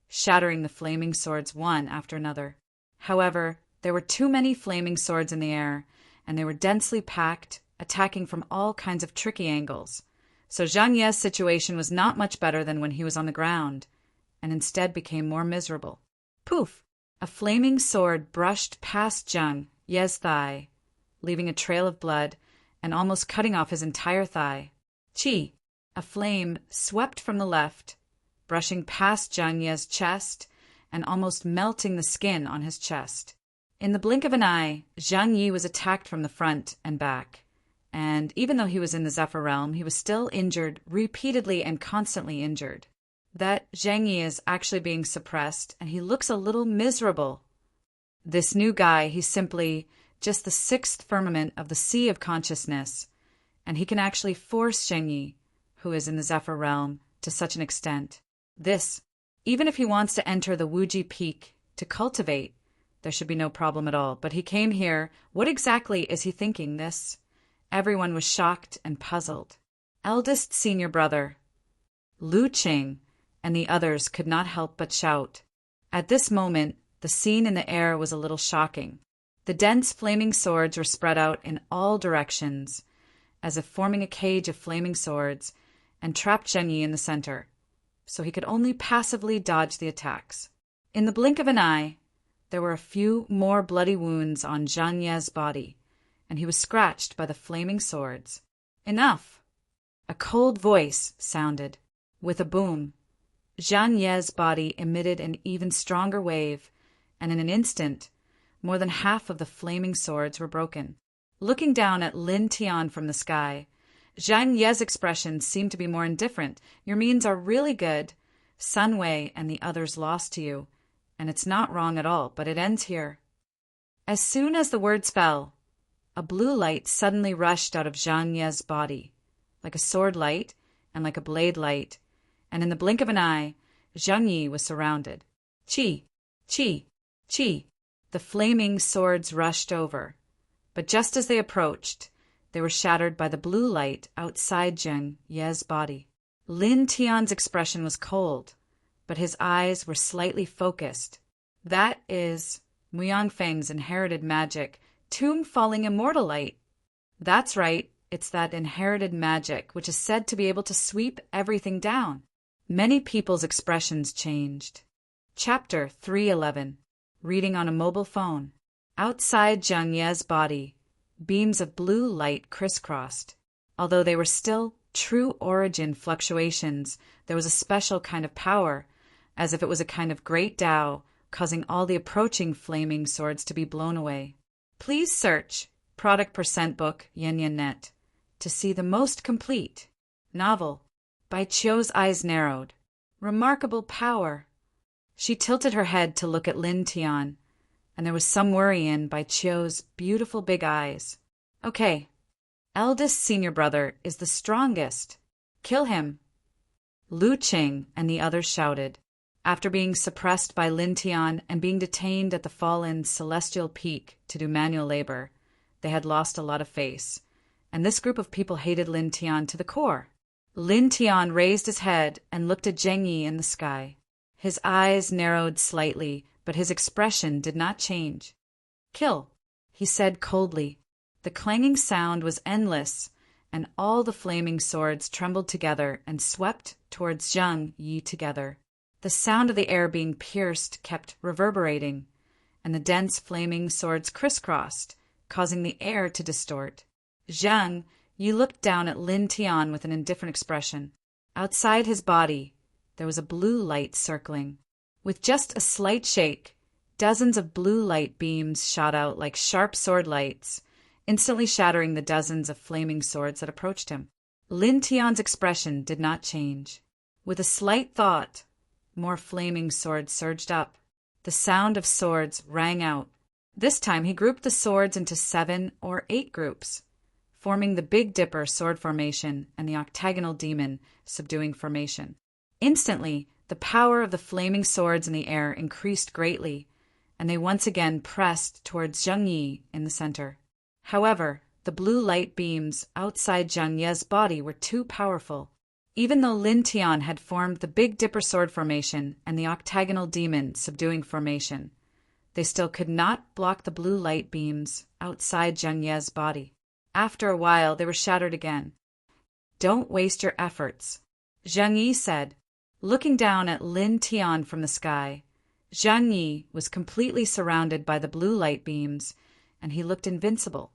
shattering the flaming swords one after another. However, there were too many flaming swords in the air, and they were densely packed, attacking from all kinds of tricky angles. So Zhang Ye's situation was not much better than when he was on the ground, and instead became more miserable. Poof! A flaming sword brushed past Zhang Ye's thigh, leaving a trail of blood and almost cutting off his entire thigh. Qi, a flame, swept from the left, brushing past Zhang Ye's chest and almost melting the skin on his chest. In the blink of an eye, Zhang Yi was attacked from the front and back, and even though he was in the Zephyr realm, he was still injured, repeatedly and constantly injured. That Zhang Yi is actually being suppressed, and he looks a little miserable. This new guy, he's simply just the sixth firmament of the sea of consciousness, and he can actually force Zhang Yi, who is in the Zephyr realm, to such an extent. This, even if he wants to enter the Wuji Peak to cultivate, there should be no problem at all. But he came here. What exactly is he thinking this? Everyone was shocked and puzzled. Eldest senior brother, Lu Qing, and the others could not help but shout. At this moment, the scene in the air was a little shocking. The dense flaming swords were spread out in all directions, as if forming a cage of flaming swords, and trapped Zhang Yi in the center, so he could only passively dodge the attacks. In the blink of an eye, there were a few more bloody wounds on Zhang Ye's body, and he was scratched by the flaming swords. Enough! A cold voice sounded. With a boom, Zhang Ye's body emitted an even stronger wave, and in an instant, more than half of the flaming swords were broken. Looking down at Lin Tian from the sky, Zhang Ye's expression seemed to be more indifferent. Your means are really good. Sun Wei and the others lost to you, and it's not wrong at all, but it ends here. As soon as the words fell, a blue light suddenly rushed out of Zhang Ye's body, like a sword light and like a blade light, and in the blink of an eye, Zhang Yi was surrounded. Qi, qi, qi. The flaming swords rushed over, but just as they approached, they were shattered by the blue light outside Zhang Ye's body. Lin Tian's expression was cold, but his eyes were slightly focused. That is Muyang Feng's inherited magic, tomb-falling immortal light. That's right, it's that inherited magic which is said to be able to sweep everything down. Many people's expressions changed. Chapter 311. Reading on a mobile phone. Outside Zhang Ye's body, beams of blue light crisscrossed. Although they were still true origin fluctuations, there was a special kind of power, as if it was a kind of great Tao, causing all the approaching flaming swords to be blown away. Please search Product Percent Book Net to see the most complete novel. Bai Qiu's eyes narrowed. Remarkable power. She tilted her head to look at Lin Tian, and there was some worry in Bai Qiu's beautiful big eyes. Okay, eldest senior brother is the strongest. Kill him. Lu Qing and the others shouted. After being suppressed by Lin Tian and being detained at the fallen Celestial Peak to do manual labor, they had lost a lot of face, and this group of people hated Lin Tian to the core. Lin Tian raised his head and looked at Zhang Yi in the sky. His eyes narrowed slightly, but his expression did not change. Kill, he said coldly. The clanging sound was endless, and all the flaming swords trembled together and swept towards Zhang Yi together. The sound of the air being pierced kept reverberating, and the dense flaming swords crisscrossed, causing the air to distort. Zhang Yi looked down at Lin Tian with an indifferent expression. Outside his body, there was a blue light circling. With just a slight shake, dozens of blue light beams shot out like sharp sword lights, instantly shattering the dozens of flaming swords that approached him. Lin Tian's expression did not change. With a slight thought, more flaming swords surged up. The sound of swords rang out. This time he grouped the swords into 7 or 8 groups, forming the Big Dipper sword formation and the octagonal demon subduing formation. Instantly, the power of the flaming swords in the air increased greatly, and they once again pressed towards Zhang Yi in the center. However, the blue light beams outside Zhang Ye's body were too powerful. Even though Lin Tian had formed the Big Dipper sword formation and the octagonal demon subduing formation, they still could not block the blue light beams outside Zhang Ye's body. After a while, they were shattered again. Don't waste your efforts, Zhang Yi said. Looking down at Lin Tian from the sky, Zhang Yi was completely surrounded by the blue light beams, and he looked invincible.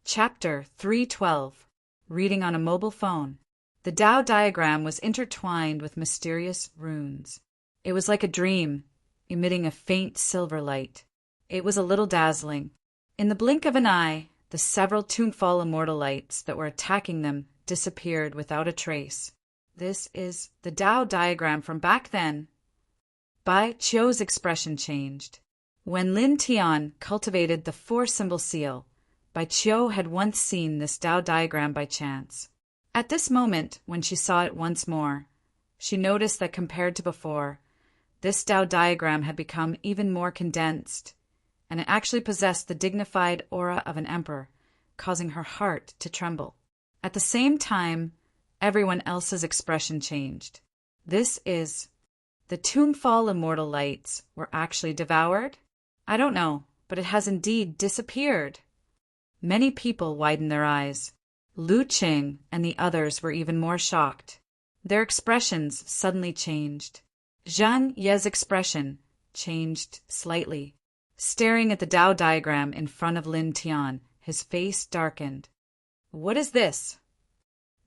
Chapter 312. Reading on a mobile phone. The Tao diagram was intertwined with mysterious runes. It was like a dream, emitting a faint silver light. It was a little dazzling. In the blink of an eye, the several Tunefall immortal lights that were attacking them disappeared without a trace. This is the Tao diagram from back then. Bai Qiu's expression changed. When Lin Tian cultivated the four-symbol seal, Bai Qiu had once seen this Tao diagram by chance. At this moment, when she saw it once more, she noticed that compared to before, this Tao diagram had become even more condensed, and it actually possessed the dignified aura of an emperor, causing her heart to tremble. At the same time, everyone else's expression changed. This is... The Tunefall immortal lights were actually devoured? I don't know, but it has indeed disappeared. Many people widened their eyes. Lu Qing and the others were even more shocked. Their expressions suddenly changed. Zhang Ye's expression changed slightly. Staring at the Tao diagram in front of Lin Tian, his face darkened. What is this?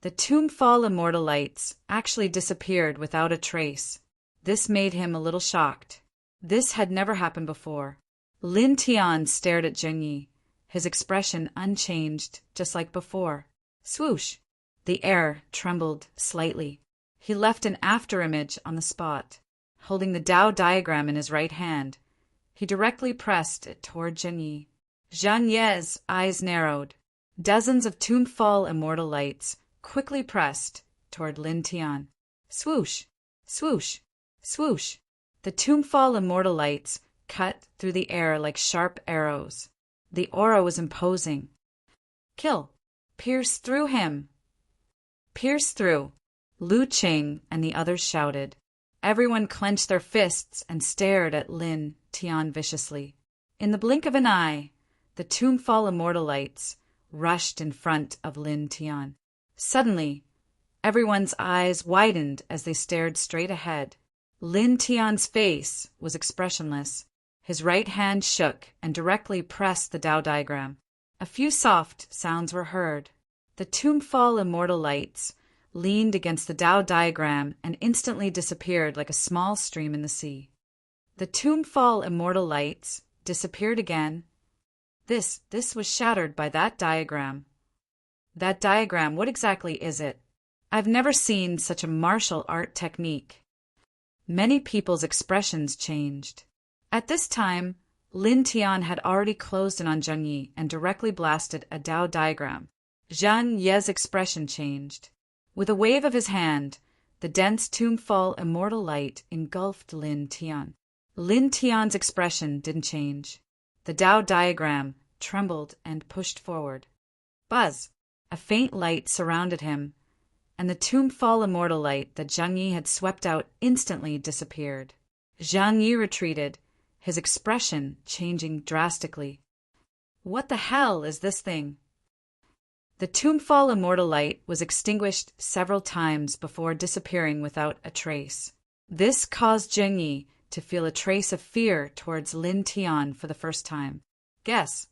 The Tunefall immortal lights actually disappeared without a trace. This made him a little shocked. This had never happened before. Lin Tian stared at Zhang Yi, his expression unchanged, just like before. Swoosh! The air trembled slightly. He left an afterimage on the spot. Holding the Tao diagram in his right hand, he directly pressed it toward Zhang Yi. Zhang Ye's eyes narrowed. Dozens of Tunefall immortal lights quickly pressed toward Lin Tian. Swoosh! Swoosh! Swoosh! The Tunefall immortal lights cut through the air like sharp arrows. The aura was imposing. Kill! Pierce through him! Pierce through! Lu Qing and the others shouted. Everyone clenched their fists and stared at Lin Tian viciously. In the blink of an eye, the Tunefall immortal lights rushed in front of Lin Tian. Suddenly, everyone's eyes widened as they stared straight ahead. Lin Tian's face was expressionless. His right hand shook and directly pressed the Tao diagram. A few soft sounds were heard. The Tunefall immortal lights leaned against the Tao diagram and instantly disappeared like a small stream in the sea. The Tunefall immortal lights disappeared again. This was shattered by that diagram. That diagram, what exactly is it? I've never seen such a martial art technique. Many people's expressions changed. At this time, Lin Tian had already closed in on Zhang Yi and directly blasted a Tao diagram. Zhang Ye's expression changed. With a wave of his hand, the dense Tunefall immortal light engulfed Lin Tian. Lin Tian's expression didn't change. The Tao diagram trembled and pushed forward. Buzz! A faint light surrounded him, and the Tunefall immortal light that Zhang Yi had swept out instantly disappeared. Zhang Yi retreated, his expression changing drastically. What the hell is this thing? The Tunefall immortal light was extinguished several times before disappearing without a trace. This caused Zhang Yi to feel a trace of fear towards Lin Tian for the first time. Guess,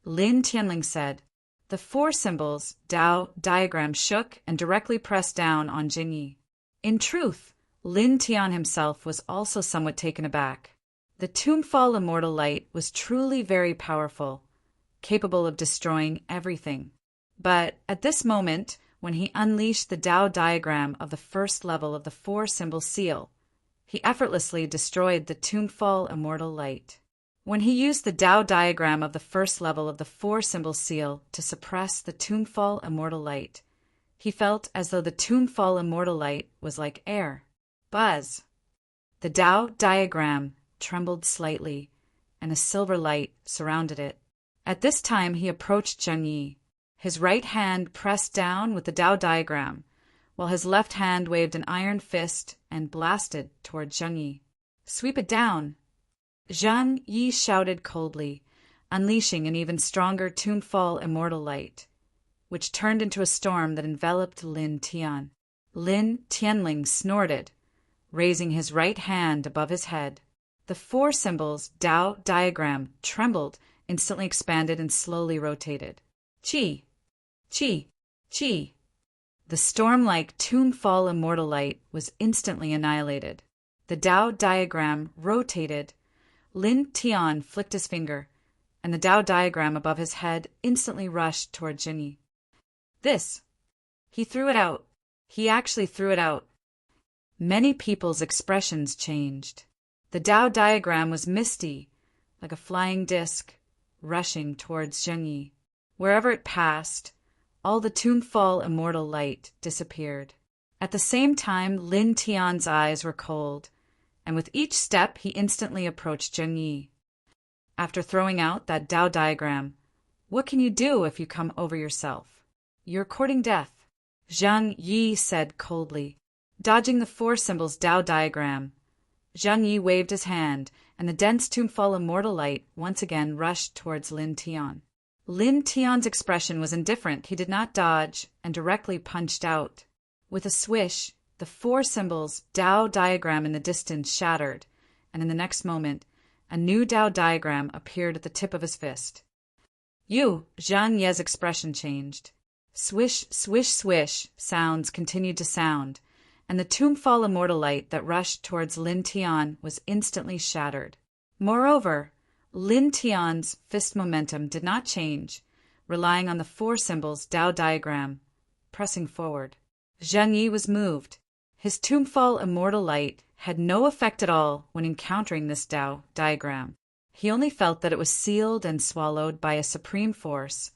Lin Tianling said. The four symbols, Tao diagram shook and directly pressed down on Zhang Yi. In truth, Lin Tian himself was also somewhat taken aback. The Tunefall immortal light was truly very powerful, capable of destroying everything. But at this moment, when he unleashed the Tao diagram of the first level of the four-symbol seal, he effortlessly destroyed the Tunefall immortal light. When he used the Tao diagram of the first level of the four-symbol seal to suppress the Tunefall immortal light, he felt as though the Tunefall immortal light was like air. Buzz! The Tao diagram trembled slightly, and a silver light surrounded it. At this time he approached Zhang Yi. His right hand pressed down with the Tao diagram, while his left hand waved an iron fist and blasted toward Zhang Yi. Sweep it down! Zhang Yi shouted coldly, unleashing an even stronger Tunefall immortal light, which turned into a storm that enveloped Lin Tian. Lin Tianling snorted, raising his right hand above his head. The four symbols Tao diagram trembled, instantly expanded, and slowly rotated. Qi, qi, qi. The storm-like tomb-fall immortal light was instantly annihilated. The Tao diagram rotated. Lin Tian flicked his finger, and the Tao diagram above his head instantly rushed toward Jinyi. This. He threw it out. He actually threw it out. Many people's expressions changed. The Tao diagram was misty, like a flying disc, rushing towards Jinyi. Wherever it passed, all the tomb-fall immortal light disappeared. At the same time, Lin Tian's eyes were cold, and with each step he instantly approached Jinyi. After throwing out that Tao diagram, what can you do if you come over yourself? You're courting death, Zhang Yi said coldly. Dodging the four symbols Tao diagram, Zhang Yi waved his hand, and the dense tomb-fall immortal light once again rushed towards Lin Tian. Lin Tian's expression was indifferent. He did not dodge and directly punched out. With a swish, the four symbols Tao diagram in the distance shattered, and in the next moment, a new Tao diagram appeared at the tip of his fist. Zhang Ye's expression changed. Swish, swish, swish sounds continued to sound, and the tomb-fall immortal light that rushed towards Lin Tian was instantly shattered. Moreover, Lin Tian's fist momentum did not change, relying on the four symbols Tao diagram, pressing forward. Zhang Yi was moved. His tomb-fall immortal light had no effect at all when encountering this Tao diagram. He only felt that it was sealed and swallowed by a supreme force,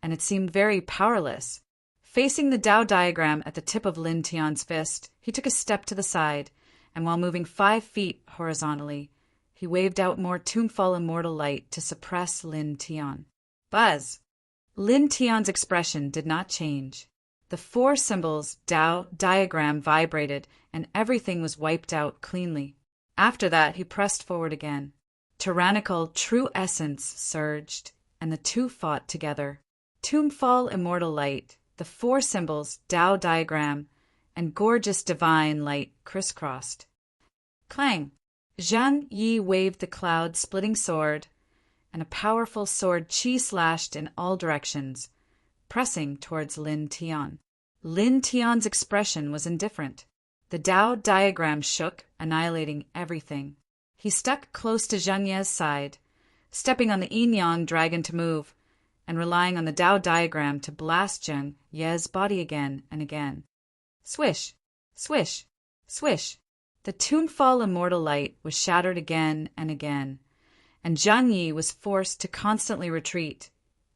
and it seemed very powerless. Facing the Tao diagram at the tip of Lin Tian's fist, he took a step to the side, and while moving 5 feet horizontally, he waved out more tomb-fall immortal light to suppress Lin Tian. Buzz! Lin Tian's expression did not change. The four symbols Tao diagram vibrated, and everything was wiped out cleanly. After that, he pressed forward again. Tyrannical true essence surged, and the two fought together. Tomb-fall immortal light, the four symbols Tao diagram, and gorgeous divine light crisscrossed. Clang! Zhang Yi waved the cloud-splitting sword, and a powerful sword qi slashed in all directions, pressing towards Lin Tian. Lin Tian's expression was indifferent. The Tao diagram shook, annihilating everything. He stuck close to Zhang Ye's side, stepping on the yin-yang dragon to move, and relying on the Tao diagram to blast Zhang Ye's body again and again. Swish! Swish! Swish! The tomb-fall immortal light was shattered again and again, and Zhang Yi was forced to constantly retreat,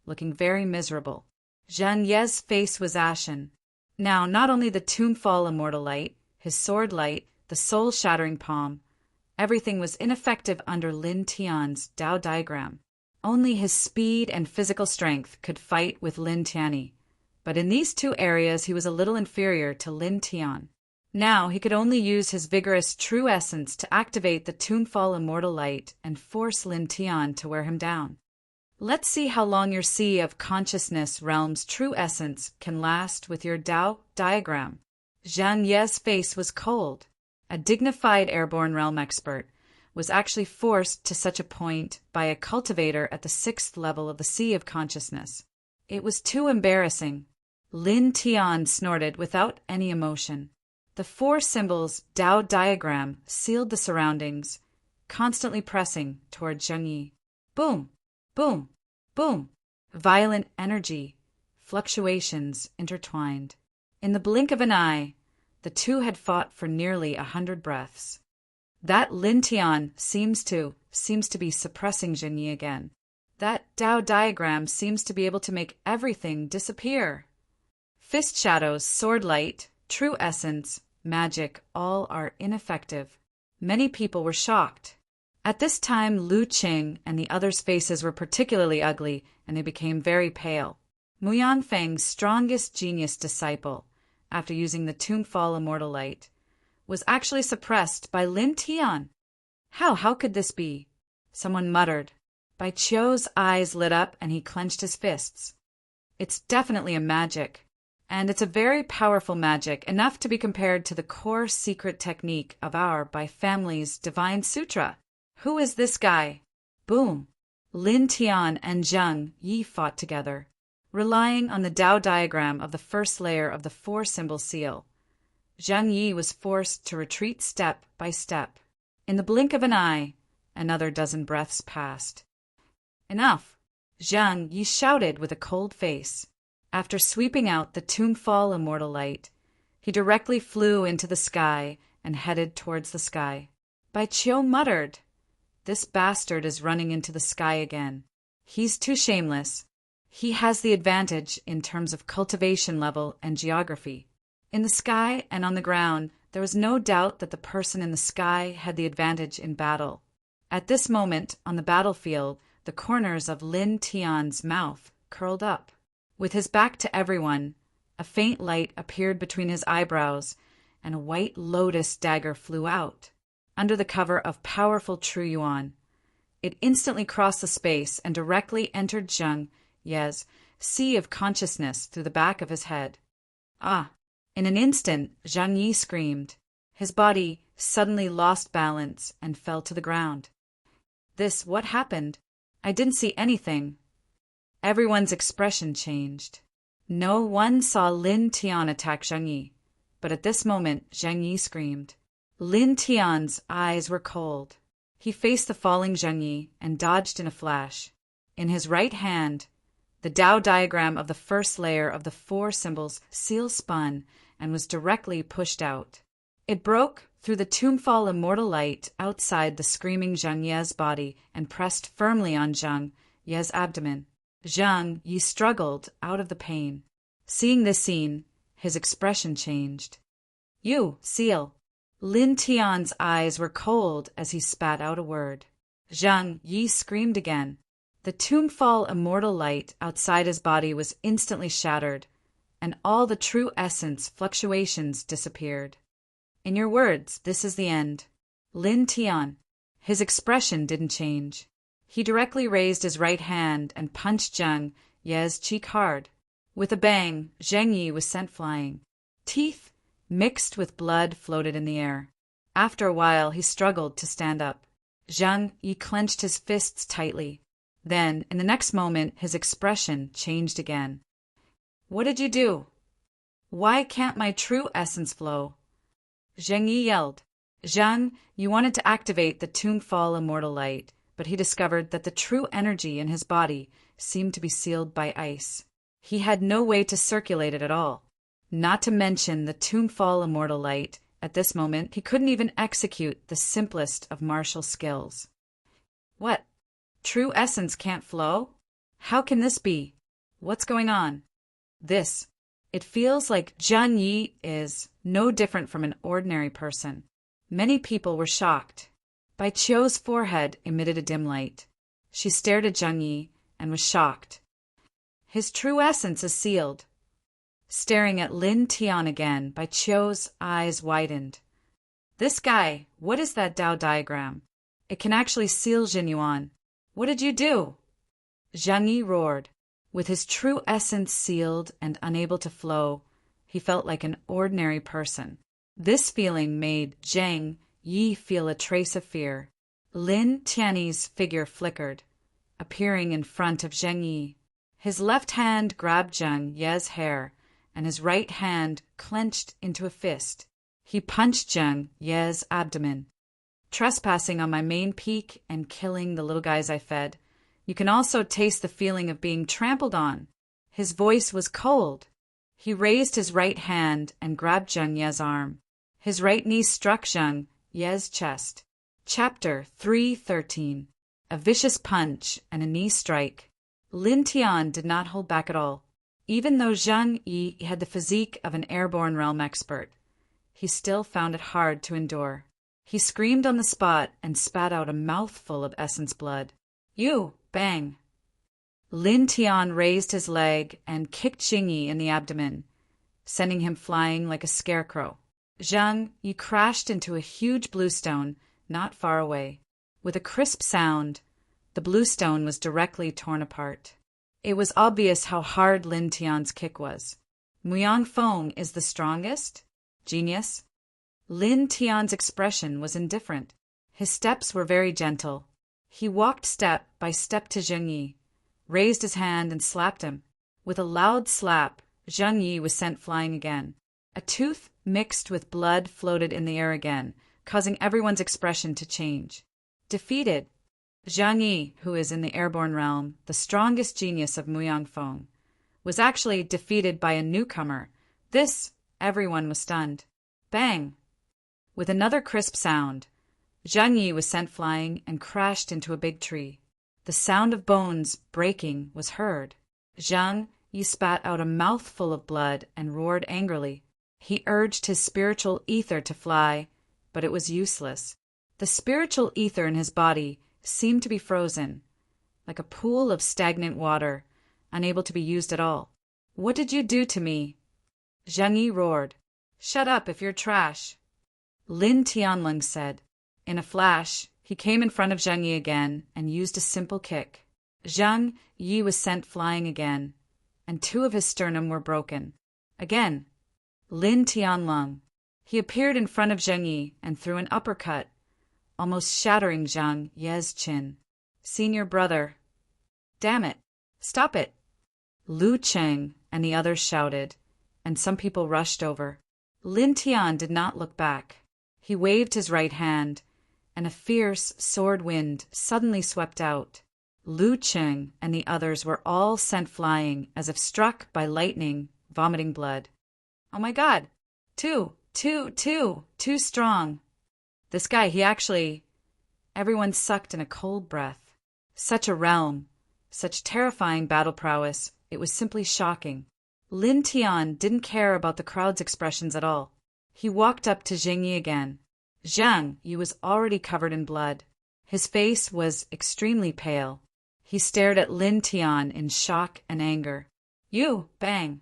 looking very miserable. Zhang Ye's face was ashen. Now, not only the tomb-fall immortal light, his sword light, the soul-shattering palm, everything was ineffective under Lin Tian's Tao diagram. Only his speed and physical strength could fight with Lin Tianyi, but in these two areas he was a little inferior to Lin Tian. Now he could only use his vigorous true essence to activate the tomb-fall immortal light and force Lin Tian to wear him down. Let's see how long your sea of consciousness realm's true essence can last with your Tao diagram. Zhang Ye's face was cold. A dignified airborne realm expert was actually forced to such a point by a cultivator at the 6th level of the sea of consciousness. It was too embarrassing. Lin Tian snorted without any emotion. The four symbols Tao diagram sealed the surroundings, constantly pressing toward Zhang Yi. Boom! Boom! Boom! Violent energy, fluctuations intertwined. In the blink of an eye, the two had fought for nearly 100 breaths. That Lin Tian seems to be suppressing Zhang Yi again. That Tao diagram seems to be able to make everything disappear. Fist shadows, sword light, true essence, magic, all are ineffective. Many people were shocked. At this time, Lu Qing and the others' faces were particularly ugly, and they became very pale. Mu Yanfeng's strongest genius disciple, after using the tomb-fall immortal light, was actually suppressed by Lin Tian. How could this be? Someone muttered. Bai Qiu's eyes lit up and he clenched his fists. It's definitely a magic. And it's a very powerful magic, enough to be compared to the core secret technique of our Bai family's Divine Sutra. Who is this guy? Boom! Lin Tian and Zhang Yi fought together, relying on the Tao diagram of the first layer of the four-symbol seal. Zhang Yi was forced to retreat step by step. In the blink of an eye, another dozen breaths passed. Enough! Zhang Yi shouted with a cold face. After sweeping out the Tombfall immortal light, he directly flew into the sky and headed towards the sky. Bai Qiu muttered, "This bastard is running into the sky again. He's too shameless. He has the advantage in terms of cultivation level and geography." In the sky and on the ground, there was no doubt that the person in the sky had the advantage in battle. At this moment, on the battlefield, the corners of Lin Tian's mouth curled up. With his back to everyone, a faint light appeared between his eyebrows, and a white lotus dagger flew out. Under the cover of powerful True Yuan, it instantly crossed the space and directly entered Zhang Ye's sea of consciousness through the back of his head. Ah! In an instant, Zhang Yi screamed. His body suddenly lost balance and fell to the ground. What happened? I didn't see anything. Everyone's expression changed. No one saw Lin Tian attack Zhang Yi, but at this moment Zhang Yi screamed. Lin Tian's eyes were cold. He faced the falling Zhang Yi and dodged in a flash. In his right hand, the Tao diagram of the first layer of the four symbols seal spun and was directly pushed out. It broke through the Tombfall immortal light outside the screaming Zhang Ye's body and pressed firmly on Zhang Ye's abdomen. Zhang Yi struggled out of the pain. Seeing this scene, his expression changed. "You, seal!" Lin Tian's eyes were cold as he spat out a word. Zhang Yi screamed again. The Tombfall immortal light outside his body was instantly shattered, and all the true essence fluctuations disappeared. "In your words, this is the end." Lin Tian. His expression didn't change. He directly raised his right hand and punched Zhang Ye's cheek hard. With a bang, Zhang Yi was sent flying. Teeth mixed with blood floated in the air. After a while, he struggled to stand up. Zhang Yi clenched his fists tightly. Then, in the next moment, his expression changed again. "What did you do? Why can't my true essence flow?" Zhang Yi yelled. Zhang Yi wanted to activate the Tombfall immortal light, but he discovered that the true energy in his body seemed to be sealed by ice. He had no way to circulate it at all. Not to mention the Tombfall immortal light, at this moment he couldn't even execute the simplest of martial skills. What? True essence can't flow? How can this be? What's going on? It feels like Zhang Yi is no different from an ordinary person. Many people were shocked. Bai Qiu's forehead emitted a dim light. She stared at Zhang Yi and was shocked. His true essence is sealed. Staring at Lin Tian again, Bai Qiu's eyes widened. This guy, what is that Tao diagram? It can actually seal Jin Yuan. What did you do? Zhang Yi roared. With his true essence sealed and unable to flow, he felt like an ordinary person. This feeling made Zhang Yi feel a trace of fear. Lin Tian's figure flickered, appearing in front of Zhang Yi. His left hand grabbed Zhang Ye's hair, and his right hand clenched into a fist. He punched Zhang Ye's abdomen. Trespassing on my main peak and killing the little guys I fed. You can also taste the feeling of being trampled on. His voice was cold. He raised his right hand and grabbed Zhang Ye's arm. His right knee struck Zhang Ye's chest. Chapter 313. A vicious punch and a knee strike. Lin Tian did not hold back at all. Even though Zhang Yi had the physique of an airborne realm expert, he still found it hard to endure. He screamed on the spot and spat out a mouthful of essence blood. "You!" Bang! Lin Tian raised his leg and kicked Zhang Yi in the abdomen, sending him flying like a scarecrow. Zhang Yi crashed into a huge bluestone not far away. With a crisp sound, the bluestone was directly torn apart. It was obvious how hard Lin Tian's kick was. Muyang Feng is the strongest? Genius? Lin Tian's expression was indifferent. His steps were very gentle. He walked step by step to Zheng Yi, raised his hand and slapped him. With a loud slap, Zheng Yi was sent flying again. A tooth mixed with blood floated in the air again, causing everyone's expression to change. Defeated. Zheng Yi, who is in the airborne realm, the strongest genius of Muyang Feng, was actually defeated by a newcomer. Everyone was stunned. Bang! With another crisp sound, Zheng Yi was sent flying and crashed into a big tree. The sound of bones breaking was heard. Zheng Yi spat out a mouthful of blood and roared angrily. He urged his spiritual ether to fly, but it was useless. The spiritual ether in his body seemed to be frozen, like a pool of stagnant water, unable to be used at all. "What did you do to me?" Zheng Yi roared. "Shut up if you're trash," Lin Tianlong said. In a flash, he came in front of Zheng Yi again and used a simple kick. Zheng Yi was sent flying again, and 2 of his sternum were broken. Again, Lin Tianlong. He appeared in front of Zheng Yi and threw an uppercut, almost shattering Zheng Yi's chin. "Senior brother." "Damn it! Stop it!" Lu Cheng and the others shouted, and some people rushed over. Lin Tian did not look back. He waved his right hand, and a fierce sword wind suddenly swept out. Lu Cheng and the others were all sent flying as if struck by lightning, vomiting blood. "Oh my God! Too strong. This guy, Everyone sucked in a cold breath. Such a realm, such terrifying battle prowess, it was simply shocking. Lin Tian didn't care about the crowd's expressions at all. He walked up to Zheng Yi again. Zheng Yi was already covered in blood. His face was extremely pale. He stared at Lin Tian in shock and anger. "You!" Bang!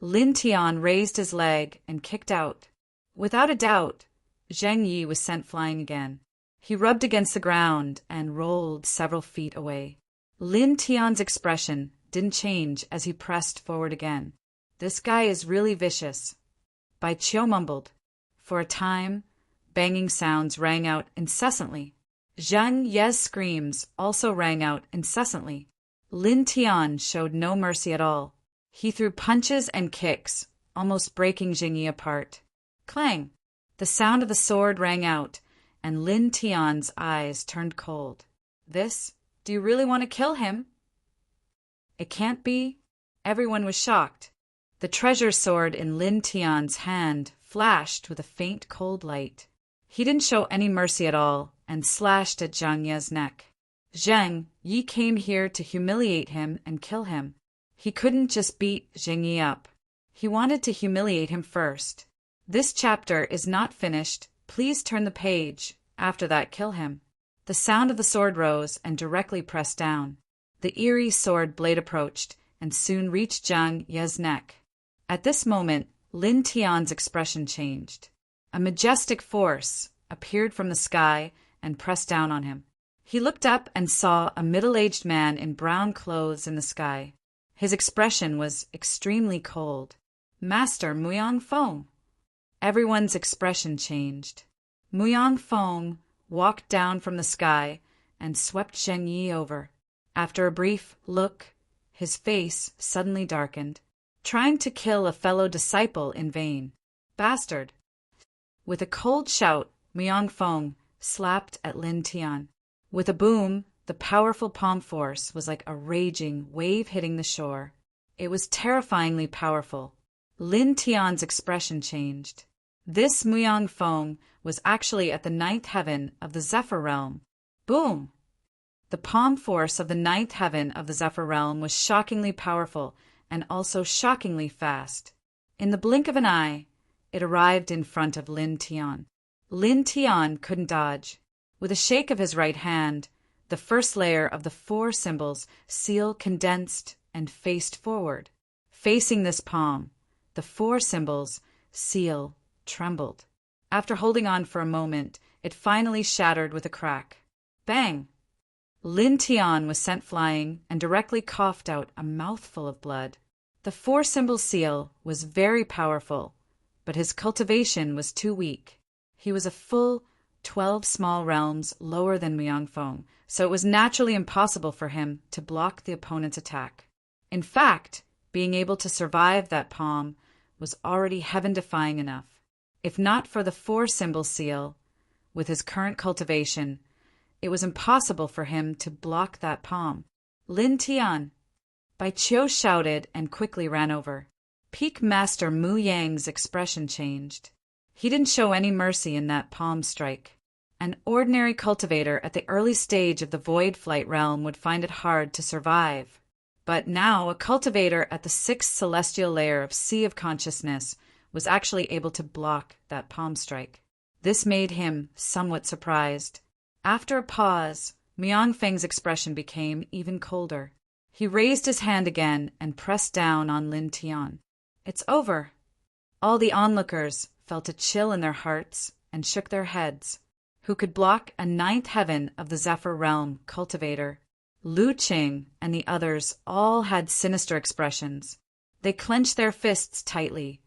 Lin Tian raised his leg and kicked out. Without a doubt, Zheng Yi was sent flying again. He rubbed against the ground and rolled several feet away. Lin Tian's expression didn't change as he pressed forward again. "This guy is really vicious." Bai Qiu mumbled. For a time, banging sounds rang out incessantly. Zheng Yi's screams also rang out incessantly. Lin Tian showed no mercy at all. He threw punches and kicks, almost breaking Zheng Yi apart. Clang! The sound of the sword rang out, and Lin Tian's eyes turned cold. Do you really want to kill him?" "It can't be." Everyone was shocked. The treasure sword in Lin Tian's hand flashed with a faint cold light. He didn't show any mercy at all and slashed at Zheng Yi's neck. Zheng Yi came here to humiliate him and kill him. He couldn't just beat Zheng Yi up. He wanted to humiliate him first. This chapter is not finished. Please turn the page. After that, kill him. The sound of the sword rose and directly pressed down. The eerie sword blade approached and soon reached Zheng Yi's neck. At this moment, Lin Tian's expression changed. A majestic force appeared from the sky and pressed down on him. He looked up and saw a middle-aged man in brown clothes in the sky. His expression was extremely cold. "Master Muyang Feng." Everyone's expression changed. Muyang Feng walked down from the sky and swept Zheng Yi over. After a brief look, his face suddenly darkened. Trying to kill a fellow disciple in vain. "Bastard!" With a cold shout, Muyang Feng slapped at Lin Tian. With a boom, the powerful palm force was like a raging wave hitting the shore. It was terrifyingly powerful. Lin Tian's expression changed. This Muyang Feng was actually at the 9th heaven of the Zephyr realm. Boom! The palm force of the 9th heaven of the Zephyr realm was shockingly powerful and also shockingly fast. In the blink of an eye, it arrived in front of Lin Tian. Lin Tian couldn't dodge. With a shake of his right hand, the first layer of the 4 symbols seal condensed and faced forward. Facing this palm, the 4 symbols seal trembled. After holding on for a moment, it finally shattered with a crack. Bang! Lin Tian was sent flying and directly coughed out a mouthful of blood. The 4-symbol seal was very powerful, but his cultivation was too weak. He was a full 12 small realms lower than Myeongfong, so it was naturally impossible for him to block the opponent's attack. In fact, being able to survive that palm was already heaven-defying enough. If not for the 4-symbol seal, with his current cultivation, it was impossible for him to block that palm. Lin Tian! Bai Qiu shouted and quickly ran over. Peak Master Mu Yang's expression changed. He didn't show any mercy in that palm strike. An ordinary cultivator at the early stage of the Void Flight realm would find it hard to survive. But now a cultivator at the 6th celestial layer of Sea of Consciousness was actually able to block that palm strike. This made him somewhat surprised. After a pause, Myeongfang's expression became even colder. He raised his hand again and pressed down on Lin Tian. It's over. All the onlookers felt a chill in their hearts and shook their heads. Who could block a 9th heaven of the Zephyr realm cultivator? Lu Qing and the others all had sinister expressions. They clenched their fists tightly,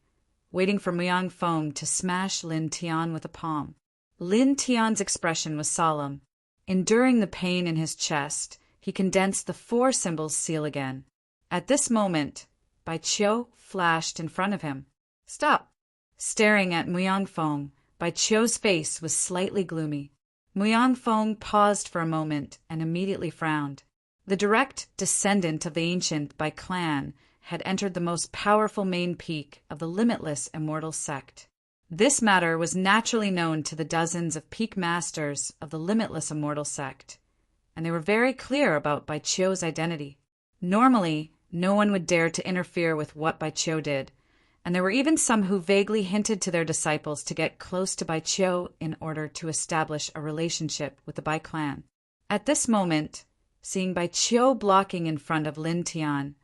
waiting for Myeongfang to smash Lin Tian with a palm. Lin Tian's expression was solemn. Enduring the pain in his chest, he condensed the 4-symbol seal again. At this moment, Bai Qiu flashed in front of him. Stop! Staring at Myeongfang, Bai Qiu's face was slightly gloomy. Myeongfang paused for a moment and immediately frowned. The direct descendant of the ancient by clan had entered the most powerful main peak of the limitless immortal sect. This matter was naturally known to the dozens of peak masters of the limitless immortal sect, and they were very clear about Bai Qiu's identity. Normally, no one would dare to interfere with what Bai Qiu did, and there were even some who vaguely hinted to their disciples to get close to Bai Qiu in order to establish a relationship with the Bai clan. At this moment, seeing Bai Qiu blocking in front of Lin Tian,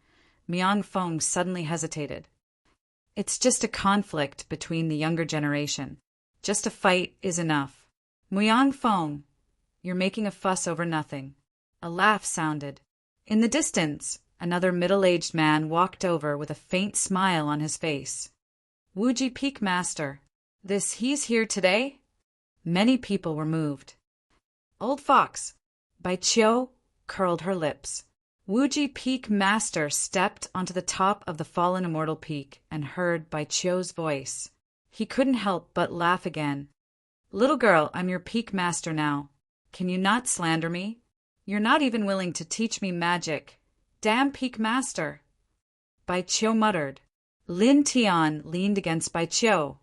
Myeongfang suddenly hesitated. It's just a conflict between the younger generation. Just a fight is enough. Myeongfang, you're making a fuss over nothing. A laugh sounded. In the distance, another middle-aged man walked over with a faint smile on his face. Wuji Peak Master, he's here today? Many people were moved. Old Fox, Bai Qiu curled her lips. Wuji Peak Master stepped onto the top of the fallen immortal peak and heard Bai Qiu's voice. He couldn't help but laugh again. Little girl, I'm your Peak Master now. Can you not slander me? You're not even willing to teach me magic. Damn Peak Master! Bai Qiu muttered. Lin Tian leaned against Bai Qiu,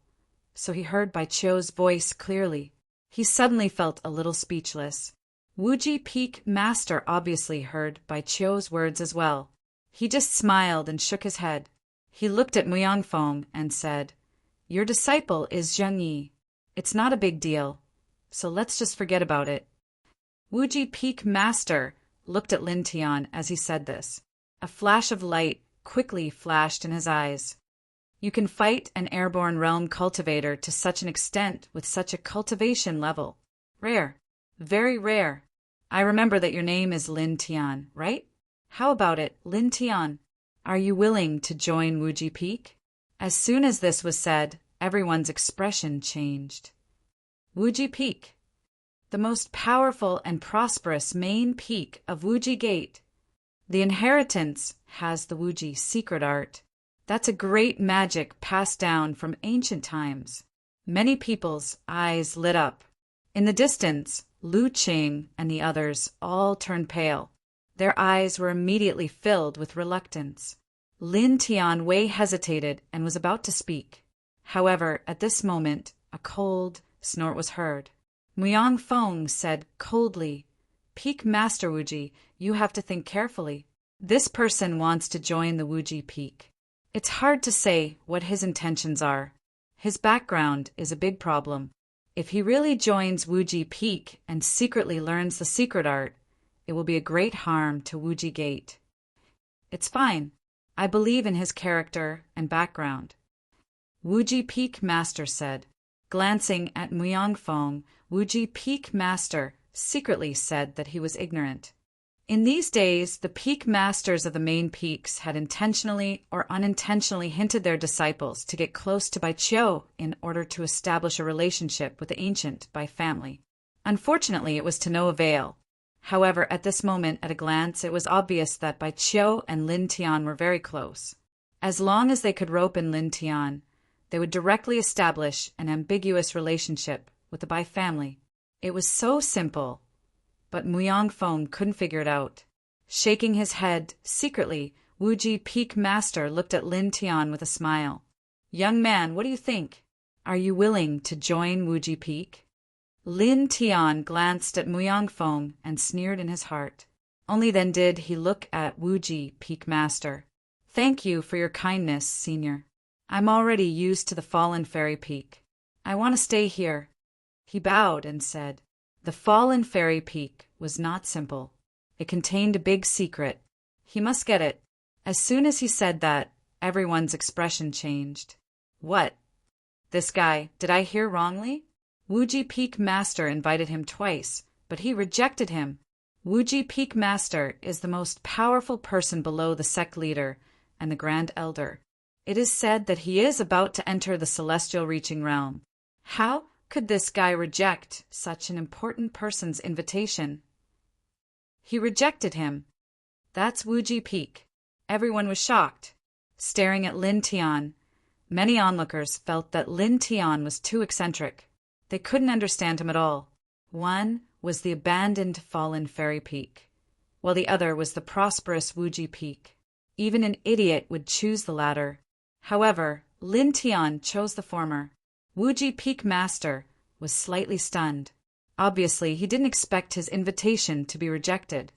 so he heard Bai Qiu's voice clearly. He suddenly felt a little speechless. Wuji Peak Master obviously heard Bai Qiu's words as well. He just smiled and shook his head. He looked at Myeongfang and said, Your disciple is Zheng Yi. It's not a big deal, so let's just forget about it. Wuji Peak Master looked at Lin Tian as he said this. A flash of light quickly flashed in his eyes. You can fight an airborne realm cultivator to such an extent with such a cultivation level. Rare. Very rare. I remember that your name is Lin Tian, right? How about it, Lin Tian? Are you willing to join Wuji Peak? As soon as this was said, everyone's expression changed. Wuji Peak, the most powerful and prosperous main peak of Wuji Gate. The inheritance has the Wuji secret art. That's a great magic passed down from ancient times. Many people's eyes lit up. In the distance, Lu Qing and the others all turned pale. Their eyes were immediately filled with reluctance. Lin Tian Wei hesitated and was about to speak. However, at this moment, a cold snort was heard. Myeongfang said coldly, Peak Master Wuji, you have to think carefully. This person wants to join the Wuji Peak. It's hard to say what his intentions are. His background is a big problem. If he really joins Wuji Peak and secretly learns the secret art, it will be a great harm to Wuji Gate. It's fine. I believe in his character and background. Wuji Peak Master said. Glancing at Myeongfang, Wuji Peak Master secretly said that he was ignorant. In these days, the peak masters of the main peaks had intentionally or unintentionally hinted their disciples to get close to Baiqiu in order to establish a relationship with the ancient by family. Unfortunately, it was to no avail. However, at this moment, at a glance, it was obvious that Baiqiu and Lin Tian were very close. As long as they could rope in Lin Tian, they would directly establish an ambiguous relationship with the Bai family. It was so simple, but Muyang Feng couldn't figure it out. Shaking his head, secretly, Wuji Peak Master looked at Lin Tian with a smile. "Young man, what do you think? Are you willing to join Wuji Peak?" Lin Tian glanced at Muyang Feng and sneered in his heart. Only then did he look at Wuji Peak Master. "Thank you for your kindness, Senior. I'm already used to the Fallen Fairy Peak. I want to stay here." He bowed and said, "The Fallen Fairy Peak was not simple. It contained a big secret. He must get it." As soon as he said that, everyone's expression changed. "What? This guy, did I hear wrongly?" Wuji Peak Master invited him twice, but he rejected him. Wuji Peak Master is the most powerful person below the sect leader and the Grand Elder. It is said that he is about to enter the celestial reaching realm. How could this guy reject such an important person's invitation? He rejected him. That's Wuji Peak. Everyone was shocked. Staring at Lin Tian, many onlookers felt that Lin Tian was too eccentric. They couldn't understand him at all. One was the abandoned Fallen Fairy Peak, while the other was the prosperous Wuji Peak. Even an idiot would choose the latter. However, Lin Tian chose the former. Wuji Peak Master was slightly stunned. Obviously, he didn't expect his invitation to be rejected.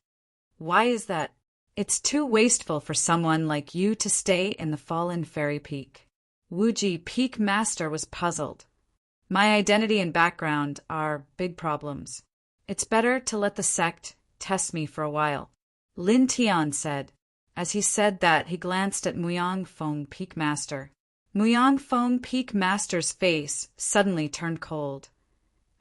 "Why is that?" "It's too wasteful for someone like you to stay in the Fallen Fairy Peak." Wuji Peak Master was puzzled. "My identity and background are big problems. It's better to let the sect test me for a while," Lin Tian said. As he said that, he glanced at Muyang Feng Peak Master. Muyang Feng Peak Master's face suddenly turned cold.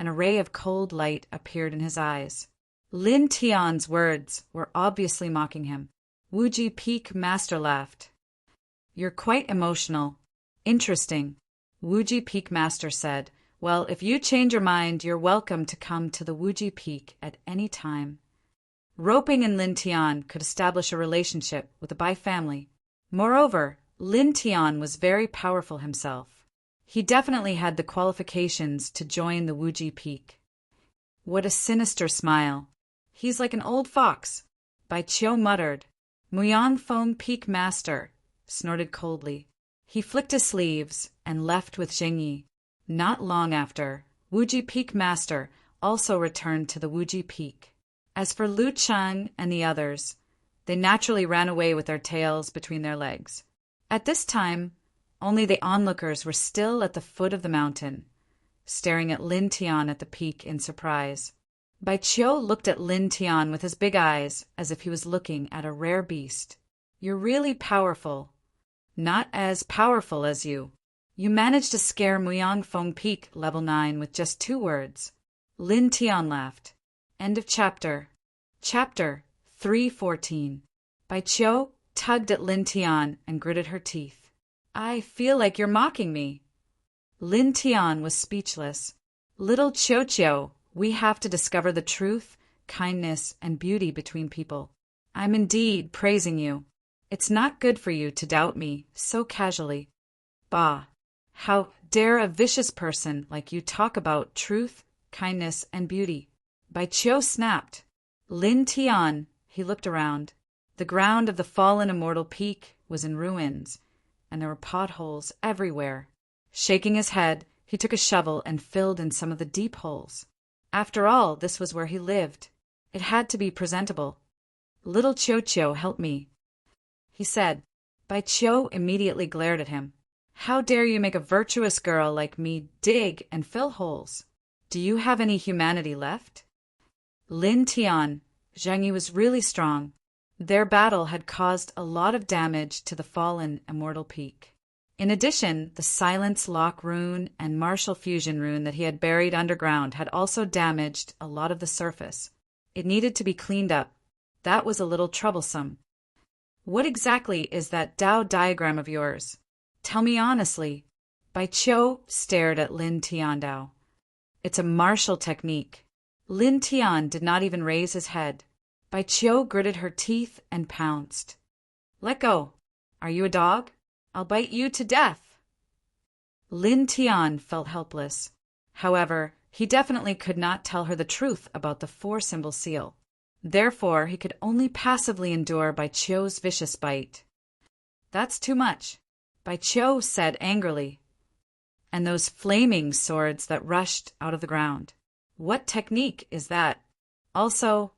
An array of cold light appeared in his eyes. Lin Tian's words were obviously mocking him. Wuji Peak Master laughed. "You're quite emotional. Interesting," Wuji Peak Master said. "Well, if you change your mind, you're welcome to come to the Wuji Peak at any time." Roping and Lin Tian could establish a relationship with the Bai family. Moreover, Lin Tian was very powerful himself. He definitely had the qualifications to join the Wuji Peak. What a sinister smile. "He's like an old fox," Baiqiu muttered. Muyang Feng Peak Master snorted coldly. He flicked his sleeves and left with Jingyi. Not long after, Wuji Peak Master also returned to the Wuji Peak. As for Lu Cheng and the others, they naturally ran away with their tails between their legs. At this time, only the onlookers were still at the foot of the mountain, staring at Lin Tian at the peak in surprise. Baiqiu looked at Lin Tian with his big eyes as if he was looking at a rare beast. "You're really powerful. Not as powerful as you. You managed to scare Muyang Feng Peak level 9 with just 2 words." Lin Tian laughed. End of chapter. Chapter 314. Baiqiu tugged at Lin Tian and gritted her teeth. "I feel like you're mocking me." Lin Tian was speechless. "Little Qiu, we have to discover the truth, kindness, and beauty between people. I'm indeed praising you. It's not good for you to doubt me so casually." "Bah! How dare a vicious person like you talk about truth, kindness, and beauty?" Baiqiu snapped. Lin Tian, he looked around. The ground of the fallen immortal peak was in ruins, and there were potholes everywhere. Shaking his head, he took a shovel and filled in some of the deep holes. After all, this was where he lived. It had to be presentable. "Little Qiu, help me," he said. Baiqiu immediately glared at him. "How dare you make a virtuous girl like me dig and fill holes? Do you have any humanity left?" Lin Tian, Zheng Yi was really strong. Their battle had caused a lot of damage to the fallen immortal peak. In addition, the Silence Lock rune and Martial Fusion rune that he had buried underground had also damaged a lot of the surface. It needed to be cleaned up. That was a little troublesome. What exactly is that Tao diagram of yours? Tell me honestly. Bai Qiu stared at Lin Tiandao. It's a martial technique. Lin Tian did not even raise his head. Bai Qiu gritted her teeth and pounced. Let go. Are you a dog? I'll bite you to death. Lin Tian felt helpless. However, he definitely could not tell her the truth about the four-symbol seal. Therefore, he could only passively endure Bai Qiu's vicious bite. That's too much, Bai Qiu said angrily. And those flaming swords that rushed out of the ground. What technique is that? Also,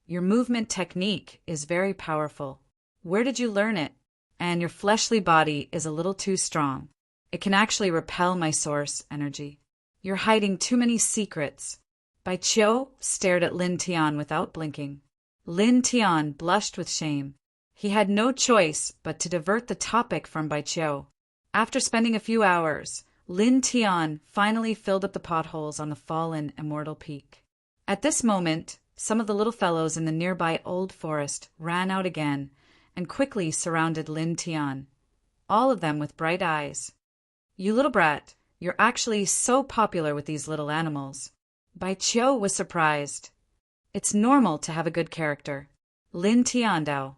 your movement technique is very powerful. Where did you learn it? And your fleshly body is a little too strong. It can actually repel my source energy. You're hiding too many secrets. Bai Qiu stared at Lin Tian without blinking. Lin Tian blushed with shame. He had no choice but to divert the topic from Bai Qiu. After spending a few hours, Lin Tian finally filled up the potholes on the fallen immortal peak. At this moment, some of the little fellows in the nearby old forest ran out again and quickly surrounded Lin Tian, all of them with bright eyes. You little brat, you're actually so popular with these little animals. Bai Qiu was surprised. It's normal to have a good character. Lin Tiandao.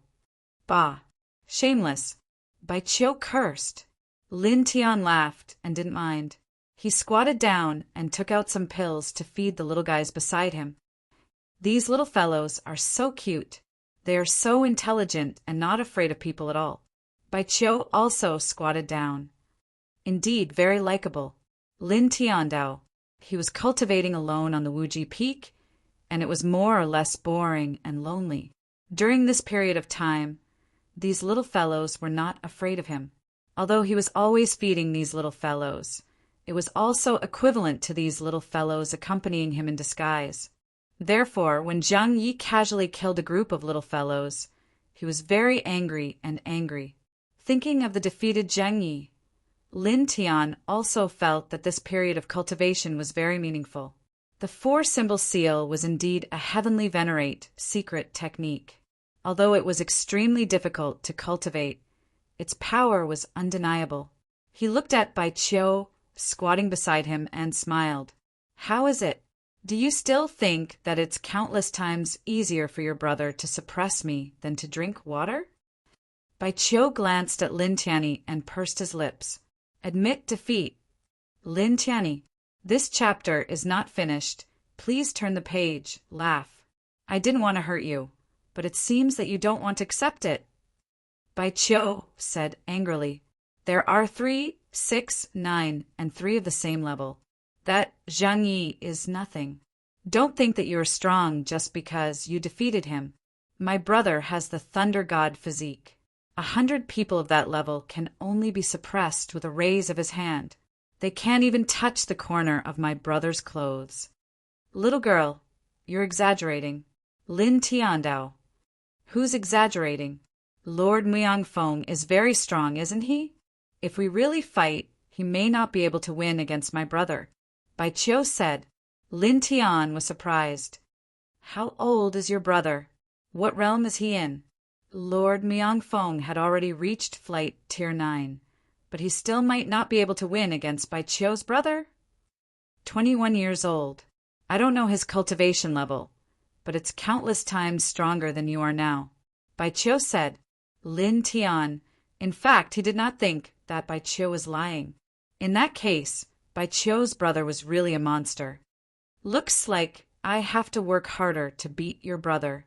Bah. Shameless. Bai Qiu cursed. Lin Tian laughed and didn't mind. He squatted down and took out some pills to feed the little guys beside him. These little fellows are so cute. They are so intelligent and not afraid of people at all. Bai Qiu also squatted down. Indeed, very likable. Lin Tiandao. He was cultivating alone on the Wuji Peak, and it was more or less boring and lonely. During this period of time, these little fellows were not afraid of him. Although he was always feeding these little fellows, it was also equivalent to these little fellows accompanying him in disguise. Therefore, when Zhang Yi casually killed a group of little fellows, he was very angry and angry. Thinking of the defeated Zhang Yi, Lin Tian also felt that this period of cultivation was very meaningful. The four-symbol seal was indeed a heavenly venerate secret technique. Although it was extremely difficult to cultivate, its power was undeniable. He looked at Bai Qiu, squatting beside him, and smiled. How is it? Do you still think that it's countless times easier for your brother to suppress me than to drink water? Bai Qiu glanced at Lin Tianyi and pursed his lips. Admit defeat. Lin Tianyi, this chapter is not finished. Please turn the page. Laugh. I didn't want to hurt you, but it seems that you don't want to accept it. Bai Qiu said angrily. There are 3, 6, 9, and 3 of the same level. That Zhang Yi is nothing. Don't think that you are strong just because you defeated him. My brother has the Thunder God physique. 100 people of that level can only be suppressed with a raise of his hand. They can't even touch the corner of my brother's clothes. Little girl, you're exaggerating. Lin Tiandao. Who's exaggerating? Lord Muangfeng is very strong, isn't he? If we really fight, he may not be able to win against my brother. Bai Qiu said. Lin Tian was surprised. How old is your brother? What realm is he in? Lord Muangfeng had already reached flight tier 9, but he still might not be able to win against Bai Qiu's brother? 21 years old. I don't know his cultivation level, but it's countless times stronger than you are now. Bai Qiu said. Lin Tian. In fact, he did not think that Bai Qiu was lying. In that case, Bai Qiu's brother was really a monster. Looks like I have to work harder to beat your brother.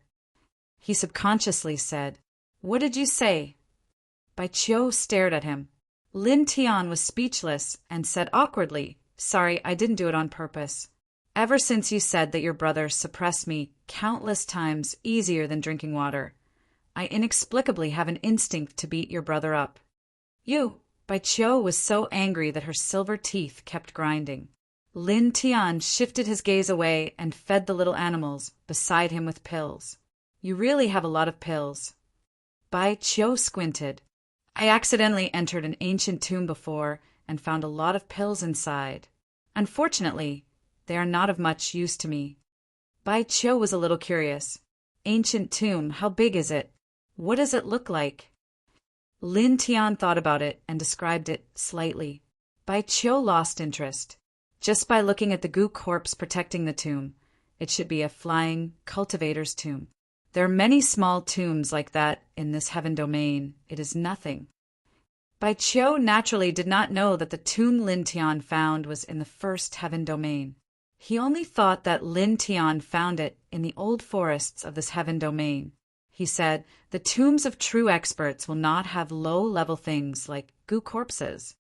He subconsciously said. What did you say? Bai Qiu stared at him. Lin Tian was speechless and said awkwardly, Sorry, I didn't do it on purpose. Ever since you said that your brother suppressed me countless times easier than drinking water, I inexplicably have an instinct to beat your brother up. You! Bai Qiu was so angry that her silver teeth kept grinding. Lin Tian shifted his gaze away and fed the little animals beside him with pills. You really have a lot of pills. Bai Qiu squinted. I accidentally entered an ancient tomb before and found a lot of pills inside. Unfortunately, they are not of much use to me. Bai Qiu was a little curious. Ancient tomb, how big is it? What does it look like? Lin Tian thought about it and described it slightly. Bai Qiu lost interest. Just by looking at the Gu corpse protecting the tomb, it should be a flying cultivator's tomb. There are many small tombs like that in this heaven domain. It is nothing. Bai Qiu naturally did not know that the tomb Lin Tian found was in the first heaven domain. He only thought that Lin Tian found it in the old forests of this heaven domain. He said, the tombs of true experts will not have low-level things like Gu corpses.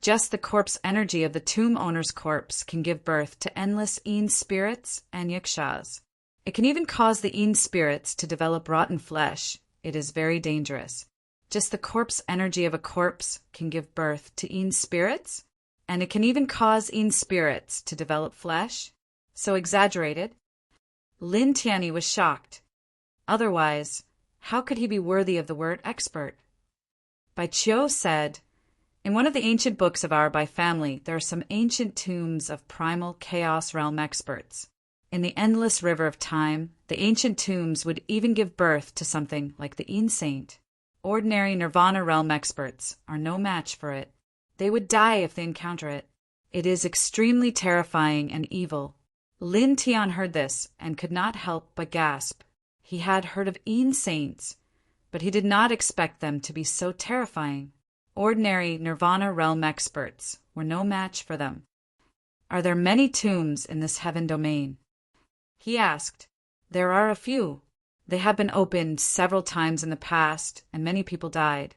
Just the corpse energy of the tomb owner's corpse can give birth to endless Yin spirits and yakshas. It can even cause the Yin spirits to develop rotten flesh. It is very dangerous. Just the corpse energy of a corpse can give birth to Yin spirits, and it can even cause Yin spirits to develop flesh. So exaggerated. Lin Tianyi was shocked. Otherwise, how could he be worthy of the word expert? Bai Qiu said, in one of the ancient books of our Bai family, there are some ancient tombs of primal chaos realm experts. In the endless river of time, the ancient tombs would even give birth to something like the Yin Saint. Ordinary Nirvana realm experts are no match for it. They would die if they encounter it. It is extremely terrifying and evil. Lin Tian heard this and could not help but gasp. He had heard of Yin Saints, but he did not expect them to be so terrifying. Ordinary Nirvana realm experts were no match for them. Are there many tombs in this heaven domain? He asked. There are a few. They have been opened several times in the past, and many people died.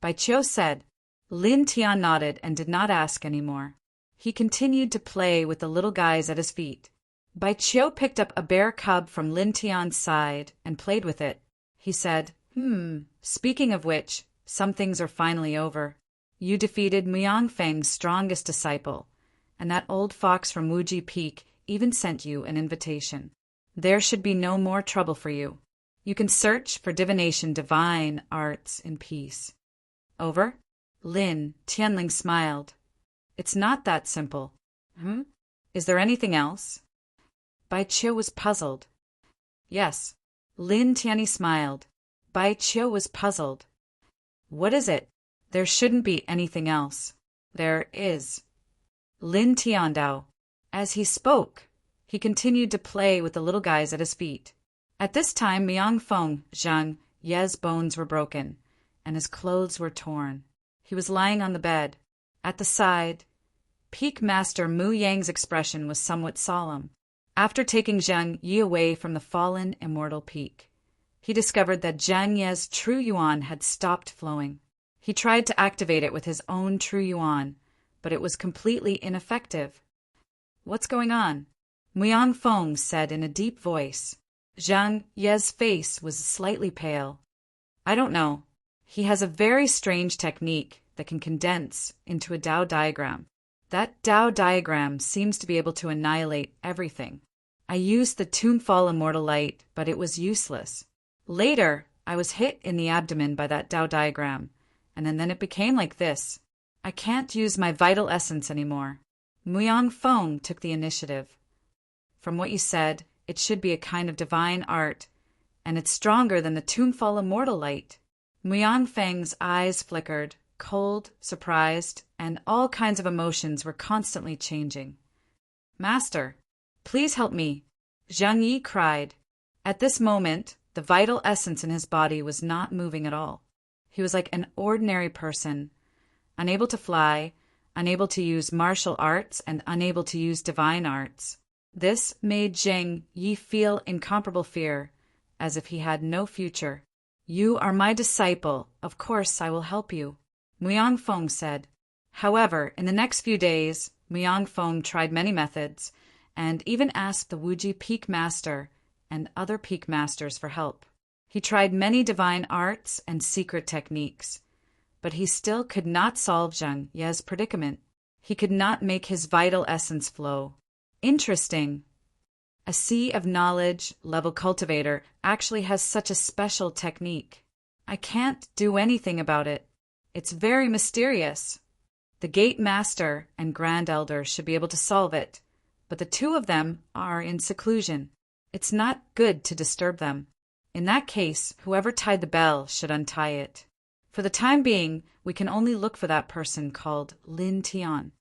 Bai Qiu said. Lin Tian nodded and did not ask any more. He continued to play with the little guys at his feet. Bai Qiu picked up a bear cub from Lin Tian's side and played with it. He said, speaking of which, some things are finally over. You defeated Miang Feng's strongest disciple, and that old fox from Wuji Peak even sent you an invitation. There should be no more trouble for you. You can search for divination divine arts in peace. Over? Lin Tianling smiled. It's not that simple. Is there anything else? Bai Qiu was puzzled. Yes. Lin Tianyi smiled. Bai Qiu was puzzled. What is it? There shouldn't be anything else. There is. Lin Tiandao. As he spoke, he continued to play with the little guys at his feet. At this time, Miang Feng, Zhang Ye's bones were broken, and his clothes were torn. He was lying on the bed. At the side, Peak Master Mu Yang's expression was somewhat solemn. After taking Zhang Yi away from the fallen immortal peak, he discovered that Zhang Ye's true yuan had stopped flowing. He tried to activate it with his own true yuan, but it was completely ineffective. What's going on? Miang Feng said in a deep voice. Zhang Ye's face was slightly pale. I don't know. He has a very strange technique that can condense into a Tao diagram. That Tao diagram seems to be able to annihilate everything. I used the Tombfall Immortal Light, but it was useless. Later, I was hit in the abdomen by that Tao diagram, and then it became like this. I can't use my vital essence anymore. Miang Feng took the initiative. From what you said, it should be a kind of divine art, and it's stronger than the Tombfall Immortal Light. Miang Feng's eyes flickered, cold, surprised, and all kinds of emotions were constantly changing. Master, please help me, Zhang Yi cried. At this moment, the vital essence in his body was not moving at all. He was like an ordinary person, unable to fly, unable to use martial arts, and unable to use divine arts. This made Zhang Yi feel incomparable fear, as if he had no future. You are my disciple, of course I will help you, Miang Feng said. However, in the next few days, Miang Feng tried many methods, and even asked the Wuji Peak Master and other Peak Masters for help. He tried many divine arts and secret techniques, but he still could not solve Zhang Ye's predicament. He could not make his vital essence flow. Interesting. A Sea of Knowledge level cultivator actually has such a special technique. I can't do anything about it. It's very mysterious. The Gate Master and Grand Elder should be able to solve it, but the two of them are in seclusion. It's not good to disturb them. In that case, whoever tied the bell should untie it. For the time being, we can only look for that person called Lin Tian.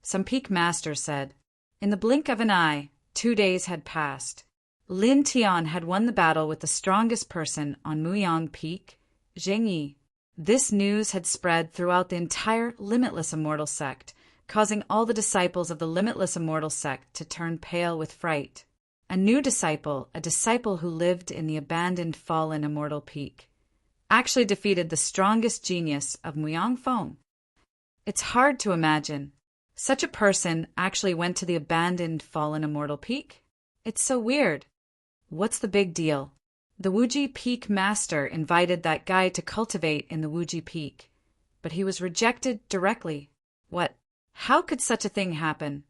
Some peak masters said, in the blink of an eye, 2 days had passed. Lin Tian had won the battle with the strongest person on Muyang Peak, Zheng Yi. This news had spread throughout the entire Limitless Immortal sect, causing all the disciples of the Limitless Immortal sect to turn pale with fright. A new disciple, a disciple who lived in the abandoned fallen Immortal Peak, actually defeated the strongest genius of Muyang Feng. It's hard to imagine. Such a person actually went to the abandoned fallen Immortal Peak? It's so weird. What's the big deal? The Wuji Peak Master invited that guy to cultivate in the Wuji Peak, but he was rejected directly. What? How could such a thing happen?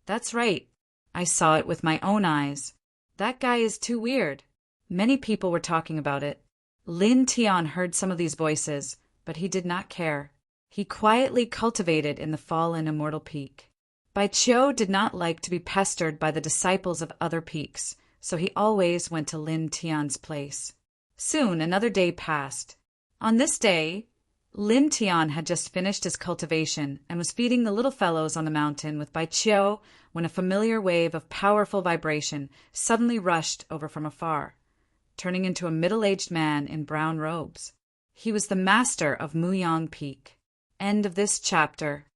That's right. I saw it with my own eyes. That guy is too weird. Many people were talking about it. Lin Tian heard some of these voices, but he did not care. He quietly cultivated in the fallen Immortal Peak. Bai Qiu did not like to be pestered by the disciples of other peaks, so he always went to Lin Tian's place. Soon another day passed. On this day, Lin Tian had just finished his cultivation and was feeding the little fellows on the mountain with Bai Qiu when a familiar wave of powerful vibration suddenly rushed over from afar, turning into a middle-aged man in brown robes. He was the master of Muyang Peak. End of this chapter.